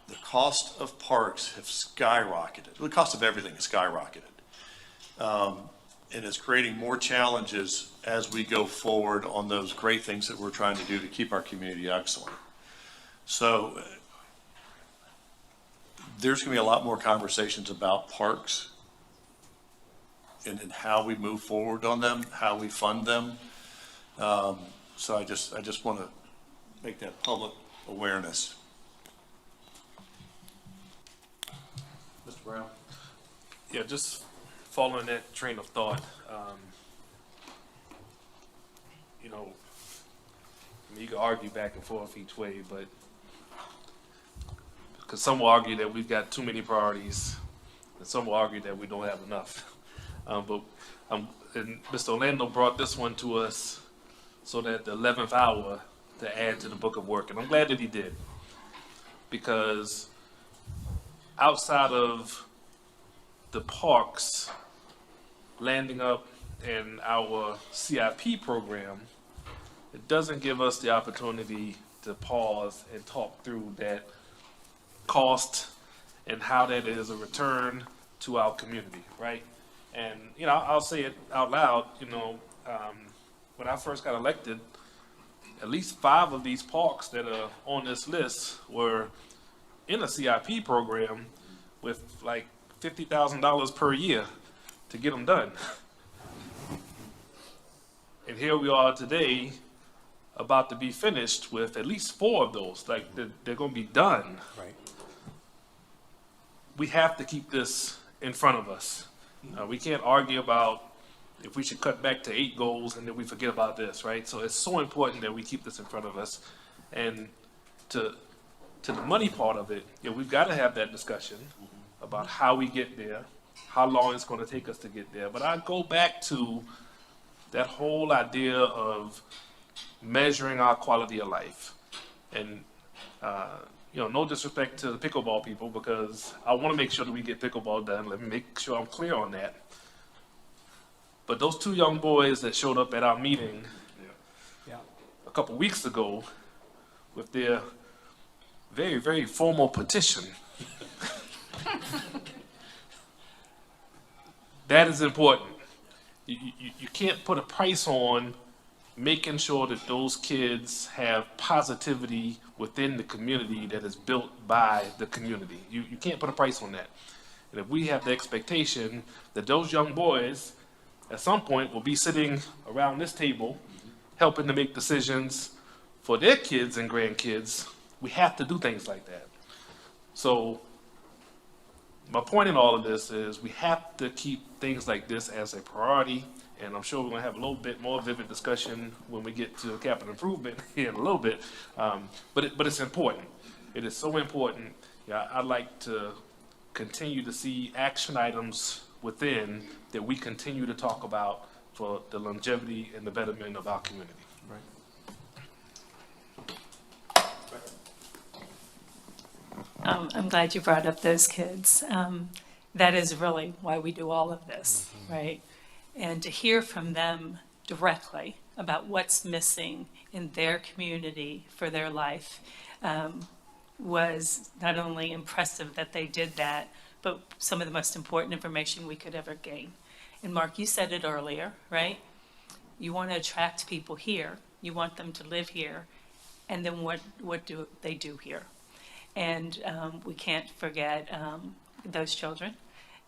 the cost of parks have skyrocketed. The cost of everything has skyrocketed. And it's creating more challenges as we go forward on those great things that we're trying to do to keep our community excellent. So there's going to be a lot more conversations about parks and how we move forward on them, how we fund them. So I just want to make that public awareness. Mr. Brown? Yeah, just following that train of thought, you know, I mean, you can argue back and forth each way, but because some will argue that we've got too many priorities, and some will argue that we don't have enough. And Mr. Orlando brought this one to us so that the 11th hour to add to the book of work, and I'm glad that he did, because outside of the parks landing up in our CIP program, it doesn't give us the opportunity to pause and talk through that cost and how that is a return to our community, right? And, you know, I'll say it out loud, you know, when I first got elected, at least 5 of these parks that are on this list were in a CIP program with like $50,000 per year to get them done. And here we are today, about to be finished with at least 4 of those. Like they're going to be done. Right. We have to keep this in front of us. We can't argue about if we should cut back to 8 goals and then we forget about this, right? So it's so important that we keep this in front of us. And to the money part of it, yeah, we've got to have that discussion about how we get there, how long it's going to take us to get there. But I go back to that whole idea of measuring our quality of life. And, you know, no disrespect to the pickleball people, because I want to make sure that we get pickleball done. Let me make sure I'm clear on that. But those 2 young boys that showed up at our meeting a couple weeks ago with their very, very formal petition, that is important. You can't put a price on making sure that those kids have positivity within the community that is built by the community. You can't put a price on that. And if we have the expectation that those young boys at some point will be sitting around this table helping to make decisions for their kids and grandkids, we have to do things like that. So my point in all of this is we have to keep things like this as a priority, and I'm sure we're going to have a little bit more vivid discussion when we get to capital improvement here in a little bit, but it's important. It is so important. Yeah, I'd like to continue to see action items within that we continue to talk about for the longevity and the betterment of our community. I'm glad you brought up those kids. That is really why we do all of this, right? And to hear from them directly about what's missing in their community for their life was not only impressive that they did that, but some of the most important information we could ever gain. And Mark, you said it earlier, right? You want to attract people here. You want them to live here. And then what do they do here? And we can't forget those children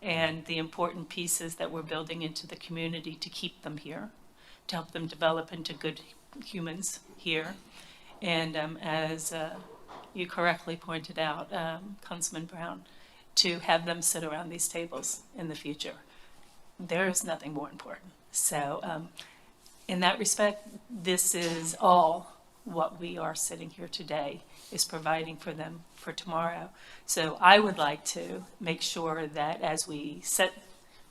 and the important pieces that we're building into the community to keep them here, to help them develop into good humans here. And as you correctly pointed out, Councilman Brown, to have them sit around these tables in the future. There is nothing more important. So in that respect, this is all what we are sitting here today, is providing for them for tomorrow. So I would like to make sure that as we set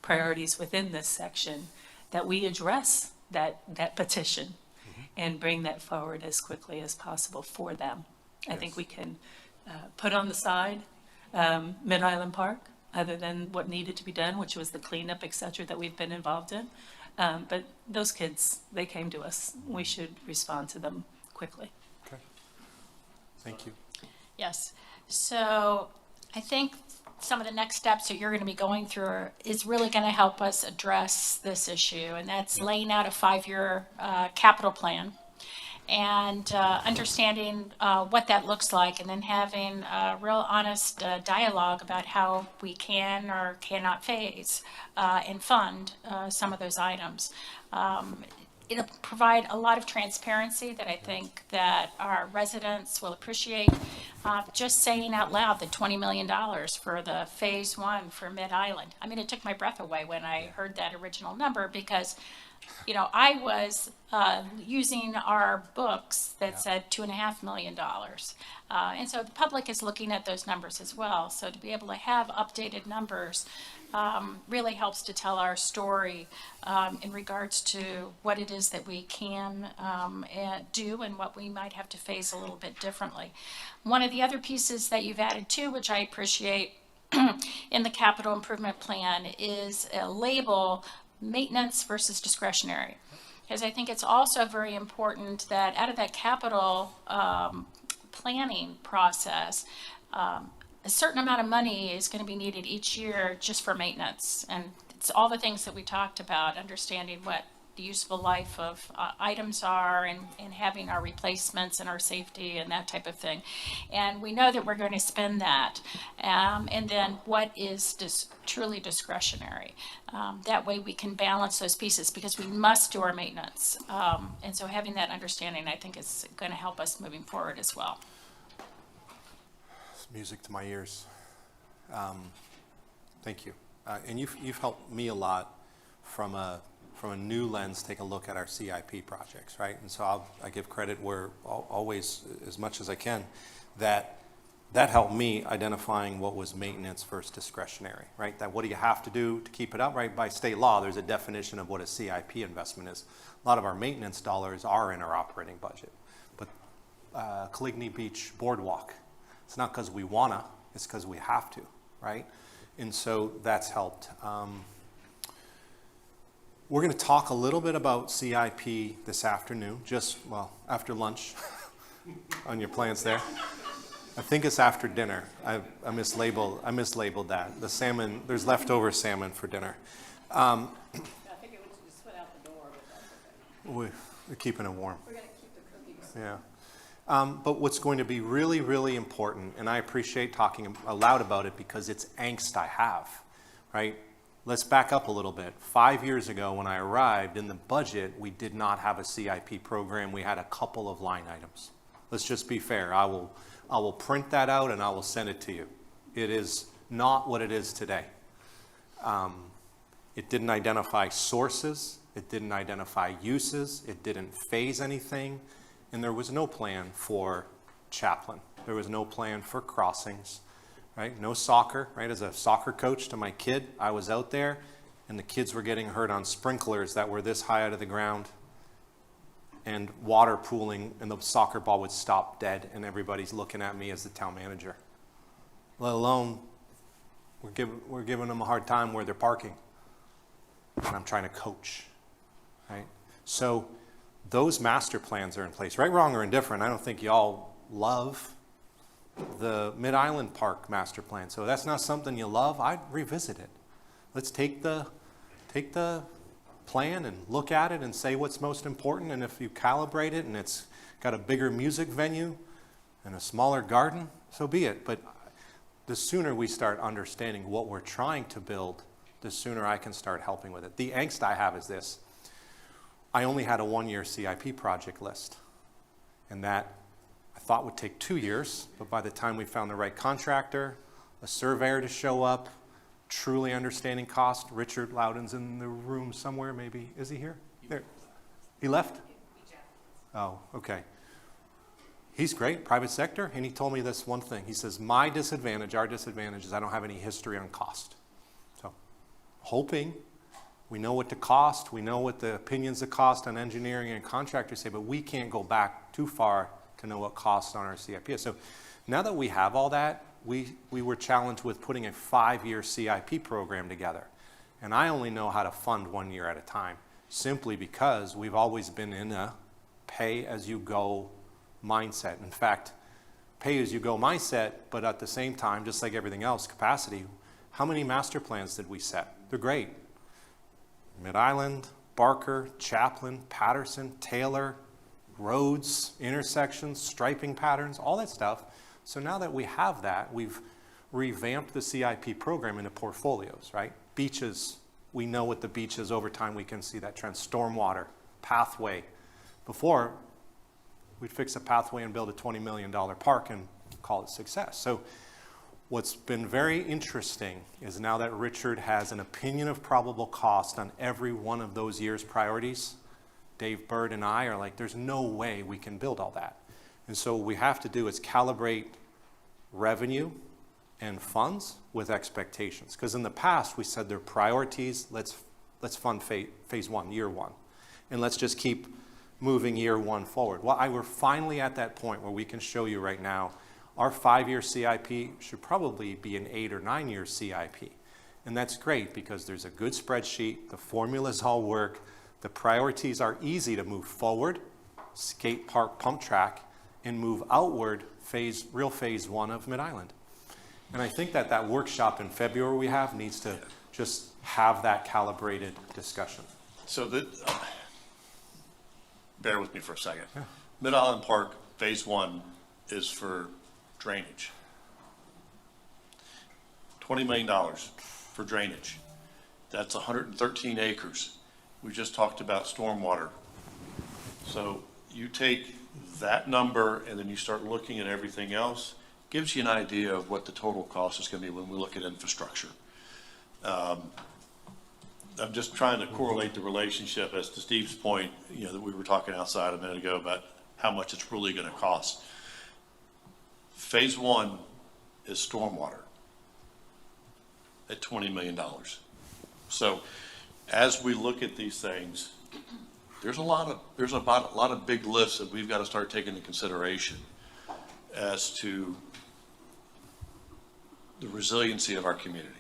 priorities within this section, that we address that petition and bring that forward as quickly as possible for them. I think we can put on the side Mid-Island Park, other than what needed to be done, which was the cleanup, et cetera, that we've been involved in. But those kids, they came to us. We should respond to them quickly. Okay. Thank you. Yes. So I think some of the next steps that you're going to be going through is really going to help us address this issue, and that's laying out a 5-year capital plan and understanding what that looks like, and then having a real honest dialogue about how we can or cannot phase and fund some of those items. It'll provide a lot of transparency that I think that our residents will appreciate. Just saying out loud the $20 million for the phase 1 for Mid-Island. I mean, it took my breath away when I heard that original number, because, you know, I was using our books that said $2.5 million. And so the public is looking at those numbers as well. So to be able to have updated numbers really helps to tell our story in regards to what it is that we can do and what we might have to phase a little bit differently. One of the other pieces that you've added too, which I appreciate in the capital improvement plan, is a label maintenance versus discretionary. Because I think it's also very important that out of that capital planning process, a certain amount of money is going to be needed each year just for maintenance. And it's all the things that we talked about, understanding what the useful life of items are, and having our replacements and our safety and that type of thing. And we know that we're going to spend that. And then what is truly discretionary? That way we can balance those pieces, because we must do our maintenance. And so having that understanding, I think, is going to help us moving forward as well. It's music to my ears. Thank you. And you've helped me a lot from a new lens, take a look at our CIP projects, right? And so I give credit where always, as much as I can, that helped me identifying what was maintenance versus discretionary, right? That what do you have to do to keep it up, right? By state law, there's a definition of what a CIP investment is. A lot of our maintenance dollars are in our operating budget. But Coligny Beach Boardwalk, it's not because we wanna, it's because we have to, right? And so that's helped. We're going to talk a little bit about CIP this afternoon, after lunch on your plans there. I think it's after dinner. I mislabeled that. The salmon, there's leftover salmon for dinner. I think it was just went out the door, but that's okay. We're keeping it warm. We're going to keep the cookies. Yeah. But what's going to be really, really important, and I appreciate talking aloud about it because it's angst I have, right? Let's back up a little bit. 5 years ago when I arrived, in the budget, we did not have a CIP program. We had a couple of line items. Let's just be fair. I will print that out and I will send it to you. It is not what it is today. It didn't identify sources. It didn't identify uses. It didn't phase anything. And there was no plan for Chaplin. There was no plan for crossings. Right? No soccer, right? As a soccer coach to my kid, I was out there and the kids were getting hurt on sprinklers that were this high out of the ground and water pooling, and the soccer ball would stop dead and everybody's looking at me as the town manager. Let alone we're giving them a hard time where they're parking and I'm trying to coach, right? So those master plans are in place, right, wrong, or indifferent. I don't think y'all love the Mid-Island Park master plan. So that's not something you love, I'd revisit it. Let's take the plan and look at it and say what's most important, and if you calibrate it and it's got a bigger music venue and a smaller garden, so be it. But the sooner we start understanding what we're trying to build, the sooner I can start helping with it. The angst I have is this. I only had a 1-year CIP project list, and that I thought would take 2 years, but by the time we found the right contractor, a surveyor to show up, truly understanding cost, Richard Loudon's in the room somewhere, maybe. Is he here? There. He left? Oh, okay. He's great, private sector, and he told me this one thing. He says, my disadvantage, our disadvantage, is I don't have any history on cost. So hoping. We know what the cost, we know what the opinions of cost on engineering and contractors say, but we can't go back too far to know what costs on our CIP is. So now that we have all that, we were challenged with putting a 5-year CIP program together. And I only know how to fund 1 year at a time, simply because we've always been in a pay-as-you-go mindset. In fact, pay-as-you-go mindset, but at the same time, just like everything else, capacity, how many master plans did we set? They're great. Mid-Island, Barker, Chaplin, Patterson, Taylor, roads, intersections, striping patterns, all that stuff. So now that we have that, we've revamped the CIP program into portfolios, right? Beaches, we know what the beach is over time, we can see that trend. Stormwater, pathway. Before, we'd fix a pathway and build a $20 million park and call it success. So what's been very interesting is now that Richard has an opinion of probable cost on every one of those year's priorities, Dave Bird and I are like, there's no way we can build all that. And so what we have to do is calibrate revenue and funds with expectations. Because in the past, we said they're priorities, let's fund phase 1, year 1. And let's just keep moving year 1 forward. Well, we're finally at that point where we can show you right now our 5-year CIP should probably be an 8 or 9 year CIP. And that's great because there's a good spreadsheet, the formulas all work, the priorities are easy to move forward, skate park, pump track, and move outward, real phase 1 of Mid-Island. And I think that workshop in February we have needs to just have that calibrated discussion. So bear with me for a second. Yeah. Mid-Island Park phase 1 is for drainage. $20 million for drainage. That's 113 acres. We just talked about stormwater. So you take that number and then you start looking at everything else, gives you an idea of what the total cost is going to be when we look at infrastructure. I'm just trying to correlate the relationship, as to Steve's point, that we were talking outside a minute ago about how much it's really going to cost. Phase 1 is stormwater at $20 million. So as we look at these things, there's a lot of big lifts that we've got to start taking into consideration as to the resiliency of our community.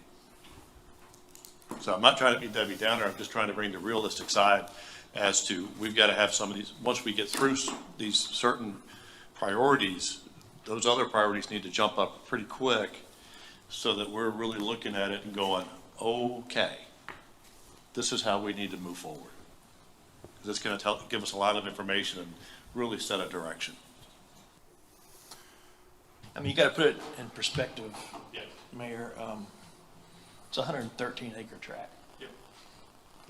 So I'm not trying to be Debbie Downer, I'm just trying to bring the realistic side as to we've got to have some of these, once we get through these certain priorities, those other priorities need to jump up pretty quick so that we're really looking at it and going, okay, this is how we need to move forward. Because it's going to give us a lot of information and really set a direction. I mean, you got to put it in perspective, Mayor. It's a 113 acre tract. Yep.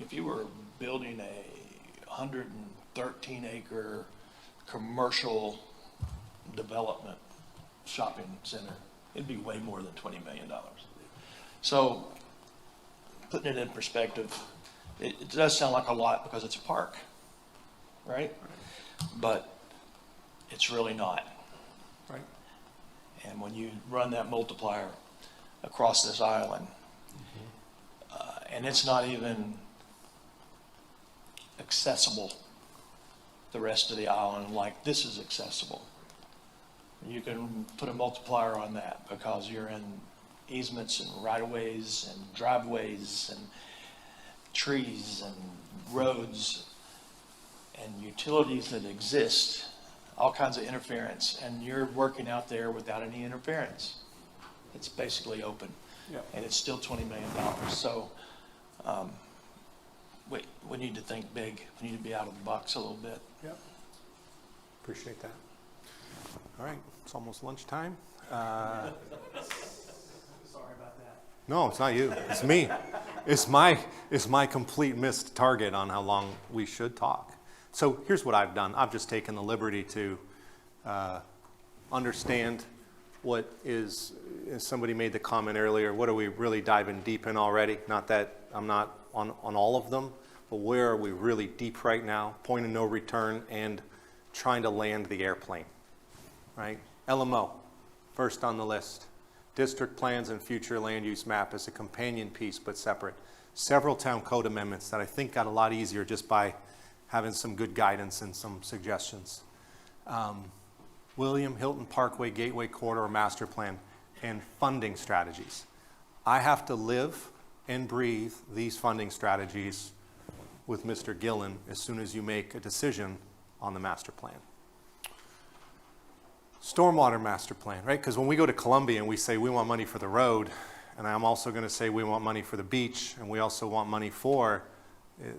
If you were building a 113 acre commercial development shopping center, it'd be way more than $20 million. So putting it in perspective, it does sound like a lot because it's a park, right? But it's really not. Right. And when you run that multiplier across this island, and it's not even accessible the rest of the island like this is accessible. You can put a multiplier on that because you're in easements and right-of-ways and driveways and trees and roads and utilities that exist, all kinds of interference, and you're working out there without any interference. It's basically open. Yeah. And it's still $20 million. So we need to think big. We need to be out of the box a little bit. Yep. Appreciate that. All right, it's almost lunchtime. Sorry about that. No, it's not you. It's me. It's my complete missed target on how long we should talk. So here's what I've done. I've just taken the liberty to understand what is, somebody made the comment earlier, what are we really diving deep in already? Not that I'm not on all of them, but where are we really deep right now? Point of no return and trying to land the airplane, right? LMO, first on the list. District plans and future land use map is a companion piece, but separate. several town code amendments that I think got a lot easier just by having some good guidance and some suggestions. William Hilton Parkway Gateway Corridor Master Plan and funding strategies. I have to live and breathe these funding strategies with Mr. Gillen as soon as you make a decision on the master plan. Stormwater master plan, right? Because when we go to Columbia and we say we want money for the road, and I'm also going to say we want money for the beach, and we also want money for,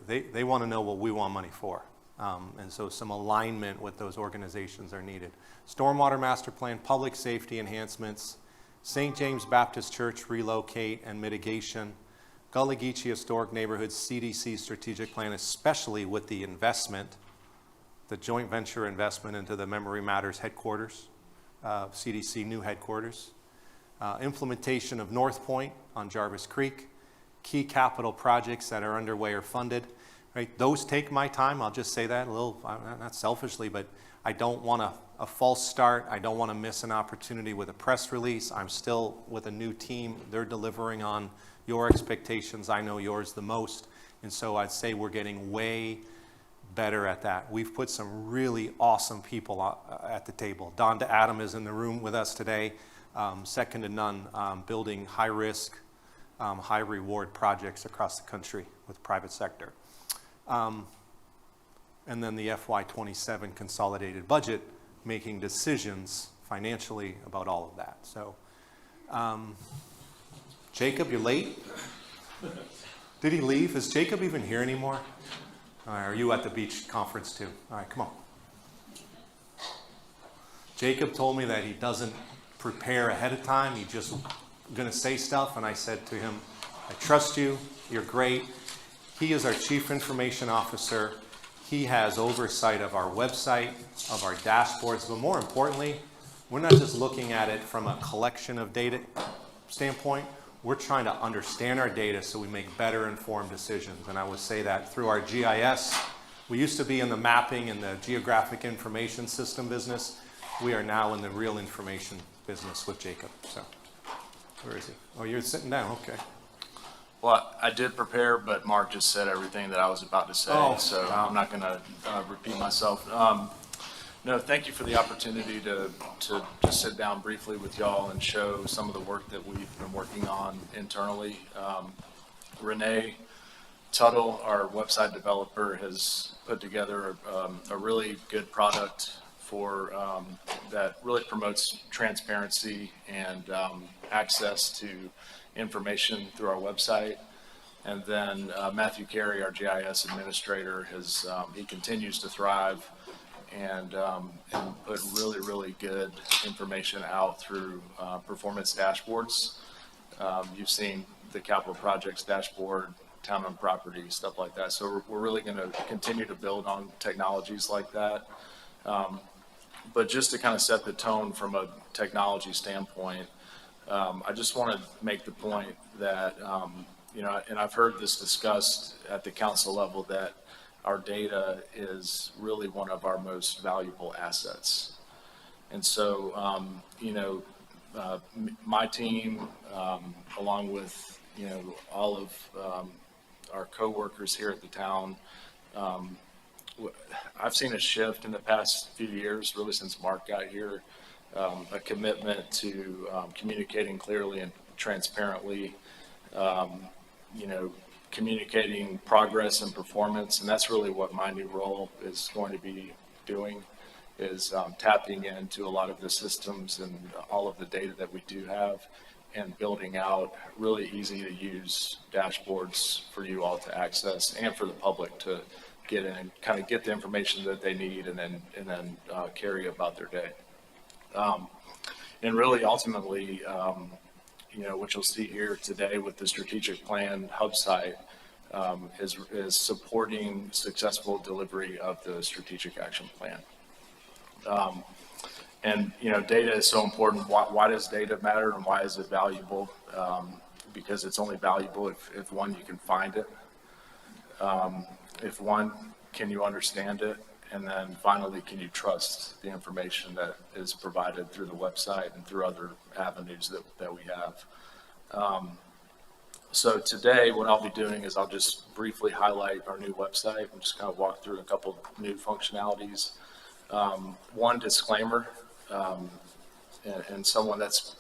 they want to know what we want money for. And so some alignment with those organizations are needed. Stormwater master plan, public safety enhancements, St. James Baptist Church relocate and mitigation, Gullah Geechee Historic Neighborhoods CDC strategic plan, especially with the investment, the joint venture investment into the Memory Matters headquarters, CDC new headquarters, implementation of North Point on Jarvis Creek, key capital projects that are underway or funded, right? Those take my time. I'll just say that a little, not selfishly, but I don't want a false start. I don't want to miss an opportunity with a press release. I'm still with a new team. They're delivering on your expectations. I know yours the most. And so I'd say we're getting way better at that. We've put some really awesome people at the table. Donda Adam is in the room with us today, second to none, building high risk, high reward projects across the country with private sector. And then the FY27 consolidated budget, making decisions financially about all of that. So, Jacob, you're late? Did he leave? Is Jacob even here anymore? All right, are you at the beach conference too? All right, come on. Jacob told me that he doesn't prepare ahead of time. He's just going to say stuff. And I said to him, I trust you. You're great. He is our Chief Information Officer. He has oversight of our website, of our dashboards. But more importantly, we're not just looking at it from a collection of data standpoint. We're trying to understand our data so we make better informed decisions. And I would say that through our GIS, we used to be in the mapping and the geographic information system business. We are now in the real information business with Jacob. So, where is he? Oh, you're sitting down. Okay. Well, I did prepare, but Mark just said everything that I was about to say, so I'm not going to repeat myself. No, thank you for the opportunity to just sit down briefly with y'all and show some of the work that we've been working on internally. Renee Tuttle, our website developer, has put together a really good product for that really promotes transparency and access to information through our website. And then Matthew Carey, our GIS administrator, he continues to thrive and put really good information out through performance dashboards. You've seen the capital projects dashboard, town-owned property, stuff like that. So we're really going to continue to build on technologies like that. But just to kind of set the tone from a technology standpoint, I just want to make the point that, and I've heard this discussed at the council level, that our data is really one of our most valuable assets. And so, my team, along with, all of our coworkers here at the town, I've seen a shift in the past few years, really since Mark got here, a commitment to communicating clearly and transparently, communicating progress and performance. And that's really what my new role is going to be doing, is tapping into a lot of the systems and all of the data that we do have and building out really easy to use dashboards for you all to access and for the public to get in and kind of get the information that they need and then carry about their day. And really ultimately, what you'll see here today with the strategic plan hub site is supporting successful delivery of the strategic action plan. And data is so important. Why does data matter and why is it valuable? Because it's only valuable if one, you can find it. If one, can you understand it? And then finally, can you trust the information that is provided through the website and through other avenues that we have? So today, what I'll be doing is I'll just briefly highlight our new website and just kind of walk through a couple new functionalities. One disclaimer, and someone that's,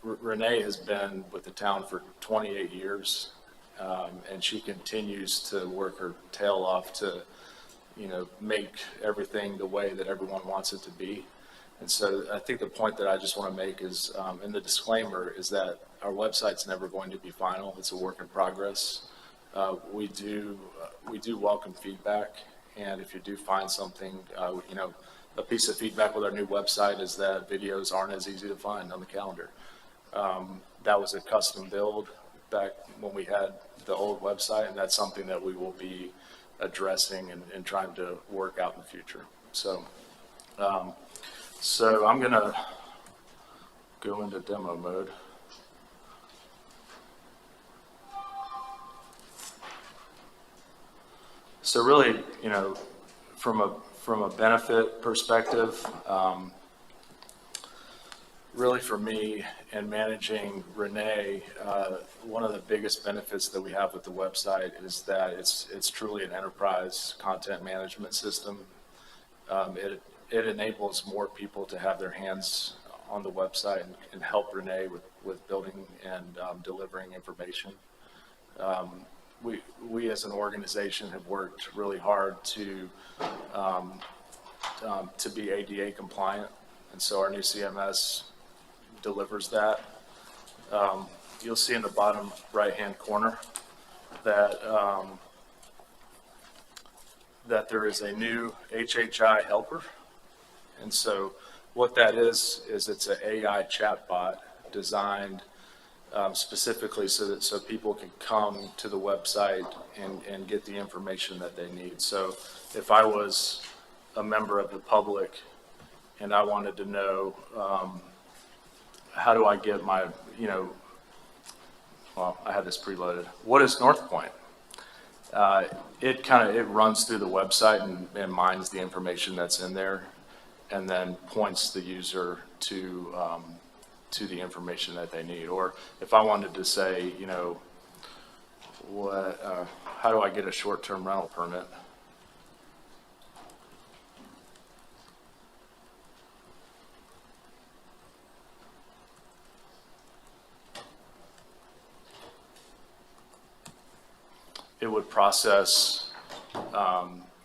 Renee has been with the town for 28 years, and she continues to work her tail off to, make everything the way that everyone wants it to be. And so I think the point that I just want to make is, in the disclaimer, is that our website's never going to be final. It's a work in progress. We do welcome feedback, and if you do find something, a piece of feedback with our new website is that videos aren't as easy to find on the calendar. That was a custom build back when we had the old website, and that's something that we will be addressing and trying to work out in the future. So I'm gonna go into demo mode. So really, from a benefit perspective, really for me and managing Renee, one of the biggest benefits that we have with the website is that it's truly an enterprise content management system. It enables more people to have their hands on the website and help Renee with building and delivering information. We as an organization have worked really hard to be ADA compliant, and so our new CMS delivers that. You'll see in the bottom right-hand corner that that there is a new HHI helper, and so what that is it's an AI chatbot designed specifically so people can come to the website and get the information that they need. So if I was a member of the public and I wanted to know, how do I get my, well, I had this preloaded. What is North Point? It runs through the website and mines the information that's in there and then points the user to the information that they need. Or if I wanted to say, how do I get a short-term rental permit? It would process,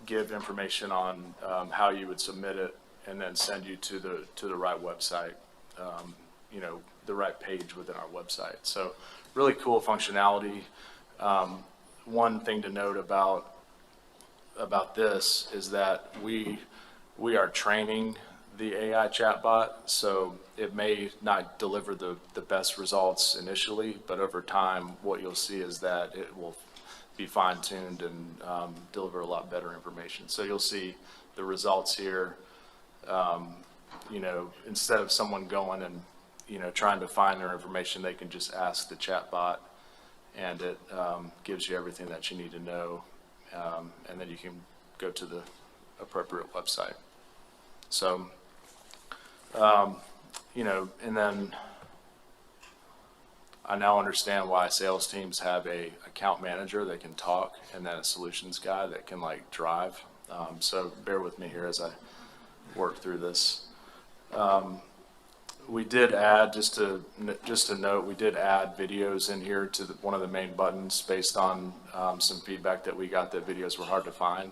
give information on how you would submit it, and then send you to the right website, the right page within our website. So really cool functionality. One thing to note about this is that we are training the AI chatbot, so it may not deliver the best results initially, but over time, what you'll see is that it will be fine-tuned and deliver a lot better information. So you'll see the results here. Instead of someone going and trying to find their information, they can just ask the chatbot, and it gives you everything that you need to know, and then you can go to the appropriate website. So, and then I now understand why sales teams have a account manager that can talk, and then a solutions guy that can drive. So bear with me here as I work through this. We did add, just to note, we did add videos in here to one of the main buttons based on some feedback that we got that videos were hard to find.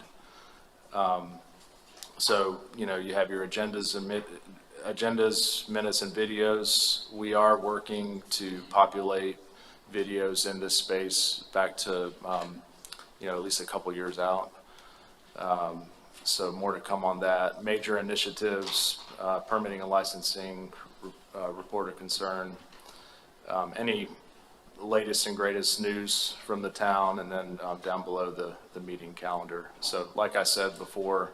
So, you have your agendas, minutes, and videos. We are working to populate videos in this space back to, at least a couple years out. So more to come on that. Major initiatives, permitting and licensing, report of concern, any latest and greatest news from the town, and then down below the meeting calendar. So like I said before,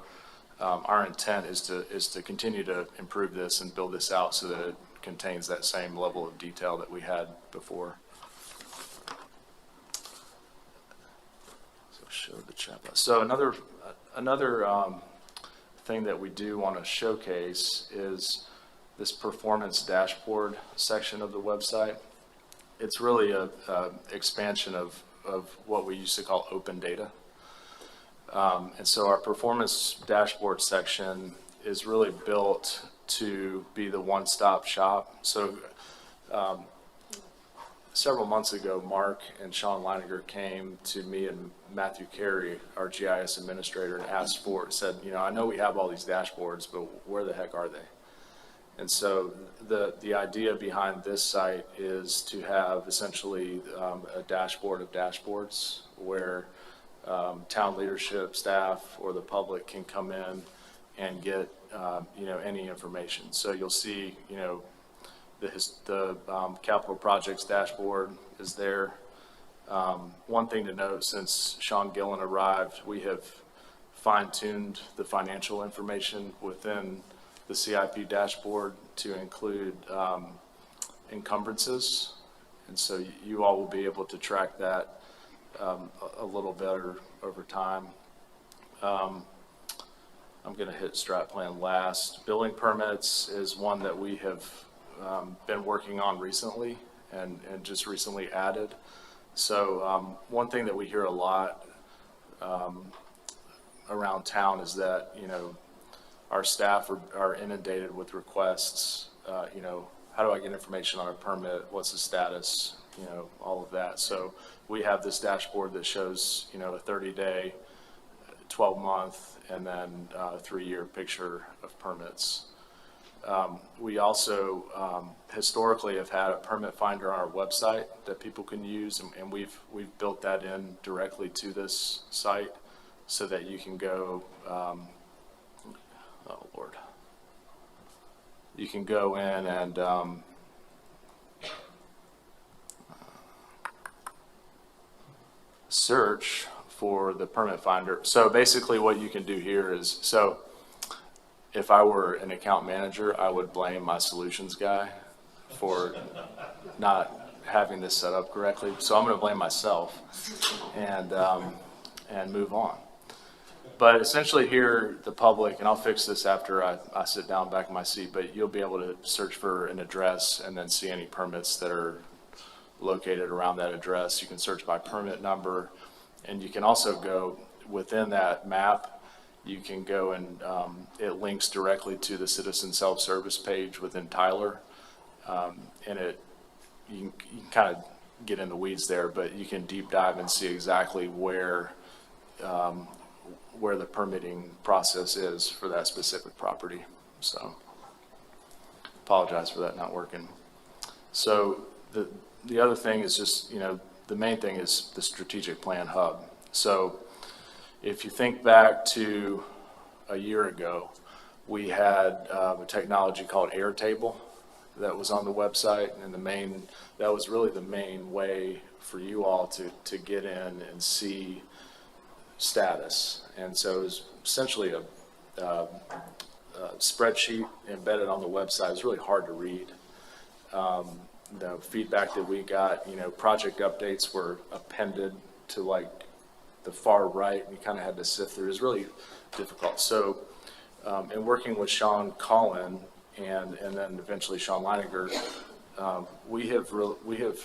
our intent is to continue to improve this and build this out so that it contains that same level of detail that we had before. So show the chat box. So another thing that we do want to showcase is this performance dashboard section of the website. it's really a expansion of what we used to call open data. And so our performance dashboard section is really built to be the one-stop shop. So several months ago, Mark and Sean Leininger came to me and Matthew Carey, our GIS administrator, and asked for it, said, you know, I know we have all these dashboards, but where the heck are they? And so the idea behind this site is to have essentially a dashboard of dashboards where town leadership, staff, or the public can come in and get, you know, any information. So you'll see, you know, the capital projects dashboard is there. One thing to note, since Sean Gillen arrived, we have fine-tuned the financial information within the CIP dashboard to include encumbrances. And so you all will be able to track that a little better over time. I'm going to hit strat plan last. Building permits is one that we have been working on recently and just recently added. So one thing that we hear a lot around town is that, you know, our staff are inundated with requests, you know, how do I get information on a permit? What's the status? You know, all of that. So we have this dashboard that shows, you know, a 30-day, 12-month, and then a 3-year picture of permits. We also historically have had a permit finder on our website that people can use, and we've built that in directly to this site so that you can go, oh Lord, you can go in and search for the permit finder. So basically what you can do here is, so if I were an account manager, I would blame my solutions guy for not having this set up correctly. So I'm going to blame myself and move on. But essentially here, the public, and I'll fix this after I sit down back in my seat, but you'll be able to search for an address and then see any permits that are located around that address. You can search by permit number, and you can also go within that map. You can go and it links directly to the citizen self-service page within Tyler, and you can kind of get in the weeds there, but you can deep dive and see exactly where the permitting process is for that specific property. So apologize for that not working. So the other thing is just, you know, the main thing is the strategic plan hub. So if you think back to a year ago, we had a technology called Airtable that was on the website, and that was really the main way for you all to get in and see status. And so it was essentially a spreadsheet embedded on the website. It was really hard to read. The feedback that we got, you know, project updates were appended to like the far right, and you kind of had to sift through. It was really difficult. So in working with Sean Collin and then eventually Sean Leininger, we have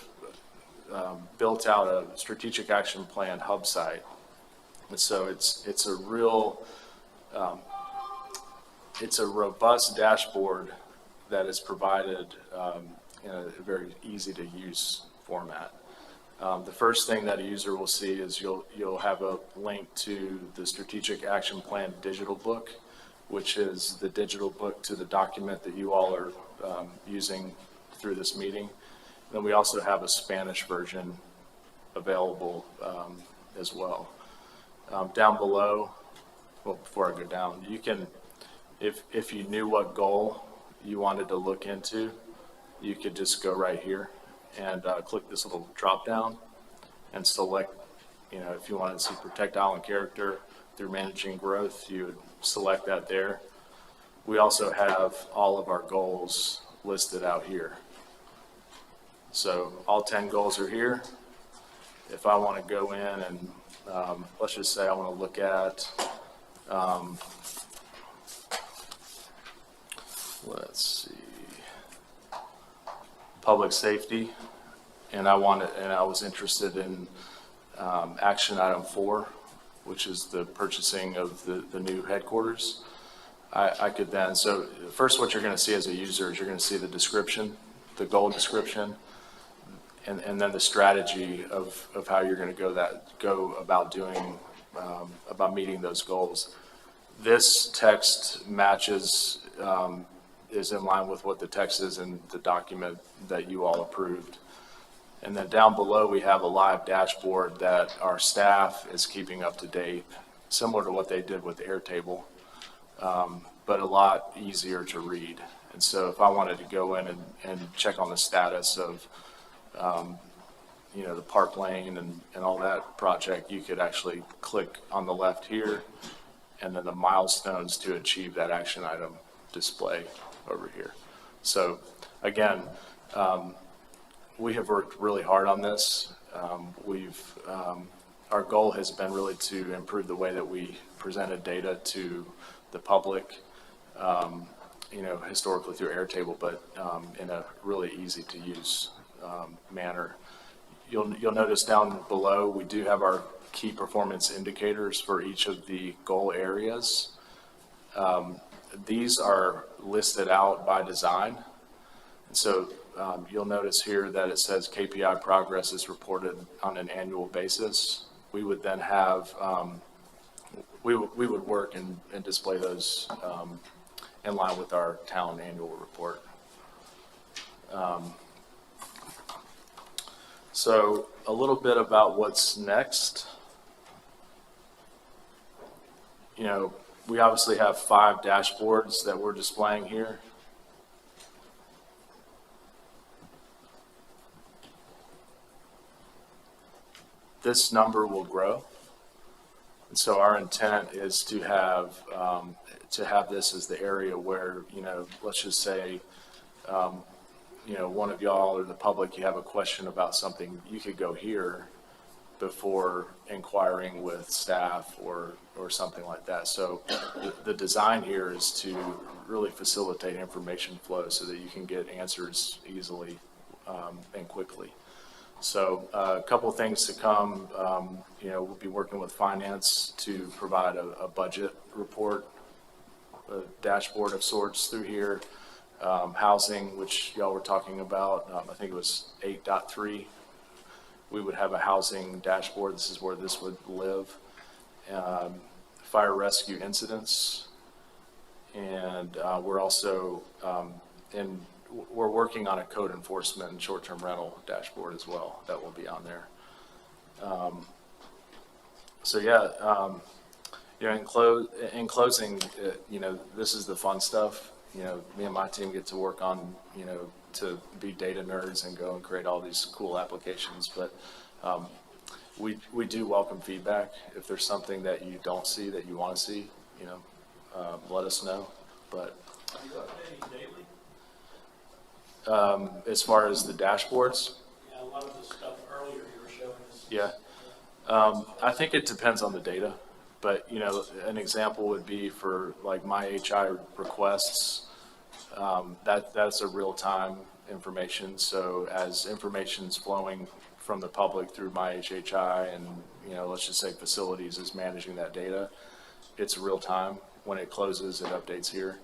built out a strategic action plan hub site. And so it's a real, it's a robust dashboard that is provided in a very easy to use format. The first thing that a user will see is you'll have a link to the strategic action plan digital book, which is the digital book to the document that you all are using through this meeting. And then we also have a Spanish version available as well. Down below, well, before I go down, you can, if you knew what goal you wanted to look into, you could just go right here and click this little drop down and select, you know, if you wanted to see protect island character through managing growth, you would select that there. We also have all of our goals listed out here. So all 10 goals are here. If I want to go in and let's just say I want to look at, let's see, public safety and I was interested in action item 4, which is the purchasing of the new headquarters. I could then, so first what you're going to see as a user is you're going to see the description, the goal description, and then the strategy of how you're going to go about doing, about meeting those goals. This text matches, is in line with what the text is in the document that you all approved. And then down below, we have a live dashboard that our staff is keeping up to date, similar to what they did with Airtable, but a lot easier to read. And so if I wanted to go in and check on the status of, the Park Lane and all that project, you could actually click on the left here, and then the milestones to achieve that action item display over here. So again, we have worked really hard on this. Our goal has been really to improve the way that we presented data to the public, historically through Airtable, but in a really easy to use manner. You'll notice down below, we do have our key performance indicators for each of the goal areas. These are listed out by design. And so you'll notice here that it says KPI progress is reported on an annual basis. We would then have, we would work and display those in line with our town annual report. So a little bit about what's next. We obviously have 5 dashboards that we're displaying here. This number will grow. And so our intent is to have this as the area where, let's just say, one of y'all or the public, you have a question about something, you could go here before inquiring with staff or something like that. So the design here is to really facilitate information flow so that you can get answers easily and quickly. So a couple of things to come. We'll be working with finance to provide a budget report, a dashboard of sorts through here. Housing, which y'all were talking about, I think it was 8.3. We would have a housing dashboard. This is where this would live. Fire rescue incidents. And we're also we're working on a code enforcement and short-term rental dashboard as well. That will be on there. In closing, this is the fun stuff. Me and my team get to work on, to be data nerds and go and create all these cool applications. But we do welcome feedback. If there's something that you don't see that you want to see, let us know. But as far as the dashboards, a lot of the stuff earlier you were showing us. Yeah, I think it depends on the data. But, an example would be for like my HI requests, that's a real-time information. So as information's flowing from the public through my HHI and, let's just say facilities is managing that data, it's real-time. When it closes, it updates here.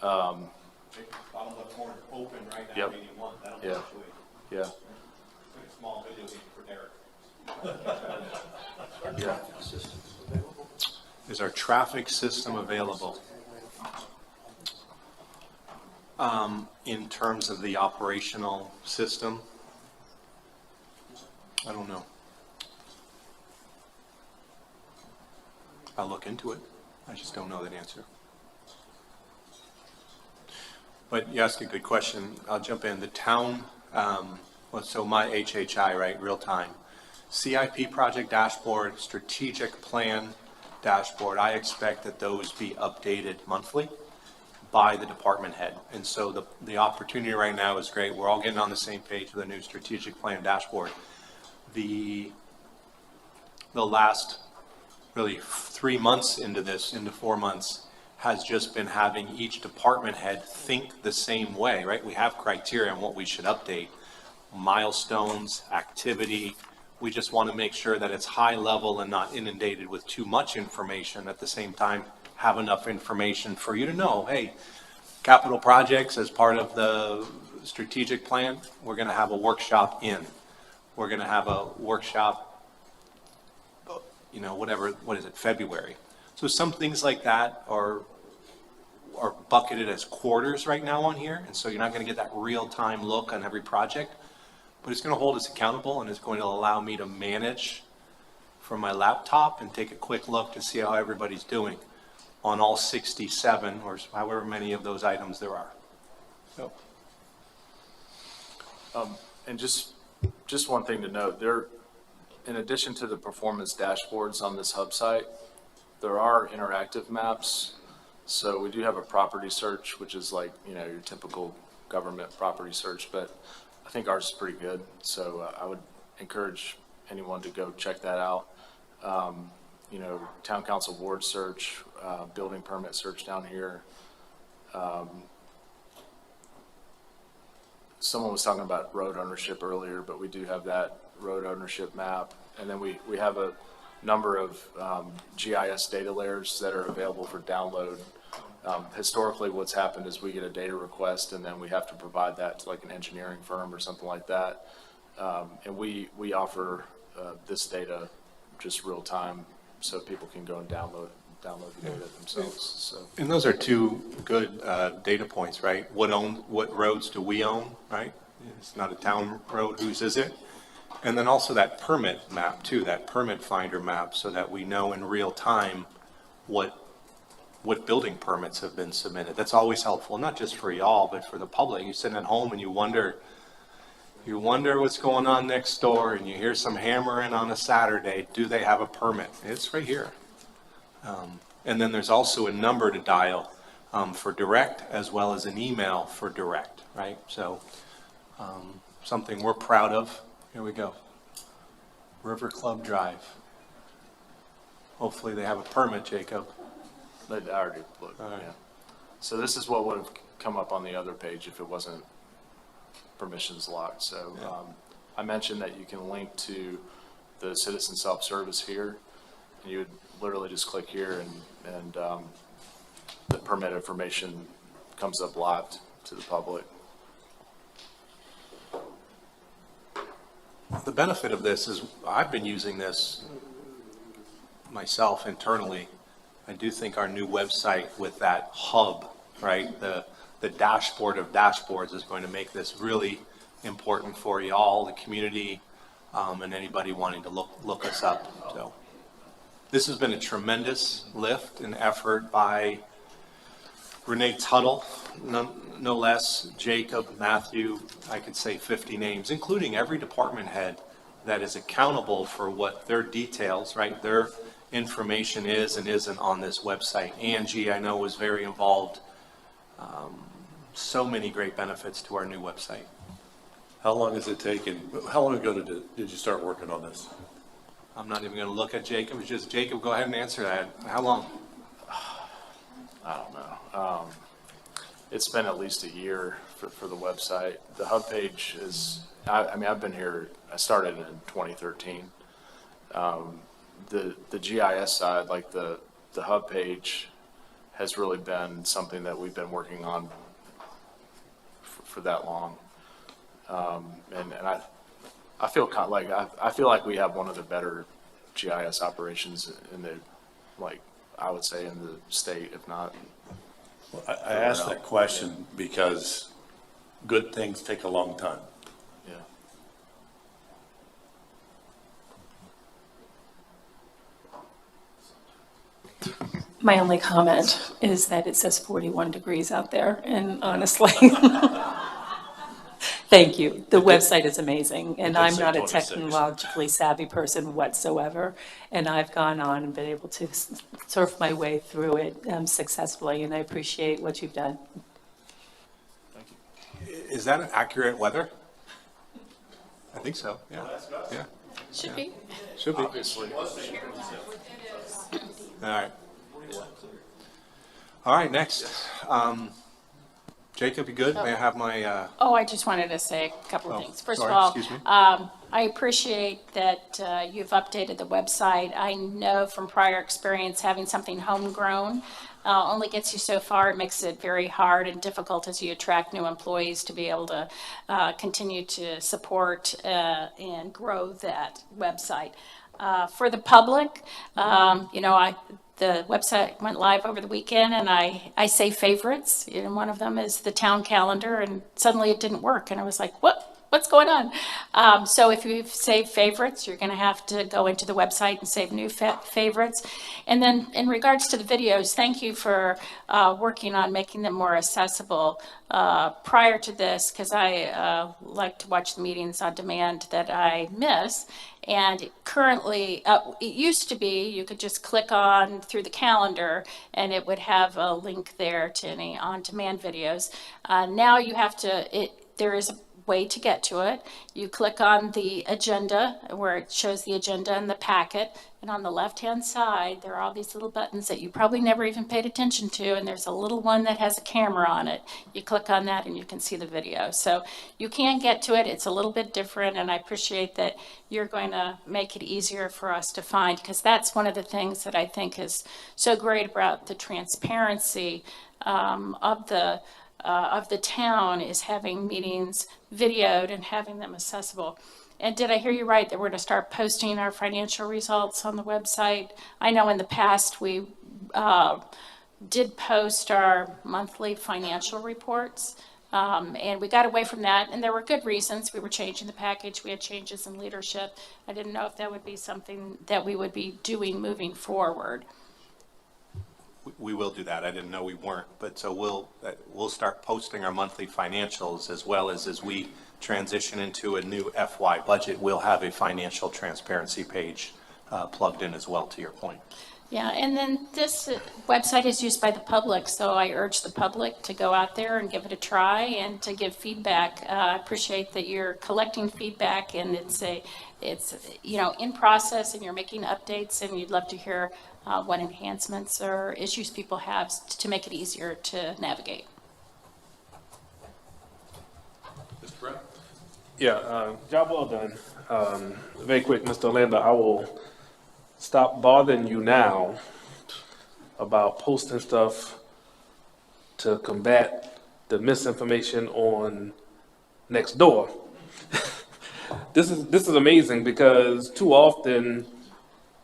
Bottom left corner open right now, Yep. meeting 1. That'll Yeah. fluctuate. Yeah. Like a small video game for Derek. Yeah. Is our traffic system available? In terms of the operational system? I don't know. I'll look into it. I just don't know that answer. But you ask a good question. I'll jump in. The town, so my HHI, right, real time. CIP project dashboard, strategic plan dashboard, I expect that those be updated monthly by the department head. And so the opportunity right now is great. We're all getting on the same page with a new strategic plan dashboard. The last really 3 months into this, into 4 months, has just been having each department head think the same way, right? We have criteria on what we should update, milestones, activity. We just want to make sure that it's high level and not inundated with too much information. At the same time, have enough information for you to know, hey, capital projects as part of the strategic plan, we're going to have a workshop in. We're going to have a workshop, you know, whatever, what is it, February. So some things like that are bucketed as quarters right now on here, and so you're not going to get that real-time look on every project, but it's going to hold us accountable, and it's going to allow me to manage from my laptop and take a quick look to see how everybody's doing on all 67 or however many of those items there are. So. And just one thing to note, there, in addition to the performance dashboards on this hub site, there are interactive maps. So we do have a property search, which is like, you know, your typical government property search, but I think ours is pretty good. So I would encourage anyone to go check that out. You know, town council board search, building permit search down here. Someone was talking about road ownership earlier, but we do have that road ownership map. And then we have a number of GIS data layers that are available for download. Historically, what's happened is we get a data request and then we have to provide that to like an engineering firm or something like that. And we offer this data just real time so people can go and download the data themselves. So. And those are two good data points, right? What roads do we own, right? It's not a town road, whose is it? And then also that permit map too, that permit finder map, so that we know in real time what building permits have been submitted. That's always helpful, not just for y'all, but for the public. You're sitting at home and you wonder what's going on next door, and you hear some hammering on a Saturday. Do they have a permit? It's right here. And then there's also a number to dial for direct, as well as an email for direct, right? So something we're proud of. Here we go. River Club Drive. Hopefully they have a permit, Jacob. I already looked, right. yeah. So this is what would have come up on the other page if it wasn't permissions locked. So I mentioned that you can link to the citizen self-service here. And you would literally just click here and the permit information comes up locked to the public. The benefit of this is I've been using this myself internally. I do think our new website with that hub, right, the dashboard of dashboards is going to make this really important for y'all, the community, and anybody wanting to look us up. So this has been a tremendous lift and effort by Renee Tuttle, no less, Jacob, Matthew, I could say 50 names, including every department head that is accountable for what their details, right, their information is and isn't on this website. Angie, I know, was very involved. So many great benefits to our new website. How long has it taken, how long ago did you start working on this? I'm not even going to look at Jacob. It's just, Jacob, go ahead and answer that. How long? I don't know. It's been at least a year for the website. The hub page is, I mean, I've been here, I started in 2013. The GIS side, like the hub page, has really been something that we've been working on for that long. And I feel I feel like we have one of the better GIS operations in the, like, I would say in the state, if not. Well, I asked that question because good things take a long time. Yeah. My only comment is that it says 41 degrees out there, and honestly, thank you. The website is amazing, and I'm not a 26. technologically savvy person whatsoever, and I've gone on and been able to surf my way through it successfully, and I appreciate what you've done. Thank you. Is that an accurate weather? I think so, yeah. Yeah. Should be. Should be. Obviously. All right. All right, next. Jacob, you good? May I have my, Oh, I just wanted to say a couple of Oh, things. First sorry, of all, excuse me. I appreciate that you've updated the website. I know from prior experience, having something homegrown only gets you so far. It makes it very hard and difficult as you attract new employees to be able to continue to support and grow that website. For the public, the website went live over the weekend, and I say favorites, and one of them is the town calendar, and suddenly it didn't work, and I was like, what's going on? So if you've saved favorites, you're gonna have to go into the website and save new favorites. And then in regards to the videos, thank you for working on making them more accessible. Prior to this, because I like to watch the meetings on demand that I miss, and currently, it used to be you could just click on through the calendar and it would have a link there to any on-demand videos. Now you have to, there is a way to get to it. You click on the agenda where it shows the agenda and the packet, and on the left-hand side, there are all these little buttons that you probably never even paid attention to, and there's a little one that has a camera on it. You click on that and you can see the video. So you can get to it. It's a little bit different, and I appreciate that you're going to make it easier for us to find, because that's one of the things that I think is so great about the transparency of the town, is having meetings videoed and having them accessible. And did I hear you right that we're going to start posting our financial results on the website? I know in the past we did post our monthly financial reports, and we got away from that, and there were good reasons. We were changing the package. We had changes in leadership. I didn't know if that would be something that we would be doing moving forward. we will do that. I didn't know we weren't, but so we'll start posting our monthly financials, as well as we transition into a new FY budget, we'll have a financial transparency page plugged in as well, to your point. Yeah, and then this website is used by the public, so I urge the public to go out there and give it a try and to give feedback. I appreciate that you're collecting feedback, and it's in process, and you're making updates, and you'd love to hear what enhancements or issues people have to make it easier to navigate. Mr. Brett? Yeah, job well done. Very quick, Mr. Orlando, I will stop bothering you now about posting stuff to combat the misinformation on Nextdoor. This is amazing, because too often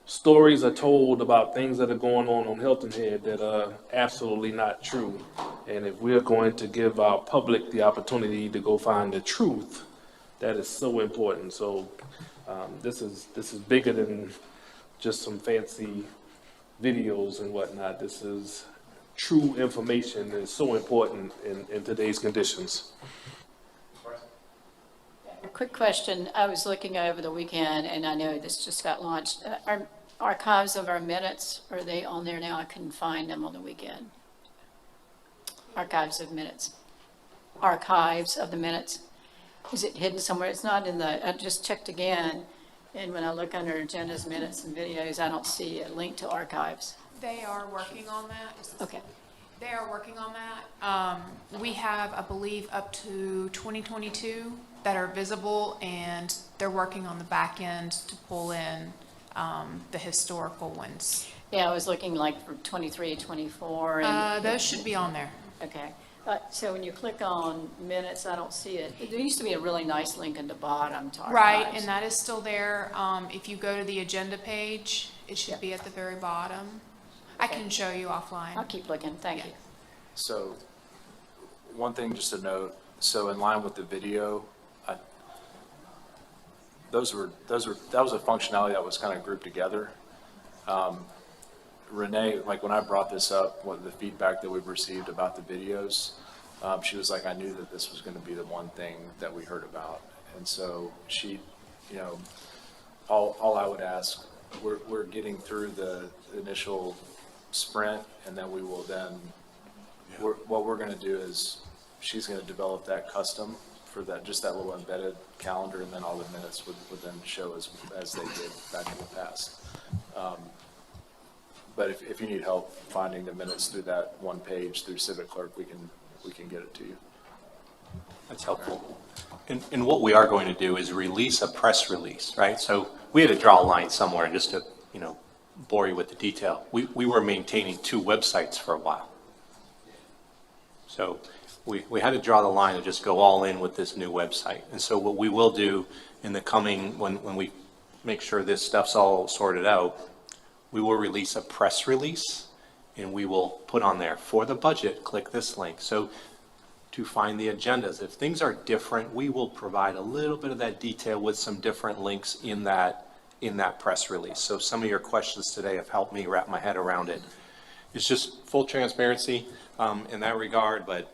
stories are told about things that are going on Hilton Head that are absolutely not true. And if we're going to give our public the opportunity to go find the truth, that is so important. So this is bigger than just some fancy videos and whatnot. This is true information that is so important in today's conditions. A quick question. I was looking over the weekend, and I know this just got launched. Our archives of our minutes, are they on there now? I couldn't find them on the weekend. Archives of minutes. Archives of the minutes. Is it hidden somewhere? It's not in the, I just checked again, and when I look under agendas, minutes, and videos, I don't see a link to archives. They are working on that. Okay. They are working on that. We have, I believe, up to 2022 that are visible, and they're working on the back end to pull in the historical ones. Yeah, I was looking like for 23, 24. And Those should be on there. Okay. So when you click on minutes, I don't see it. There used to be a really nice link in the bottom to archives. Right, and that is still there. If you go to the agenda page, it should be at the very bottom. I can show you offline. I'll keep looking. Thank you. So, one thing just to note, so in line with the video, that was a functionality that was kind of grouped together. Renee, like when I brought this up, what the feedback that we've received about the videos, she was like, I knew that this was going to be the one thing that we heard about. And so she, all I would ask, we're getting through the initial sprint, and then we will then, what we're going to do is she's going to develop that custom for that, just that little embedded calendar, and then all the minutes would then show as they did back in the past. But if you need help finding the minutes through that one page through Civic Clerk, we we can get it to you. That's helpful. And what we are going to do is release a press release, right? So we had to draw a line somewhere, just to, bore you with the detail. We were maintaining 2 websites for a while. So we had to draw the line and just go all in with this new website. And so what we will do in the coming, when we make sure this stuff's all sorted out, we will release a press release, and we will put on there, for the budget, click this link. So to find the agendas, if things are different, we will provide a little bit of that detail with some different links in that press release. So some of your questions today have helped me wrap my head around it. It's just full transparency in that regard, but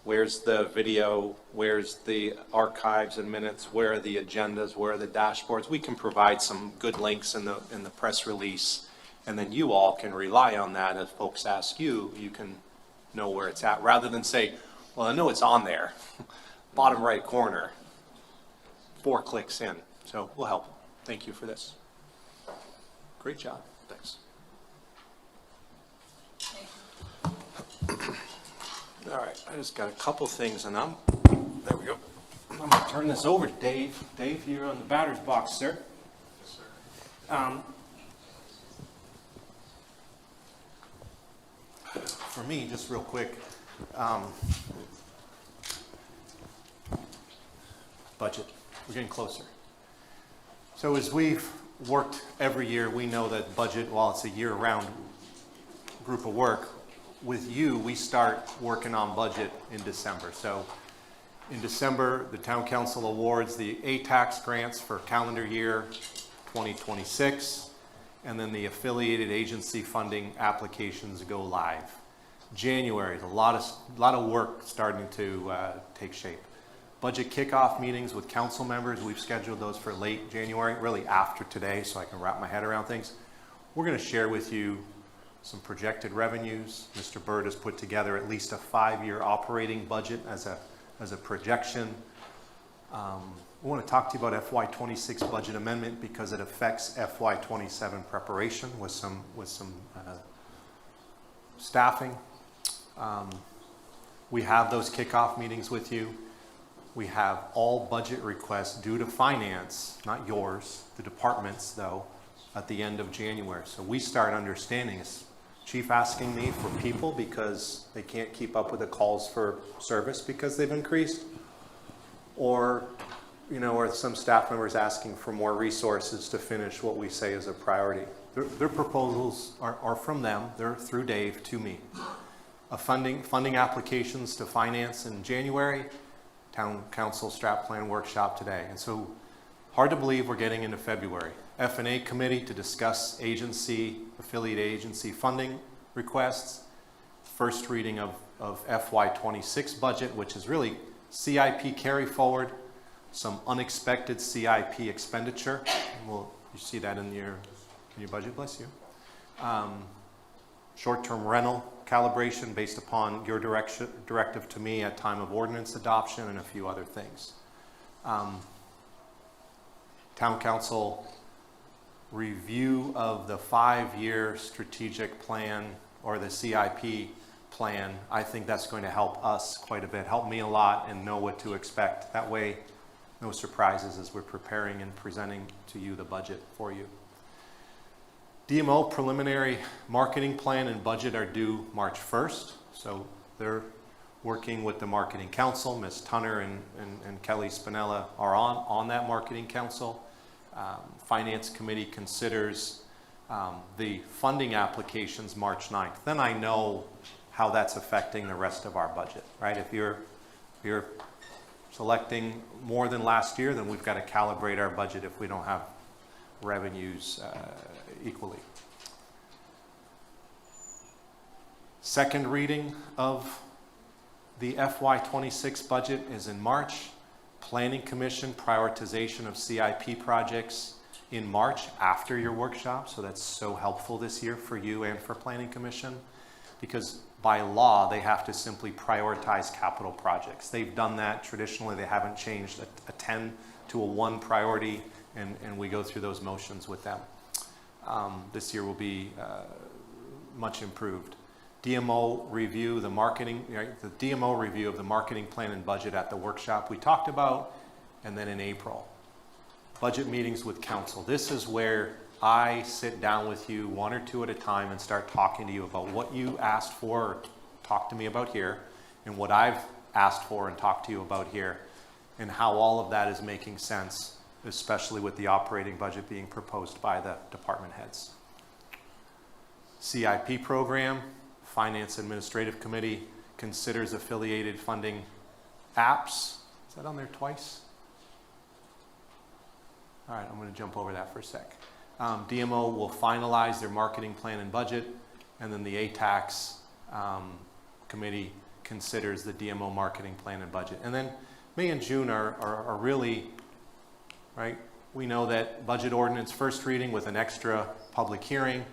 where's the video? Where's the archives and minutes? Where are the agendas? Where are the dashboards? We can provide some good links in the press release, and then you all can rely on that. If folks ask you, you can know where it's at, rather than say, well, I know it's on there, bottom right corner, 4 clicks in. So we'll help. Thank you for this. Great job. Thanks. All right, I just got a couple things, and there we go. I'm gonna turn this over to Dave. Dave, you're on the batter's box, sir. Yes, sir. For me, just real quick, budget. We're getting closer. So as we've worked every year, we know that budget, while it's a year-round group of work, with you, we start working on budget in December. So in December, the Town Council awards the ATAX grants for calendar year 2026, and then the affiliated agency funding applications go live. January, a lot of work starting to take shape. Budget kickoff meetings with council members, we've scheduled those for late January, really after today, so I can wrap my head around things. We're going to share with you some projected revenues. Mr. Byrd has put together at least a 5-year operating budget as a projection. We want to talk to you about FY26 budget amendment because it affects FY27 preparation with some staffing. We have those kickoff meetings with you. We have all budget requests due to finance, not yours, the departments though, at the end of January. So we start understanding, is Chief asking me for people because they can't keep up with the calls for service because they've increased? Or, or some staff members asking for more resources to finish what we say is a priority? Their proposals are from them. They're through Dave to me. Funding applications to finance in January, Town Council Strat Plan workshop today. And so hard to believe we're getting into February. F&A committee to discuss affiliate agency funding requests. First reading of FY26 budget, which is really CIP carry forward, some unexpected CIP expenditure. You see that in your budget, bless you. Short-term rental calibration based upon your directive to me at time of ordinance adoption, and a few other things. Town Council review of the 5-year strategic plan or the CIP plan. I think that's going to help us quite a bit, help me a lot, and know what to expect. That way, no surprises as we're preparing and presenting to you the budget for you. DMO preliminary marketing plan and budget are due March 1st. So they're working with the marketing council. Ms. Tunner and Kelly Spinella are on that marketing council. Finance committee considers the funding applications March 9th. Then I know how that's affecting the rest of our budget, right? If you're selecting more than last year, then we've got to calibrate our budget if we don't have revenues equally. Second reading of the FY26 budget is in March. Planning Commission prioritization of CIP projects in March after your workshop. So that's so helpful this year for you and for Planning Commission, because by law they have to simply prioritize capital projects. They've done that traditionally. They haven't changed a 10 to a 1 priority, and we go through those motions with them. This year will be much improved. DMO review, the marketing, right, the DMO review of the marketing plan and budget at the workshop we talked about, and then in April, budget meetings with council. This is where I sit down with you 1 or 2 at a time and start talking to you about what you asked for or talked to me about here, and what I've asked for and talked to you about here, and how all of that is making sense, especially with the operating budget being proposed by the department heads. CIP program, Finance Administrative Committee considers affiliated funding apps. Is that on there twice? All right, I'm going to jump over that for a sec. DMO will finalize their marketing plan and budget, and then the ATAX committee considers the DMO marketing plan and budget. And then May and June are really, right? We know that budget ordinance first reading with an extra public hearing,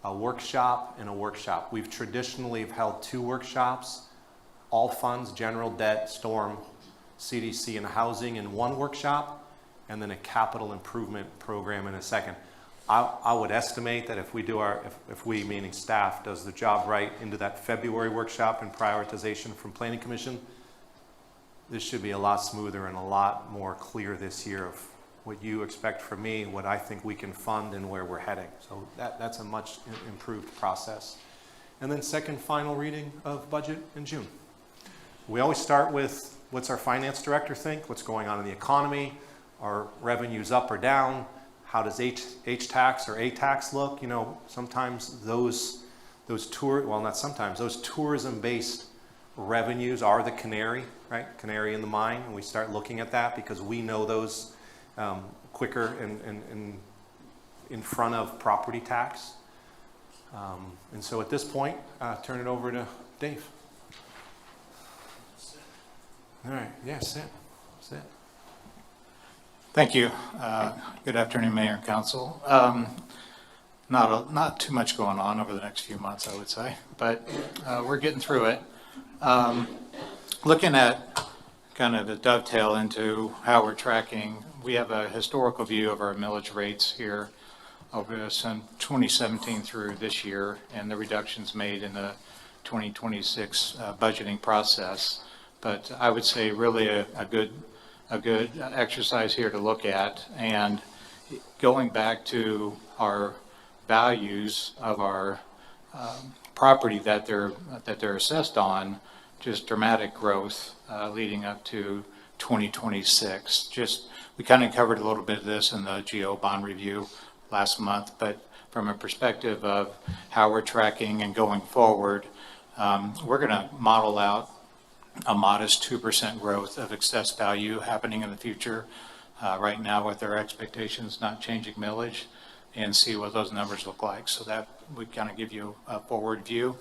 a workshop, and a workshop. We've traditionally held 2 workshops, all funds, general debt, storm, CDC, and housing in 1 workshop, and then a capital improvement program in a second. I would estimate that if we do if we, meaning staff, does the job right into that February workshop and prioritization from Planning Commission, this should be a lot smoother and a lot more clear this year of what you expect from me, what I think we can fund, and where we're heading. So that's a much improved process. And then second final reading of budget in June. We always start with what's our finance director think, what's going on in the economy, are revenues up or down, how does H-tax or A-tax look? You know, sometimes those tourism-based revenues are the canary, right? Canary in the mine, and we start looking at that because we know those quicker and in front of property tax. And so at this point, turn it over to Dave. All right, yeah, sit. Thank you. Good afternoon, Mayor and Council. Not too much going on over the next few months, I would say, but we're getting through it. Looking at kind of the dovetail into how we're tracking, we have a historical view of our millage rates here over since 2017 through this year, and the reductions made in the 2026 budgeting process. But I would say really a good exercise here to look at, and going back to our values of our property that they're assessed on, just dramatic growth leading up to 2026. We kind of covered a little bit of this in the GO bond review last month, but from a perspective of how we're tracking and going forward, we're going to model out a modest 2% growth of excess value happening in the future right now with our expectations not changing millage, and see what those numbers look like. So that would kind of give you a forward view.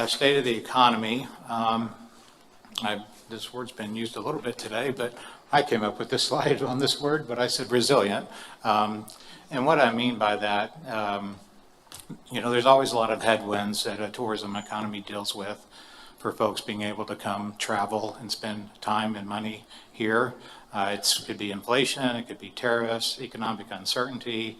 State of the economy. This word's been used a little bit today, but I came up with this slide on this word, but I said resilient. And what I mean by that, there's always a lot of headwinds that a tourism economy deals with for folks being able to come travel and spend time and money here. It could be inflation, it could be tariffs, economic uncertainty,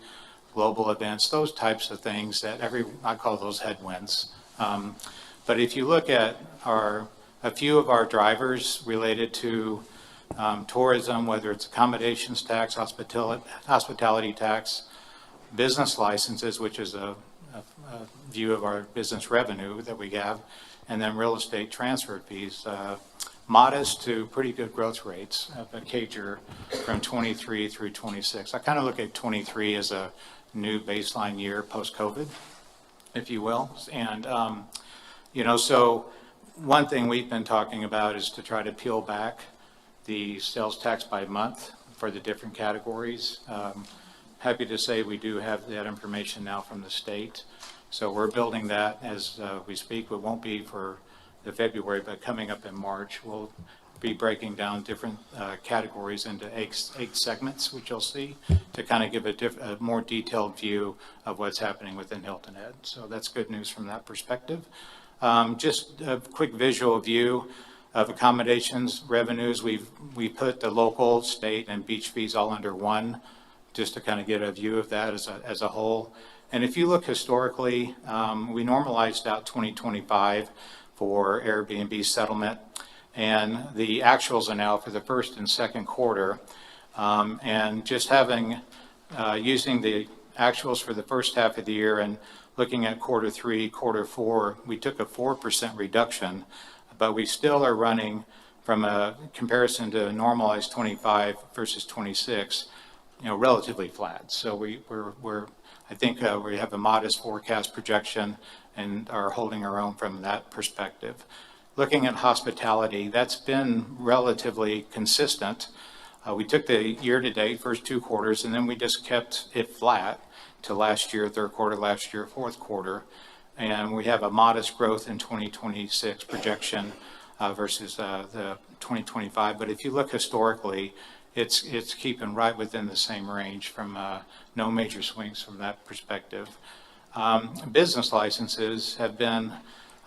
global events, those types of things that I call those headwinds. But if you look at a few of our drivers related to tourism, whether it's accommodations tax, hospitality tax, business licenses, which is a view of our business revenue that we have, and then real estate transfer fees, modest to pretty good growth rates of a CAGR from 23 through 26. I kind of look at 23 as a new baseline year post-COVID, if you will. And, so one thing we've been talking about is to try to peel back the sales tax by month for the different categories. Happy to say we do have that information now from the state. So we're building that as we speak. It won't be for the February, but coming up in March, we'll be breaking down different categories into 8 segments, which you'll see, to kind of give a more detailed view of what's happening within Hilton Head. So that's good news from that perspective. Just a quick visual view of accommodations revenues. We put the local, state, and beach fees all under one, just to kind of get a view of that as a whole. And if you look historically, we normalized out 2025 for Airbnb settlement, and the actuals are now for the first and second quarter. And just having, using the actuals for the first half of the year and looking at quarter three, quarter four, we took a 4% reduction, but we still are running from a comparison to normalized 25 versus 26, relatively flat. So I think we have a modest forecast projection and are holding our own from that perspective. Looking at hospitality, that's been relatively consistent. We took the year-to-date first two quarters, and then we just kept it flat to last year, third quarter, last year, fourth quarter. And we have a modest growth in 2026 projection versus the 2025. But if you look historically, it's keeping right within the same range from no major swings from that perspective. Business licenses have been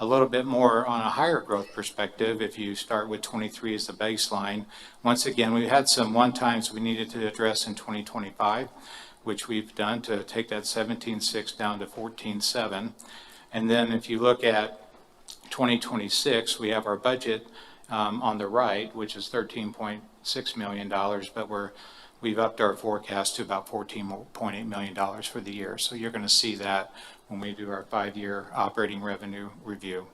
a little bit more on a higher growth perspective if you start with 23 as the baseline. Once again, we had some one-times we needed to address in 2025, which we've done to take that 17.6 down to 14.7. And then if you look at 2026, we have our budget on the right, which is $13.6 million, but we've upped our forecast to about $14.8 million for the year. So you're going to see that when we do our 5-year operating revenue review.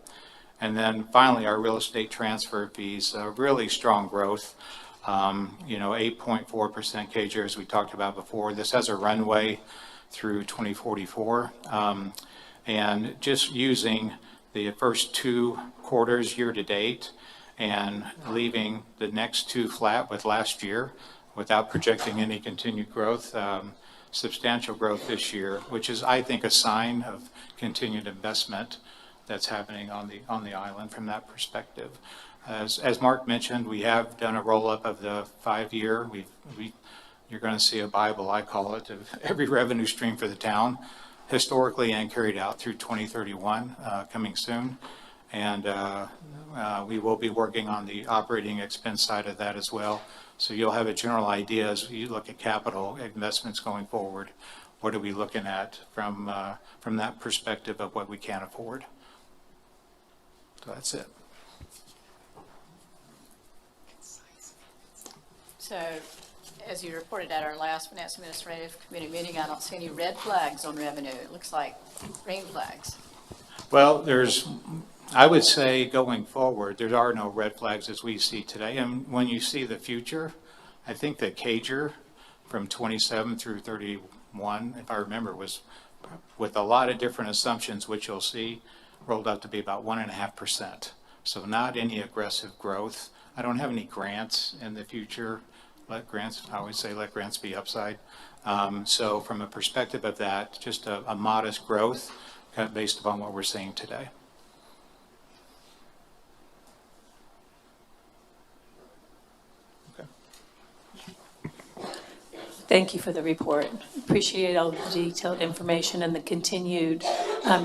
And then finally, our real estate transfer fees, really strong growth, 8.4% CAGR, as we talked about before. This has a runway through 2044. And just using the first two quarters year to date and leaving the next two flat with last year without projecting any continued growth, substantial growth this year, which is, I think, a sign of continued investment that's happening on the island from that perspective. As Mark mentioned, we have done a roll-up of the 5-year. You're going to see a Bible, I call it, of every revenue stream for the town, historically and carried out through 2031, coming soon. And we will be working on the operating expense side of that as well. So you'll have a general idea as you look at capital investments going forward. What are we looking at from that perspective of what we can afford? So that's it. So, as you reported at our last Finance Administrative Committee meeting, I don't see any red flags on revenue. It looks like green flags. Well, I would say going forward, there are no red flags as we see today. And when you see the future, I think the CAGR from 27 through 31, if I remember, was with a lot of different assumptions, which you'll see, rolled out to be about 1.5%. So not any aggressive growth. I don't have any grants in the future. I always say let grants be upside. So from a perspective of that, just a modest growth based upon what we're seeing today. Thank you for the report. Appreciate all the detailed information and the continued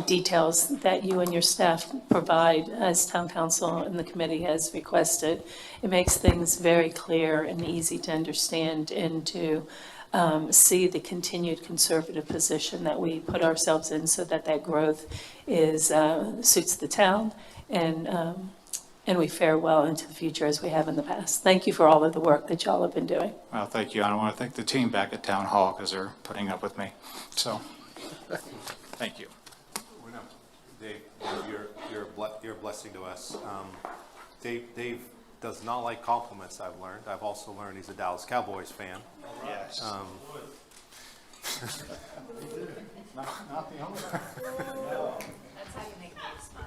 details that you and your staff provide as town council and the committee has requested. It makes things very clear and easy to understand and to see the continued conservative position that we put ourselves in so that growth suits the town and we fare well into the future as we have in the past. Thank you for all of the work that y'all have been doing. Well, thank you. I want to thank the team back at Town Hall because they're putting up with me. So, thank you. Dave, you're a blessing to us. Dave does not like compliments, I've learned. I've also learned he's a Dallas Cowboys fan. Yes. Not the only one. That's how you make me smile.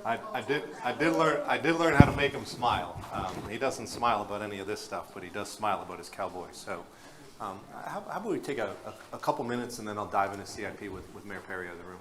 I did learn how to make him smile. He doesn't smile about any of this stuff, but he does smile about his Cowboys. So, how about we take a couple minutes and then I'll dive into CIP with Mayor Perry out of the room.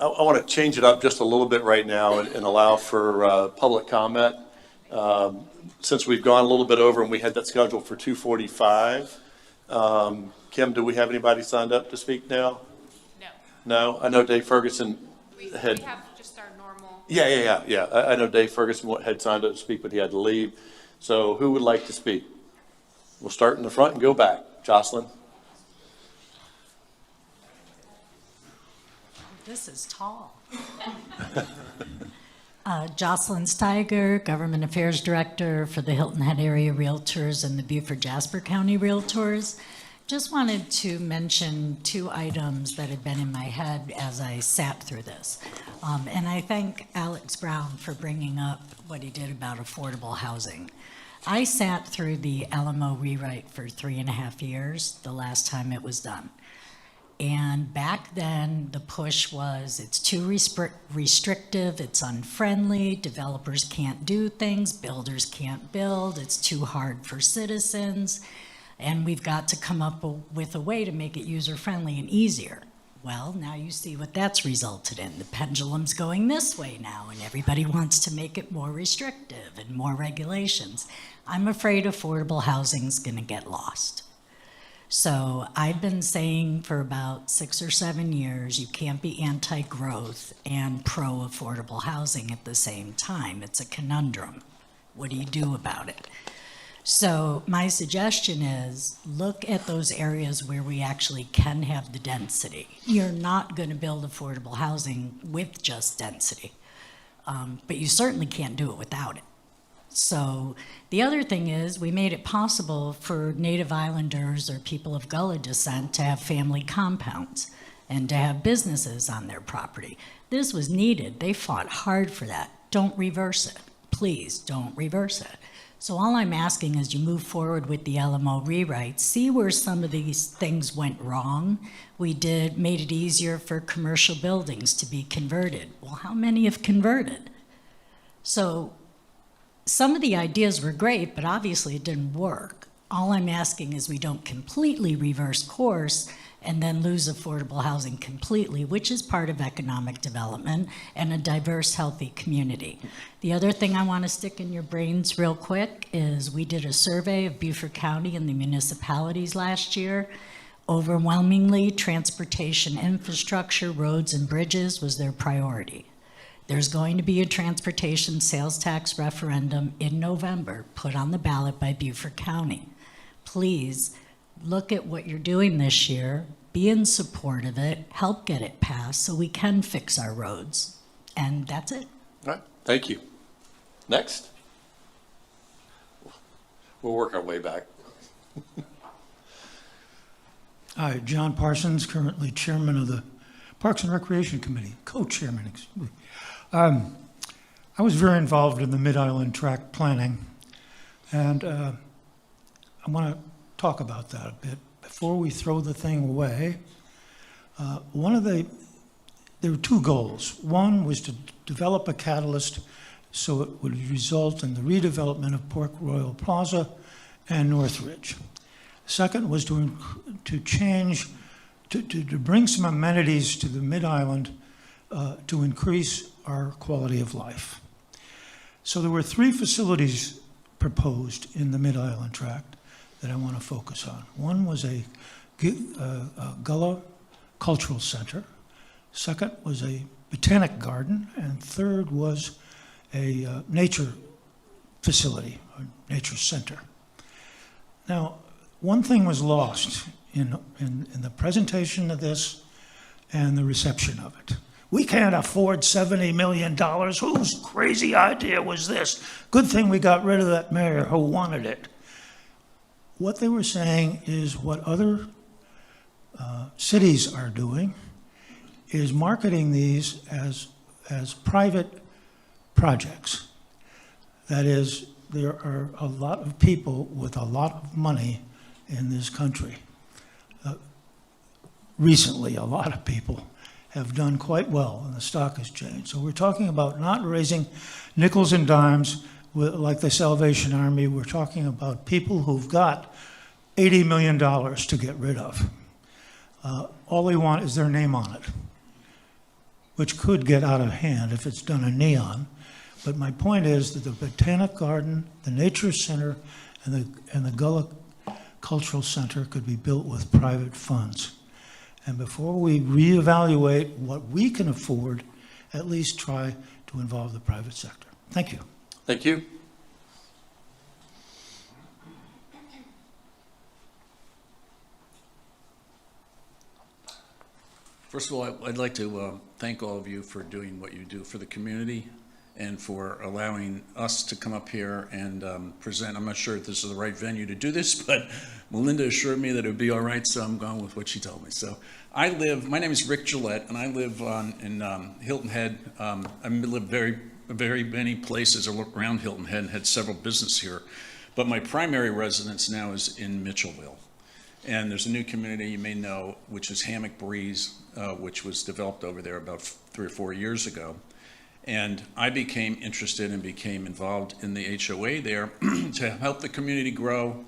I want to change it up just a little bit right now and allow for public comment. Since we've gone a little bit over and we had that scheduled for 2:45. Kim, do we have anybody signed up to speak now? No? I know Dave Ferguson had. We have just our normal. Yeah. I know Dave Ferguson had signed up to speak, but he had to leave. So who would like to speak? We'll start in the front and go back. Jocelyn? This is tall. Jocelyn Steiger, Government Affairs Director for the Hilton Head Area Realtors and the Beaufort Jasper County Realtors. Just wanted to mention two items that had been in my head as I sat through this. And I thank Alex Brown for bringing up what he did about affordable housing. I sat through the LMO rewrite for 3.5 years, the last time it was done. And back then, the push was it's too restrictive, it's unfriendly, developers can't do things, builders can't build, it's too hard for citizens, and we've got to come up with a way to make it user-friendly and easier. Well, now you see what that's resulted in. The pendulum's going this way now, and everybody wants to make it more restrictive and more regulations. I'm afraid affordable housing's gonna get lost. So I've been saying for about 6 or 7 years, you can't be anti-growth and pro-affordable housing at the same time. It's a conundrum. What do you do about it? So my suggestion is look at those areas where we actually can have the density. You're not going to build affordable housing with just density, but you certainly can't do it without it. So the other thing is we made it possible for Native Islanders or people of Gullah descent to have family compounds and to have businesses on their property. This was needed. They fought hard for that. Don't reverse it. Please don't reverse it. So all I'm asking is you move forward with the LMO rewrite, see where some of these things went wrong. We made it easier for commercial buildings to be converted. Well, how many have converted? So some of the ideas were great, but obviously it didn't work. All I'm asking is we don't completely reverse course and then lose affordable housing completely, which is part of economic development and a diverse, healthy community. The other thing I want to stick in your brains real quick is we did a survey of Beaufort County and the municipalities last year. Overwhelmingly, transportation infrastructure, roads and bridges was their priority. There's going to be a transportation sales tax referendum in November, put on the ballot by Beaufort County. Please look at what you're doing this year, be in support of it, help get it passed so we can fix our roads. And that's it. All right, thank you. Next. We'll work our way back. Hi, John Parsons, currently chairman of the Parks and Recreation Committee, co-chairman, excuse me. I was very involved in the Mid-Island tract planning, and I want to talk about that a bit. Before we throw the thing away, there were two goals. One was to develop a catalyst so it would result in the redevelopment of Port Royal Plaza and Northridge. Second was to bring some amenities to the Mid-Island to increase our quality of life. So there were 3 facilities proposed in the Mid-Island tract that I want to focus on. One was a Gullah Cultural Center. Second was a botanic garden. And third was a nature facility, or nature center. Now, one thing was lost in the presentation of this and the reception of it. We can't afford $70 million. Whose crazy idea was this? Good thing we got rid of that mayor who wanted it. What they were saying is what other cities are doing is marketing these as private projects. That is, there are a lot of people with a lot of money in this country. Recently, a lot of people have done quite well in the stock exchange. So we're talking about not raising nickels and dimes like the Salvation Army. We're talking about people who've got $80 million to get rid of. All they want is their name on it. which could get out of hand if it's done in neon. But my point is that the Botanic Garden, the Nature Center, and the Gullah Cultural Center could be built with private funds. And before we reevaluate what we can afford, at least try to involve the private sector. Thank you. Thank you. First of all, I'd like to thank all of you for doing what you do for the community and for allowing us to come up here and present. I'm not sure if this is the right venue to do this, but Melinda assured me that it would be all right, so I'm going with what she told me. So my name is Rick Gillette, and I live in Hilton Head. I've lived very many places around Hilton Head and had several businesses here, but my primary residence now is in Mitchellville. And there's a new community you may know, which is Hammock Breeze, which was developed over there about 3 or 4 years ago. And I became interested and became involved in the HOA there to help the community grow.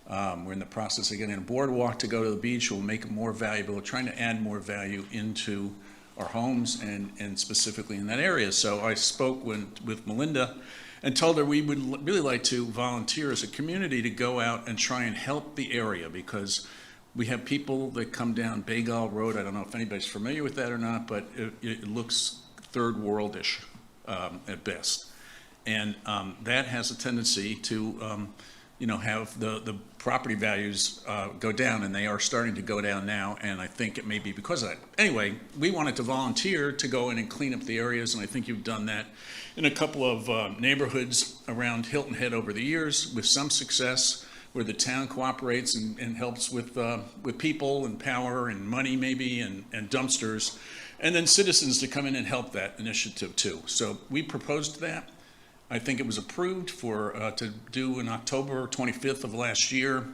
We're in the process of getting a boardwalk to go to the beach. We'll make it more valuable. We're trying to add more value into our homes and specifically in that area. So I spoke with Melinda and told her we would really like to volunteer as a community to go out and try and help the area, because we have people that come down Bagall Road. I don't know if anybody's familiar with that or not, but it looks third worldish at best. And that has a tendency to have the property values go down, and they are starting to go down now, and I think it may be because of that. Anyway, we wanted to volunteer to go in and clean up the areas, and I think you've done that in a couple of neighborhoods around Hilton Head over the years with some success, where the town cooperates and helps with people and power and money maybe and dumpsters, and then citizens to come in and help that initiative too. So we proposed that. I think it was approved to do in October 25th of last year,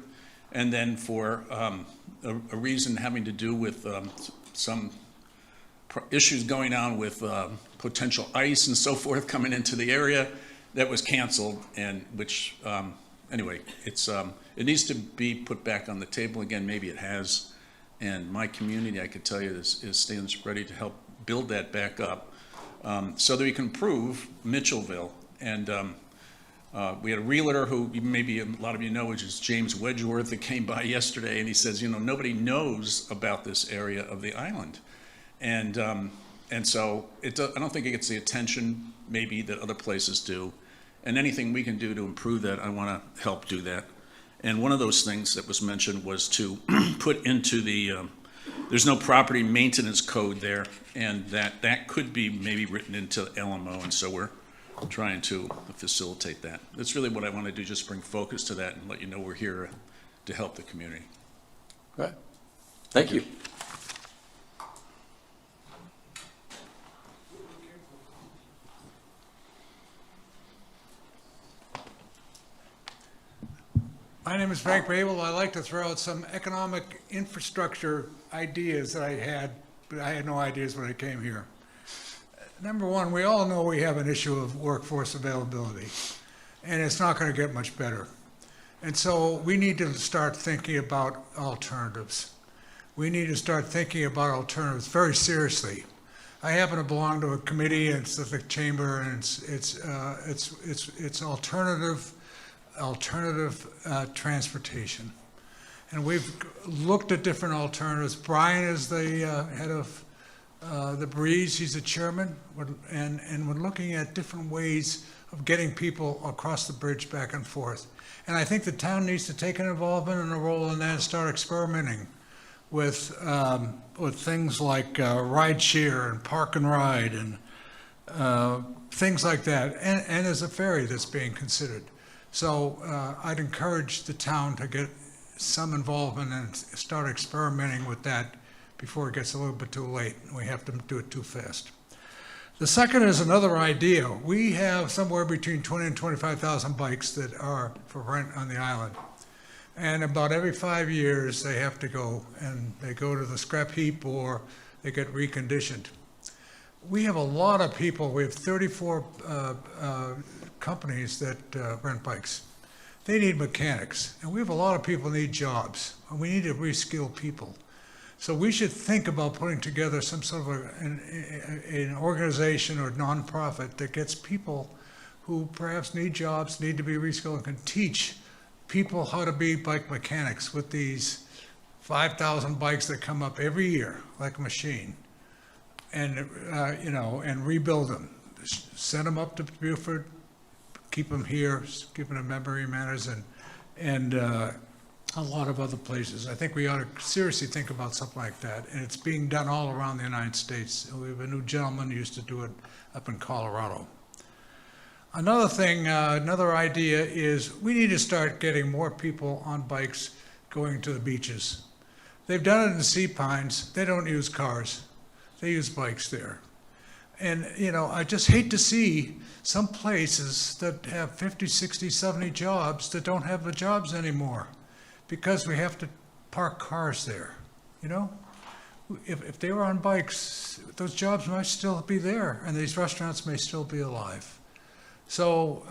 and then for a reason having to do with some issues going on with potential ice and so forth coming into the area, that was canceled, and which anyway, it needs to be put back on the table again. Maybe it has, and my community, I could tell you, stands ready to help build that back up so that we can improve Mitchellville. And we had a realtor who maybe a lot of you know, which is James Wedgeworth, that came by yesterday, and he says, nobody knows about this area of the island. And so I don't think it gets the attention maybe that other places do. And anything we can do to improve that, I want to help do that. And one of those things that was mentioned was to put into there's no property maintenance code there, and that could be maybe written into LMO, and so we're trying to facilitate that. That's really what I want to do, just bring focus to that and let you know we're here to help the community. Right. Thank you. My name is Frank Babel. I like to throw out some economic infrastructure ideas that I had, but I had no ideas when I came here. Number one, we all know we have an issue of workforce availability, and it's not going to get much better. And so we need to start thinking about alternatives. We need to start thinking about alternatives very seriously. I happen to belong to a committee, and it's the chamber, and it's alternative transportation. And we've looked at different alternatives. Brian is the head of the Breeze, he's the chairman, and we're looking at different ways of getting people across the bridge back and forth. And I think the town needs to take an involvement and a role in that and start experimenting with things like ride share and park and ride and things like that. And there's a ferry that's being considered. So I'd encourage the town to get some involvement and start experimenting with that before it gets a little bit too late and we have to do it too fast. The second is another idea. We have somewhere between 20 and 25,000 bikes that are for rent on the island. And about every 5 years they have to go, and they go to the scrap heap or they get reconditioned. We have a lot of people. We have 34 companies that rent bikes. They need mechanics, and we have a lot of people who need jobs, and we need to reskill people. So we should think about putting together some sort of an organization or nonprofit that gets people who perhaps need jobs, need to be reskilled, and can teach people how to be bike mechanics with these 5,000 bikes that come up every year like a machine, and and rebuild them, send them up to Beaufort, keep them here, keep them in Memory Manors, and a lot of other places. I think we ought to seriously think about something like that, and it's being done all around the United States. We have a new gentleman who used to do it up in Colorado. Another thing, another idea is we need to start getting more people on bikes going to the beaches. They've done it in Sea Pines. They don't use cars. They use bikes there. And, I just hate to see some places that have 50, 60, 70 jobs that don't have the jobs anymore because we have to park cars there, If they were on bikes, those jobs might still be there and these restaurants may still be alive. So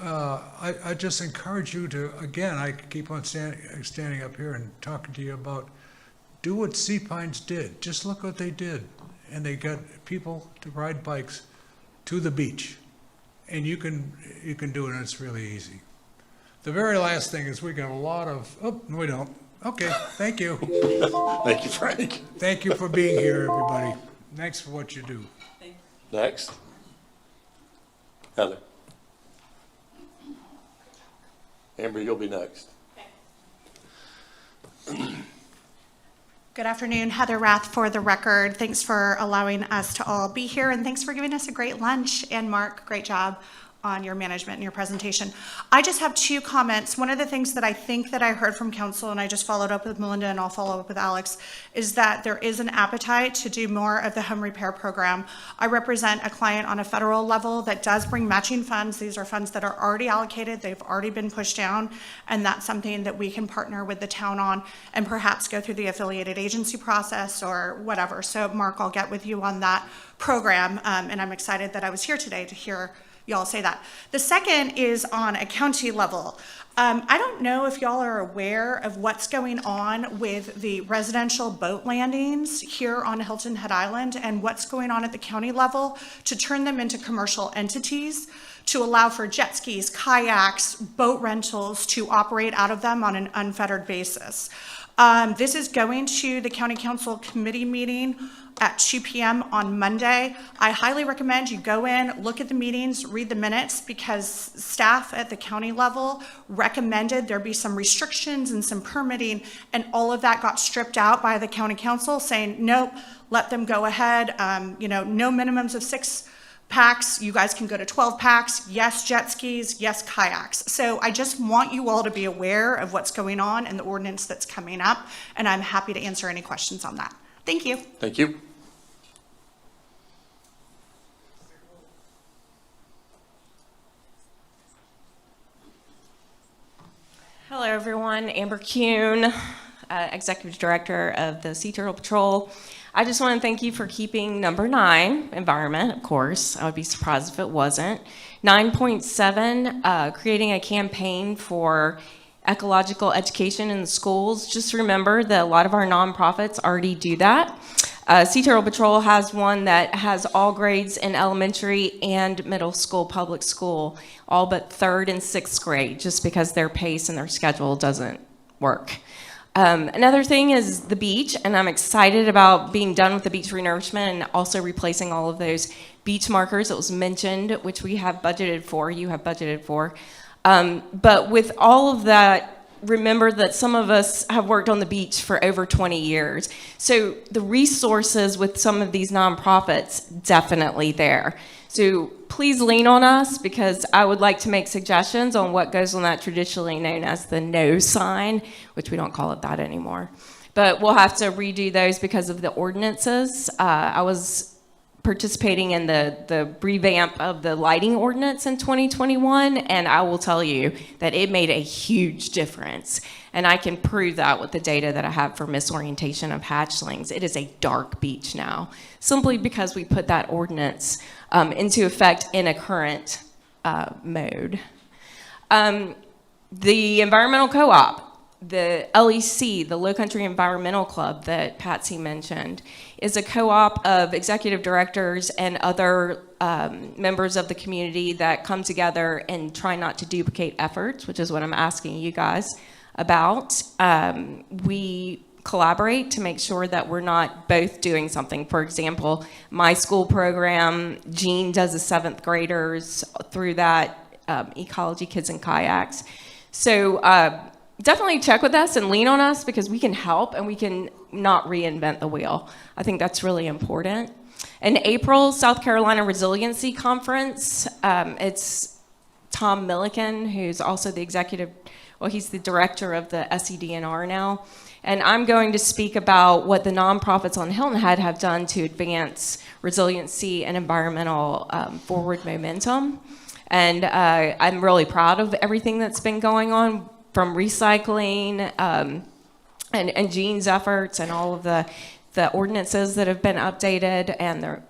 I just encourage you to, again, I keep on standing up here and talking to you about do what Sea Pines did. Just look what they did. And they got people to ride bikes to the beach. And you can do it, and it's really easy. The very last thing is we got a lot of, oh, no, we don't. Okay, thank you. Thank you, Frank. Thank you for being here, everybody. Thanks for what you do. Next. Heather. Amber, you'll be next. Good afternoon, Heather Rath for the record. Thanks for allowing us to all be here, and thanks for giving us a great lunch. And Mark, great job on your management and your presentation. I just have 2 comments. One of the things that I think that I heard from council, and I just followed up with Melinda and I'll follow up with Alex, is that there is an appetite to do more of the home repair program. I represent a client on a federal level that does bring matching funds. These are funds that are already allocated, they've already been pushed down, and that's something that we can partner with the town on and perhaps go through the affiliated agency process or whatever. So Mark, I'll get with you on that program, and I'm excited that I was here today to hear y'all say that. The second is on a county level. I don't know if y'all are aware of what's going on with the residential boat landings here on Hilton Head Island and what's going on at the county level to turn them into commercial entities to allow for jet skis, kayaks, boat rentals to operate out of them on an unfettered basis. This is going to the county council committee meeting at 2 p.m. on Monday. I highly recommend you go in, look at the meetings, read the minutes, because staff at the county level recommended there be some restrictions and some permitting, and all of that got stripped out by the county council saying, nope, let them go ahead. No minimums of 6 packs. You guys can go to 12 packs. Yes, jet skis. Yes, kayaks. So I just want you all to be aware of what's going on and the ordinance that's coming up, and I'm happy to answer any questions on that. Thank you. Thank you. Hello, everyone. Amber Kuhn, Executive Director of the Sea Turtle Patrol. I just want to thank you for keeping number 9, environment, of course. I would be surprised if it wasn't. 9.7, creating a campaign for ecological education in the schools. Just remember that a lot of our nonprofits already do that. Sea Turtle Patrol has one that has all grades in elementary and middle school, public school, all but 3rd and 6th grade, just because their pace and their schedule doesn't work. Another thing is the beach, and I'm excited about being done with the beach renourishment and also replacing all of those beach markers that was mentioned, which we have budgeted for, you have budgeted for. But with all of that, remember that some of us have worked on the beach for over 20 years. So the resources with some of these nonprofits, definitely there. So please lean on us, because I would like to make suggestions on what goes on that traditionally known as the no sign, which we don't call it that anymore. But we'll have to redo those because of the ordinances. I was participating in the revamp of the lighting ordinance in 2021, and I will tell you that it made a huge difference. And I can prove that with the data that I have for misorientation of hatchlings. It is a dark beach now, simply because we put that ordinance into effect in a current mode. The environmental co-op. the LEC, the Low Country Environmental Club that Patsy mentioned, is a co-op of executive directors and other members of the community that come together and try not to duplicate efforts, which is what I'm asking you guys about. We collaborate to make sure that we're not both doing something. For example, my school program, Jean does the 7th graders through that, Ecology Kids in Kayaks. So definitely check with us and lean on us because we can help and we can not reinvent the wheel. I think that's really important. In April, South Carolina Resiliency Conference, it's Tom Milliken, who's also the executive, well, he's the director of the SEDNR now. And I'm going to speak about what the nonprofits on Hilton Head have done to advance resiliency and environmental forward momentum. And I'm really proud of everything that's been going on, from recycling and Jean's efforts and all of the ordinances that have been updated, and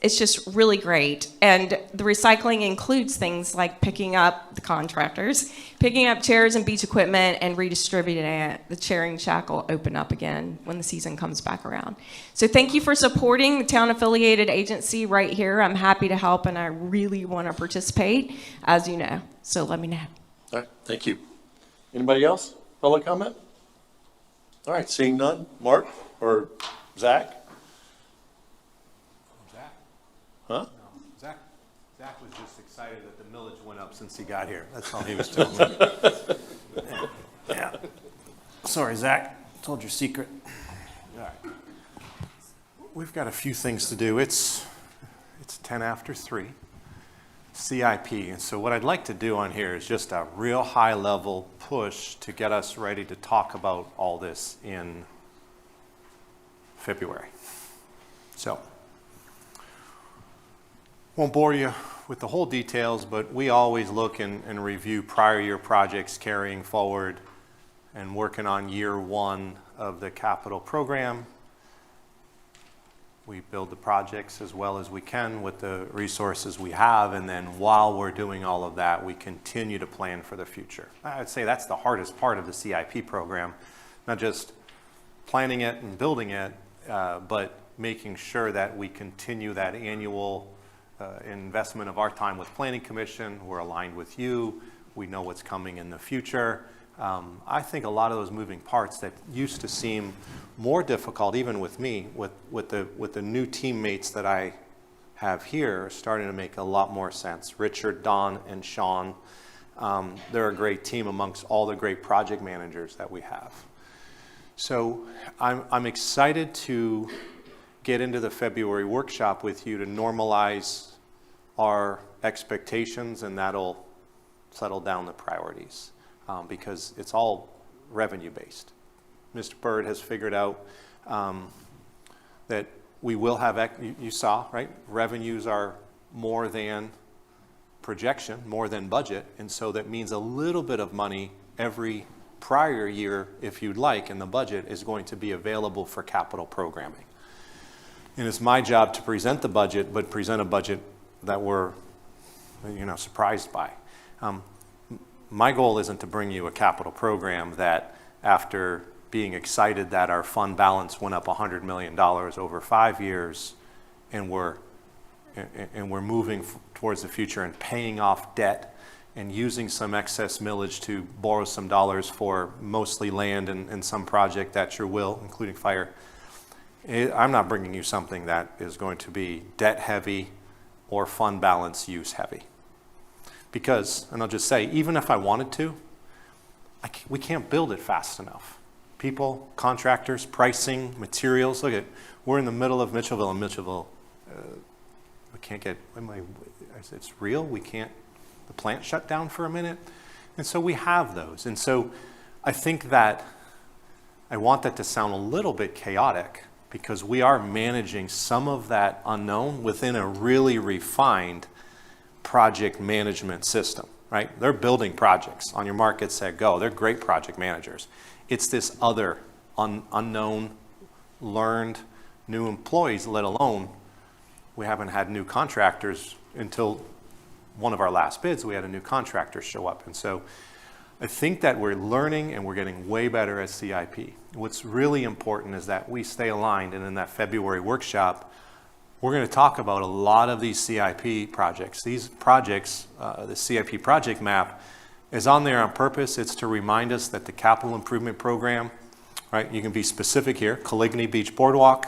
it's just really great. And the recycling includes things like picking up the contractors, picking up chairs and beach equipment and redistributing it. The Charing Shack will open up again when the season comes back around. So thank you for supporting the town-affiliated agency right here. I'm happy to help, and I really want to participate, as you know. So let me know. All right, thank you. Anybody else? Public comment? All right, seeing none. Mark or Zach? Zach? Huh? No, Zach was just excited that the millage went up since he got here. That's all he was telling me. Yeah. Sorry, Zach. Told your secret. All right. We've got a few things to do. It's 10 after 3. CIP. And so what I'd like to do on here is just a real high level push to get us ready to talk about all this in February. So, won't bore you with the whole details, but we always look and review prior year projects carrying forward and working on year 1 of the capital program. We build the projects as well as we can with the resources we have, and then while we're doing all of that, we continue to plan for the future. I'd say that's the hardest part of the CIP program, not just planning it and building it, but making sure that we continue that annual investment of our time with Planning Commission. We're aligned with you. We know what's coming in the future. I think a lot of those moving parts that used to seem more difficult, even with me, with the new teammates that I have here, are starting to make a lot more sense. Richard, Don, and Sean, they're a great team amongst all the great project managers that we have. So I'm excited to get into the February workshop with you to normalize our expectations, and that'll settle down the priorities. Because it's all revenue-based. Mr. Byrd has figured out that we will have, you saw, right? Revenues are more than projection, more than budget, and so that means a little bit of money every prior year, if you'd like, in the budget is going to be available for capital programming. And it's my job to present the budget, but present a budget that we're, surprised by. My goal isn't to bring you a capital program that, after being excited that our fund balance went up $100 million over 5 years, and we're moving towards the future and paying off debt and using some excess millage to borrow some dollars for mostly land and some project at your will, including fire. I'm not bringing you something that is going to be debt heavy or fund balance use heavy. Because, and I'll just say, even if I wanted to, we can't build it fast enough. People, contractors, pricing, materials, look at, we're in the middle of Mitchellville, and Mitchellville, we can't get, it's real, we can't, the plant shut down for a minute. And so we have those. And so I think that I want that to sound a little bit chaotic, because we are managing some of that unknown within a really refined project management system, right? They're building projects. On your mark, get set, go. They're great project managers. It's this other unknown, learned new employees, let alone we haven't had new contractors until one of our last bids. We had a new contractor show up. And so I think that we're learning and we're getting way better at CIP. What's really important is that we stay aligned, and in that February workshop, we're going to talk about a lot of these CIP projects. These projects, the CIP project map is on there on purpose. It's to remind us that the capital improvement program, right, you can be specific here, Coligny Beach Boardwalk,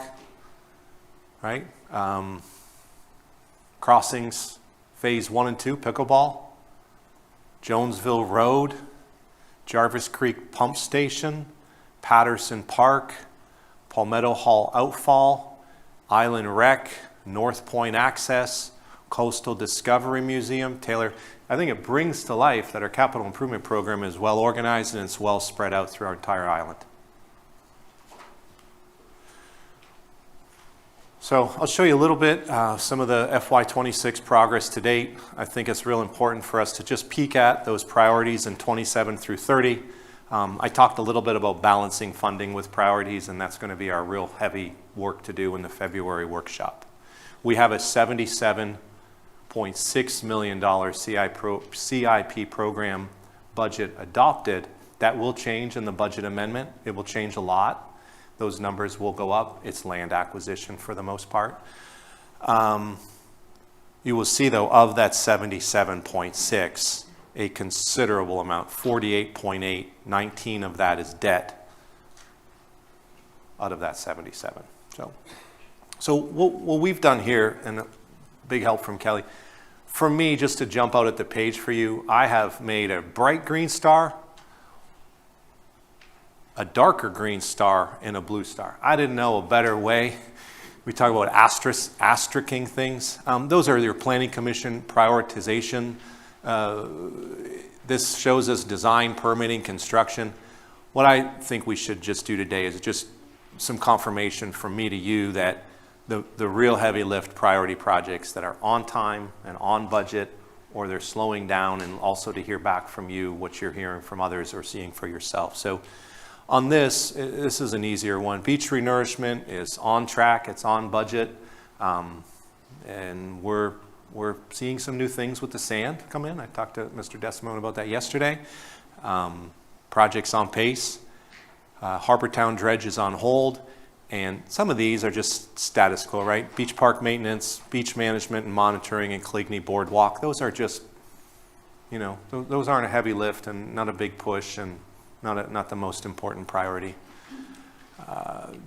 right, crossings, phase 1 and 2, pickleball, Jonesville Road, Jarvis Creek Pump Station, Patterson Park, Palmetto Hall Outfall, Island Rec, North Point Access, Coastal Discovery Museum. Taylor, I think it brings to life that our capital improvement program is well organized and it's well spread out through our entire island. So I'll show you a little bit some of the FY26 progress to date. I think it's real important for us to just peek at those priorities in 27 through 30. I talked a little bit about balancing funding with priorities, and that's going to be our real heavy work to do in the February workshop. We have a $77.6 million CIP program budget adopted. That will change in the budget amendment. It will change a lot. Those numbers will go up. It's land acquisition for the most part. You will see, though, of that 77.6, a considerable amount, 48.8, 19 of that is debt out of that 77. So what we've done here, and a big help from Kelly, for me, just to jump out at the page for you, I have made a bright green star, a darker green star, and a blue star. I didn't know a better way. We talk about astericking things. Those are your planning commission prioritization. This shows us design, permitting, construction. What I think we should just do today is just some confirmation from me to you that the real heavy lift priority projects that are on time and on budget, or they're slowing down, and also to hear back from you what you're hearing from others or seeing for yourself. So on this is an easier one. Beach renourishment is on track, it's on budget, and we're seeing some new things with the sand come in. I talked to Mr. Desimone about that yesterday. Projects on pace. Harbortown dredge is on hold, and some of these are just status quo, right? Beach park maintenance, beach management and monitoring, and Coligny Boardwalk. Those are just, those aren't a heavy lift and not a big push, and not the most important priority.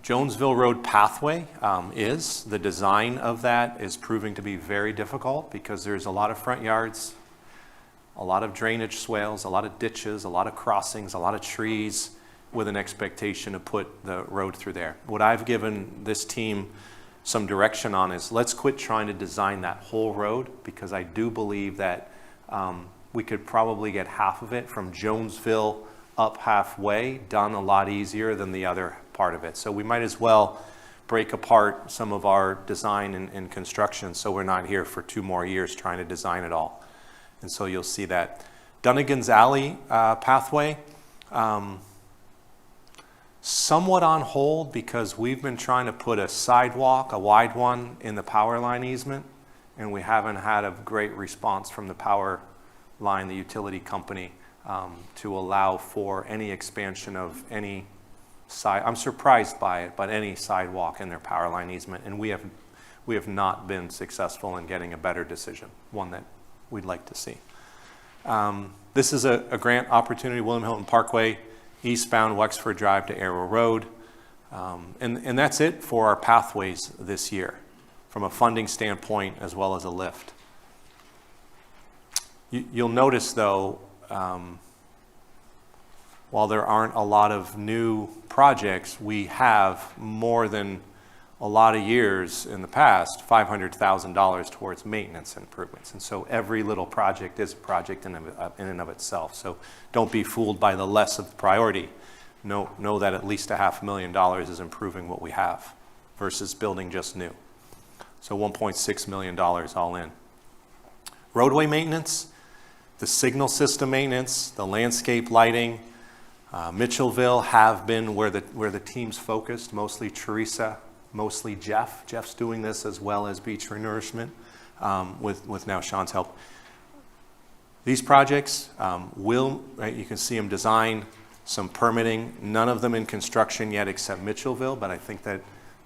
Jonesville Road pathway is, the design of that is proving to be very difficult because there's a lot of front yards, a lot of drainage swales, a lot of ditches, a lot of crossings, a lot of trees, with an expectation to put the road through there. What I've given this team some direction on is let's quit trying to design that whole road, because I do believe that we could probably get half of it from Jonesville up halfway done a lot easier than the other part of it. So we might as well break apart some of our design and construction so we're not here for 2 more years trying to design it all. And so you'll see that. Dunnigan's Alley pathway, somewhat on hold because we've been trying to put a sidewalk, a wide one, in the power line easement, and we haven't had a great response from the power line, the utility company, to allow for any expansion of any side. I'm surprised by it, but any sidewalk in their power line easement, and we have not been successful in getting a better decision, one that we'd like to see. This is a grant opportunity, William Hilton Parkway, eastbound Wexford Drive to Arrow Road. And that's it for our pathways this year from a funding standpoint as well as a lift. You'll notice though, while there aren't a lot of new projects, we have more than a lot of years in the past, $500,000 towards maintenance improvements. And so every little project is a project in and of itself. So don't be fooled by the less of the priority. Know that at least $500,000 is improving what we have versus building just new. So $1.6 million all in. Roadway maintenance, the signal system maintenance, the landscape lighting, Mitchellville have been where the team's focused, mostly Teresa, mostly Jeff. Jeff's doing this as well as beach renourishment with now Sean's help. These projects right, you can see them designed, some permitting, none of them in construction yet except Mitchellville, but I think that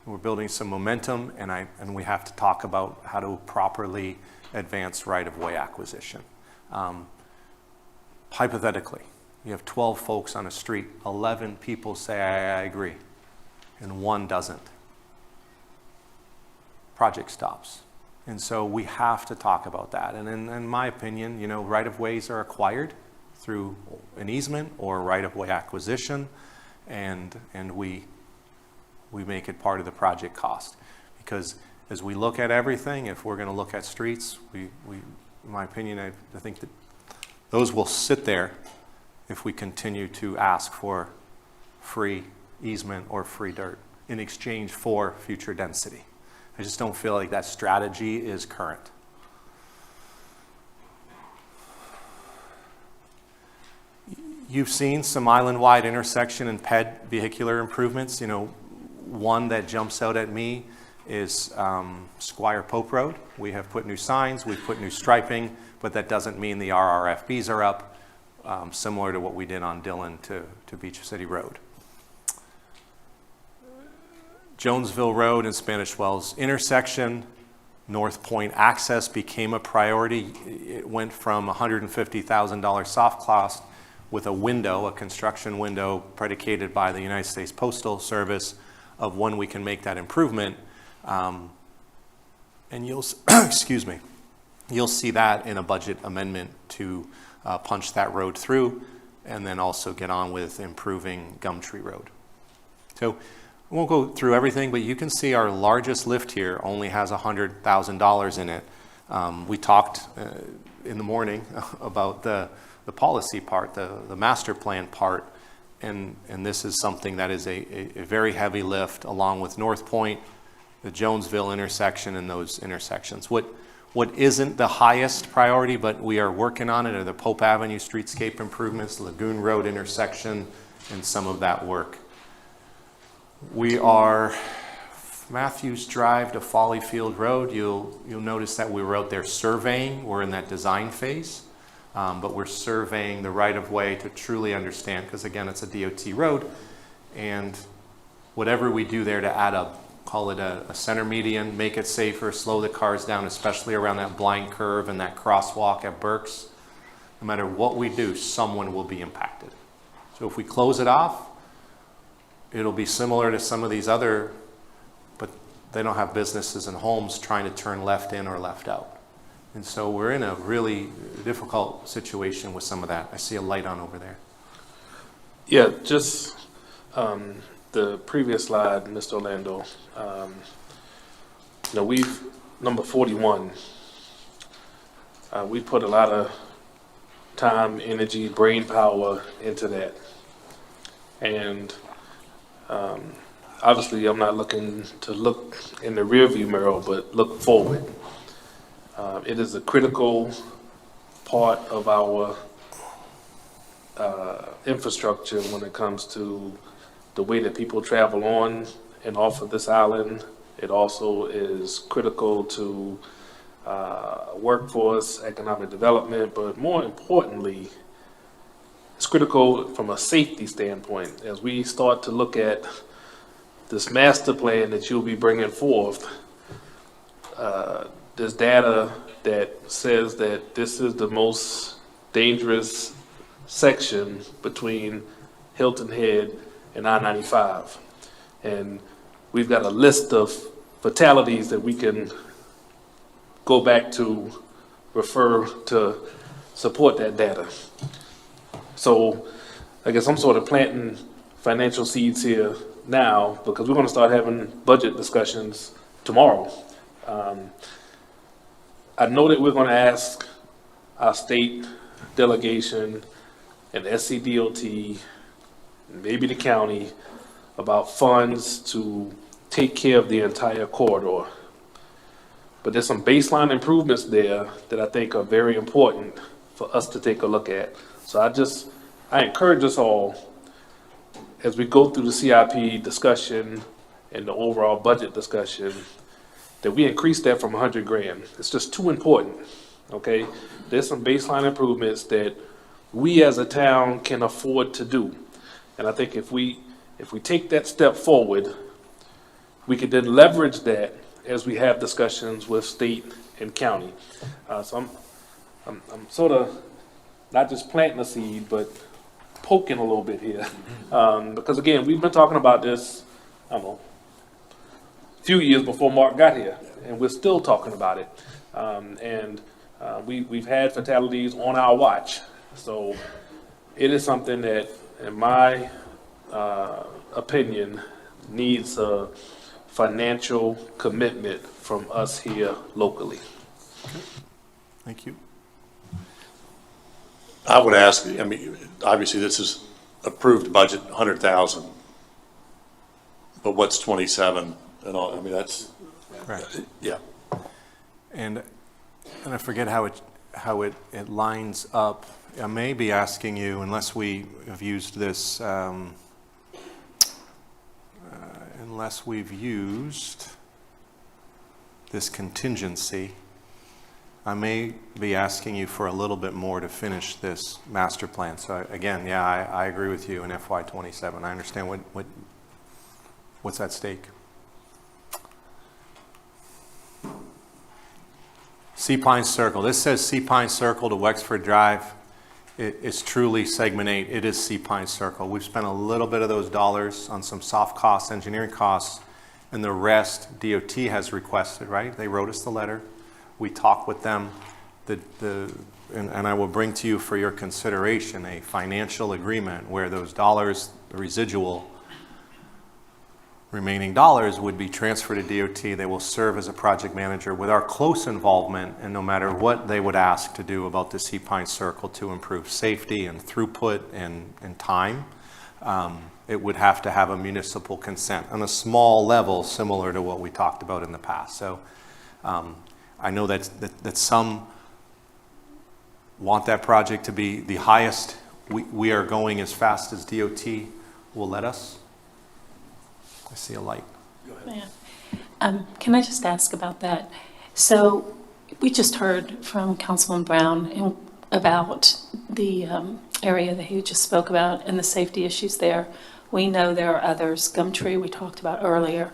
we're building some momentum, and we have to talk about how to properly advance right-of-way acquisition. Hypothetically, you have 12 folks on a street, 11 people say, I agree, and one doesn't. Project stops. And so we have to talk about that. And in my opinion, you know, right-of-ways are acquired through an easement or right-of-way acquisition, and we make it part of the project cost. Because as we look at everything, if we're going to look at streets, in my opinion, I think that those will sit there if we continue to ask for free easement or free dirt in exchange for future density. I just don't feel like that strategy is current. You've seen some island-wide intersection and PED vehicular improvements. You know, one that jumps out at me is Squire Pope Road. We have put new signs, we've put new striping, but that doesn't mean the RRFBs are up, similar to what we did on Dillon to Beach City Road. Jonesville Road and Spanish Wells intersection, North Point access became a priority. It went from $150,000 soft cost with a window, a construction window predicated by the United States Postal Service of when we can make that improvement. And you'll, excuse me, you'll see that in a budget amendment to punch that road through and then also get on with improving Gumtree Road. So I won't go through everything, but you can see our largest lift here only has $100,000 in it. We talked in the morning about the policy part, the master plan part, and this is something that is a very heavy lift along with North Point, the Jonesville intersection, and those intersections. What isn't the highest priority, but we are working on it, are the Pope Avenue streetscape improvements, Lagoon Road intersection, and some of that work. We are Matthews Drive to Folly Field Road. You'll notice that we were out there surveying. We're in that design phase, but we're surveying the right-of-way to truly understand, because again, it's a DOT road, and whatever we do there to add call it a center median, make it safer, slow the cars down, especially around that blind curve and that crosswalk at Burke's, no matter what we do, someone will be impacted. So if we close it off, it'll be similar to some of these other, but they don't have businesses and homes trying to turn left in or left out. And so we're in a really difficult situation with some of that. I see a light on over there. Yeah, just the previous slide, Mr. Orlando. You know, we've, number 41, we put a lot of time, energy, brain power into that. And obviously, I'm not looking to look in the rearview mirror, but look forward. It is a critical part of our infrastructure when it comes to the way that people travel on and off of this island. It also is critical to workforce, economic development, but more importantly, it's critical from a safety standpoint. As we start to look at this master plan that you'll be bringing forth, there's data that says that this is the most dangerous section between Hilton Head and I-95. And we've got a list of fatalities that we can go back to, refer to support that data. So I guess I'm sort of planting financial seeds here now, because we're going to start having budget discussions tomorrow. I know that we're going to ask our state delegation and SCDOT, maybe the county, about funds to take care of the entire corridor. But there's some baseline improvements there that I think are very important for us to take a look at. So I encourage us all, as we go through the CIP discussion and the overall budget discussion, that we increase that from 100 grand. It's just too important. okay? There's some baseline improvements that we as a town can afford to do. And I think if we take that step forward, we could then leverage that as we have discussions with state and county. So I'm sort of not just planting a seed, but poking a little bit here. Because again, we've been talking about this, I don't know, a few years before Mark got here, and we're still talking about it. We've had fatalities on our watch. So it is something that, in my opinion, needs a financial commitment from us here locally. Thank you. I would ask, I mean, obviously this is approved budget, 100,000. But what's 27 and all, I mean, that's, Correct. yeah. And I forget how it lines up. I may be asking you, unless we have used this, unless we've used this contingency, I may be asking you for a little bit more to finish this master plan. So again, yeah, I agree with you in FY27. I understand what's at stake. Sea Pine Circle. This says Sea Pine Circle to Wexford Drive. It's truly segment 8. It is Sea Pine Circle. We've spent a little bit of those dollars on some soft costs, engineering costs, and the rest DOT has requested, right? They wrote us the letter. We talked with them. And I will bring to you for your consideration a financial agreement where those dollars, the residual remaining dollars, would be transferred to DOT. They will serve as a project manager with our close involvement, and no matter what they would ask to do about the Sea Pine Circle to improve safety and throughput and time, it would have to have a municipal consent on a small level, similar to what we talked about in the past. So I know that some want that project to be the highest. We are going as fast as DOT will let us. I see a light. Yeah. Can I just ask about that? So we just heard from Councilman Brown about the area that he just spoke about and the safety issues there. We know there are others, Gumtree we talked about earlier.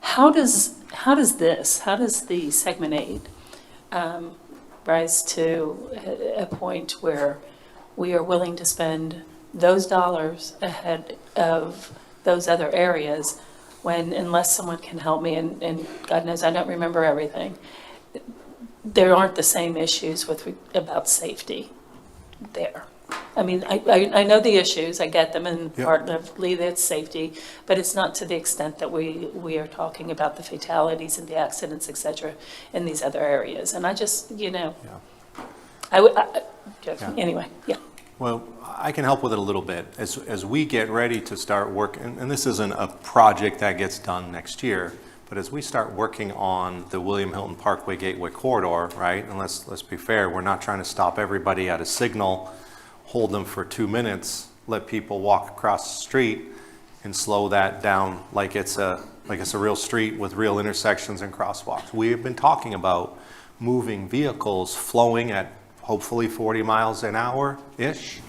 How does the segment 8 rise to a point where we are willing to spend those dollars ahead of those other areas when, unless someone can help me, and God knows I don't remember everything, there aren't the same issues about safety there? I mean, I know the issues, I get them, and Yep. partly that's safety, but it's not to the extent that we are talking about the fatalities and the accidents, et cetera, in these other areas. And I just, anyway, yeah. Well, I can help with it a little bit. As we get ready to start working, and this isn't a project that gets done next year, but as we start working on the William Hilton Parkway Gateway Corridor, right? And let's be fair, we're not trying to stop everybody at a signal, hold them for 2 minutes, let people walk across the street, and slow that down like it's a real street with real intersections and crosswalks. We have been talking about moving vehicles flowing at hopefully 40 miles an hour-ish.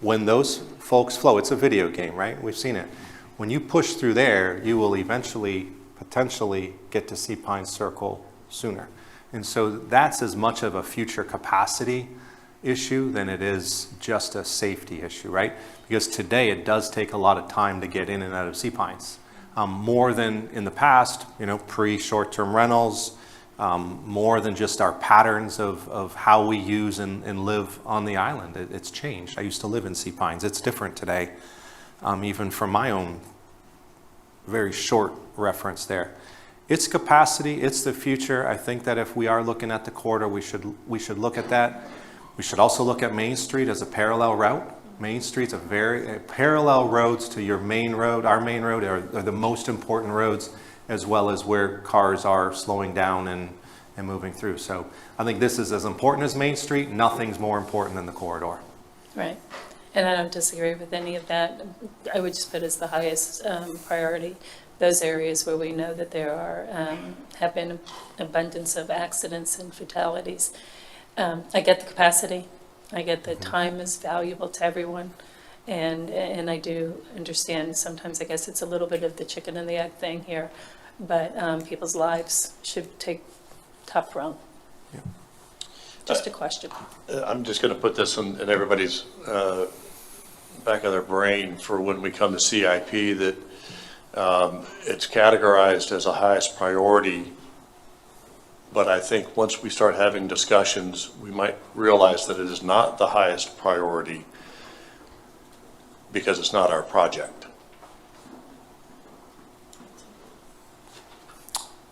When those folks flow, it's a video game, right? We've seen it. When you push through there, you will eventually, potentially get to Sea Pine Circle sooner. And so that's as much of a future capacity issue than it is just a safety issue, right? Because today it does take a lot of time to get in and out of Sea Pines. More than in the past, pre-short-term rentals, more than just our patterns of how we use and live on the island. It's changed. I used to live in Sea Pines. It's different today, even from my own very short reference there. It's capacity, it's the future. I think that if we are looking at the corridor, we should look at that. We should also look at Main Street as a parallel route. Main Street's parallel roads to your main road. Our main road are the most important roads, as well as where cars are slowing down and moving through. So I think this is as important as Main Street. Nothing's more important than the corridor. Right. And I don't disagree with any of that. I would just put it as the highest priority. those areas where we know that there are, have been abundance of accidents and fatalities. I get the capacity, I get that time is valuable to everyone, and I do understand sometimes, I guess it's a little bit of the chicken and the egg thing here, but people's lives should take top rung. Just a question. I'm just going to put this in everybody's back of their brain for when we come to CIP, that it's categorized as a highest priority. But I think once we start having discussions, we might realize that it is not the highest priority because it's not our project.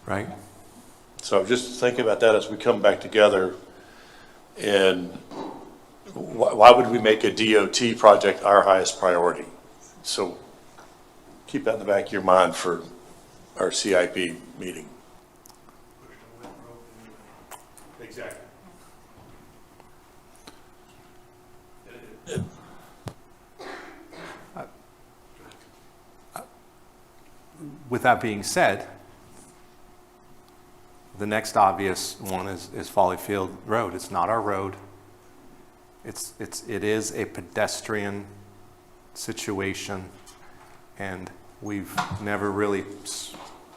Right. So just think about that as we come back together. And why would we make a DOT project our highest priority? So keep that in the back of your mind for our CIP meeting. Exactly. With that being said, the next obvious one is Folly Field Road. It's not our road. It is a pedestrian situation, and we've never really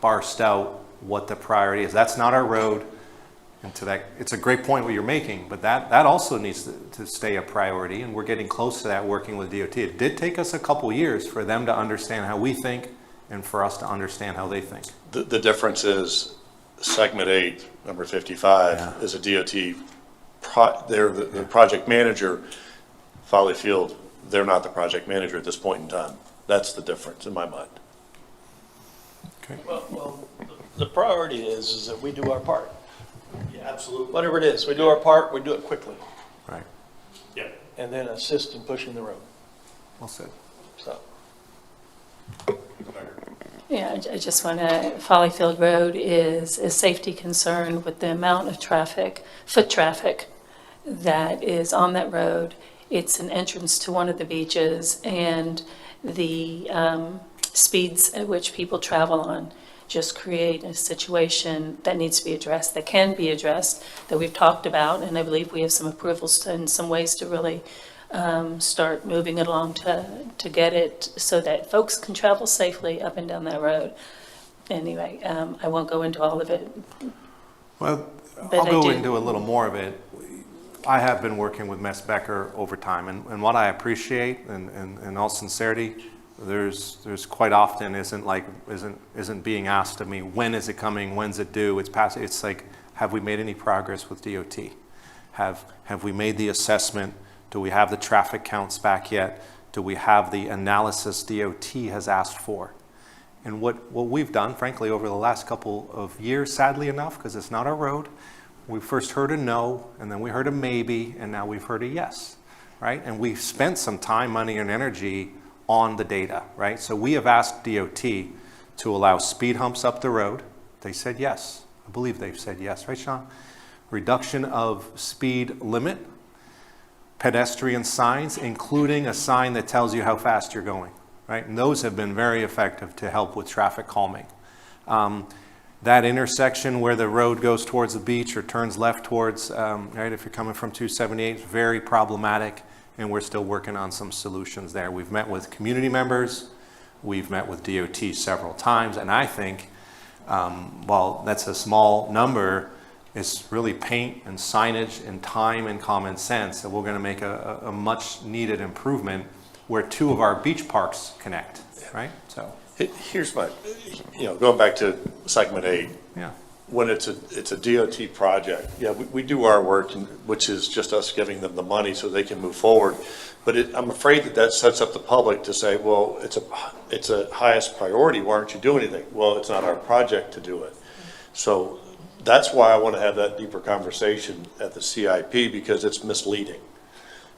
parsed out what the priority is. That's not our road. And to that, it's a great point what you're making, but that also needs to stay a priority, and we're getting close to that working with DOT. It did take us a couple years for them to understand how we think and for us to understand how they think. The difference is segment 8, number 55, is a DOT, they're the project manager. Folly Field, they're not the project manager at this point in time. That's the difference in my mind. Okay. Well, the priority is that we do our part. Yeah, absolutely. Whatever it is, we do our part, we do it quickly. Right. Yeah. And then assist in pushing the road. Well said. So. Yeah, I just want to, Folly Field Road is a safety concern with the amount of traffic, foot traffic that is on that road. It's an entrance to one of the beaches, and the speeds at which people travel on just create a situation that needs to be addressed, that can be addressed, that we've talked about, and I believe we have some approvals and some ways to really start moving it along to get it so that folks can travel safely up and down that road. Anyway, I won't go into all of it. Well, But I'll I go do. into a little more of it. I have been working with Mess Becker over time, and what I appreciate, and in all sincerity, there's quite often isn't being asked of me, when is it coming, when's it due, it's past, it's like, have we made any progress with DOT? Have we made the assessment? Do we have the traffic counts back yet? Do we have the analysis DOT has asked for? And what we've done, frankly, over the last couple of years, sadly enough, because it's not our road, we first heard a no, and then we heard a maybe, and now we've heard a yes, right? And we've spent some time, money, and energy on the data, right? So we have asked DOT to allow speed humps up the road. They said yes. I believe they've said yes, right, Sean? Reduction of speed limit, pedestrian signs, including a sign that tells you how fast you're going, right? And those have been very effective to help with traffic calming. That intersection where the road goes towards the beach or turns left towards, right, if you're coming from 278, is very problematic, and we're still working on some solutions there. We've met with community members, we've met with DOT several times, and I think, while that's a small number, it's really paint and signage and time and common sense that we're going to make a much needed improvement where two of our beach parks connect, right? So here's my, going back to segment 8. Yeah. When it's a DOT project, yeah, we do our work, which is just us giving them the money so they can move forward. But I'm afraid that sets up the public to say, well, it's a highest priority. Why aren't you doing anything? Well, it's not our project to do it. So that's why I want to have that deeper conversation at the CIP, because it's misleading.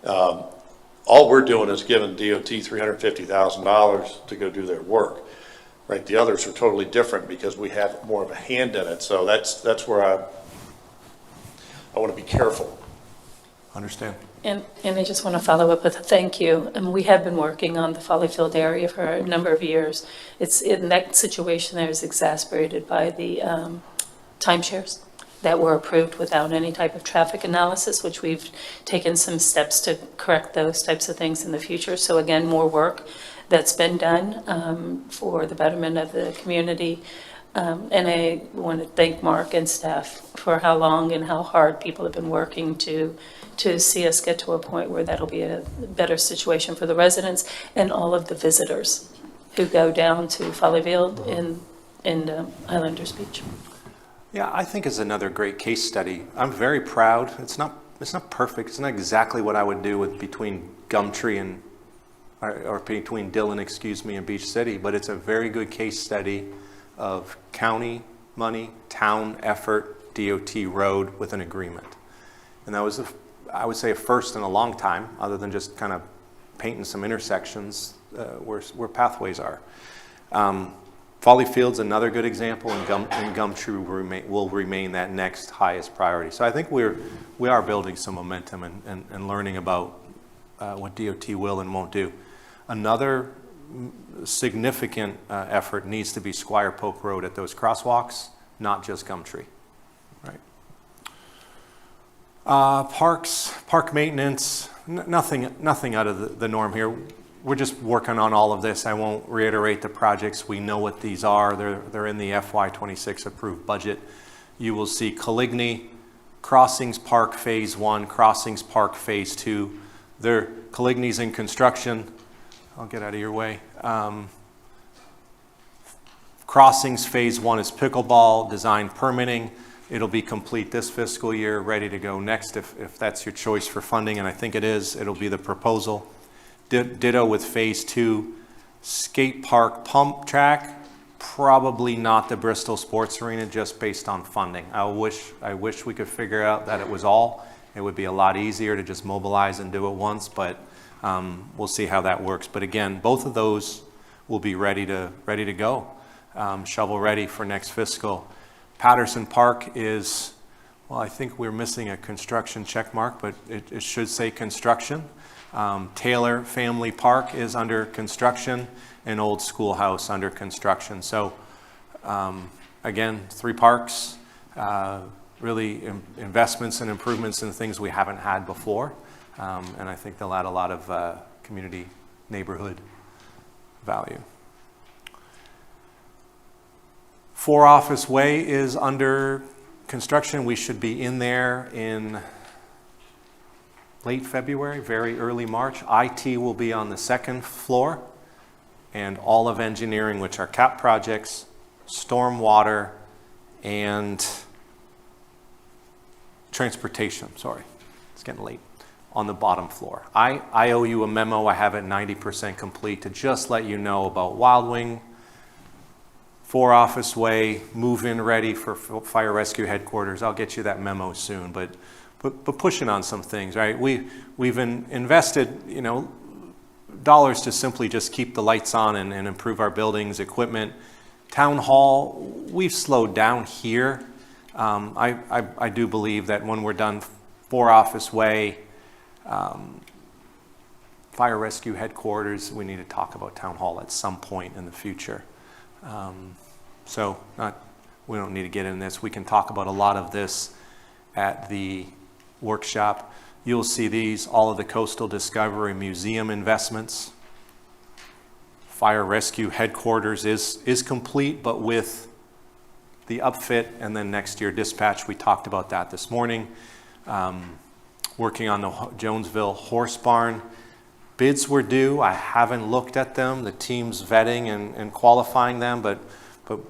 All we're doing is giving DOT $350,000 to go do their work. Right, the others are totally different because we have more of a hand in it. So that's where I want to be careful. Understand. And I just want to follow up with a thank you. And we have been working on the Follyfield area for a number of years. It's in that situation there is exacerbated by the timeshares that were approved without any type of traffic analysis, which we've taken some steps to correct those types of things in the future. So again, more work that's been done for the betterment of the community. And I want to thank Mark and staff for how long and how hard people have been working to see us get to a point where that'll be a better situation for the residents and all of the visitors who go down to Follyfield and Islanders Beach. Yeah, I think it's another great case study. I'm very proud. It's not perfect. It's not exactly what I would do between Gumtree and or between Dillon, and Beach City, but it's a very good case study of county money, town effort, DOT road with an agreement. And that was, I would say, a first in a long time, other than just kind of painting some intersections where pathways are. Follyfield's another good example, and Gumtree will remain that next highest priority. So I think we are building some momentum and learning about what DOT will and won't do. Another significant effort needs to be Squire Pope Road at those crosswalks, not just Gumtree, right? Park maintenance, nothing out of the norm here. We're just working on all of this. I won't reiterate the projects. We know what these are. They're in the FY26 approved budget. You will see Coligny, Crossings Park Phase 1, Crossings Park Phase 2. Coligny's in construction. I'll get out of your way. Crossings Phase 1 is pickleball, design permitting. It'll be complete this fiscal year, ready to go next if that's your choice for funding, and I think it is. It'll be the proposal. Ditto with Phase 2. Skate park pump track, probably not the Bristol Sports Arena, just based on funding. I wish we could figure out that it was all. It would be a lot easier to just mobilize and do it once, but we'll see how that works. But again, both of those will be ready to go, shovel ready for next fiscal. Patterson Park is, well, I think we're missing a construction check mark, but it should say construction. Taylor Family Park is under construction, and Old Schoolhouse under construction. So again, 3 parks, really investments and improvements in things we haven't had before. And I think they'll add a lot of community neighborhood value. 4 Office Way is under construction. We should be in there in late February, very early March. IT will be on the 2nd floor, and all of engineering, which are CAP projects, stormwater, and transportation, sorry, it's getting late, on the bottom floor. I owe you a memo. I have it 90% complete to just let you know about Wild Wing, 4 Office Way, move-in ready for fire rescue headquarters. I'll get you that memo soon, but pushing on some things, right? We've invested, dollars to simply just keep the lights on and improve our buildings, equipment. Town Hall, we've slowed down here. I do believe that when we're done 4 Office Way, fire rescue headquarters, we need to talk about Town Hall at some point in the future. We don't need to get in this. We can talk about a lot of this at the workshop. You'll see these, all of the Coastal Discovery Museum investments. Fire rescue headquarters is complete, but with the upfit and then next year dispatch, we talked about that this morning. Working on the Jonesville Horse Barn. Bids were due. I haven't looked at them. The team's vetting and qualifying them, but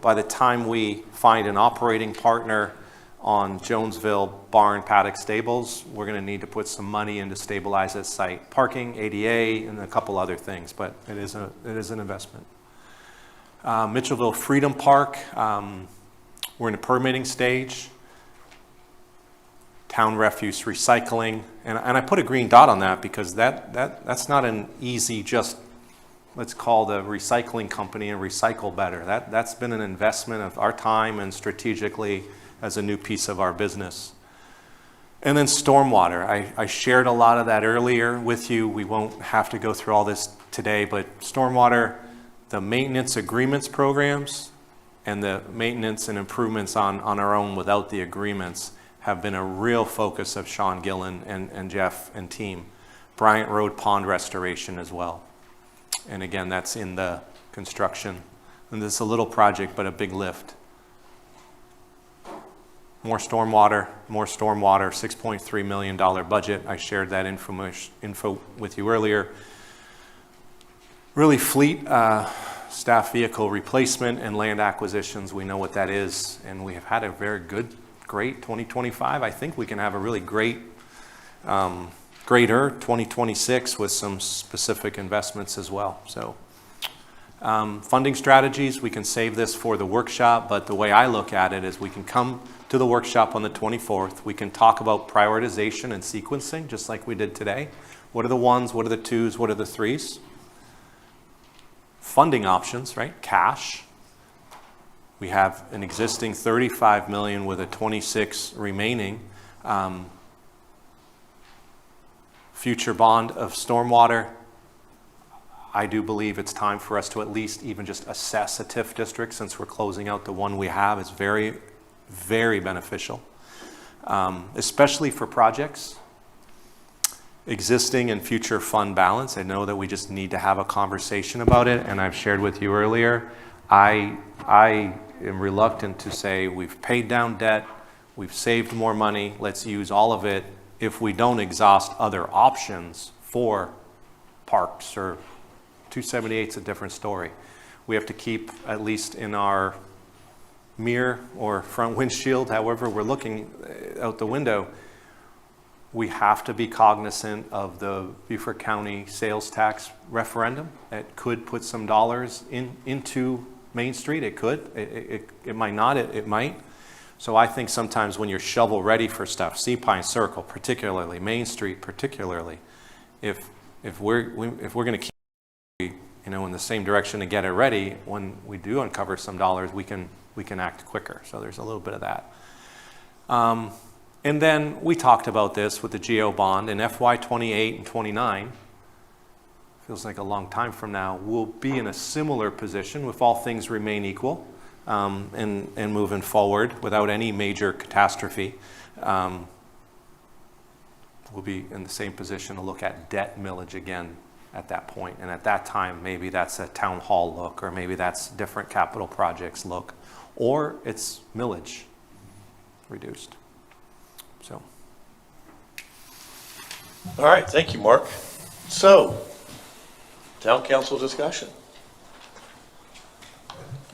by the time we find an operating partner on Jonesville Barn Paddock Stables, we're going to need to put some money in to stabilize that site. Parking, ADA, and a couple other things, but it is an investment. Mitchellville Freedom Park, we're in the permitting stage. Town refuse recycling, and I put a green dot on that because that's not an easy just, let's call the recycling company and recycle better. That's been an investment of our time and strategically as a new piece of our business. And then stormwater. I shared a lot of that earlier with you. We won't have to go through all this today, but stormwater, the maintenance agreements programs and the maintenance and improvements on our own without the agreements have been a real focus of Sean Gillen and Jeff and team. Bryant Road pond restoration as well. And again, that's in the construction. And this is a little project, but a big lift. More stormwater, $6.3 million budget. I shared that info with you earlier. Really fleet staff vehicle replacement and land acquisitions. We know what that is, and we have had a very great 2025. I think we can have a really greater 2026 with some specific investments as well. So funding strategies, we can save this for the workshop, but the way I look at it is we can come to the workshop on the 24th. We can talk about prioritization and sequencing, just like we did today. What are the ones, what are the twos, what are the threes? Funding options, right? Cash. We have an existing 35 million with a 26 remaining. Future bond of stormwater. I do believe it's time for us to at least even just assess a TIF district, since we're closing out the one we have. It's very, very beneficial, especially for projects. Existing and future fund balance. I know that we just need to have a conversation about it, and I've shared with you earlier. I am reluctant to say we've paid down debt, we've saved more money, let's use all of it if we don't exhaust other options for parks. Or 278 is a different story. We have to keep, at least in our mirror or front windshield, however we're looking out the window, we have to be cognizant of the Beaufort County sales tax referendum. It could put some dollars into Main Street. It could. It might not. It might. So I think sometimes when you're shovel ready for stuff, Sea Pine Circle particularly, Main Street particularly, if we're going to keep in the same direction to get it ready, when we do uncover some dollars, we can act quicker. So there's a little bit of that. And then we talked about this with the GO bond in FY 28 and 29. Feels like a long time from now. We'll be in a similar position if all things remain equal, and moving forward without any major catastrophe. We'll be in the same position to look at debt millage again at that point. And at that time, maybe that's a town hall look, or maybe that's different capital projects look, or it's millage reduced. So. All right, thank you, Mark. So, town council discussion.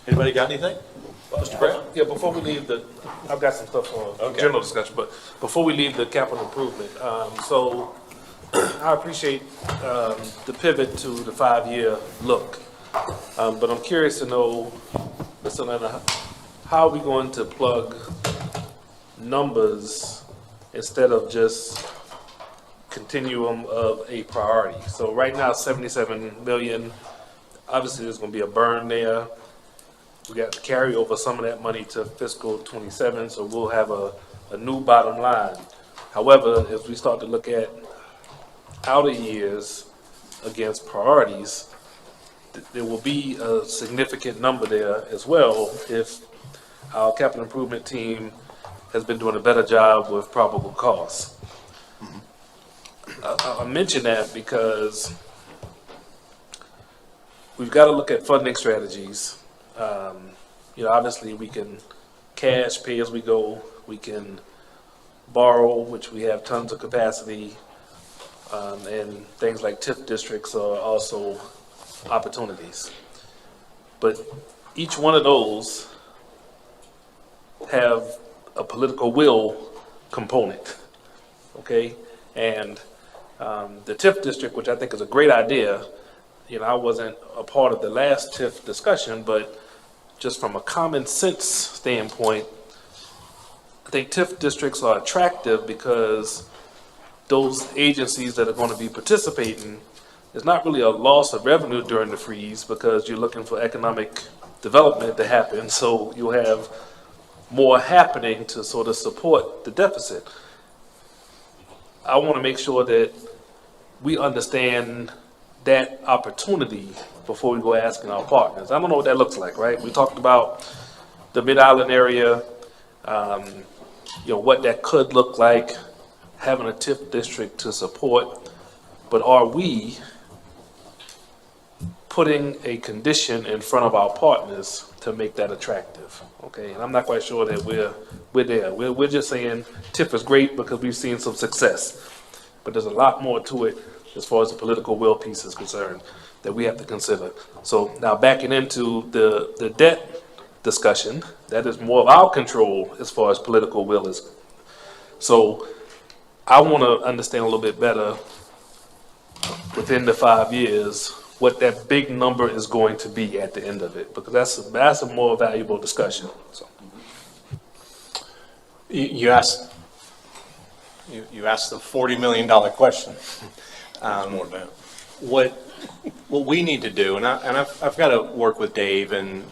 Anybody got anything? Mr. Brown? Yeah, before we leave I've got some stuff for general discussion, but before we leave the capital improvement, so I appreciate the pivot to the 5-year look, but I'm curious to know, Mr. Leonard, how are we going to plug numbers instead of just continuum of a priority? So right now, 77 million, obviously there's going to be a burn there. We got to carry over some of that money to fiscal 27, so we'll have a new bottom line. However, if we start to look at outer years against priorities, there will be a significant number there as well if our capital improvement team has been doing a better job with probable costs. I mention that because we've got to look at funding strategies. Obviously we can cash, pay as we go. We can borrow, which we have tons of capacity, and things like TIF districts are also opportunities. But each one of those have a political will component, okay? And the TIF district, which I think is a great idea, I wasn't a part of the last TIF discussion, but just from a common sense standpoint, I think TIF districts are attractive because those agencies that are going to be participating, there's not really a loss of revenue during the freeze because you're looking for economic development to happen, so you'll have more happening to sort of support the deficit. I want to make sure that we understand that opportunity before we go asking our partners. I don't know what that looks like, right? We talked about the Mid-Island area, what that could look like, having a TIF district to support, but are we putting a condition in front of our partners to make that attractive? Okay, and I'm not quite sure that we're there. We're just saying TIF is great because we've seen some success, but there's a lot more to it as far as the political will piece is concerned that we have to consider. So now backing into the debt discussion, that is more of our control as far as political will is. So I want to understand a little bit better within the 5 years what that big number is going to be at the end of it, because that's a more valuable discussion. So. You asked the $40 million question. More than that. What we need to do, and I've got to work with Dave and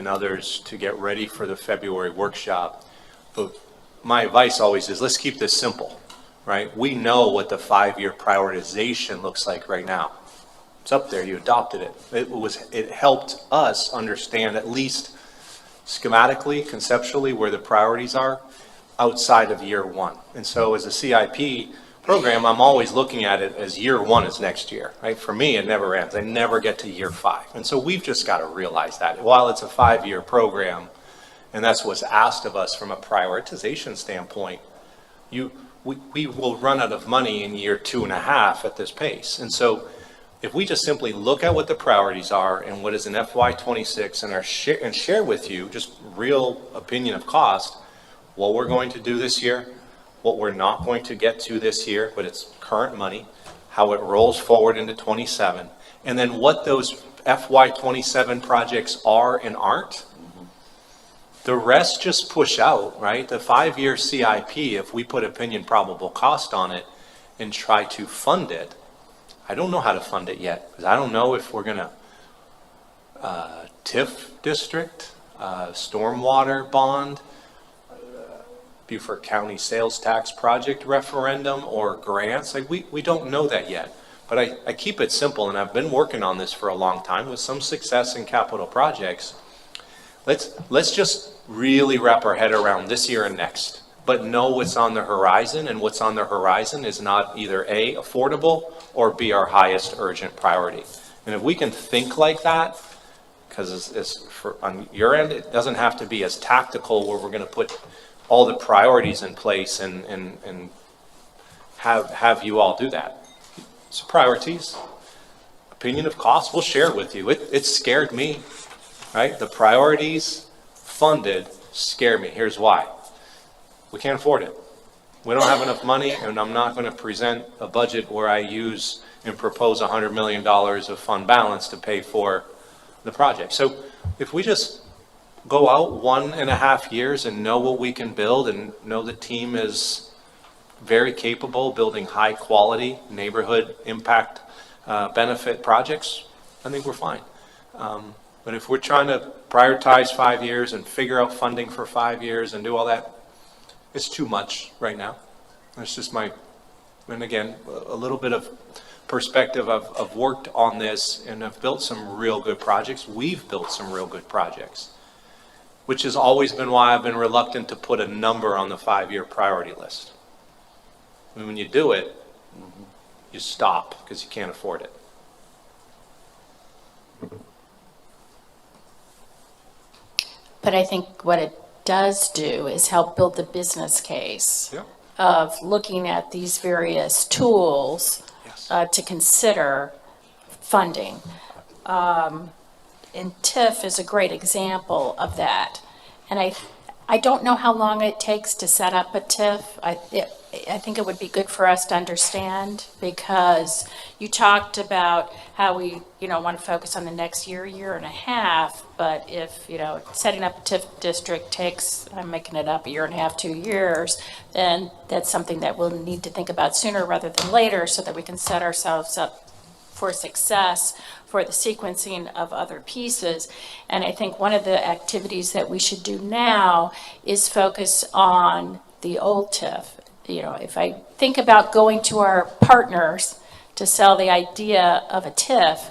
others to get ready for the February workshop, but my advice always is let's keep this simple, right? We know what the 5-year prioritization looks like right now. It's up there, you adopted it. It helped us understand at least schematically, conceptually, where the priorities are outside of year one. And so as a CIP program, I'm always looking at it as year one is next year, right? For me, it never ends. I never get to year 5. And so we've just got to realize that while it's a 5-year program, and that's what's asked of us from a prioritization standpoint, we will run out of money in year 2.5 at this pace. And so if we just simply look at what the priorities are and what is in FY26 and share with you just real opinion of cost, what we're going to do this year, what we're not going to get to this year, but it's current money, how it rolls forward into 27, and then what those FY27 projects are and aren't. The rest just push out, right? The 5-year CIP, if we put opinion probable cost on it and try to fund it, I don't know how to fund it yet, because I don't know if we're going to TIF district, stormwater bond, Beaufort County sales tax project referendum, or grants. Like we don't know that yet. But I keep it simple, and I've been working on this for a long time with some success in capital projects. Let's just really wrap our head around this year and next, but know what's on the horizon, and what's on the horizon is not either A, affordable, or B, our highest urgent priority. And if we can think like that, because on your end, it doesn't have to be as tactical where we're going to put all the priorities in place and have you all do that. So priorities, opinion of cost, we'll share it with you. It scared me, right? The priorities funded scare me. Here's why. We can't afford it. We don't have enough money, and I'm not going to present a budget where I use and propose $100 million of fund balance to pay for the project. So if we just go out 1.5 years and know what we can build and know the team is very capable building high quality neighborhood impact benefit projects, I think we're fine. But if we're trying to prioritize 5 years and figure out funding for 5 years and do all that, it's too much right now. That's just and again, a little bit of perspective. I've worked on this and I've built some real good projects. We've built some real good projects, which has always been why I've been reluctant to put a number on the 5-year priority list. And when you do it, you stop because you can't afford it. But I think what it does do is help build the business case of looking at these various tools to consider funding. And TIF is a great example of that. And I don't know how long it takes to set up a TIF. I think it would be good for us to understand, because you talked about how we, want to focus on the next year, 1.5 years, but if, setting up a TIF district takes, I'm making it up, 1.5 years, 2 years, then that's something that we'll need to think about sooner rather than later so that we can set ourselves up for success for the sequencing of other pieces. And I think one of the activities that we should do now is focus on the old TIF you know, if I think about going to our partners to sell the idea of a TIF,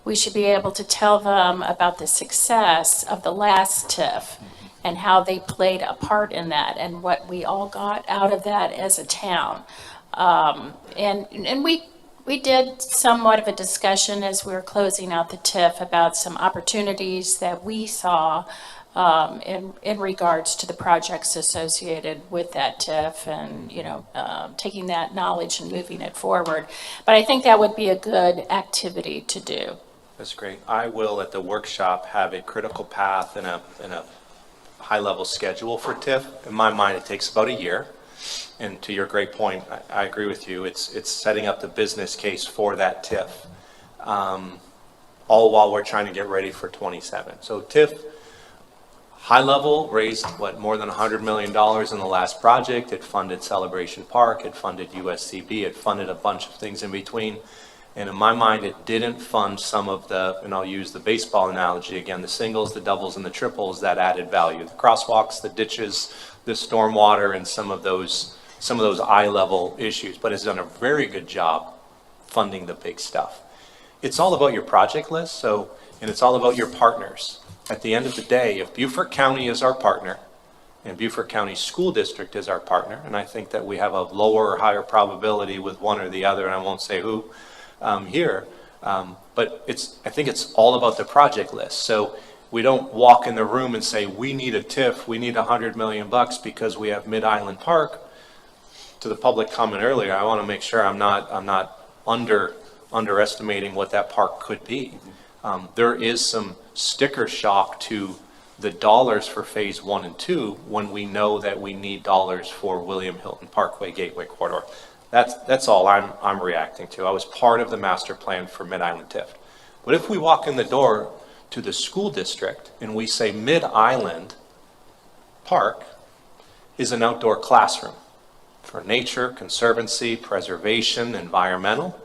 we should be able to tell them about the success of the last TIF and how they played a part in that and what we all got out of that as a town. And we did somewhat of a discussion as we were closing out the TIF about some opportunities that we saw in regards to the projects associated with that TIF and, you know, taking that knowledge and moving it forward. But I think that would be a good activity to do. That's great. I will, at the workshop, have a critical path and a high-level schedule for TIF. In my mind, it takes about a year. And to your great point, I agree with you. It's setting up the business case for that TIF, all while we're trying to get ready for 27. So TIF, high level, raised, more than $100 million in the last project. It funded Celebration Park. It funded USCB. It funded a bunch of things in between. And in my mind, it didn't fund some of the, and I'll use the baseball analogy again, the singles, the doubles, and the triples that added value. The crosswalks, the ditches, the stormwater, and some of those eye-level issues. But it's done a very good job funding the big stuff. It's all about your project list, and it's all about your partners. At the end of the day, if Beaufort County is our partner, and Beaufort County School District is our partner, and I think that we have a lower or higher probability with one or the other, and I won't say who, here, but I think it's all about the project list. So we don't walk in the room and say, we need a TIF, we need $100 million because we have Mid-Island Park. To the public comment earlier, I want to make sure I'm not underestimating what that park could be. There is some sticker shock to the dollars for phase 1 and 2 when we know that we need dollars for William Hilton Parkway Gateway Corridor. That's all I'm reacting to. I was part of the master plan for Mid-Island TIF. But if we walk in the door to the school district and we say Mid-Island Park is an outdoor classroom for nature, conservancy, preservation, environmental,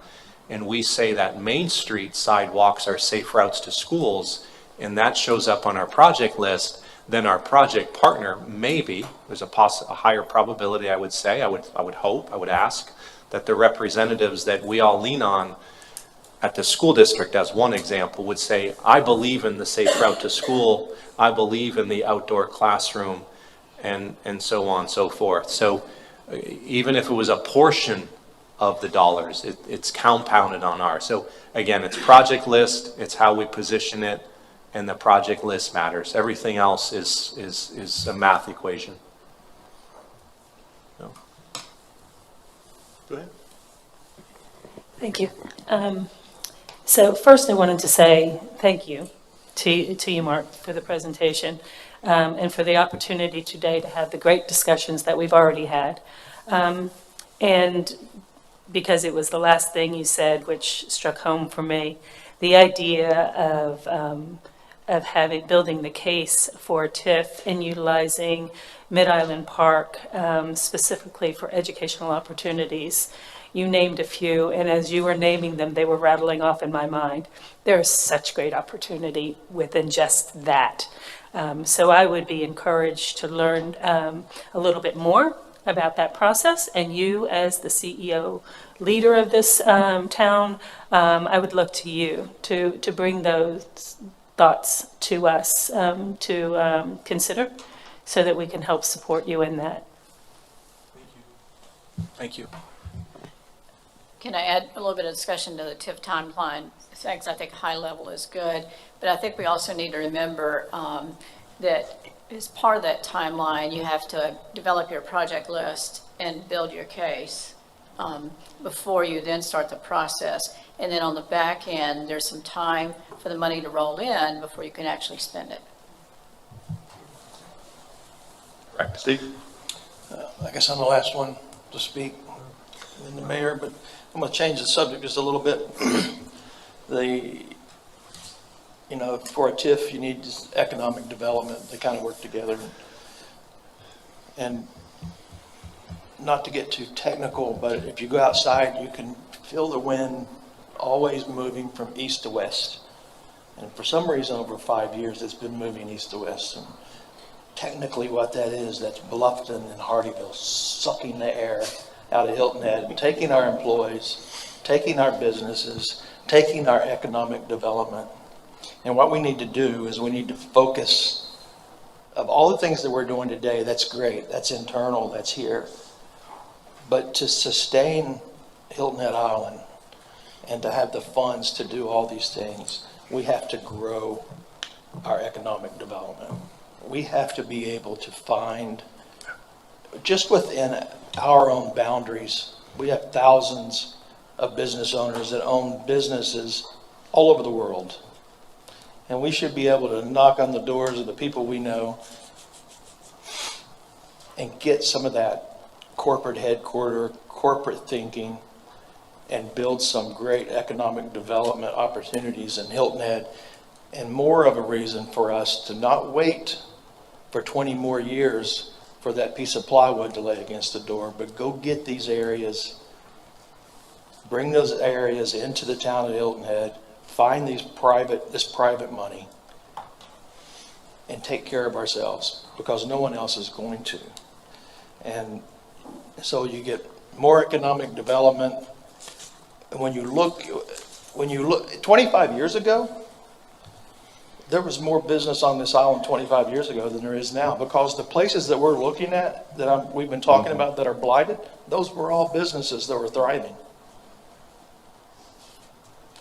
and we say that Main Street sidewalks are safe routes to schools, and that shows up on our project list, then our project partner, maybe, there's a higher probability, I would say, I would hope, I would ask, that the representatives that we all lean on at the school district, as one example, would say, I believe in the safe route to school, I believe in the outdoor classroom, and so on and so forth. So even if it was a portion of the dollars, it's compounded on ours. So again, it's project list, it's how we position it, and the project list matters. Everything else is a math equation. So. Go ahead. Thank you. So first I wanted to say thank you to you, Mark, for the presentation and for the opportunity today to have the great discussions that we've already had. And because it was the last thing you said, which struck home for me, the idea of building the case for TIF and utilizing Mid-Island Park specifically for educational opportunities. You named a few, and as you were naming them, they were rattling off in my mind. There is such great opportunity within just that. So I would be encouraged to learn a little bit more about that process, and you as the CEO leader of this town, I would look to you to bring those thoughts to us to consider so that we can help support you in that. Thank you. Can I add a little bit of discussion to the TIF timeline? Thanks, I think high level is good, but I think we also need to remember that as part of that timeline, you have to develop your project list and build your case before you then start the process. And then on the back end, there's some time for the money to roll in before you can actually spend it. Right, Steve? I guess I'm the last one to speak, and the mayor, but I'm going to change the subject just a little bit. You know, for a TIF, you need just economic development. They kind of work together. And not to get too technical, but if you go outside, you can feel the wind always moving from east to west. And for some reason, over 5 years, it's been moving east to west. And technically what that is. That's Bluffton and Hardyville sucking the air out of Hilton Head and taking our employees, taking our businesses, taking our economic development. And what we need to do is we need to focus of all the things that we're doing today. That's great. That's internal. That's here. But to sustain Hilton Head Island and to have the funds to do all these things, we have to grow our economic development. We have to be able to find, just within our own boundaries, we have thousands of business owners that own businesses all over the world. And we should be able to knock on the doors of the people we know and get some of that corporate headquarter, corporate thinking, and build some great economic development opportunities in Hilton Head. And more of a reason for us to not wait for 20 more years for that piece of plywood to lay against the door, but go get these areas, bring those areas into the town of Hilton Head, find this private money, and take care of ourselves, because no one else is going to. And so you get more economic development. And when you look, 25 years ago, there was more business on this island 25 years ago than there is now, because the places that we're looking at, we've been talking about that are blighted, those were all businesses that were thriving.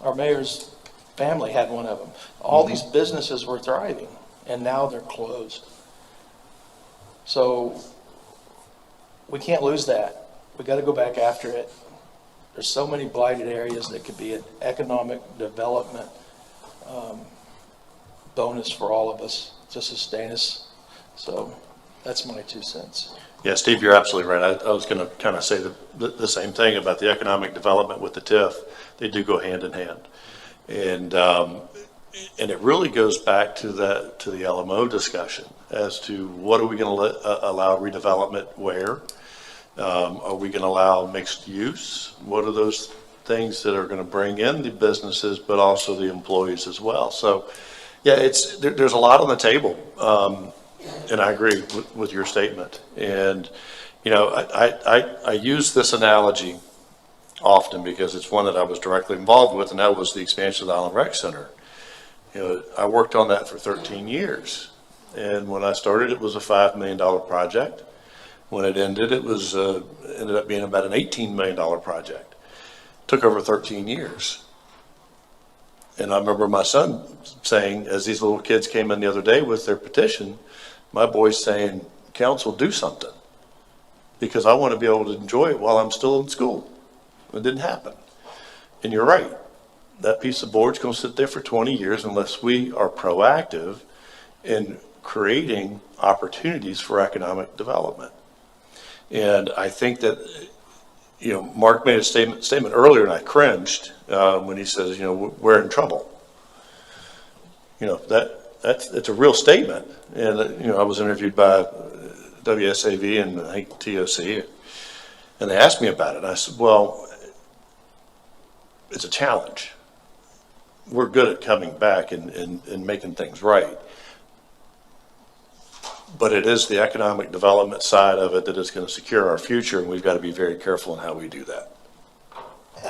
Our mayor's family had one of them. All these businesses were thriving, and now they're closed. So we can't lose that. We got to go back after it. There's so many blighted areas that could be an economic development bonus for all of us to sustain us. So that's my 2 cents. Yeah, Steve, you're absolutely right. I was going to kind of say the same thing about the economic development with the TIF. They do go hand in hand. And it really goes back to the LMO discussion as to what are we going to allow redevelopment where? Are we going to allow mixed use? What are those things that are going to bring in the businesses, but also the employees as well? So, yeah, there's a lot on the table, and I agree with your statement. And you know, I use this analogy often because it's one that I was directly involved with, and that was the expansion of the Island Rec Center. You know, I worked on that for 13 years, and when I started, it was a $5 million project. When it ended, it was ended up being about an $18 million project. Took over 13 years. And I remember my son saying, as these little kids came in the other day with their petition, my boy's saying, "Council, do something, because I want to be able to enjoy it while I'm still in school." It didn't happen. And you're right. That piece of board's going to sit there for 20 years unless we are proactive in creating opportunities for economic development. And I think that, you know, Mark made a statement earlier, and I cringed when he says, you know, we're in trouble. You know, it's a real statement. And, you know, I was interviewed by WSAV and I think TOC, and they asked me about it. And I said, well, it's a challenge. We're good at coming back and making things right. But it is the economic development side of it that is going to secure our future, and we've got to be very careful in how we do that.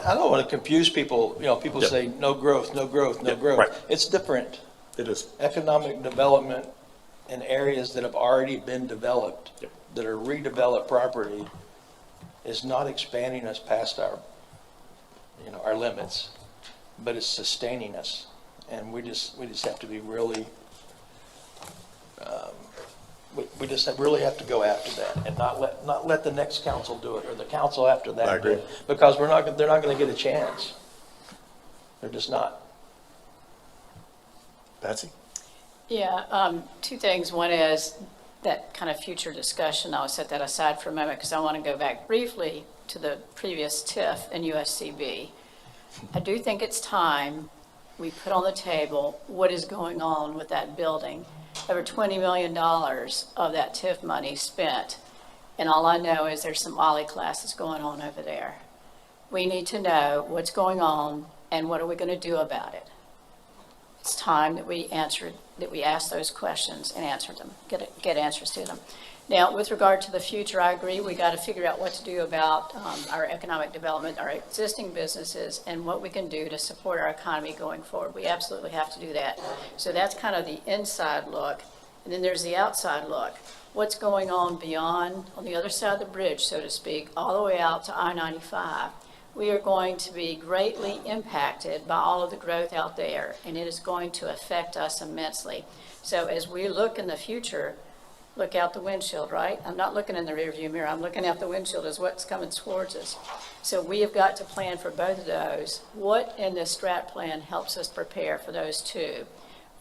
I don't want to confuse people. You know, people say no growth, no growth, no growth. Right. It's different. It is. Economic development in areas that have already been developed, that are redeveloped property, is not expanding us past our, you know, our limits, but it's sustaining us. And we just have to be really, we just really have to go after that, and not let the next council do it, or the council after that. I agree. Because they're not going to get a chance. They're just not. Patsy? Yeah, 2 things. One is that kind of future discussion. I'll set that aside for a moment because I want to go back briefly to the previous TIF and USCB. I do think it's time we put on the table what is going on with that building. Over $20 million of that TIF money spent, and all I know is there's some OLLI classes going on over there. We need to know what's going on and what are we going to do about it. It's time that we answered that we ask those questions and answer them, get answers to them. Now, with regard to the future, I agree, we got to figure out what to do about our economic development, our existing businesses, and what we can do to support our economy going forward. We absolutely have to do that. So that's kind of the inside look. And then there's the outside look. What's going on beyond, on the other side of the bridge, so to speak, all the way out to I-95. We are going to be greatly impacted by all of the growth out there, and it is going to affect us immensely. So as we look in the future, look out the windshield, right? I'm not looking in the rearview mirror. I'm looking out the windshield as what's coming towards us. So we have got to plan for both of those. What in this strat plan helps us prepare for those two?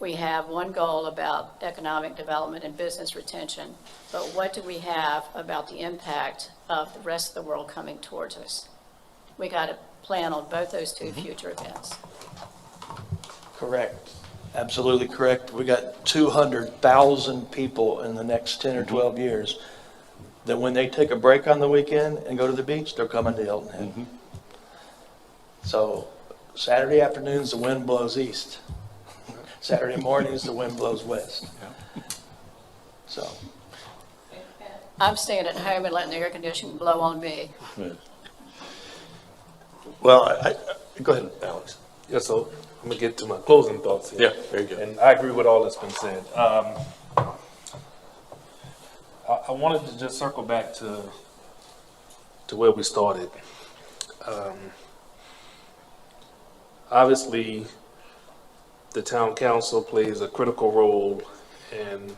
We have one goal about economic development and business retention, but what do we have about the impact of the rest of the world coming towards us? We got to plan on both those two future events. Correct. Absolutely correct. We got 200,000 people in the next 10 or 12 years that when they take a break on the weekend and go to the beach, they're coming to Hilton Head. So Saturday afternoons, the wind blows east. Saturday mornings, the wind blows west. So. I'm staying at home and letting the air conditioning blow on me. Well, go ahead, Alex. Yeah, so I'm gonna get to my closing thoughts here. Yeah, very good. And I agree with all that's been said. I wanted to just circle back to where we started. Obviously, the town council plays a critical role in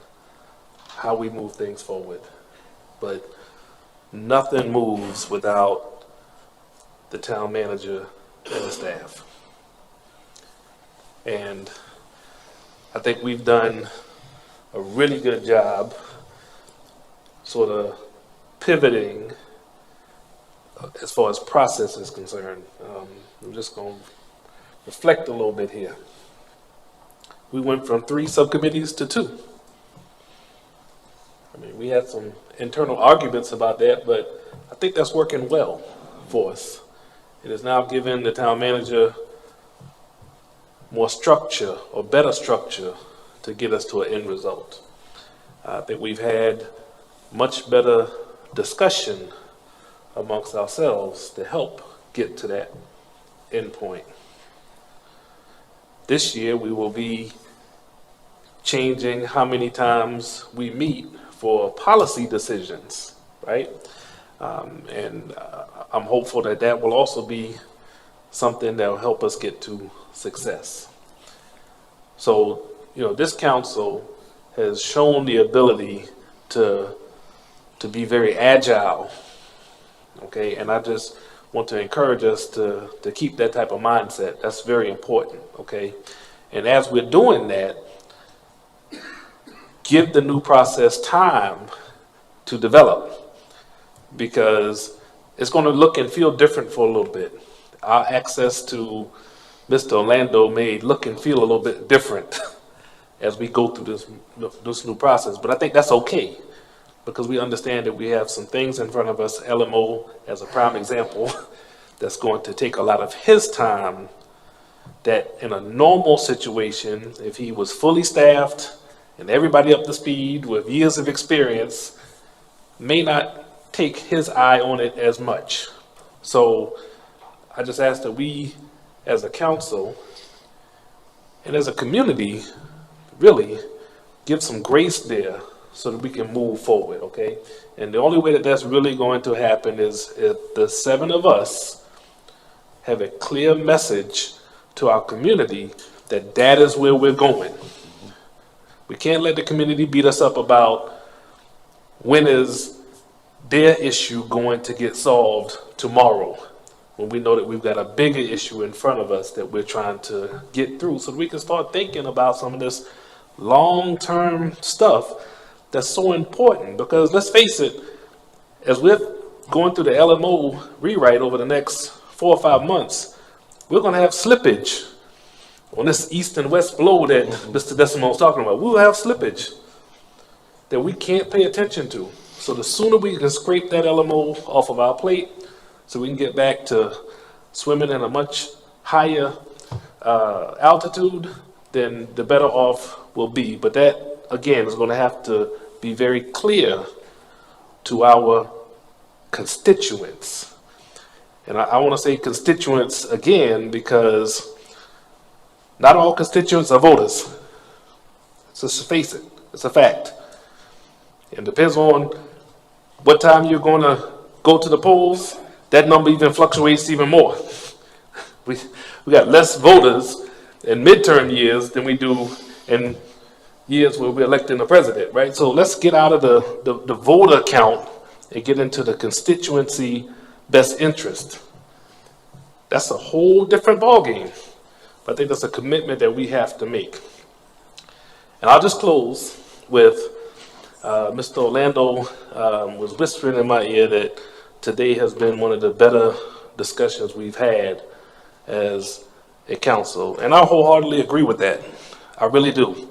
how we move things forward. But nothing moves without the town manager and the staff. And I think we've done a really good job sort of pivoting as far as process is concerned. I'm just going to reflect a little bit here. We went from 3 subcommittees to 2. I mean, we had some internal arguments about that, but I think that's working well for us. It has now given the town manager more structure or better structure to get us to an end result. I think we've had much better discussion amongst ourselves to help get to that end point. This year we will be changing how many times we meet for policy decisions, right? I'm hopeful that that will also be something that will help us get to success. So, this council has shown the ability to be very agile, okay? And I just want to encourage us to keep that type of mindset. That's very important, okay? And as we're doing that, give the new process time to develop, because it's going to look and feel different for a little bit. Our access to Mr. Orlando may look and feel a little bit different as we go through this new process, but I think that's okay, because we understand that we have some things in front of us, LMO as a prime example, that's going to take a lot of his time that in a normal situation, if he was fully staffed and everybody up to speed with years of experience, may not take his eye on it as much. So I just ask that we as a council and as a community really give some grace there so that we can move forward, okay? And the only way that that's really going to happen is if the 7 of us have a clear message to our community that that is where we're going. We can't let the community beat us up about when is their issue going to get solved tomorrow, when we know that we've got a bigger issue in front of us that we're trying to get through, so that we can start thinking about some of this long-term stuff that's so important. Because let's face it, as we're going through the LMO rewrite over the next 4 or 5 months, we're going to have slippage on this east and west flow that Mr. Decimo's talking about. We'll have slippage that we can't pay attention to. So the sooner we can scrape that LMO off of our plate so we can get back to swimming in a much higher altitude, then the better off will be. But that, again, is going to have to be very clear to our constituents. And I want to say constituents again because not all constituents are voters. So just face it, it's a fact. It depends on what time you're going to go to the polls. That number even fluctuates even more. We got less voters in midterm years than we do in years where we're electing a president, right? So let's get out of the voter count and get into the constituency best interest. That's a whole different ballgame. But I think that's a commitment that we have to make. And I'll just close with Mr. Orlando was whispering in my ear that today has been one of the better discussions we've had as a council. And I wholeheartedly agree with that. I really do.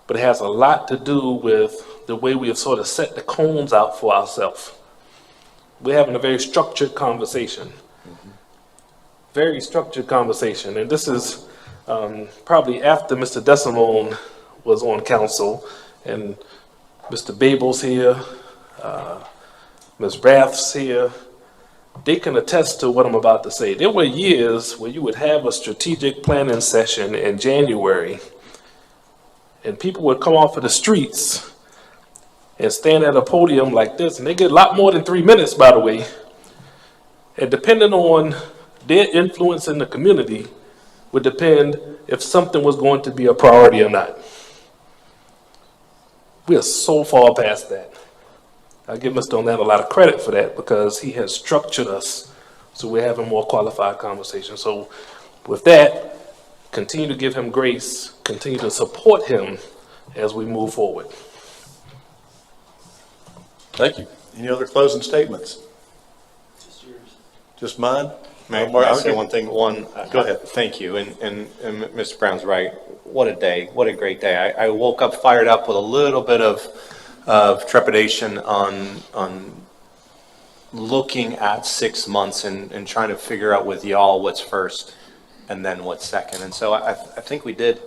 But it has a lot to do with the way we have sort of set the cones out for ourselves. We're having a very structured conversation. Very structured conversation. And this is probably after Mr. Desimone was on council and Mr. Babel's here, Ms. Rath's here. They can attest to what I'm about to say. There were years where you would have a strategic planning session in January and people would come off of the streets and stand at a podium like this, and they get a lot more than 3 minutes, by the way. And depending on their influence in the community would depend if something was going to be a priority or not. We are so far past that. I give Mr. Orlando a lot of credit for that because he has structured us so we're having more qualified conversations. So with that, continue to give him grace, continue to support him as we move forward. Thank you. Any other closing statements? Just yours. Just mine? May Mark, I I'll say give- one thing? Go ahead. Thank you. And Mr. Brown's right. What a day. What a great day. I woke up fired up with a little bit of trepidation on looking at 6 months and trying to figure out with y'all what's first and then what's second. And so I think we did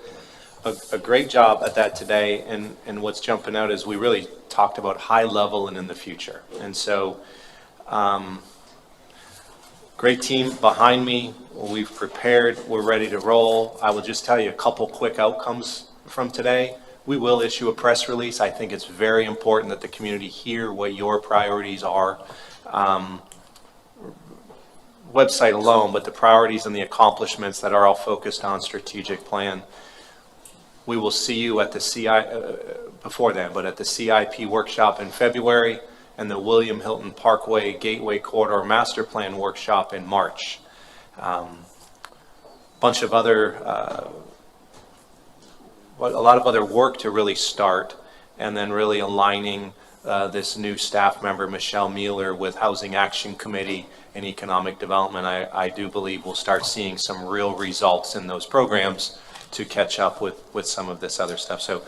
a great job at that today. And what's jumping out is we really talked about high level and in the future. And so, great team behind me. We've prepared. We're ready to roll. I will just tell you a couple quick outcomes from today. We will issue a press release. I think it's very important that the community hear what your priorities are. Website alone, but the priorities and the accomplishments that are all focused on strategic plan. We will see you at the before then, but at the CIP workshop in February and the William Hilton Parkway Gateway Corridor Master Plan workshop in March. Bunch of other, a lot of other work to really start, and then really aligning this new staff member, Michelle Mueller, with Housing Action Committee and Economic Development. I do believe we'll start seeing some real results in those programs to catch up with some of this other stuff. So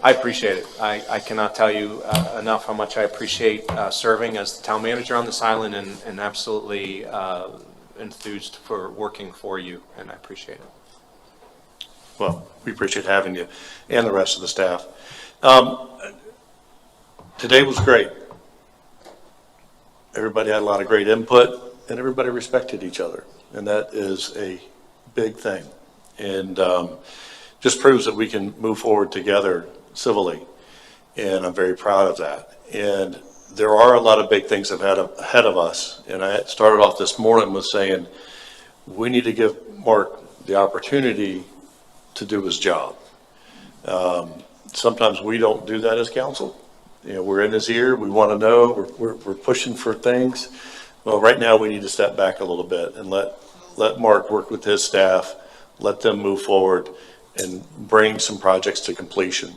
I appreciate it. I cannot tell you enough how much I appreciate serving as the town manager on this island, and absolutely enthused for working for you, and I appreciate it. Well, we appreciate having you and the rest of the staff. Today was great. Everybody had a lot of great input, and everybody respected each other, and that is a big thing. And just proves that we can move forward together civilly, and I'm very proud of that. And there are a lot of big things ahead of us, and I started off this morning with saying we need to give Mark the opportunity to do his job. Sometimes we don't do that as council. You know, we're in his ear, we want to know, we're pushing for things. Well, right now we need to step back a little bit and let Mark work with his staff, let them move forward and bring some projects to completion.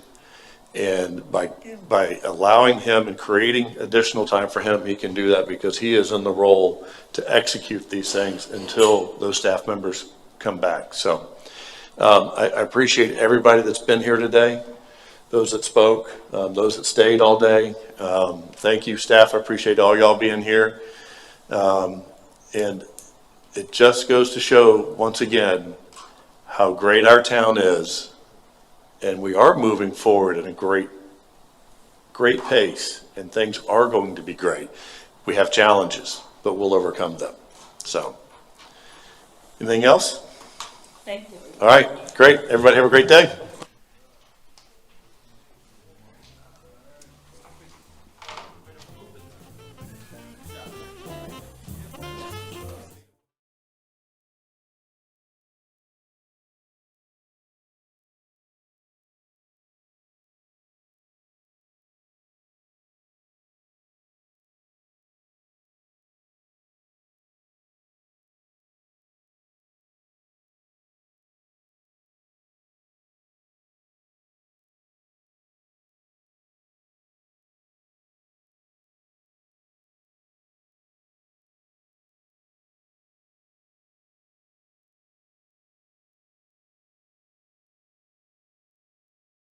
And by allowing him and creating additional time for him, he can do that because he is in the role to execute these things until those staff members come back. So I appreciate everybody that's been here today, those that spoke, those that stayed all day. Thank you, staff. I appreciate all y'all being here. And it just goes to show, once again, how great our town is And we are moving forward at a great pace, and things are going to be great. We have challenges, but we'll overcome them. So, anything else? Thank you. All right, great. Everybody have a great day.